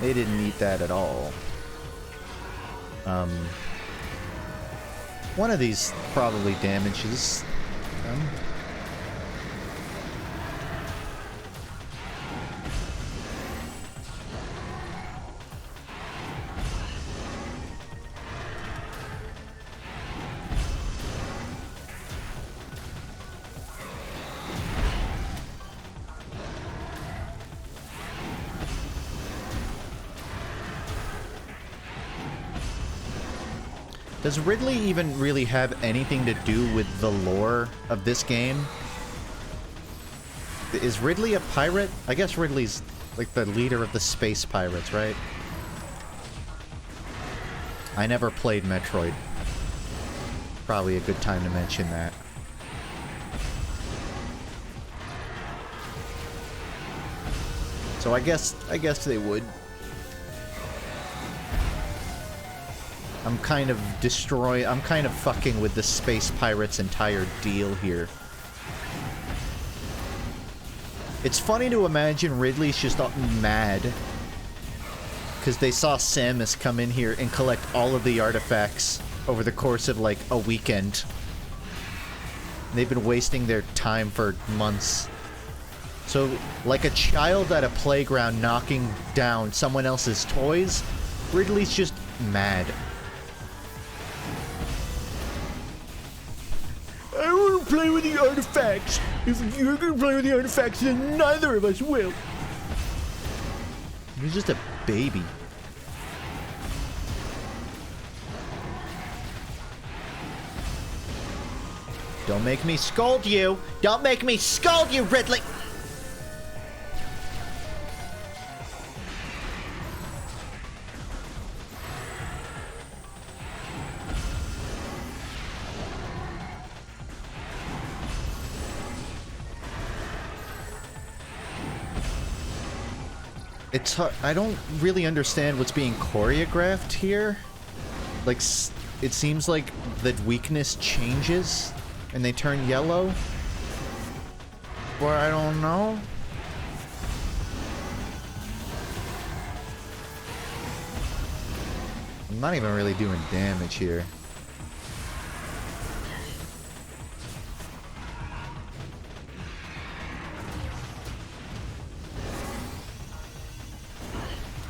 They didn't eat that at all. One of these probably damages them. Does Ridley even really have anything to do with the lore of this game? Is Ridley a pirate? I guess Ridley's like the leader of the space pirates, right? I never played Metroid. Probably a good time to mention that. So I guess they would. I'm kind of fucking with the space pirates' entire deal here. It's funny to imagine Ridley's just mad because they saw Samus come in here and collect all of the artifacts over the course of like a weekend. They've been wasting their time for months. So, like a child at a playground knocking down someone else's toys, Ridley's just mad. I want to play with the artifacts. If you're going to play with the artifacts, then neither of us will. He's just a baby. Don't make me scold you! Don't make me scold you, Ridley! It's hard. I don't really understand what's being choreographed here. Like, it seems like the weakness changes and they turn yellow. Or I don't know. I'm not even really doing damage here.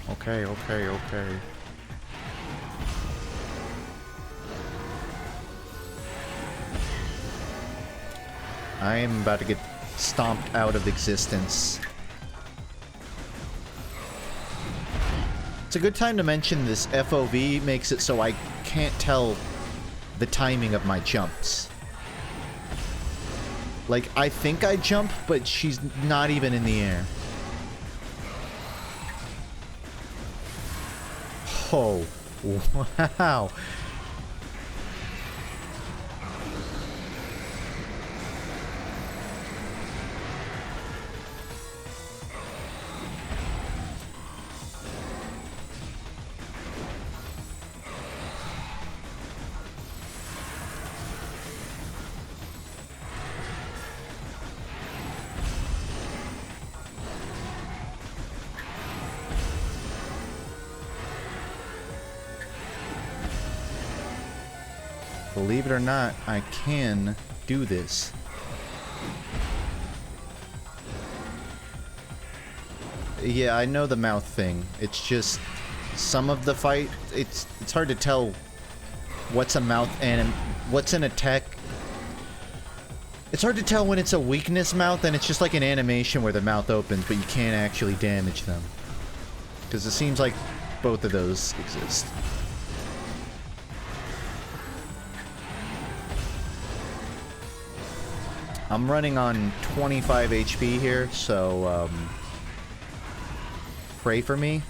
Okay, okay, okay. I am about to get stomped out of existence. It's a good time to mention this FOV makes it so I can't tell the timing of my jumps. Like, I think I jump, but she's not even in the air. Oh, wow. Believe it or not, I can do this. Yeah, I know the mouth thing. It's just some of the fight, it's hard to tell what's a mouth and what's an attack. It's hard to tell when it's a weakness mouth and it's just like an animation where the mouth opens, but you can't actually damage them. Because it seems like both of those exist. I'm running on 25 HP here, so pray for me.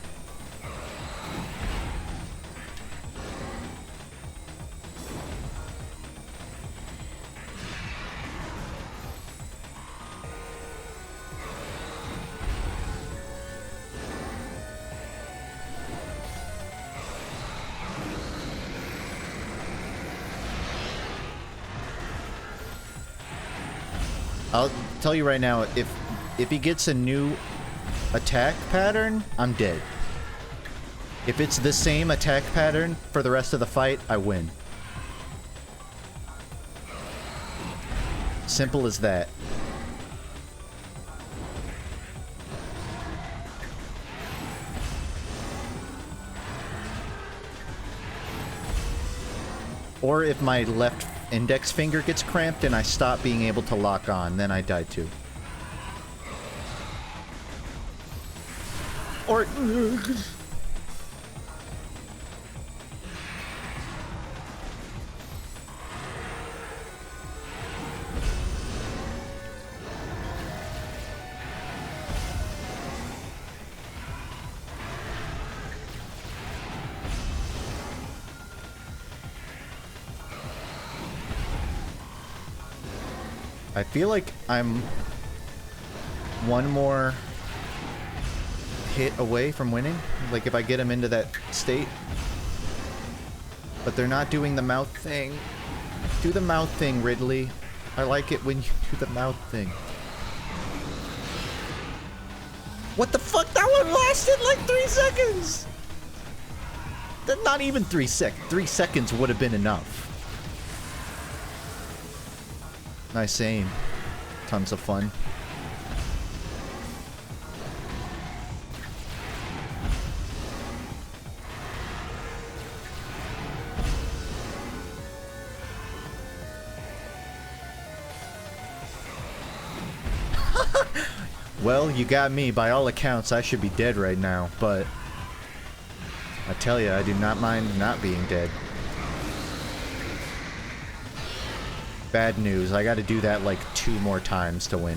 I'll tell you right now, if he gets a new attack pattern, I'm dead. If it's the same attack pattern for the rest of the fight, I win. Simple as that. Or if my left index finger gets cramped and I stop being able to lock on, then I die too. Or... I feel like I'm one more hit away from winning. Like if I get him into that state. But they're not doing the mouth thing. Do the mouth thing, Ridley. I like it when you do the mouth thing. What the fuck? That one lasted like 3 seconds! Not even 3 seconds. 3 seconds would have been enough. Nice aim. Tons of fun. Well, you got me. By all accounts, I should be dead right now, but I tell you, I do not mind not being dead. Bad news. I gotta do that like 2 more times to win.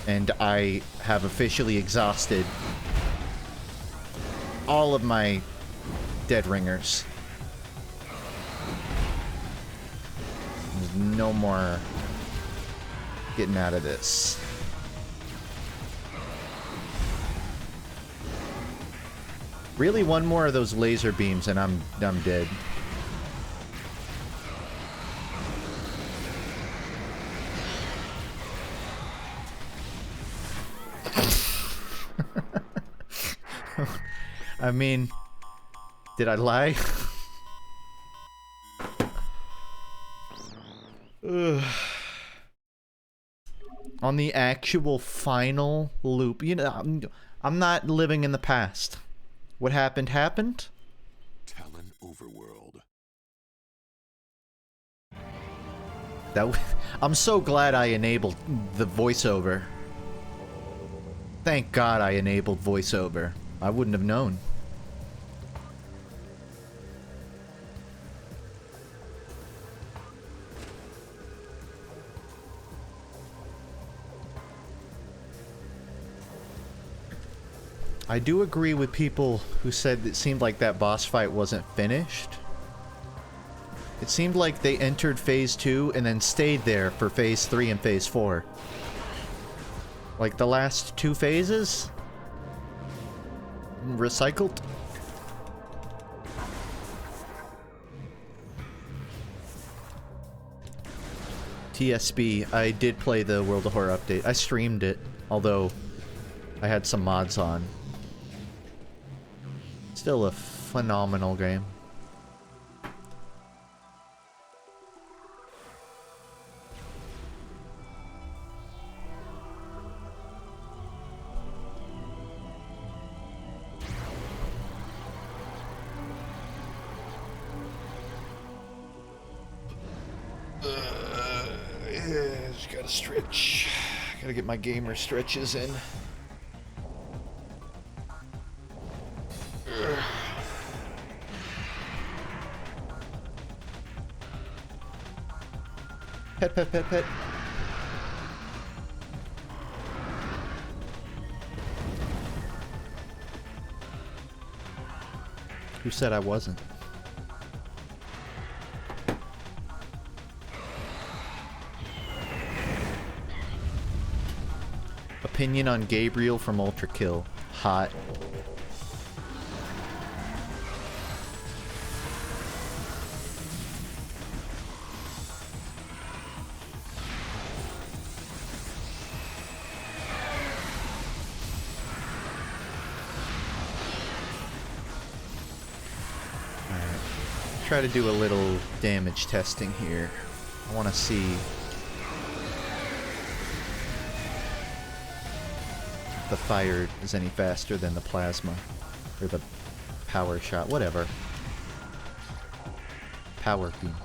And I have officially exhausted all of my dead ringers. There's no more getting out of this. Really, one more of those laser beams and I'm dead. I mean, did I lie? On the actual final loop, you know, I'm not living in the past. What happened happened. Talon Overworld. I'm so glad I enabled the voiceover. Thank God I enabled voiceover. I wouldn't have known. I do agree with people who said it seemed like that boss fight wasn't finished. It seemed like they entered phase 2 and then stayed there for phase 3 and phase 4. Like the last 2 phases? Recycled? TSB, I did play the World of Horror update. I streamed it, although I had some mods on. Still a phenomenal game. Yeah, just gotta stretch. Gotta get my gamer stretches in. Pet, pet, pet, pet. Who said I wasn't? Opinion on Gabriel from Ultra Kill. Hot. Try to do a little damage testing here. I want to see if the fire is any faster than the plasma or the power shot, whatever. Power beam.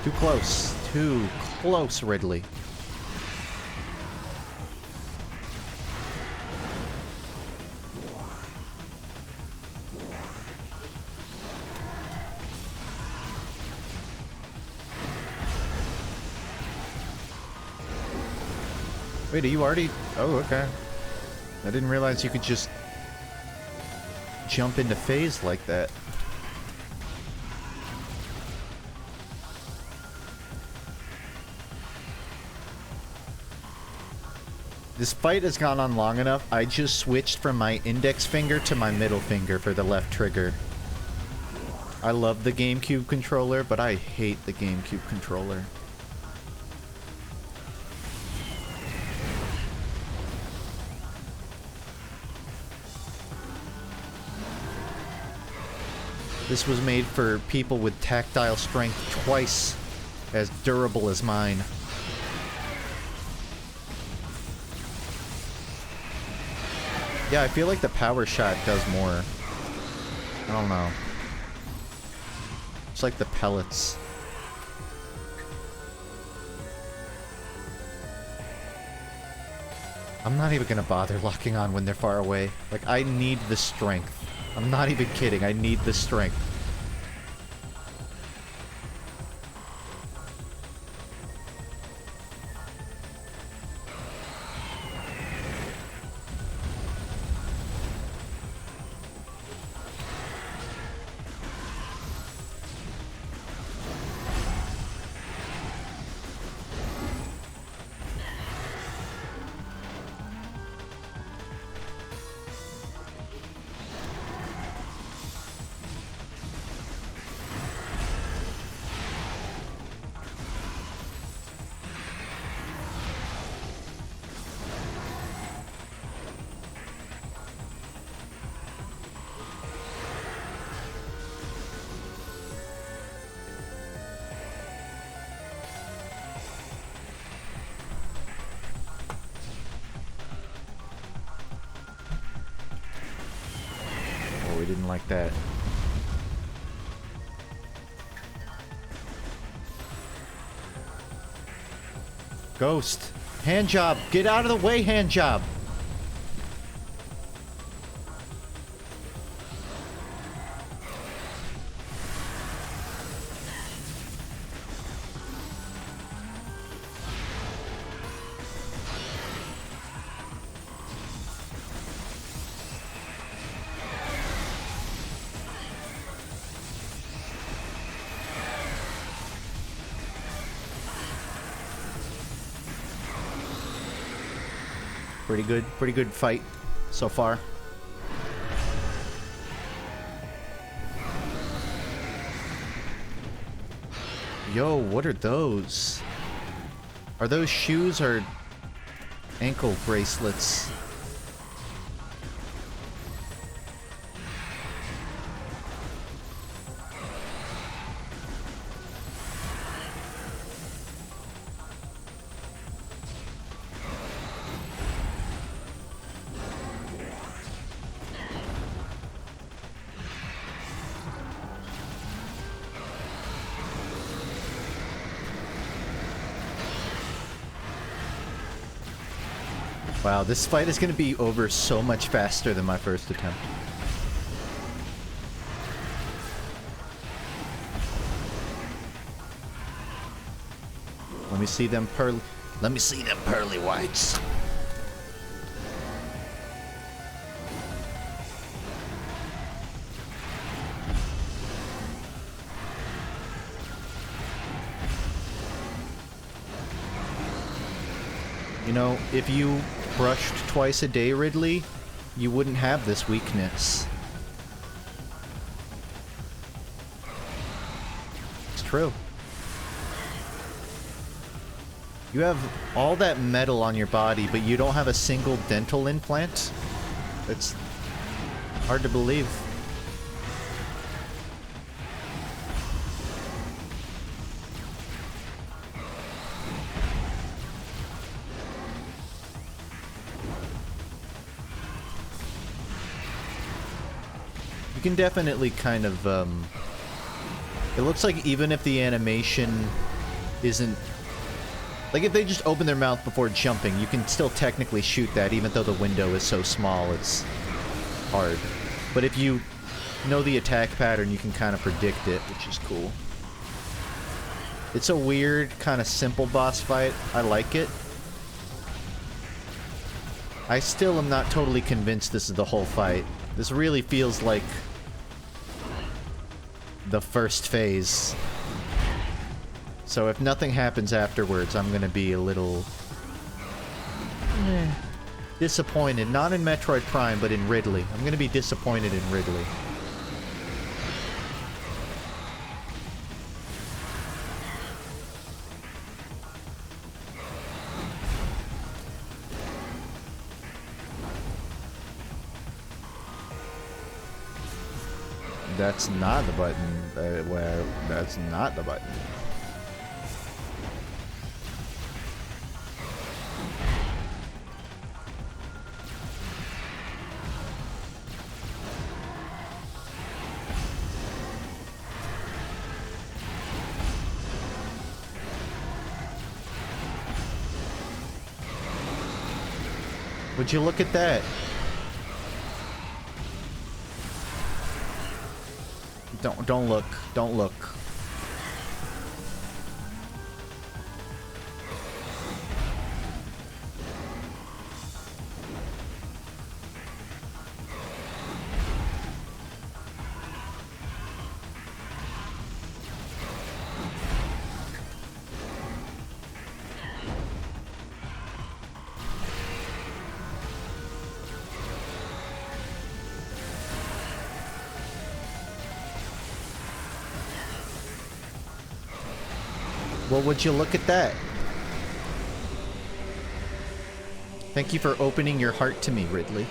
Too close. Too close, Ridley. Wait, are you already... Oh, okay. I didn't realize you could just jump into phase like that. This fight has gone on long enough. I just switched from my index finger to my middle finger for the left trigger. I love the GameCube controller, but I hate the GameCube controller. This was made for people with tactile strength twice as durable as mine. Yeah, I feel like the power shot does more. I don't know. It's like the pellets. I'm not even gonna bother locking on when they're far away. Like, I need the strength. I'm not even kidding, I need the strength. We didn't like that. Ghost! Hand job! Get out of the way, hand job! Pretty good fight so far. Yo, what are those? Are those shoes or ankle bracelets? Wow, this fight is going to be over so much faster than my first attempt. Let me see them pearly whites. You know, if you brushed twice a day, Ridley, you wouldn't have this weakness. It's true. You have all that metal on your body, but you don't have a single dental implant? It's hard to believe. You can definitely kind of, it looks like even if the animation isn't... Like, if they just open their mouth before jumping, you can still technically shoot that, even though the window is so small, it's hard. But if you know the attack pattern, you can kind of predict it, which is cool. It's a weird, kind of simple boss fight. I like it. I still am not totally convinced this is the whole fight. This really feels like the first phase. So if nothing happens afterwards, I'm gonna be a little disappointed. Not in Metroid Prime, but in Ridley. I'm gonna be disappointed in Ridley. That's not the button. Where that's not the button. Would you look at that? Don't look. Don't look. Well, would you look at that? Thank you for opening your heart to me, Ridley.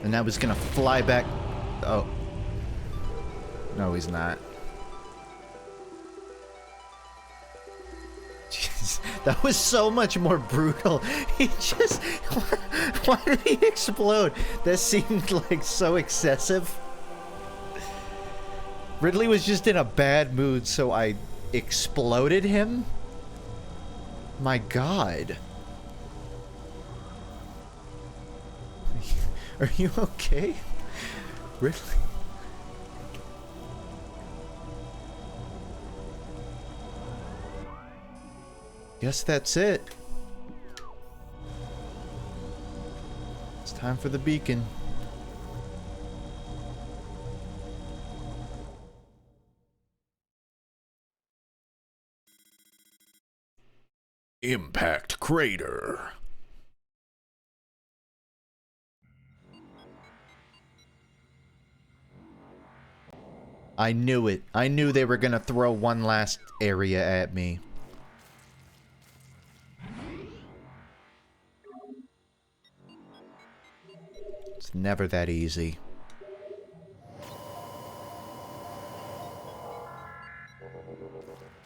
And now he's gonna fly back. Oh. No, he's not. Jeez, that was so much more brutal. He just... Why did he explode? That seemed like so excessive. Ridley was just in a bad mood, so I exploded him? My god. Are you okay? Ridley? Guess that's it. It's time for the beacon. Impact Crater. I knew it. I knew they were gonna throw one last area at me. It's never that easy.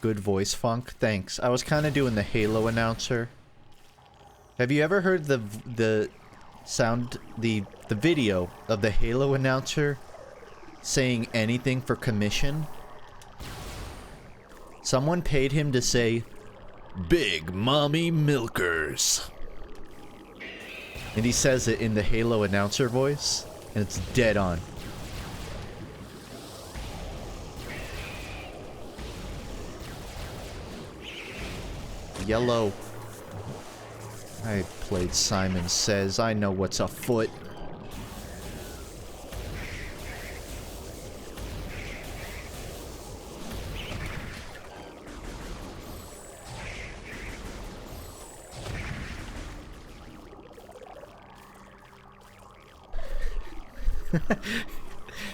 Good voice, Funk. Thanks. I was kind of doing the Halo announcer. Have you ever heard the sound, the video of the Halo announcer saying anything for commission? Someone paid him to say, "Big Mommy Milkers." And he says it in the Halo announcer voice, and it's dead on. Yellow. I played Simon Says. I know what's afoot.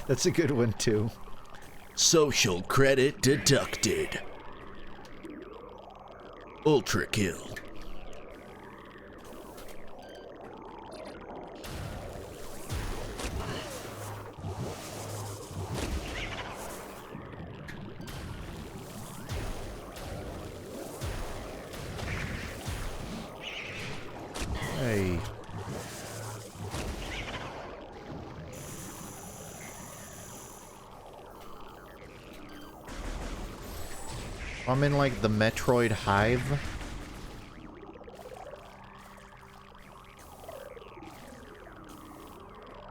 That's a good one, too. Social credit deducted. Ultra kill. Hey. I'm in like the Metroid Hive.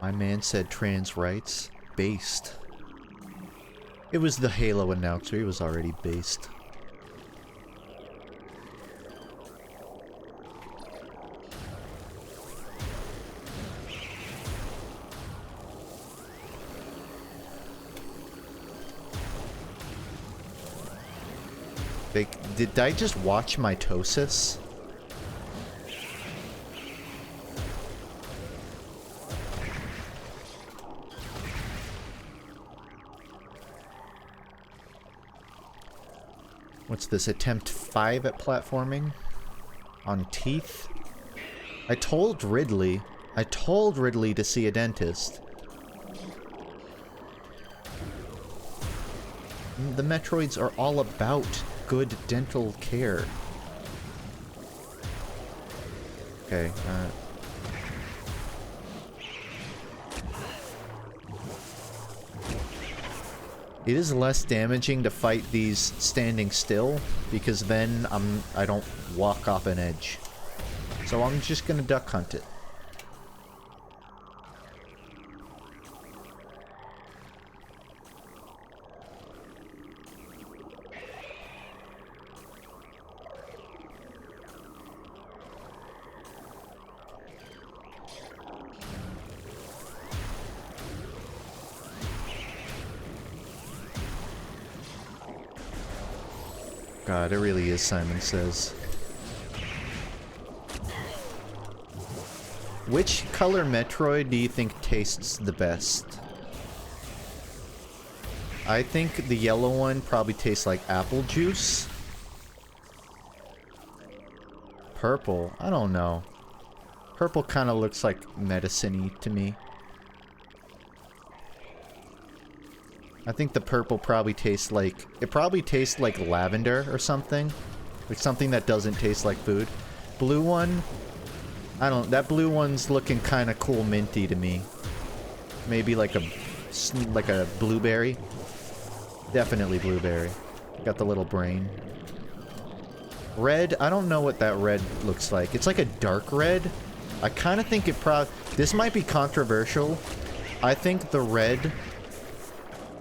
My man said trans rights. Based. It was the Halo announcer. He was already based. Did I just watch mitosis? What's this? Attempt 5 at platforming? On teeth? I told Ridley to see a dentist. The Metroids are all about good dental care. Okay, It is less damaging to fight these standing still, because then I don't walk off an edge. So I'm just gonna duck hunt it. God, it really is Simon Says. Which color Metroid do you think tastes the best? I think the yellow one probably tastes like apple juice. Purple, I don't know. Purple kind of looks like medicine-y to me. I think the purple probably tastes like... It probably tastes like lavender or something. Like something that doesn't taste like food. Blue one... I don't... That blue one's looking kind of cool minty to me. Maybe like a blueberry. Definitely blueberry. Got the little brain. Red, I don't know what that red looks like. It's like a dark red. I kind of think it this might be controversial. I think the red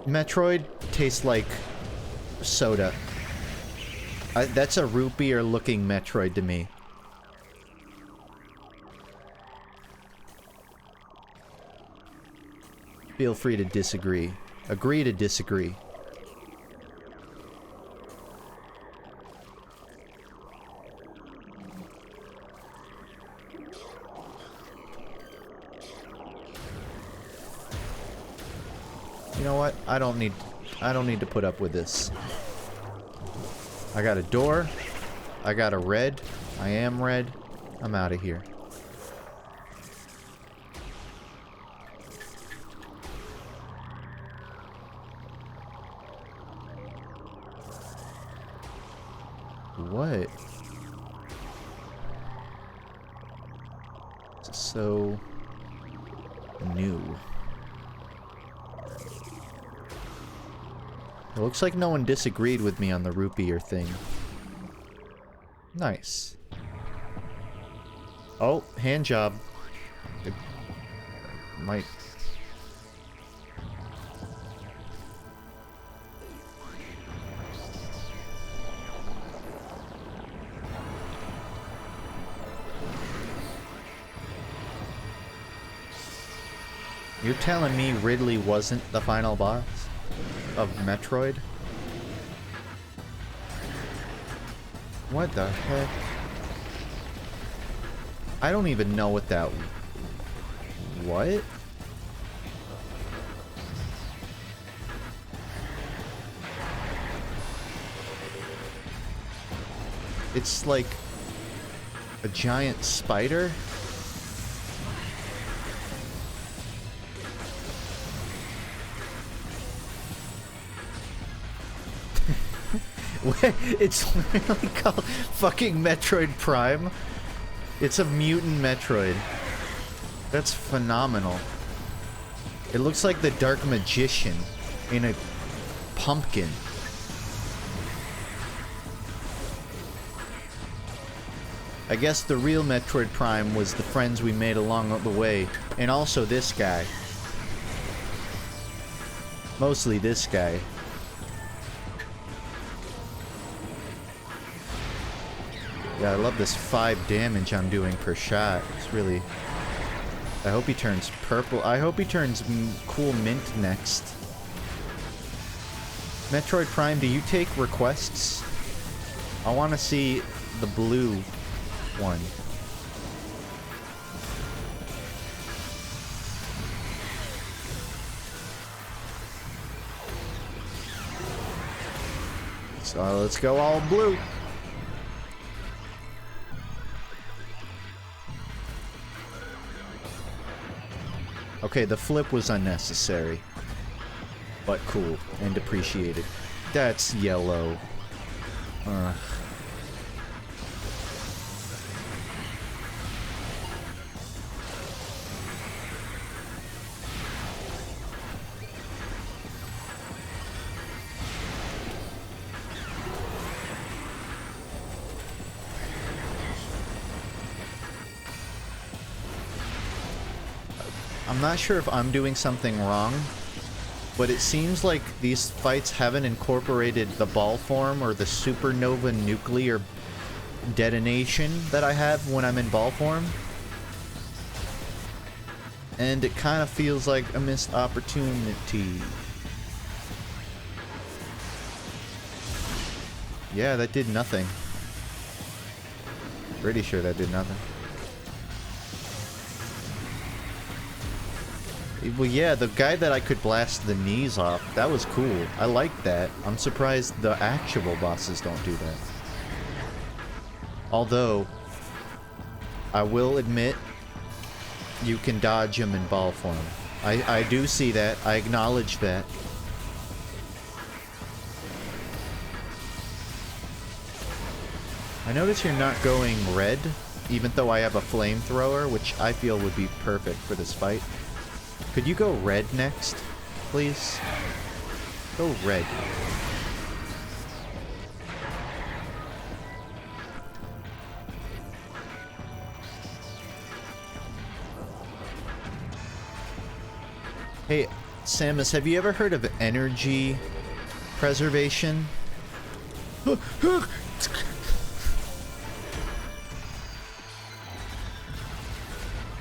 Metroid tastes like soda. That's a root beer looking Metroid to me. Feel free to disagree. Agree to disagree. You know what? I don't need to put up with this. I got a door. I got a red. I am red. I'm out of here. What? This is so new. It looks like no one disagreed with me on the root beer thing. Nice. Oh, hand job. It might... You're telling me Ridley wasn't the final boss of Metroid? What the heck? I don't even know what that... What? It's like a giant spider? It's literally called fucking Metroid Prime. It's a mutant Metroid. That's phenomenal. It looks like the Dark Magician in a pumpkin. I guess the real Metroid Prime was the friends we made along the way, and also this guy. Mostly this guy. Yeah, I love this 5 damage I'm doing per shot. It's really... I hope he turns purple. I hope he turns cool mint next. Metroid Prime, do you take requests? I want to see the blue one. So let's go all blue. Okay, the flip was unnecessary, but cool and appreciated. That's yellow. Ugh. I'm not sure if I'm doing something wrong, but it seems like these fights haven't incorporated the ball form or the supernova nuclear detonation that I have when I'm in ball form. And it kind of feels like a missed opportunity. Yeah, that did nothing. Pretty sure that did nothing. Well, yeah, the guy that I could blast the knees off, that was cool. I like that. I'm surprised the actual bosses don't do that. Although, I will admit, you can dodge him in ball form. I do see that. I acknowledge that. I notice you're not going red, even though I have a flamethrower, which I feel would be perfect for this fight. Could you go red next, please? Go red. Hey, Samus, have you ever heard of energy preservation?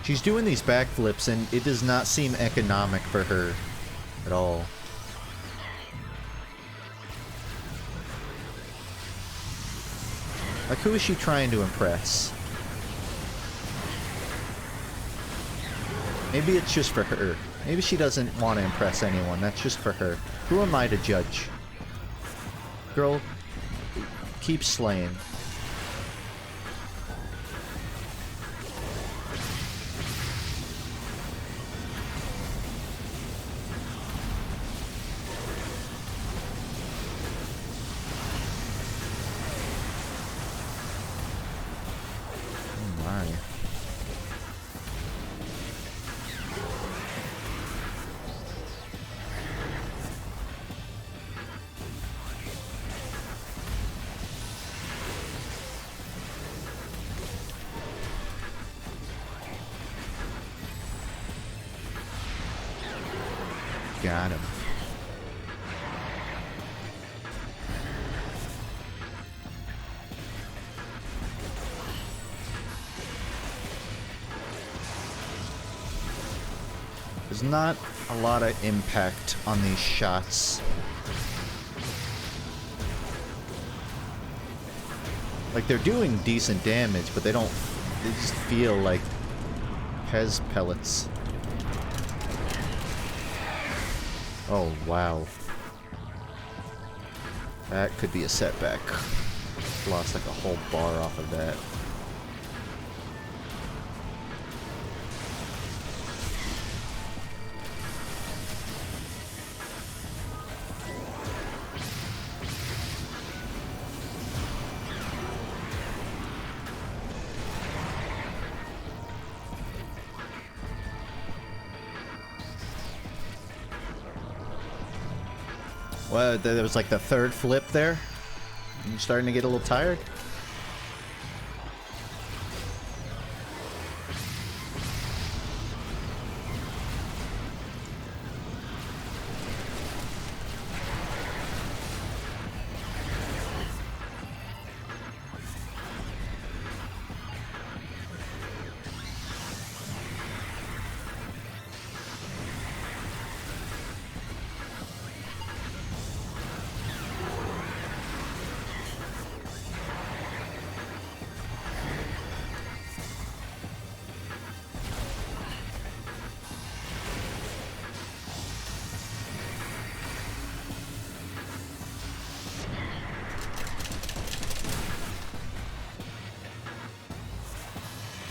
She's doing these backflips and it does not seem economic for her at all. Like, who is she trying to impress? Maybe it's just for her. Maybe she doesn't want to impress anyone. That's just for her. Who am I to judge? Girl, keep slaying. Oh my. Got him. There's not a lot of impact on these shots. Like, they're doing decent damage, but they don't... They just feel like Pez pellets. Oh, wow. That could be a setback. Lost like a whole bar off of that. Well, there was like the third flip there. You starting to get a little tired?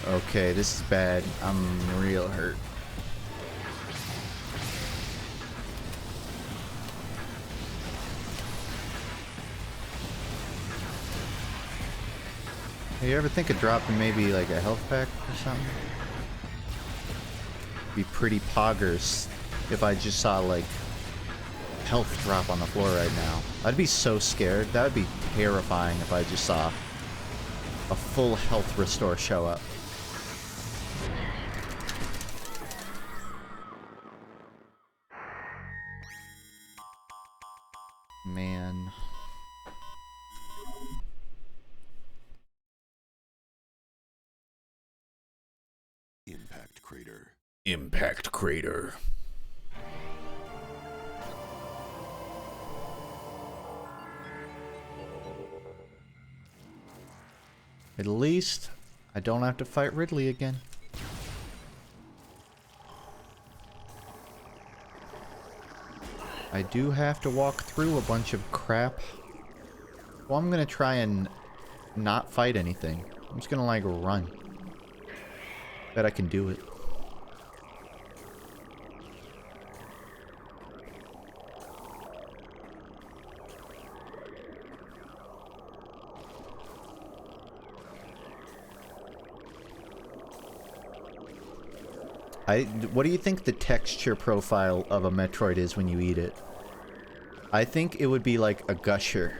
Okay, this is bad. I'm real hurt. Hey, you ever think of dropping maybe like a health pack or something? Be pretty poggers if I just saw like health drop on the floor right now. I'd be so scared. That would be terrifying if I just saw a full health restore show up. Man. Impact crater. Impact crater. At least I don't have to fight Ridley again. I do have to walk through a bunch of crap. Well, I'm gonna try and not fight anything. I'm just gonna, like, run. Bet I can do it. What do you think the texture profile of a Metroid is when you eat it? I think it would be like a gusher.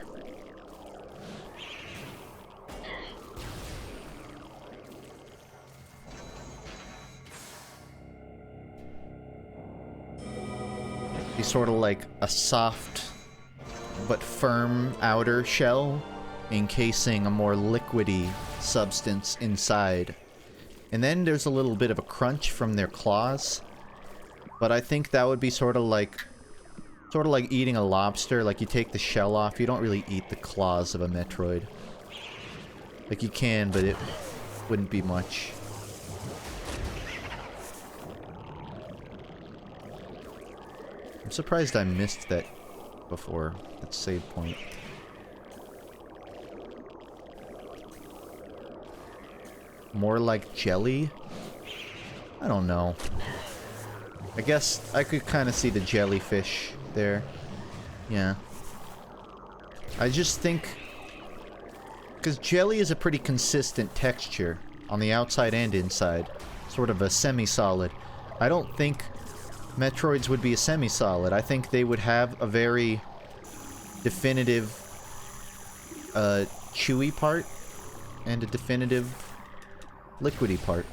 Be sort of like a soft but firm outer shell encasing a more liquidy substance inside. And then there's a little bit of a crunch from their claws. But I think that would be sort of like eating a lobster. Like, you take the shell off, you don't really eat the claws of a Metroid. Like, you can, but it wouldn't be much. I'm surprised I missed that before. That save point. More like jelly? I don't know. I guess I could kind of see the jellyfish there. Yeah. I just think... because jelly is a pretty consistent texture on the outside and inside. Sort of a semi-solid. I don't think Metroids would be a semi-solid. I think they would have a very definitive chewy part and a definitive liquidy part.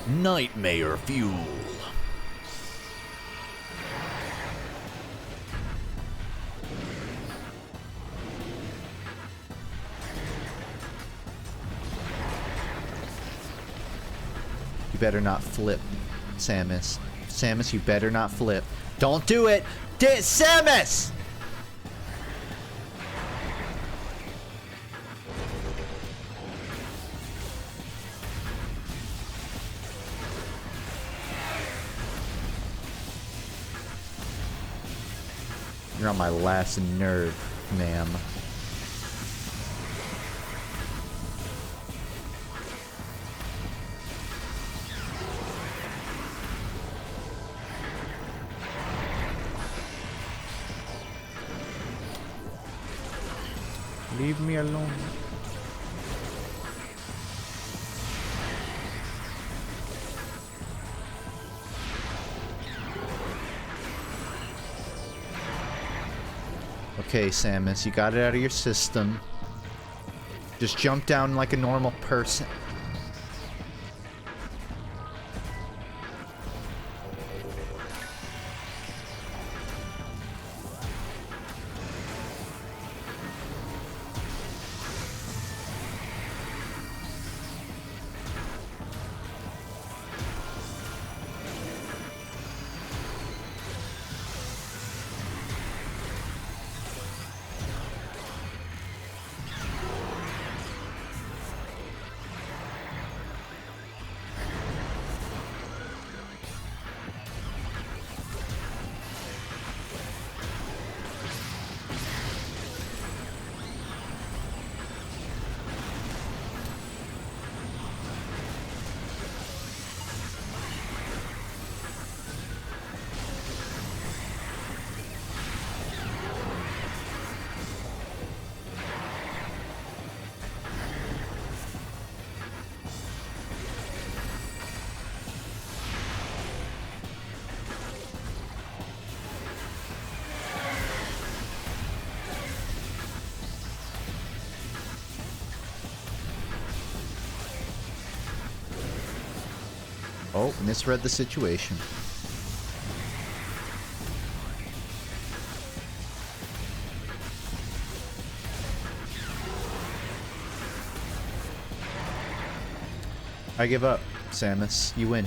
Nightmare fuel. You better not flip, Samus. Samus, you better not flip. Don't do it! Samus! You're on my last nerve, ma'am. Leave me alone. Okay, Samus, you got it out of your system. Just jump down like a normal person. Oh, misread the situation. I give up, Samus. You win.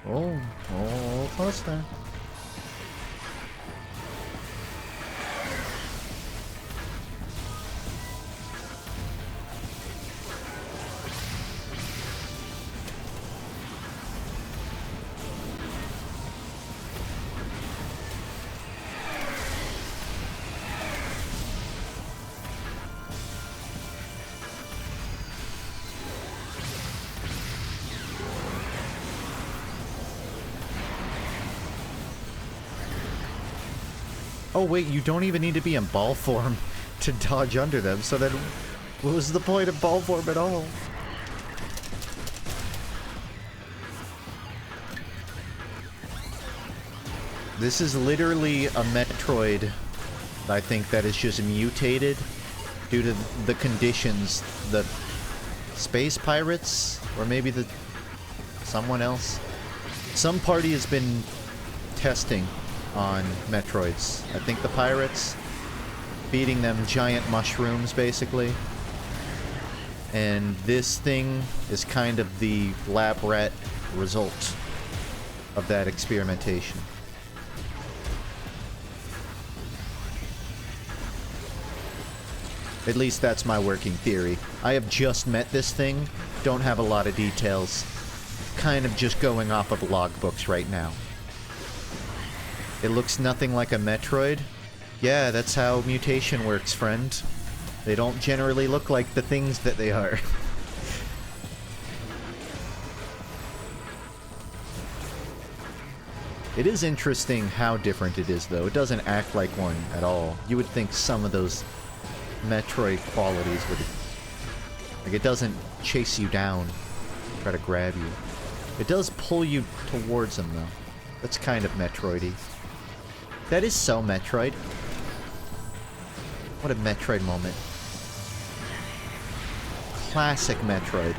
Oh, close there. Oh wait, you don't even need to be in ball form to dodge under them, so then what was the point of ball form at all? This is literally a Metroid, I think, that is just mutated due to the conditions. The space pirates, or maybe someone else. Some party has been testing on Metroids. I think the pirates, feeding them giant mushrooms, basically. And this thing is kind of the lab rat result of that experimentation. At least that's my working theory. I have just met this thing, don't have a lot of details. Kind of just going off of logbooks right now. It looks nothing like a Metroid. Yeah, that's how mutation works, friend. They don't generally look like the things that they are. It is interesting how different it is, though. It doesn't act like one at all. You would think some of those Metroid qualities would... Like, it doesn't chase you down, try to grab you. It does pull you towards them, though. That's kind of Metroid-y. That is so Metroid. What a Metroid moment. Classic Metroid.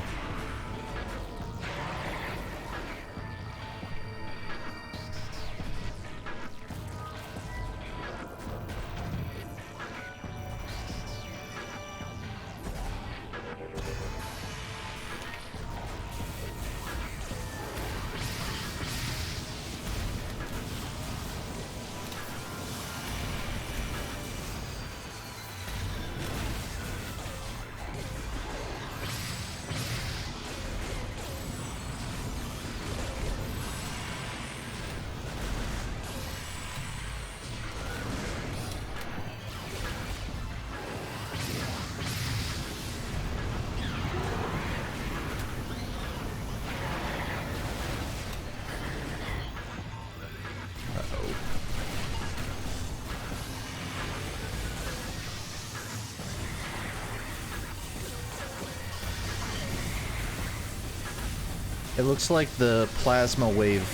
It looks like the plasma wave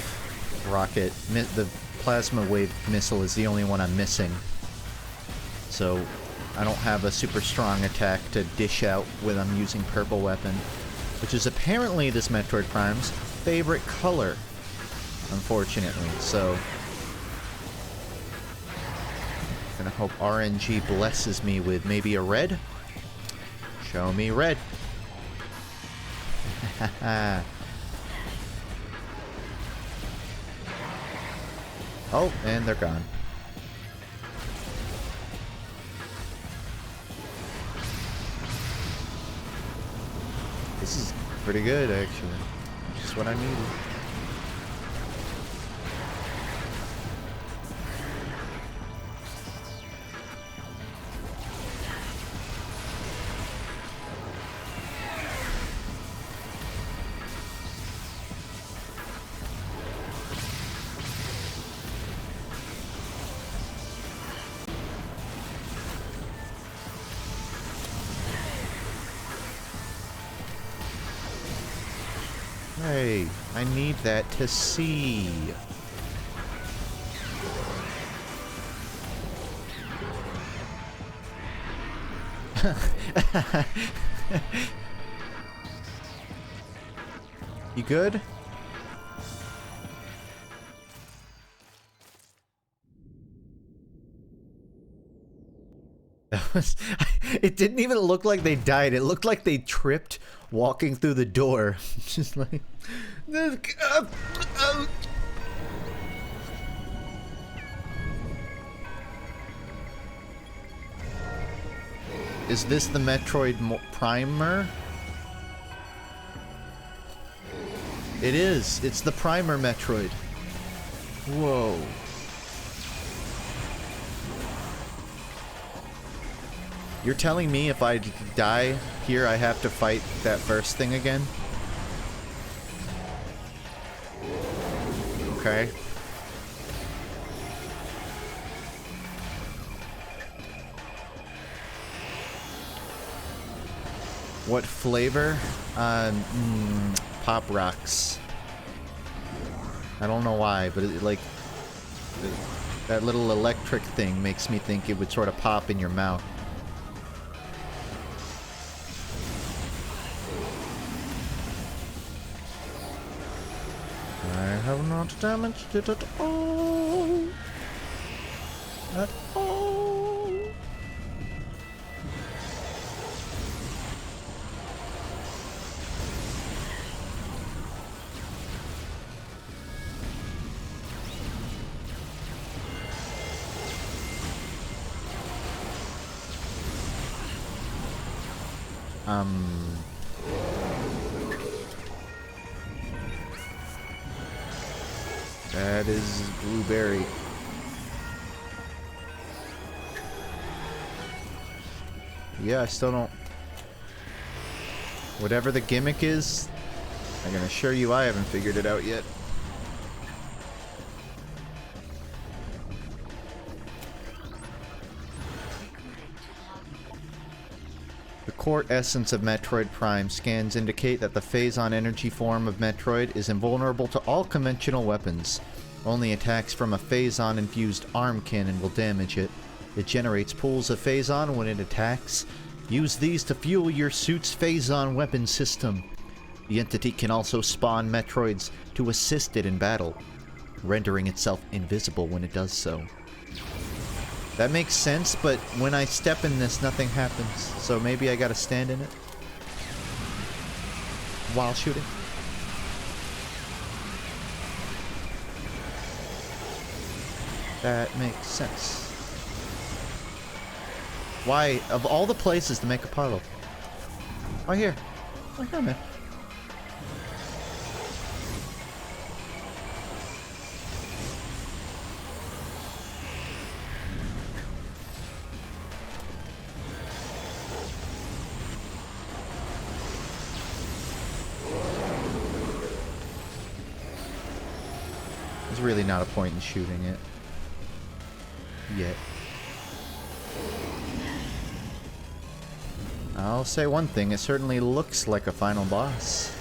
rocket, the plasma wave missile is the only one I'm missing. So I don't have a super strong attack to dish out when I'm using purple weapon, which is apparently this Metroid Prime's favorite color, unfortunately. So I'm gonna hope RNG blesses me with maybe a red. Show me red. Haha. Oh, and they're gone. This is pretty good, actually. Just what I needed. Why? I need that to see. You good? That was... It didn't even look like they died. It looked like they tripped walking through the door. Just like... Is this the Metroid Primer? It is. It's the Primer Metroid. Whoa. You're telling me if I die here, I have to fight that first thing again? Okay. What flavor? Pop Rocks. I don't know why, but it, like, that little electric thing makes me think it would sort of pop in your mouth. I have not damaged it at all. At all. That is blueberry. Yeah, I still don't... Whatever the gimmick is, I can assure you I haven't figured it out yet. The core essence of Metroid Prime scans indicate that the Phazon energy form of Metroid is invulnerable to all conventional weapons. Only attacks from a Phazon-infused arm cannon will damage it. It generates pools of Phazon when it attacks. Use these to fuel your suit's Phazon weapon system. The entity can also spawn Metroids to assist it in battle, rendering itself invisible when it does so. That makes sense, but when I step in this, nothing happens. So maybe I gotta stand in it while shooting. That makes sense. Why, of all the places to make a puddle? Why here? Why here, man? There's really not a point in shooting it. Yet. I'll say one thing, it certainly looks like a final boss.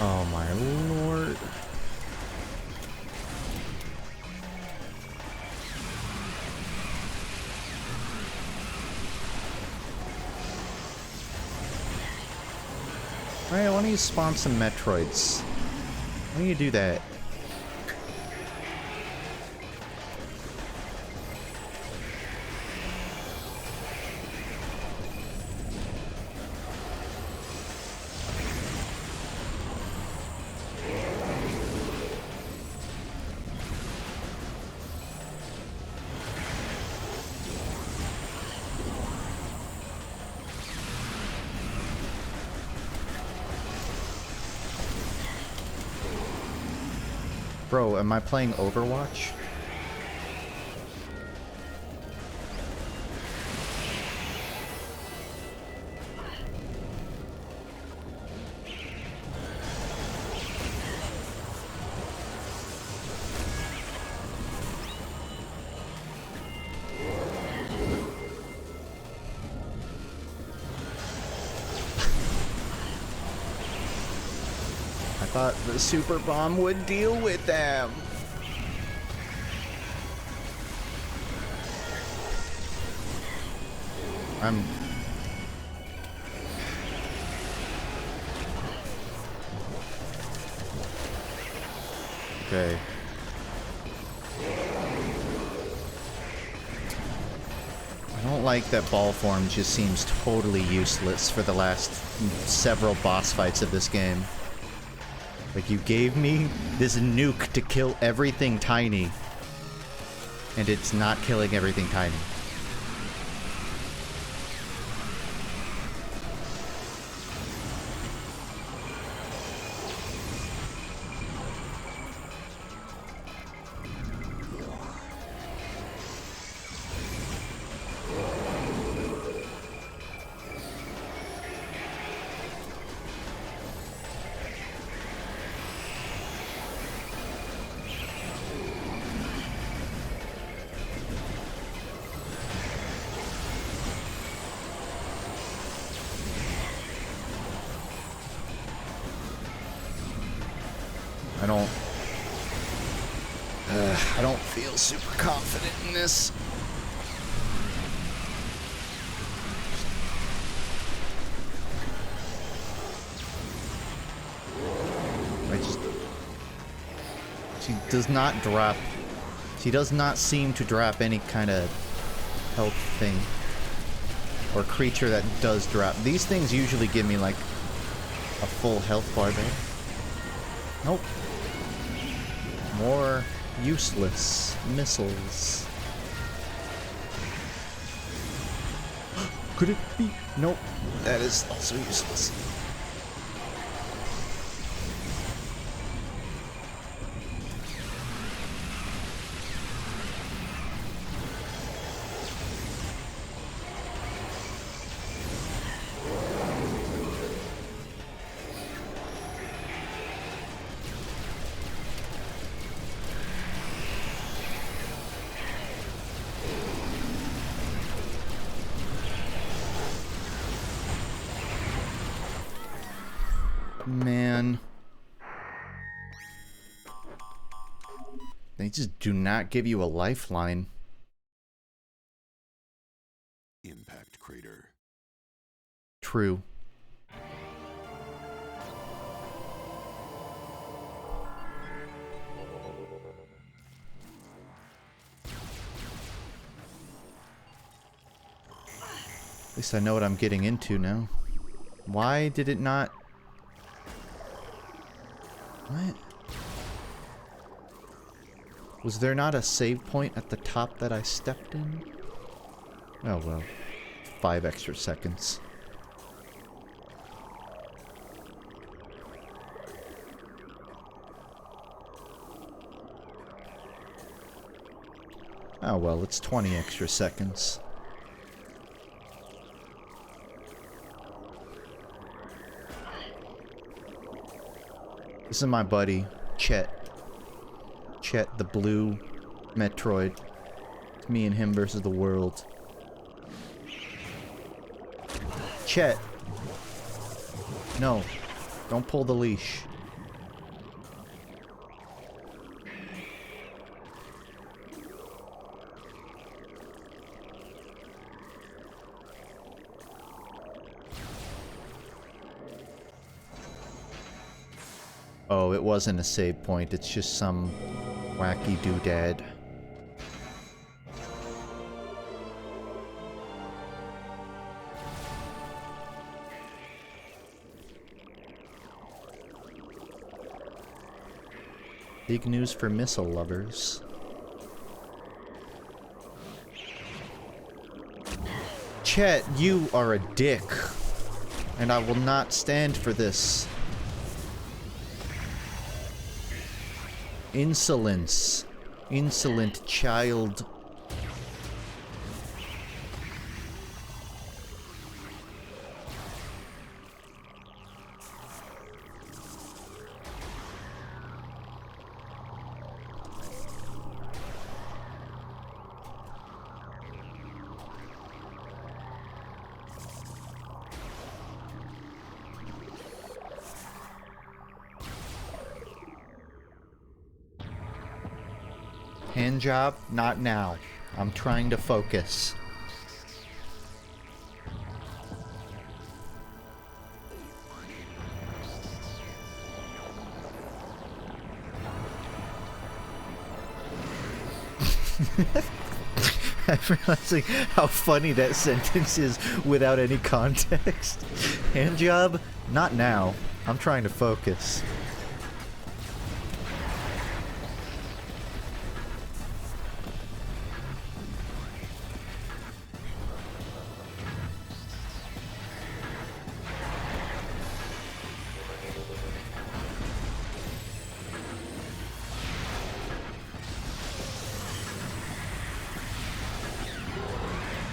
Oh my lord. Alright, why don't you spawn some Metroids? Why don't you do that? Bro, am I playing Overwatch? thought the super bomb would deal with them. Okay. I don't like that ball form just seems totally useless for the last several boss fights of this game. Like, you gave me this nuke to kill everything tiny, and it's not killing everything tiny. I don't feel super confident in this. She does not drop. She does not seem to drop any kind of health thing. Or creature that does drop. These things usually give me like a full health bar there. Nope. More useless missiles. Could it be? Nope. That is also useless. Man. They just do not give you a lifeline. Impact crater. True. At least I know what I'm getting into now. Why did it not... What? Was there not a save point at the top that I stepped in? Oh well. 5 extra seconds. Oh well, it's 20 extra seconds. This is my buddy, Chet. Chet, the blue Metroid. It's me and him versus the world. Chet. No. Don't pull the leash. Oh, it wasn't a save point, it's just some wacky doodad. Big news for missile lovers. Chet, you are a dick. And I will not stand for this. Insolence. Insolent child. Hand job? Not now. I'm trying to focus. I'm realizing how funny that sentence is without any context. Hand job? Not now. I'm trying to focus.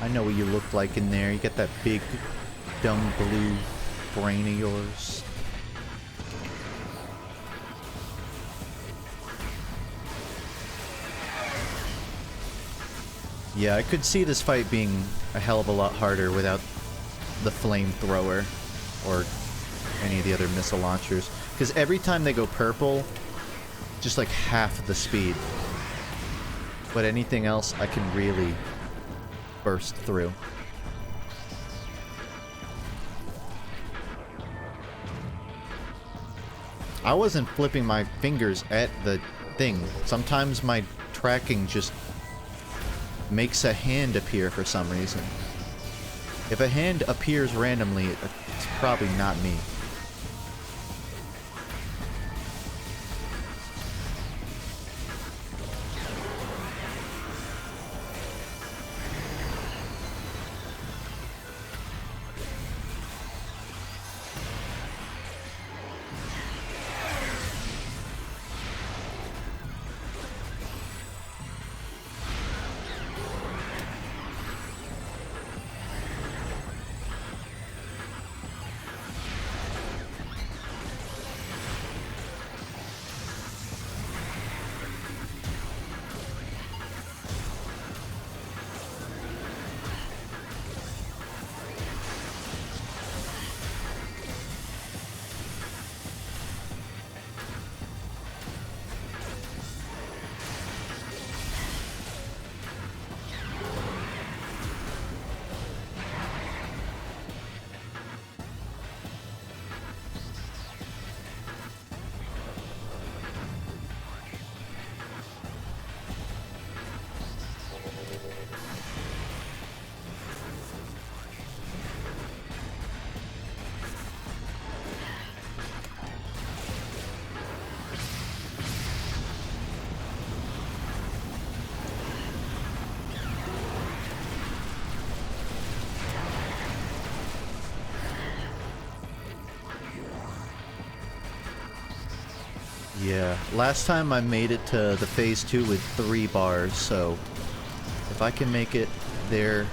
I know what you look like in there. You got that big, dumb blue brain of yours. Yeah, I could see this fight being a hell of a lot harder without the flamethrower or any of the other missile launchers. Because every time they go purple, just like half the speed. But anything else, I can really burst through. I wasn't flipping my fingers at the thing. Sometimes my tracking just makes a hand appear for some reason. If a hand appears randomly, it's probably not me. Yeah, last time I made it to the phase 2 with 3 bars, so if I can make it there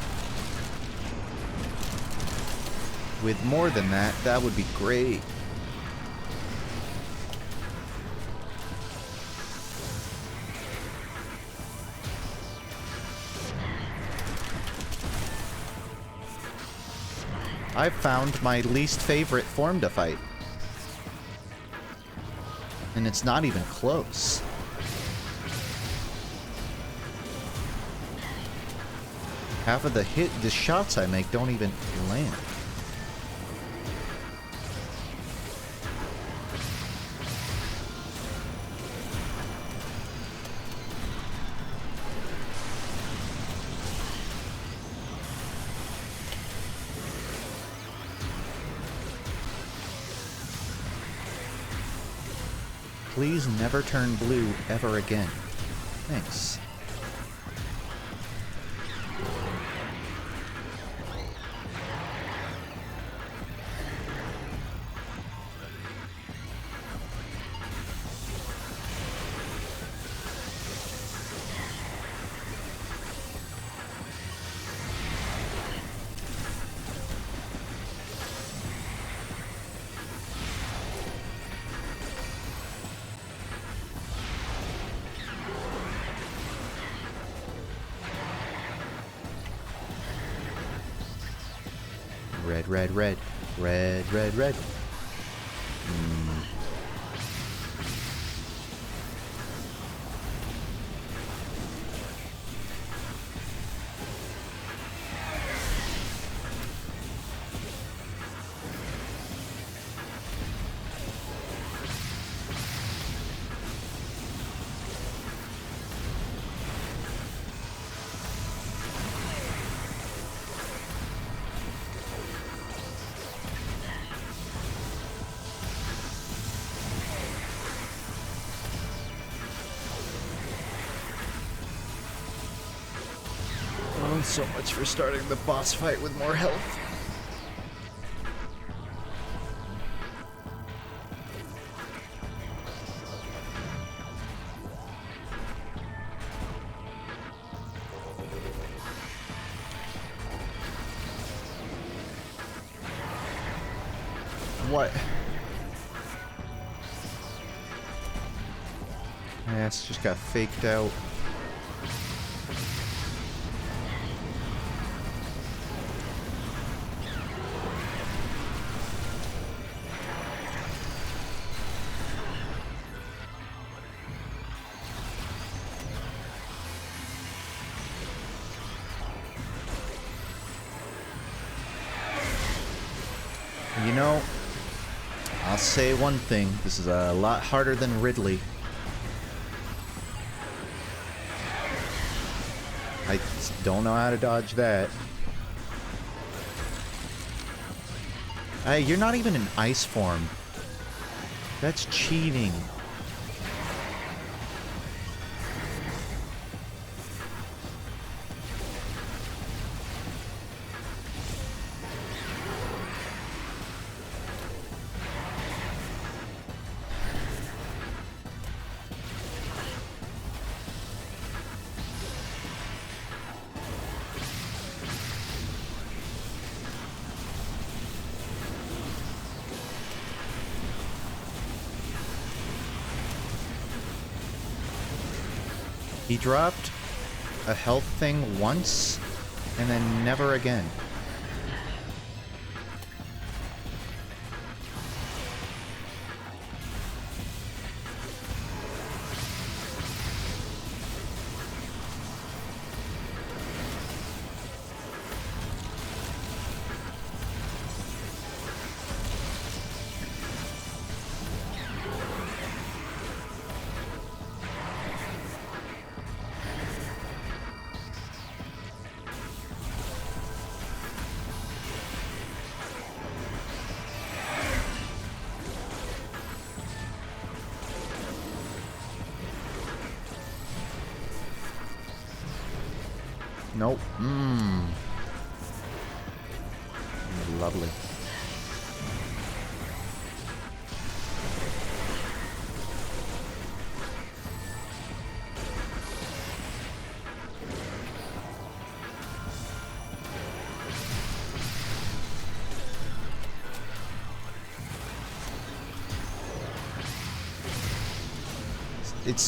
with more than that, that would be great. I've found my least favorite form to fight. And it's not even close. Half of the shots I make don't even land. Please never turn blue ever again. Thanks. Red, red, red. Red, red, red. Mm. So much for starting the boss fight with more health. What? My ass just got faked out. You know, I'll say one thing. This is a lot harder than Ridley. I don't know how to dodge that. Hey, you're not even in ice form. That's cheating. He dropped a health thing once, and then never again. Nope. Lovely. It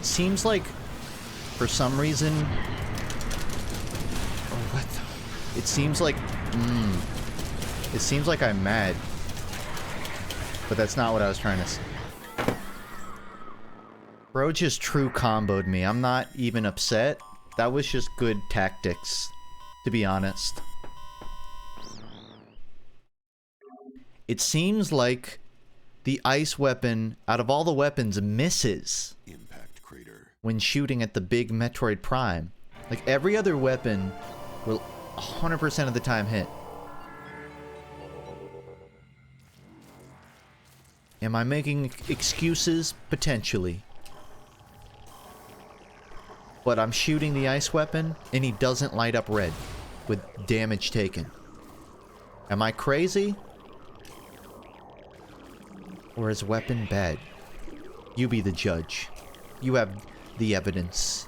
seems like for some reason, it seems like I'm mad, but that's not what I was trying to say. Bro just true comboed me. I'm not even upset. That was just good tactics, to be honest. It seems like the ice weapon, out of all the weapons, misses when shooting at the big Metroid Prime. Like, every other weapon will 100% of the time hit. Am I making excuses? Potentially. But I'm shooting the ice weapon, and he doesn't light up red with damage taken. Am I crazy? Or is weapon bad? You be the judge. You have the evidence.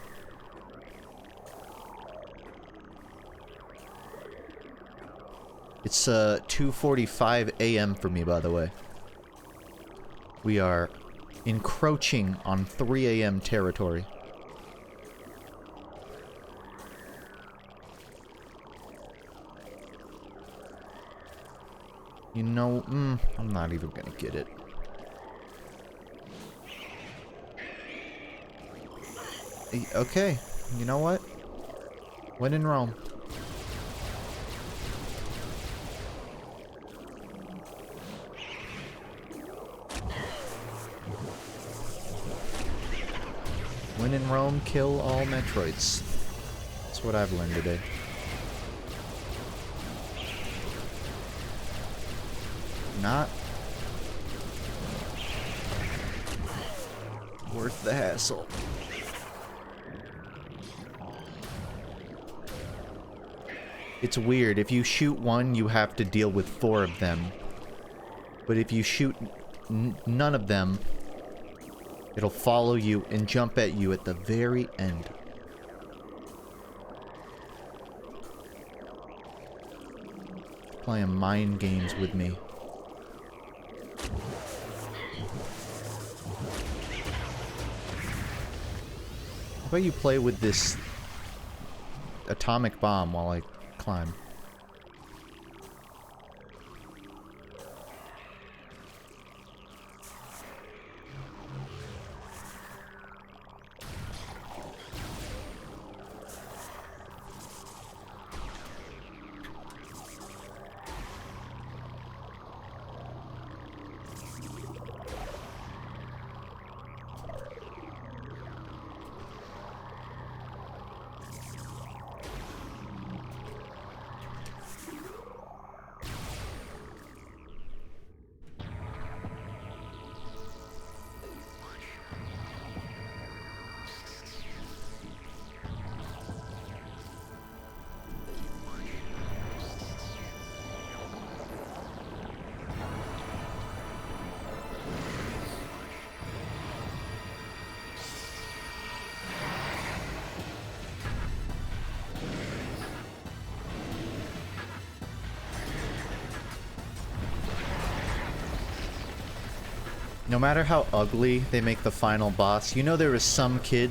It's 2:45 a.m. for me, by the way. We are encroaching on 3 a.m. territory. You know, I'm not even gonna get it. Okay, you know what? When in Rome. When in Rome, kill all Metroids. That's what I've learned today. Not worth the hassle. It's weird. If you shoot one, you have to deal with 4 of them. But if you shoot none of them, it'll follow you and jump at you at the very end. Playing mind games with me. How about you play with this atomic bomb while I climb? No matter how ugly they make the final boss, you know there was some kid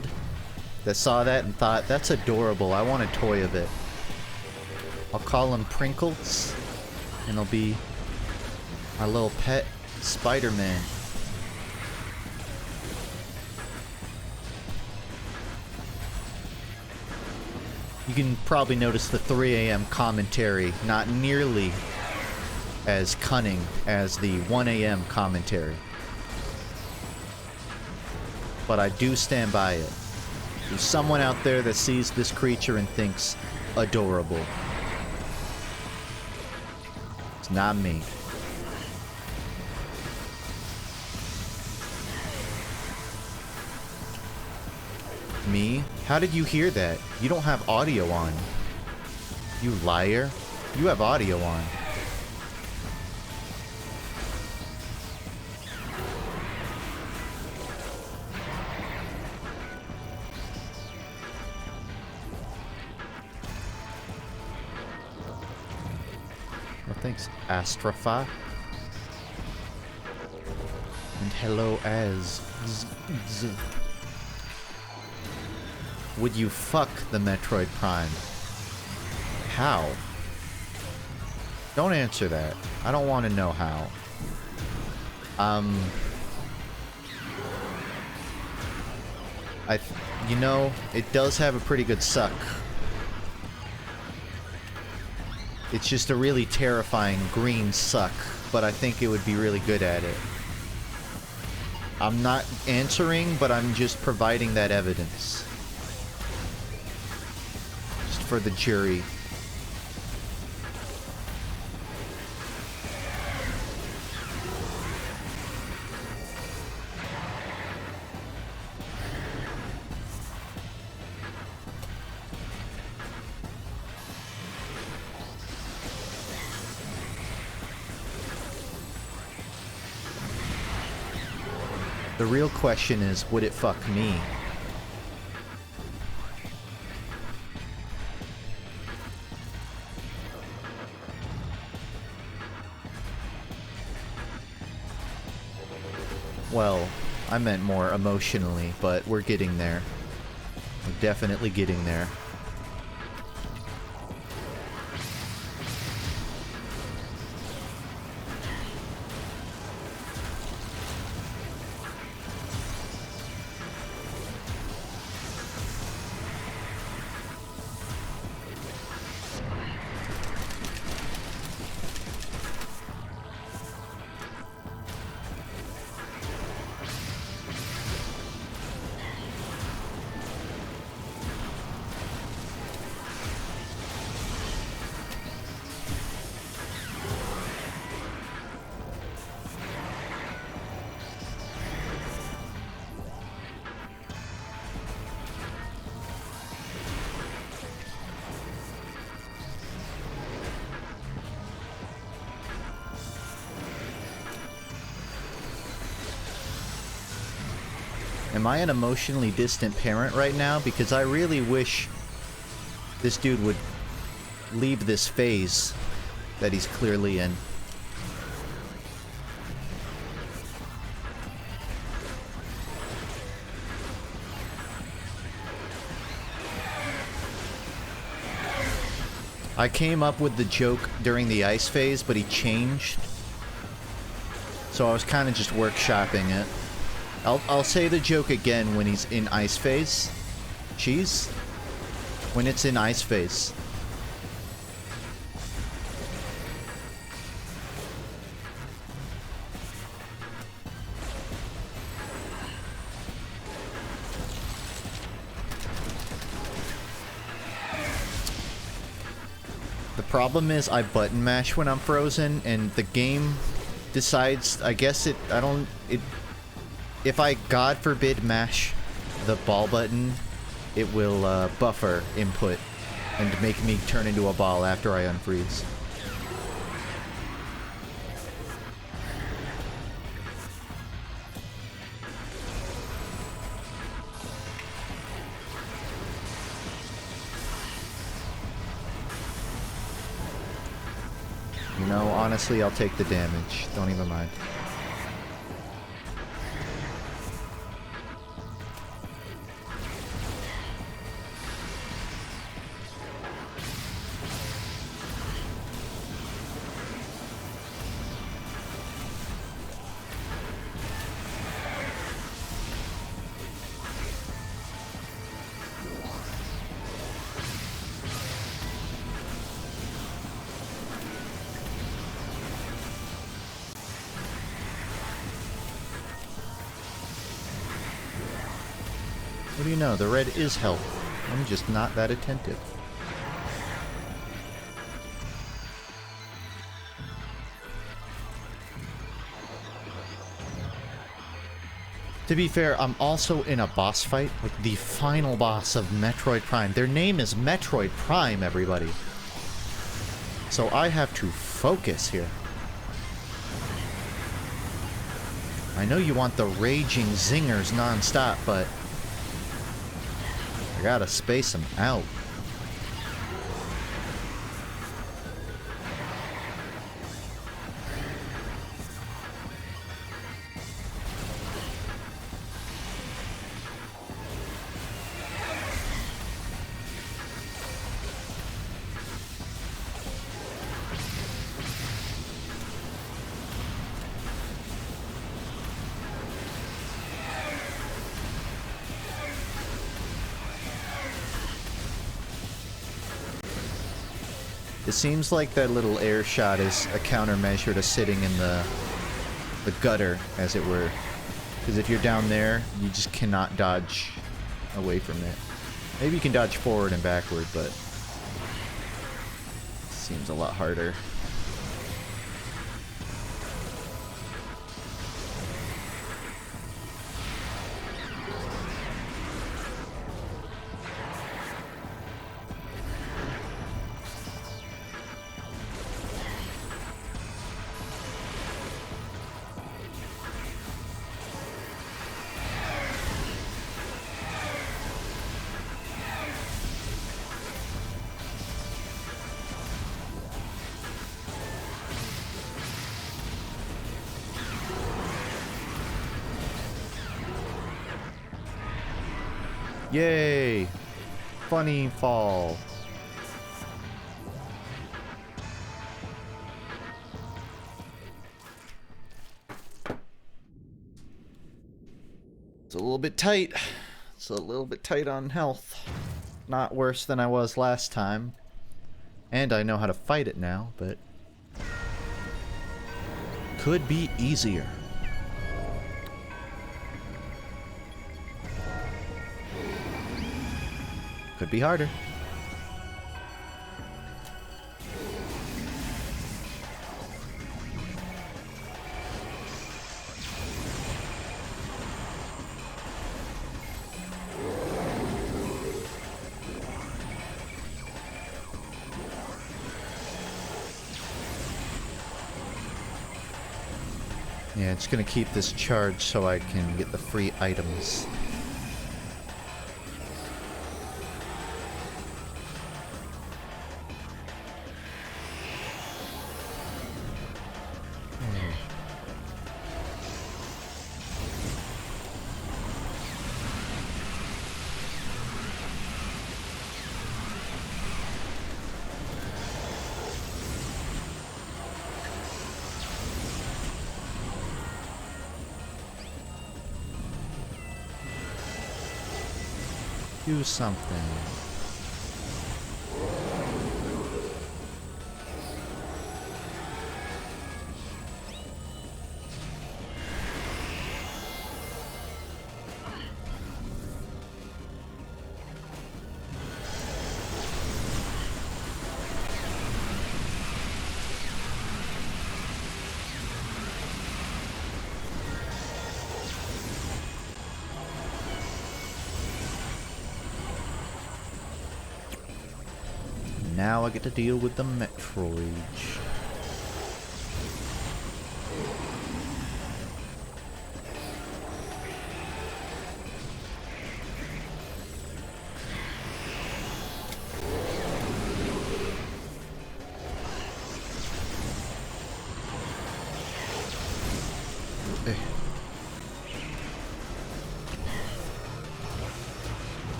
that saw that and thought, that's adorable, I want a toy of it. I'll call him Prinkles, and he'll be my little pet Spider-Man. You can probably notice the 3 a.m. commentary not nearly as cunning as the 1 a.m. commentary. But I do stand by it. There's someone out there that sees this creature and thinks, adorable. It's not me. Me? How did you hear that? You don't have audio on. You liar. You have audio on. Well, thanks, Astropha. And hello, Az. Would you fuck the Metroid Prime? How? Don't answer that. I don't want to know how. You know, it does have a pretty good suck. It's just a really terrifying green suck, but I think it would be really good at it. I'm not answering, but I'm just providing that evidence. Just for the jury. The real question is, would it fuck me? Well, I meant more emotionally, but we're getting there. We're definitely getting there. Am I an emotionally distant parent right now? Because I really wish this dude would leave this phase that he's clearly in. I came up with the joke during the ice phase, but he changed. So I was kind of just workshopping it. I'll say the joke again when he's in ice phase. Cheese? When it's in ice phase. The problem is I button mash when I'm frozen, and the game decides, I guess if I, God forbid, mash the ball button, it will buffer input and make me turn into a ball after I unfreeze. You know, honestly, I'll take the damage. Don't even mind. What do you know? The red is help. I'm just not that attentive. To be fair, I'm also in a boss fight with the final boss of Metroid Prime. Their name is Metroid Prime, everybody. So I have to focus here. I know you want the raging zingers non-stop, but I gotta space them out. It seems like that little air shot is a countermeasure to sitting in the gutter, as it were. Because if you're down there, you just cannot dodge away from it. Maybe you can dodge forward and backward, but it seems a lot harder. Yay! Funny fall. It's a little bit tight. It's a little bit tight on health. Not worse than I was last time. And I know how to fight it now, but could be easier. Could be harder. Yeah, it's gonna keep this charged so I can get the free items. Do something. Now I get to deal with the Metroid.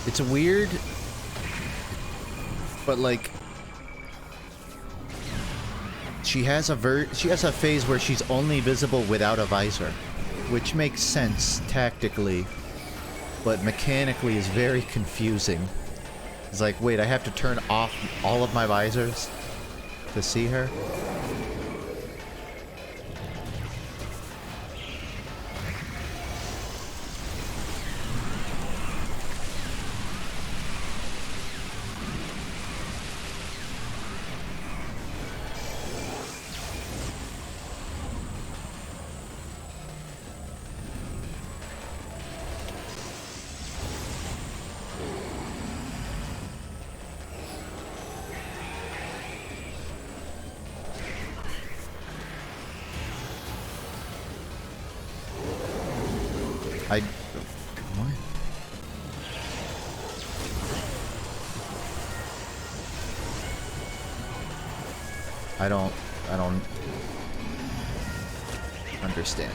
It's weird, but like she has a phase where she's only visible without a visor, which makes sense tactically, but mechanically is very confusing. It's like, wait, I have to turn off all of my visors to see her? What? I don't understand.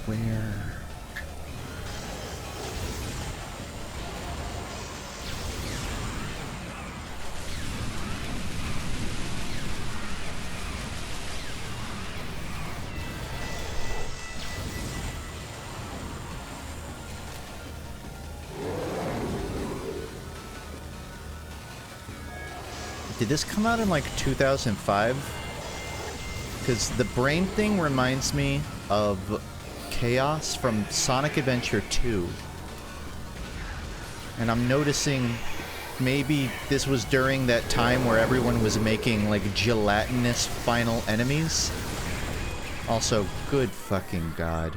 Where? Did this come out in like 2005? Because the brain thing reminds me of Chaos from Sonic Adventure 2. And I'm noticing maybe this was during that time where everyone was making like gelatinous final enemies. Also, good fucking god.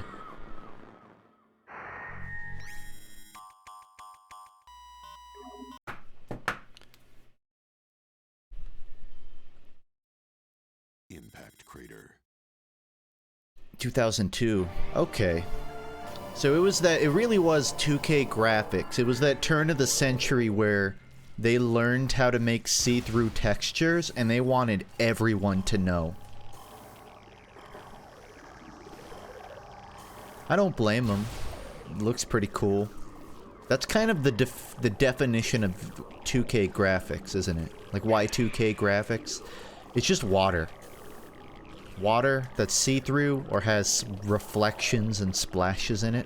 Impact crater. 2002. Okay. So it really was 2K graphics. It was that turn of the century where they learned how to make see-through textures and they wanted everyone to know. I don't blame them. It looks pretty cool. That's kind of the definition of 2K graphics, isn't it? Like Y2K graphics. It's just water. Water that's see-through or has reflections and splashes in it.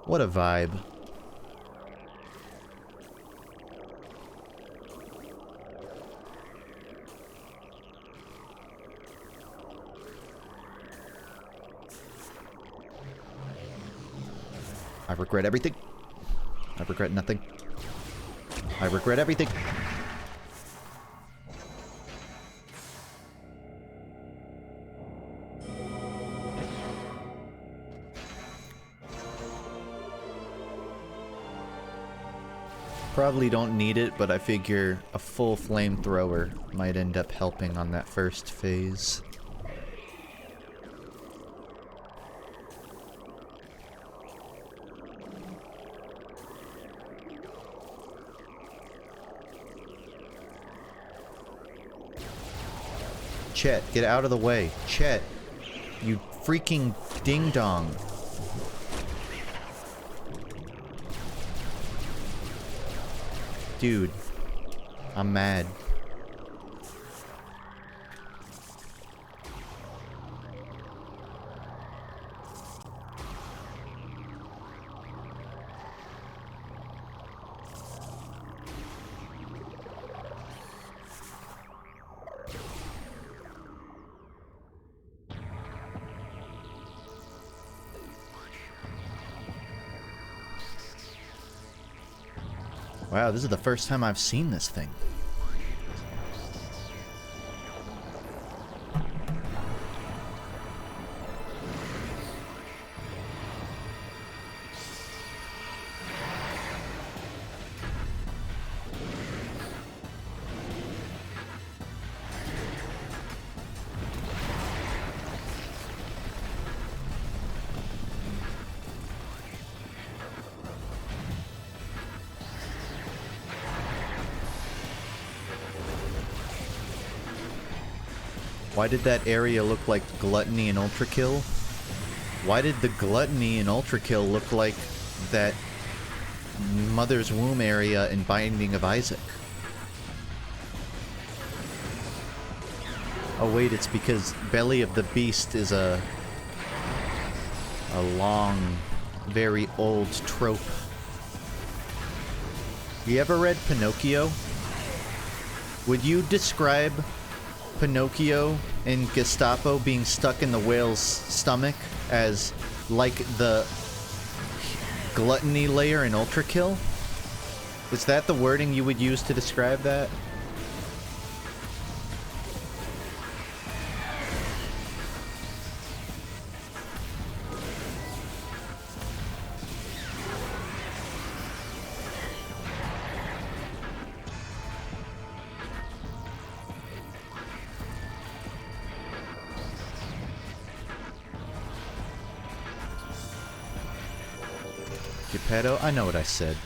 What a vibe. I regret everything. I regret nothing. I regret everything. probably don't need it, but I figure a full flamethrower might end up helping on that first phase. Chet, get out of the way. Chet, you freaking ding-dong. Dude, I'm mad. Wow, this is the first time I've seen this thing. Why did that area look like Gluttony and Ultra Kill? Why did the Gluttony and Ultra Kill look like that Mother's Womb area in Binding of Isaac? Oh wait, it's because Belly of the Beast is a long, very old trope. You ever read Pinocchio? Would you describe Pinocchio and Gestapo being stuck in the whale's stomach as like the gluttony layer in Ultra Kill? Is that the wording you would use to describe that? Geppetto, I know what I said.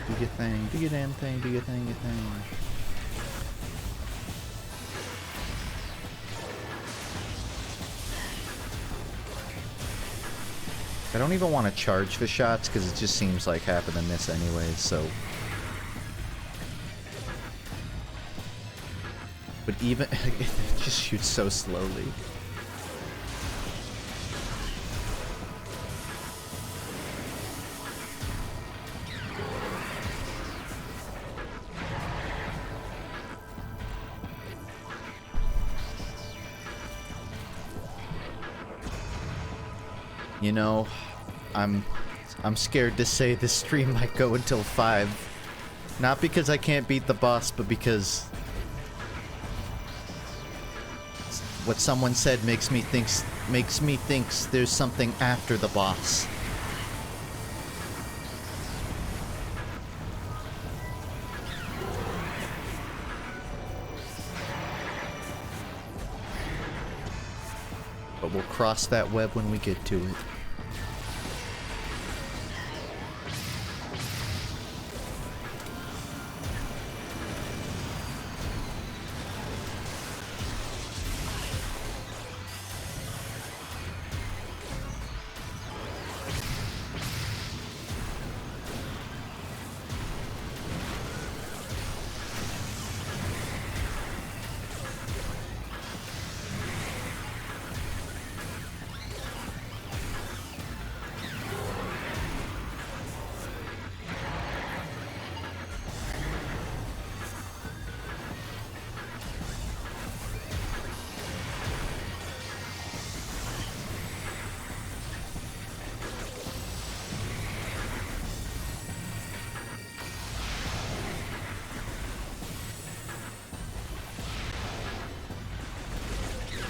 Do your thing, do your damn thing, do your thing, your thing. I don't even want to charge the shots because it just seems like half of them miss anyways, so. But even, it just shoots so slowly. You know, I'm scared to say this stream might go until 5. Not because I can't beat the boss, but because what someone said makes me think there's something after the boss. But we'll cross that web when we get to it.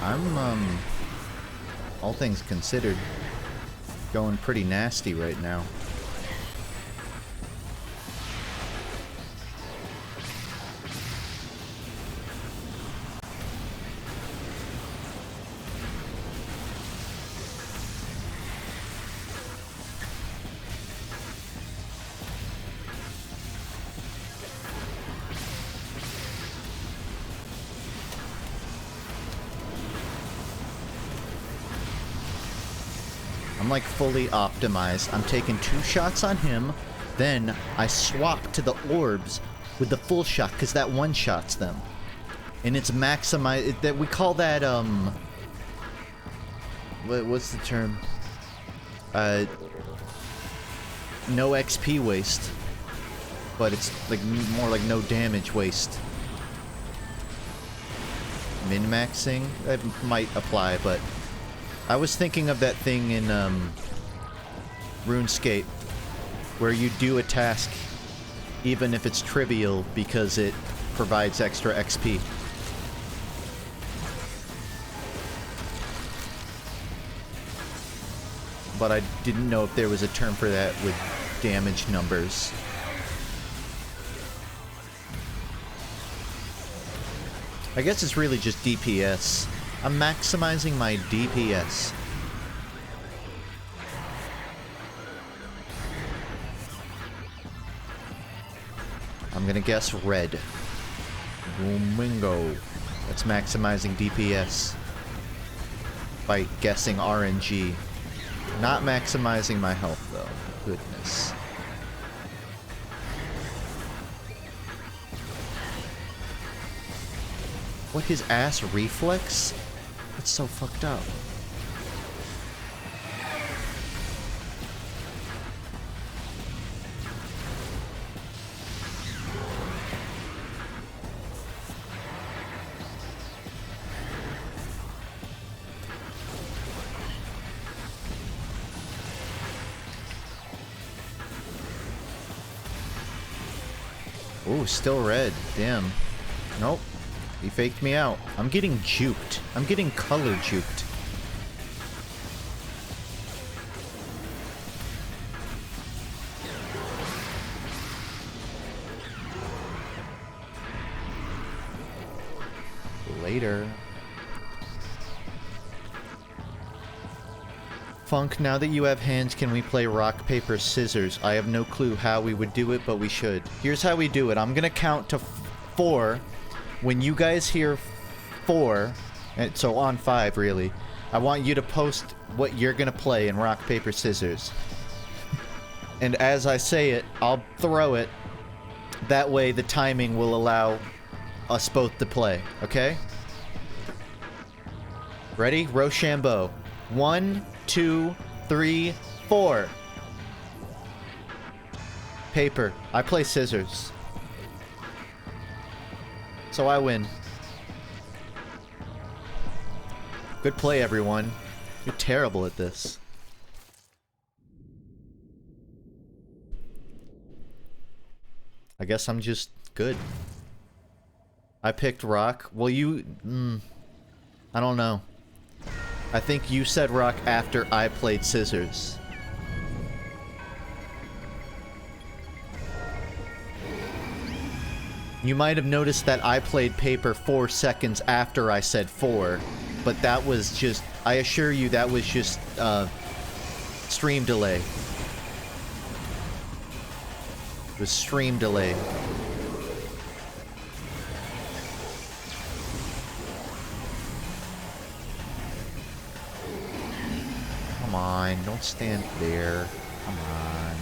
I'm, all things considered, going pretty nasty right now. I'm like fully optimized. I'm taking 2 shots on him, then I swap to the orbs with the full shot because that one shots them, and it's maximized. That we call that what's the term? No XP waste, but it's like more like no damage waste. Min-maxing, that might apply, but I was thinking of that thing in RuneScape where you do a task even if it's trivial because it provides extra XP. But I didn't know if there was a term for that with damage numbers. I guess it's really just DPS. I'm maximizing my DPS. I'm gonna guess red. Boomingo. That's maximizing DPS. By guessing RNG. Not maximizing my health, though. Goodness. What, his ass reflex? That's so fucked up. Ooh, still red. Damn. Nope. He faked me out. I'm getting juked. I'm getting color juked. Later. FUNKe, now that you have hands, can we play rock, paper, scissors? I have no clue how we would do it, but we should. Here's how we do it. I'm gonna count to 4. When you guys hear 4, and so on 5 really, I want you to post what you're gonna play in rock, paper, scissors. And as I say it, I'll throw it. That way the timing will allow us both to play, okay? Ready? Rochambeau. 1, 2, 3, 4. Paper. I play scissors. So I win. Good play, everyone. You're terrible at this. I guess I'm just good. I picked rock. Well, you... I don't know. I think you said rock after I played scissors. You might have noticed that I played paper 4 seconds after I said 4, but that was just... I assure you that was just, stream delay. It was stream delay. Come on, don't stand there. Come on.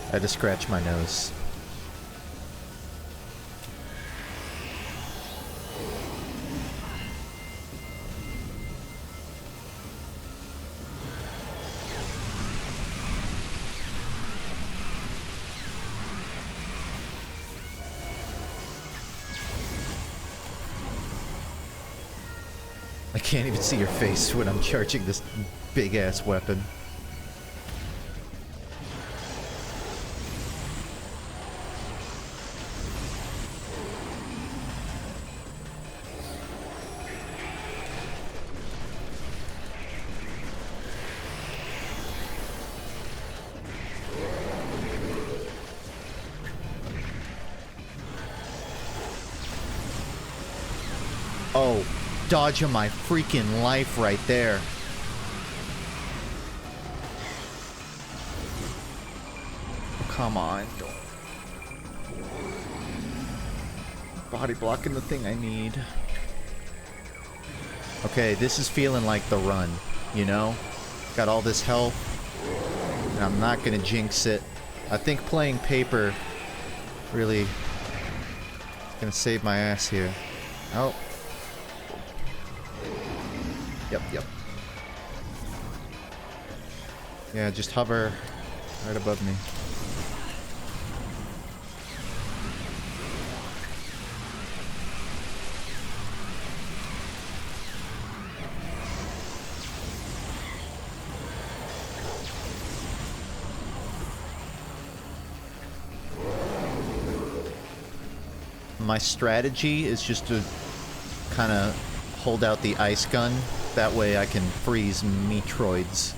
I had to scratch my nose. can't even see your face when I'm charging this big-ass weapon. Oh, dodge of my freaking life right there. Come on. Body blocking the thing I need. Okay, this is feeling like the run, you know? Got all this health, and I'm not gonna jinx it. I think playing paper really gonna save my ass here. Oh. Yep. Yeah, just hover right above me. My strategy is just to kind of hold out the ice gun. That way I can freeze Metroids.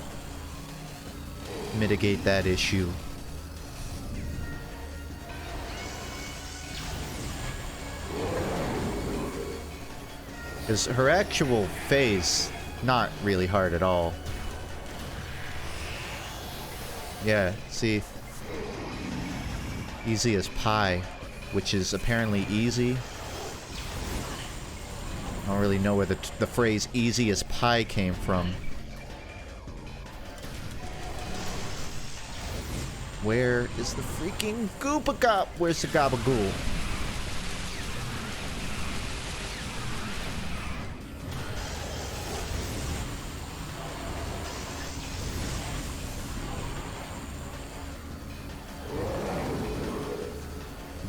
Mitigate that issue. Because her actual phase, not really hard at all. Yeah, see? Easy as pie, which is apparently easy. I don't really know where the phrase easy as pie came from. Where is the freaking Goopagop? Where's the Gabagool?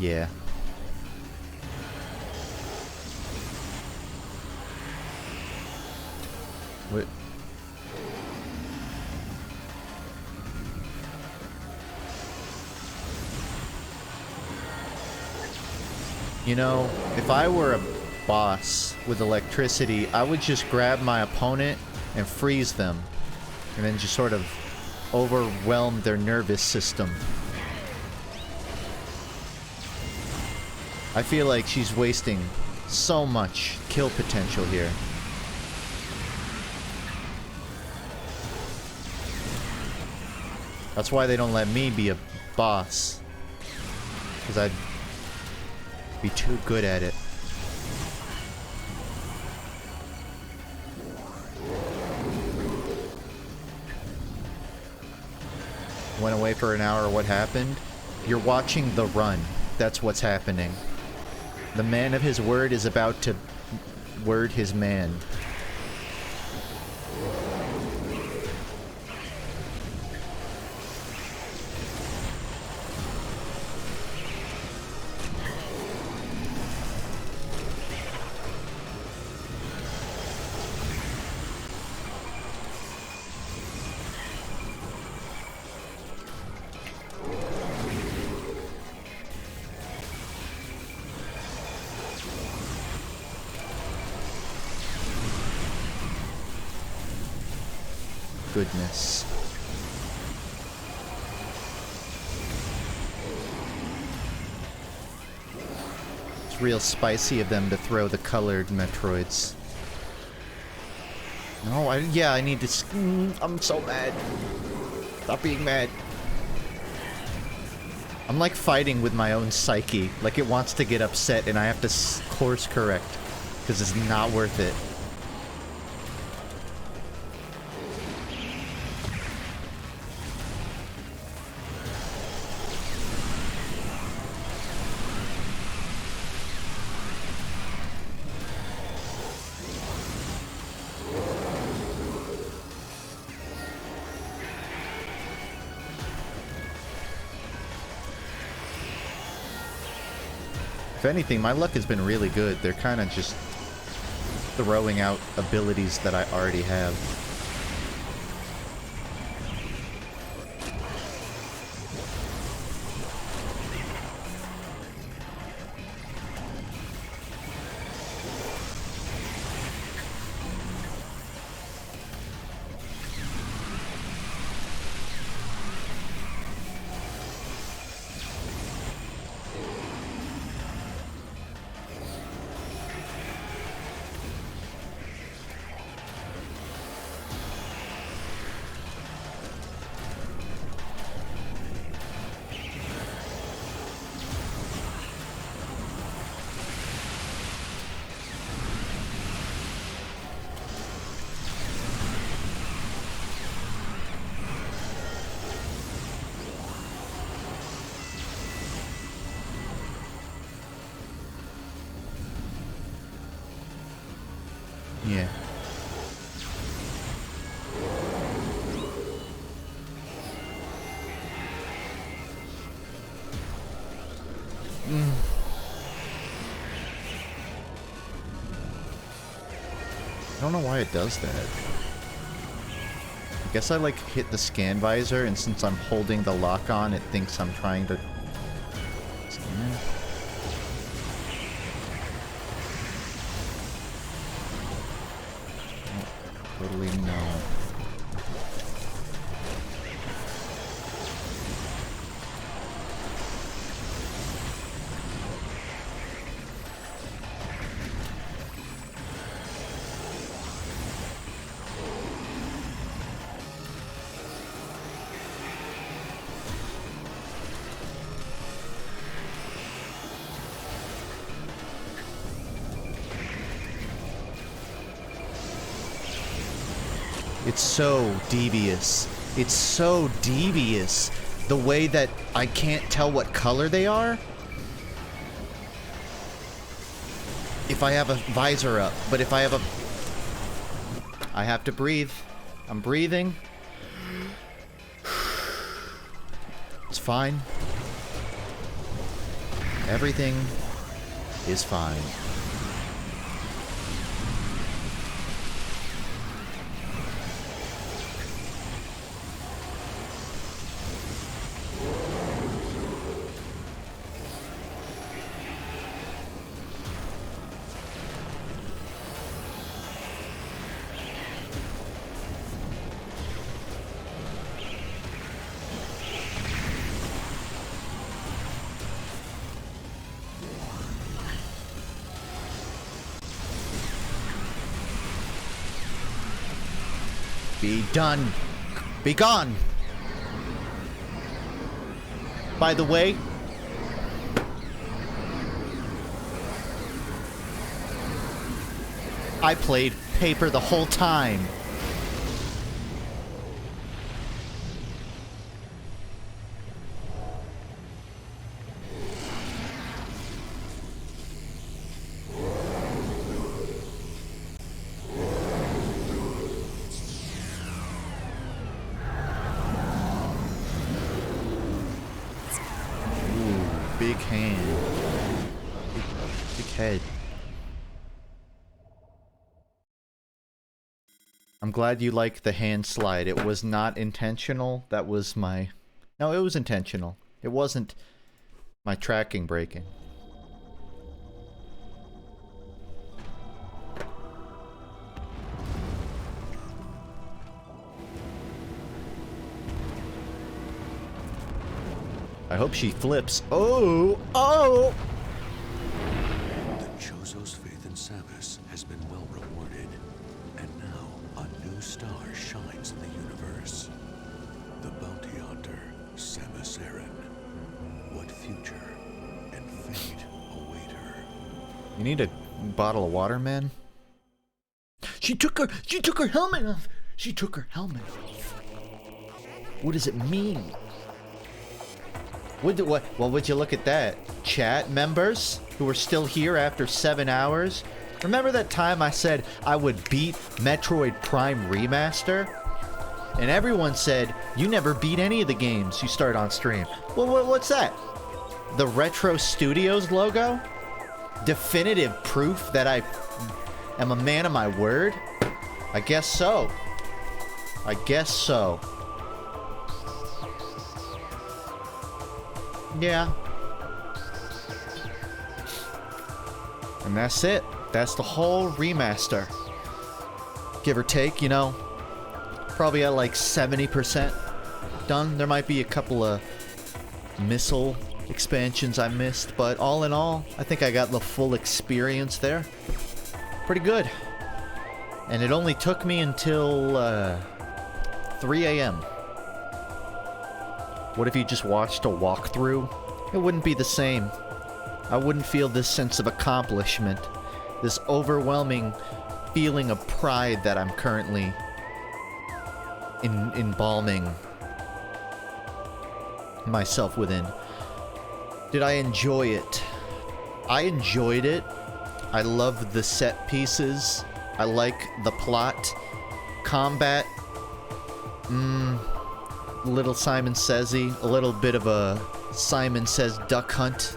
Yeah. What? You know, if I were a boss with electricity, I would just grab my opponent and freeze them. And then just sort of overwhelm their nervous system. I feel like she's wasting so much kill potential here. That's why they don't let me be a boss. Because I'd be too good at it. Went away for an hour, what happened? You're watching the run. That's what's happening. The man of his word is about to word his man. Goodness. It's real spicy of them to throw the colored Metroids. No, I need to... I'm so mad. Stop being mad. I'm like fighting with my own psyche. Like it wants to get upset and I have to course correct. Because it's not worth it. If anything, my luck has been really good. They're kind of just throwing out abilities that I already have. Yeah. I don't know why it does that. I guess I like hit the scan visor, and since I'm holding the lock on, it thinks I'm trying to scan. Totally no. It's so devious. It's so devious. The way that I can't tell what color they are. If I have a visor up, but if I have a... I have to breathe. I'm breathing. It's fine. Everything is fine. Be done. Be gone. By the way, I played paper the whole time. Big hand. Big head. I'm glad you like the hand slide. It was not intentional. That was my... No, it was intentional. It wasn't my tracking breaking. I hope she flips. Oh! Oh! The Chozo's faith in Samus has been well rewarded, and now a new star shines in the universe. The bounty hunter, Samus Aran. What future and fate await her? You need a bottle of water, man? She took her helmet off! She took her helmet off. What does it mean? Well, would you look at that? Chat members who are still here after 7 hours. Remember that time I said I would beat Metroid Prime Remaster? And everyone said, you never beat any of the games you start on stream. Well, what's that? The Retro Studios logo? Definitive proof that I am a man of my word? I guess so. I guess so. Yeah. And that's it. That's the whole remaster. Give or take, you know. Probably at like 70% done. There might be a couple of missile expansions I missed, but all in all, I think I got the full experience there. Pretty good. And it only took me until 3 a.m. What if you just watched a walkthrough? It wouldn't be the same. I wouldn't feel this sense of accomplishment, this overwhelming feeling of pride that I'm currently embalming myself within. Did I enjoy it? I enjoyed it. I loved the set pieces. I like the plot. Combat. Little Simon Says-y. A little bit of a Simon Says Duck Hunt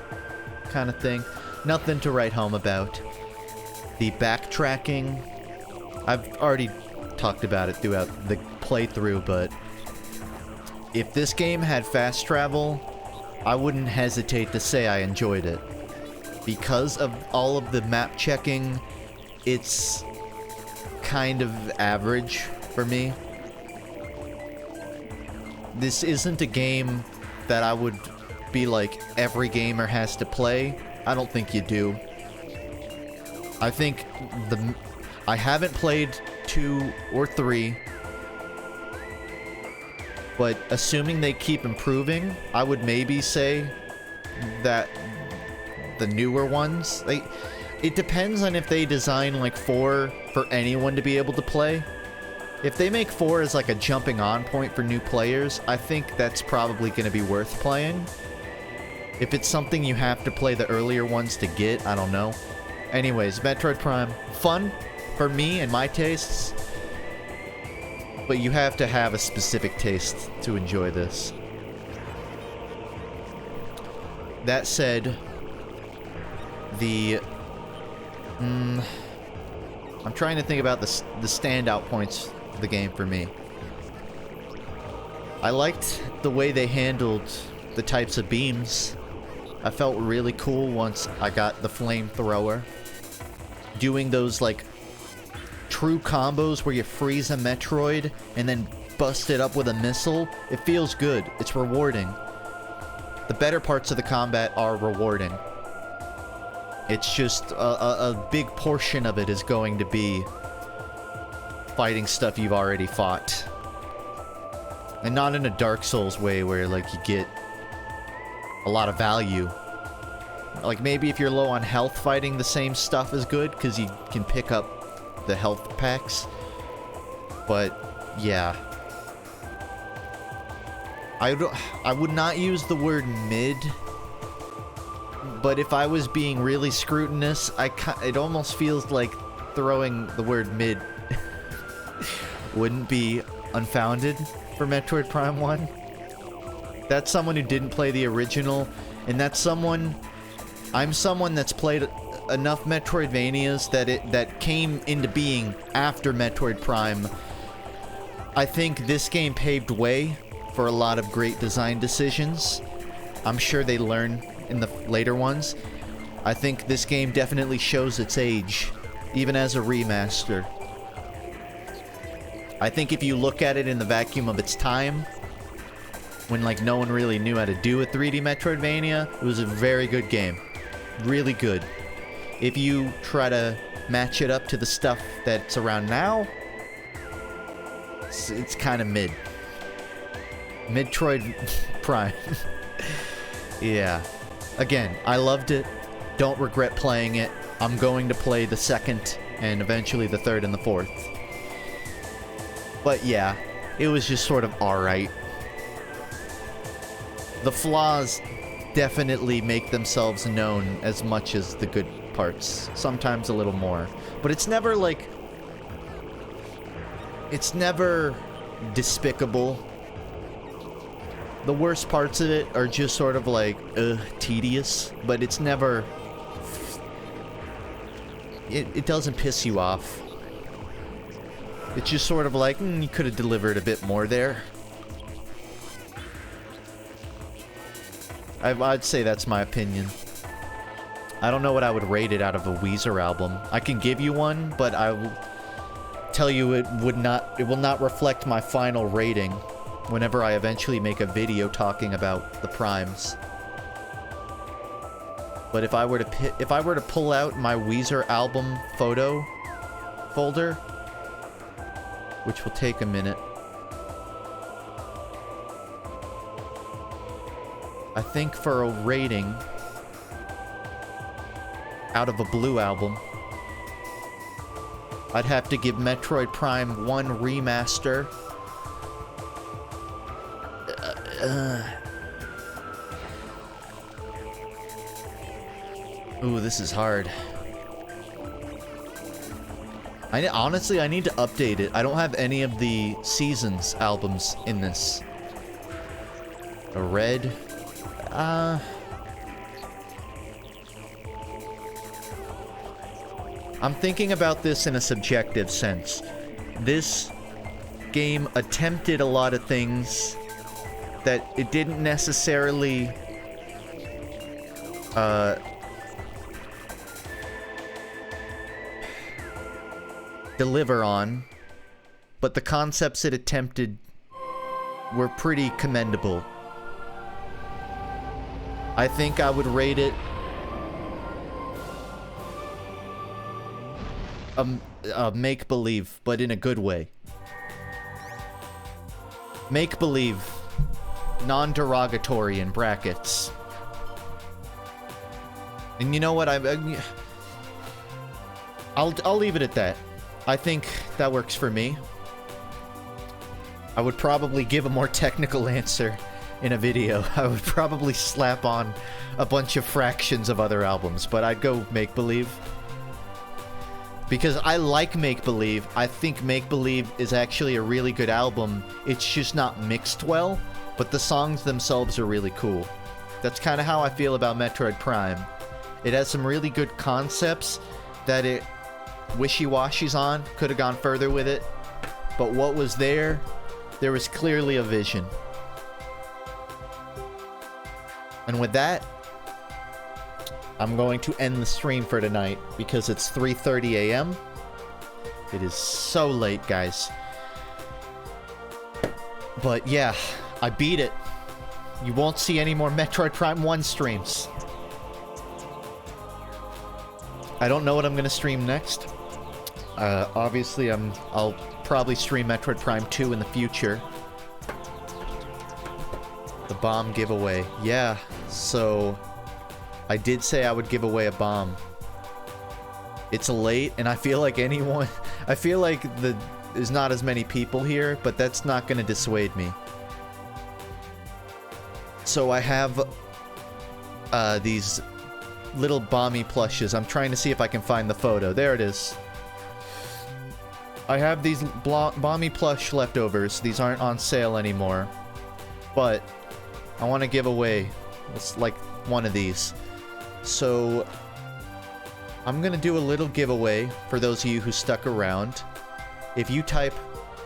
kind of thing. Nothing to write home about. The backtracking. I've already talked about it throughout the playthrough, but if this game had fast travel, I wouldn't hesitate to say I enjoyed it. Because of all of the map checking, it's kind of average for me. This isn't a game that I would be like, every gamer has to play. I don't think you do. I think I haven't played 2 or 3, but assuming they keep improving, I would maybe say that the newer ones, it depends on if they design like 4 for anyone to be able to play. If they make 4 as like a jumping on point for new players, I think that's probably going to be worth playing. If it's something you have to play the earlier ones to get, I don't know. Anyways, Metroid Prime, fun for me and my tastes, but you have to have a specific taste to enjoy this. That said, I'm trying to think about the standout points of the game for me. I liked the way they handled the types of beams. I felt really cool once I got the flamethrower. Doing those, like, true combos where you freeze a Metroid and then bust it up with a missile. It feels good. It's rewarding. The better parts of the combat are rewarding. It's just a big portion of it is going to be fighting stuff you've already fought. And not in a Dark Souls way where, like, you get a lot of value. Like, maybe if you're low on health, fighting the same stuff is good, because you can pick up the health packs. But, yeah. I would not use the word mid, but if I was being really scrutinous, it almost feels like throwing the word mid wouldn't be unfounded for Metroid Prime 1. That's someone who didn't play the original, and that's someone... I'm someone that's played enough Metroidvanias that came into being after Metroid Prime. I think this game paved way for a lot of great design decisions. I'm sure they learn in the later ones. I think this game definitely shows its age, even as a remaster. I think if you look at it in the vacuum of its time, when like no one really knew how to do a 3D Metroidvania, it was a very good game. Really good. If you try to match it up to the stuff that's around now, it's kind of mid. Metroid Prime. Yeah. Again, I loved it. Don't regret playing it. I'm going to play the second and eventually the third and the fourth. But yeah, it was just sort of alright. The flaws definitely make themselves known as much as the good parts. Sometimes a little more. But it's never like... It's never despicable. The worst parts of it are just sort of like, tedious. But it's never it doesn't piss you off. It's just sort of like, you could have delivered a bit more there. I'd say that's my opinion. I don't know what I would rate it out of a Weezer album. I can give you one, but I will tell you it will not reflect my final rating whenever I eventually make a video talking about the primes. But if I were to pull out my Weezer album photo folder, which will take a minute, I think for a rating out of a Blue album, I'd have to give Metroid Prime 1 Remaster ooh, this is hard. Honestly, I need to update it. I don't have any of the Seasons albums in this. A Red. I'm thinking about this in a subjective sense. This game attempted a lot of things that it didn't necessarily deliver on, but the concepts it attempted were pretty commendable. I think I would rate it make-believe, but in a good way. Make-believe, non-derogatory in brackets. And you know what? I'll leave it at that. I think that works for me. I would probably give a more technical answer in a video. I would probably slap on a bunch of fractions of other albums, but I'd go Make Believe. Because I like Make Believe. I think Make Believe is actually a really good album. It's just not mixed well, but the songs themselves are really cool. That's kind of how I feel about Metroid Prime. It has some really good concepts that it wishy-washies on. Could have gone further with it. But what was there was clearly a vision. And with that, I'm going to end the stream for tonight because it's 3:30 a.m. It is so late, guys. But yeah, I beat it. You won't see any more Metroid Prime 1 streams. I don't know what I'm going to stream next. Obviously, I'll probably stream Metroid Prime 2 in the future. The bomb giveaway. Yeah, so I did say I would give away a bomb. It's late, and I feel like there's not as many people here, but that's not going to dissuade me. So I have these little bomby plushes. I'm trying to see if I can find the photo. There it is. I have these bomby plush leftovers. These aren't on sale anymore. But I want to give away like one of these. So I'm going to do a little giveaway for those of you who stuck around. If you type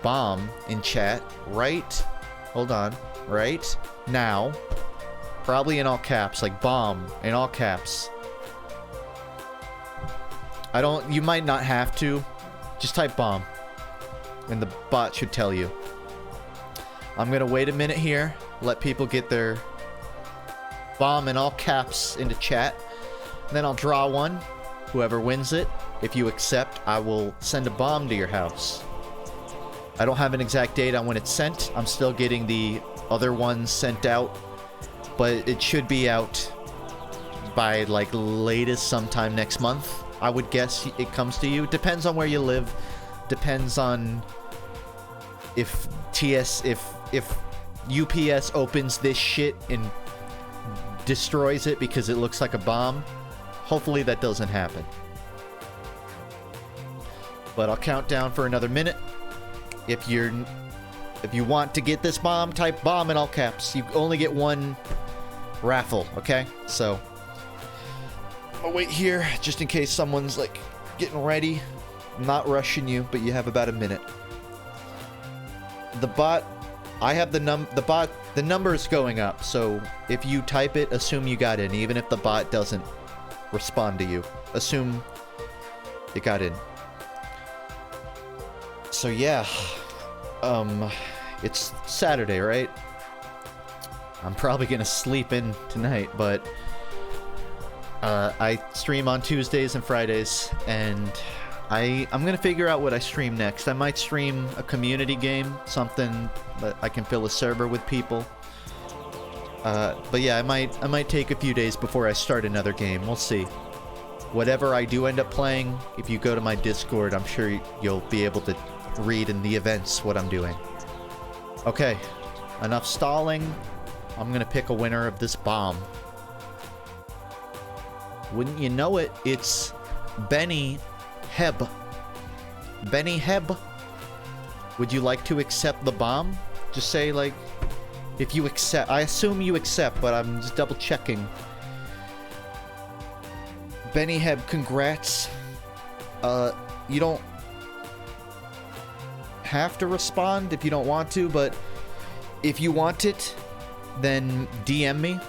bomb in chat right now, probably in all caps, like bomb in all caps. You might not have to. Just type bomb, and the bot should tell you. I'm gonna wait a minute here, let people get their bomb in all caps into chat, and then I'll draw one. Whoever wins it, if you accept, I will send a bomb to your house. I don't have an exact date on when it's sent. I'm still getting the other ones sent out, but it should be out by like latest sometime next month. I would guess it comes to you. Depends on where you live. Depends on if UPS opens this shit and destroys it because it looks like a bomb. Hopefully that doesn't happen. But I'll count down for another minute. If you want to get this bomb, type bomb in all caps. You only get one raffle, okay? So I'll wait here just in case someone's like getting ready. I'm not rushing you, but you have about a minute. The bot, I have the number is going up, so if you type it, assume you got in, even if the bot doesn't respond to you. Assume you got in. So yeah, it's Saturday, right? I'm probably gonna sleep in tonight, but I stream on Tuesdays and Fridays, and I'm gonna figure out what I stream next. I might stream a community game, something that I can fill a server with people. But yeah, I might take a few days before I start another game. We'll see. Whatever I do end up playing, if you go to my Discord, I'm sure you'll be able to read in the events what I'm doing. Okay, enough stalling. I'm gonna pick a winner of this bomb. Wouldn't you know it, it's Benny Heb. Benny Heb, would you like to accept the bomb? Just say, like, if you accept. I assume you accept, but I'm just double checking. Benny Heb, congrats. You don't have to respond if you don't want to, but if you want it, then DM me.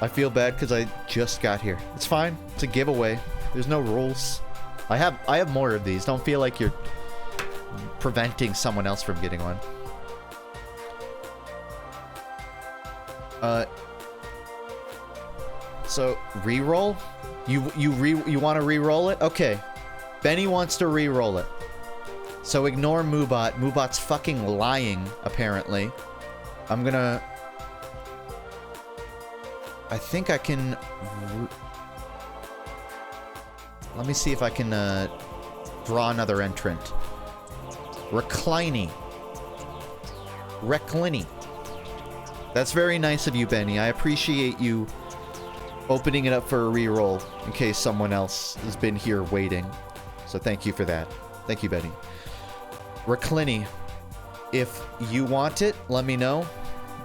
I feel bad because I just got here. It's fine. It's a giveaway. There's no rules. I have more of these. Don't feel like you're preventing someone else from getting one. So re-roll? You want to re-roll it? Okay. Benny wants to re-roll it. So ignore Moobot. Moobot's fucking lying, apparently. I'm gonna... I think I can... Let me see if I can draw another entrant. Recliny. That's very nice of you, Benny. I appreciate you opening it up for a reroll in case someone else has been here waiting. So thank you for that. Thank you, Benny. Recliny. If you want it, let me know.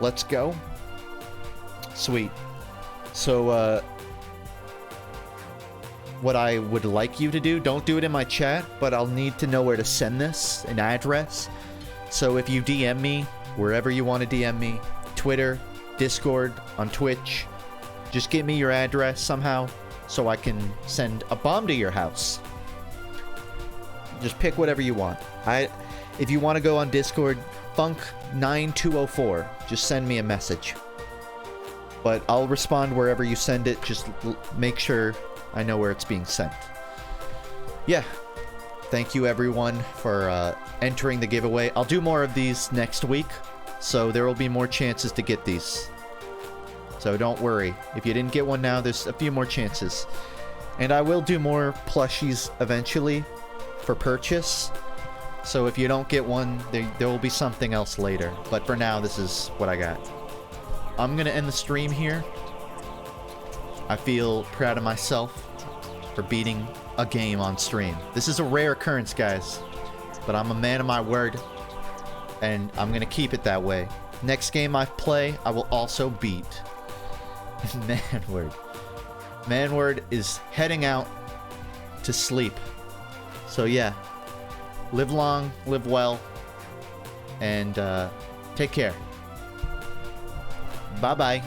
Let's go. Sweet. So, what I would like you to do, don't do it in my chat, but I'll need to know where to send this, an address. So if you DM me, wherever you want to DM me, Twitter, Discord, on Twitch, just give me your address somehow so I can send a bomb to your house. Just pick whatever you want. If you want to go on Discord, FUNKe9204, just send me a message. But I'll respond wherever you send it, just make sure I know where it's being sent. Yeah. Thank you, everyone, for entering the giveaway. I'll do more of these next week, so there will be more chances to get these. So don't worry. If you didn't get one now, there's a few more chances. And I will do more plushies eventually for purchase. So if you don't get one, there will be something else later. But for now, this is what I got. I'm going to end the stream here. I feel proud of myself for beating a game on stream. This is a rare occurrence, guys, but I'm a man of my word, and I'm gonna keep it that way. Next game I play, I will also beat. Manward. Manward is heading out to sleep. So yeah, live long, live well, and take care. Bye-bye.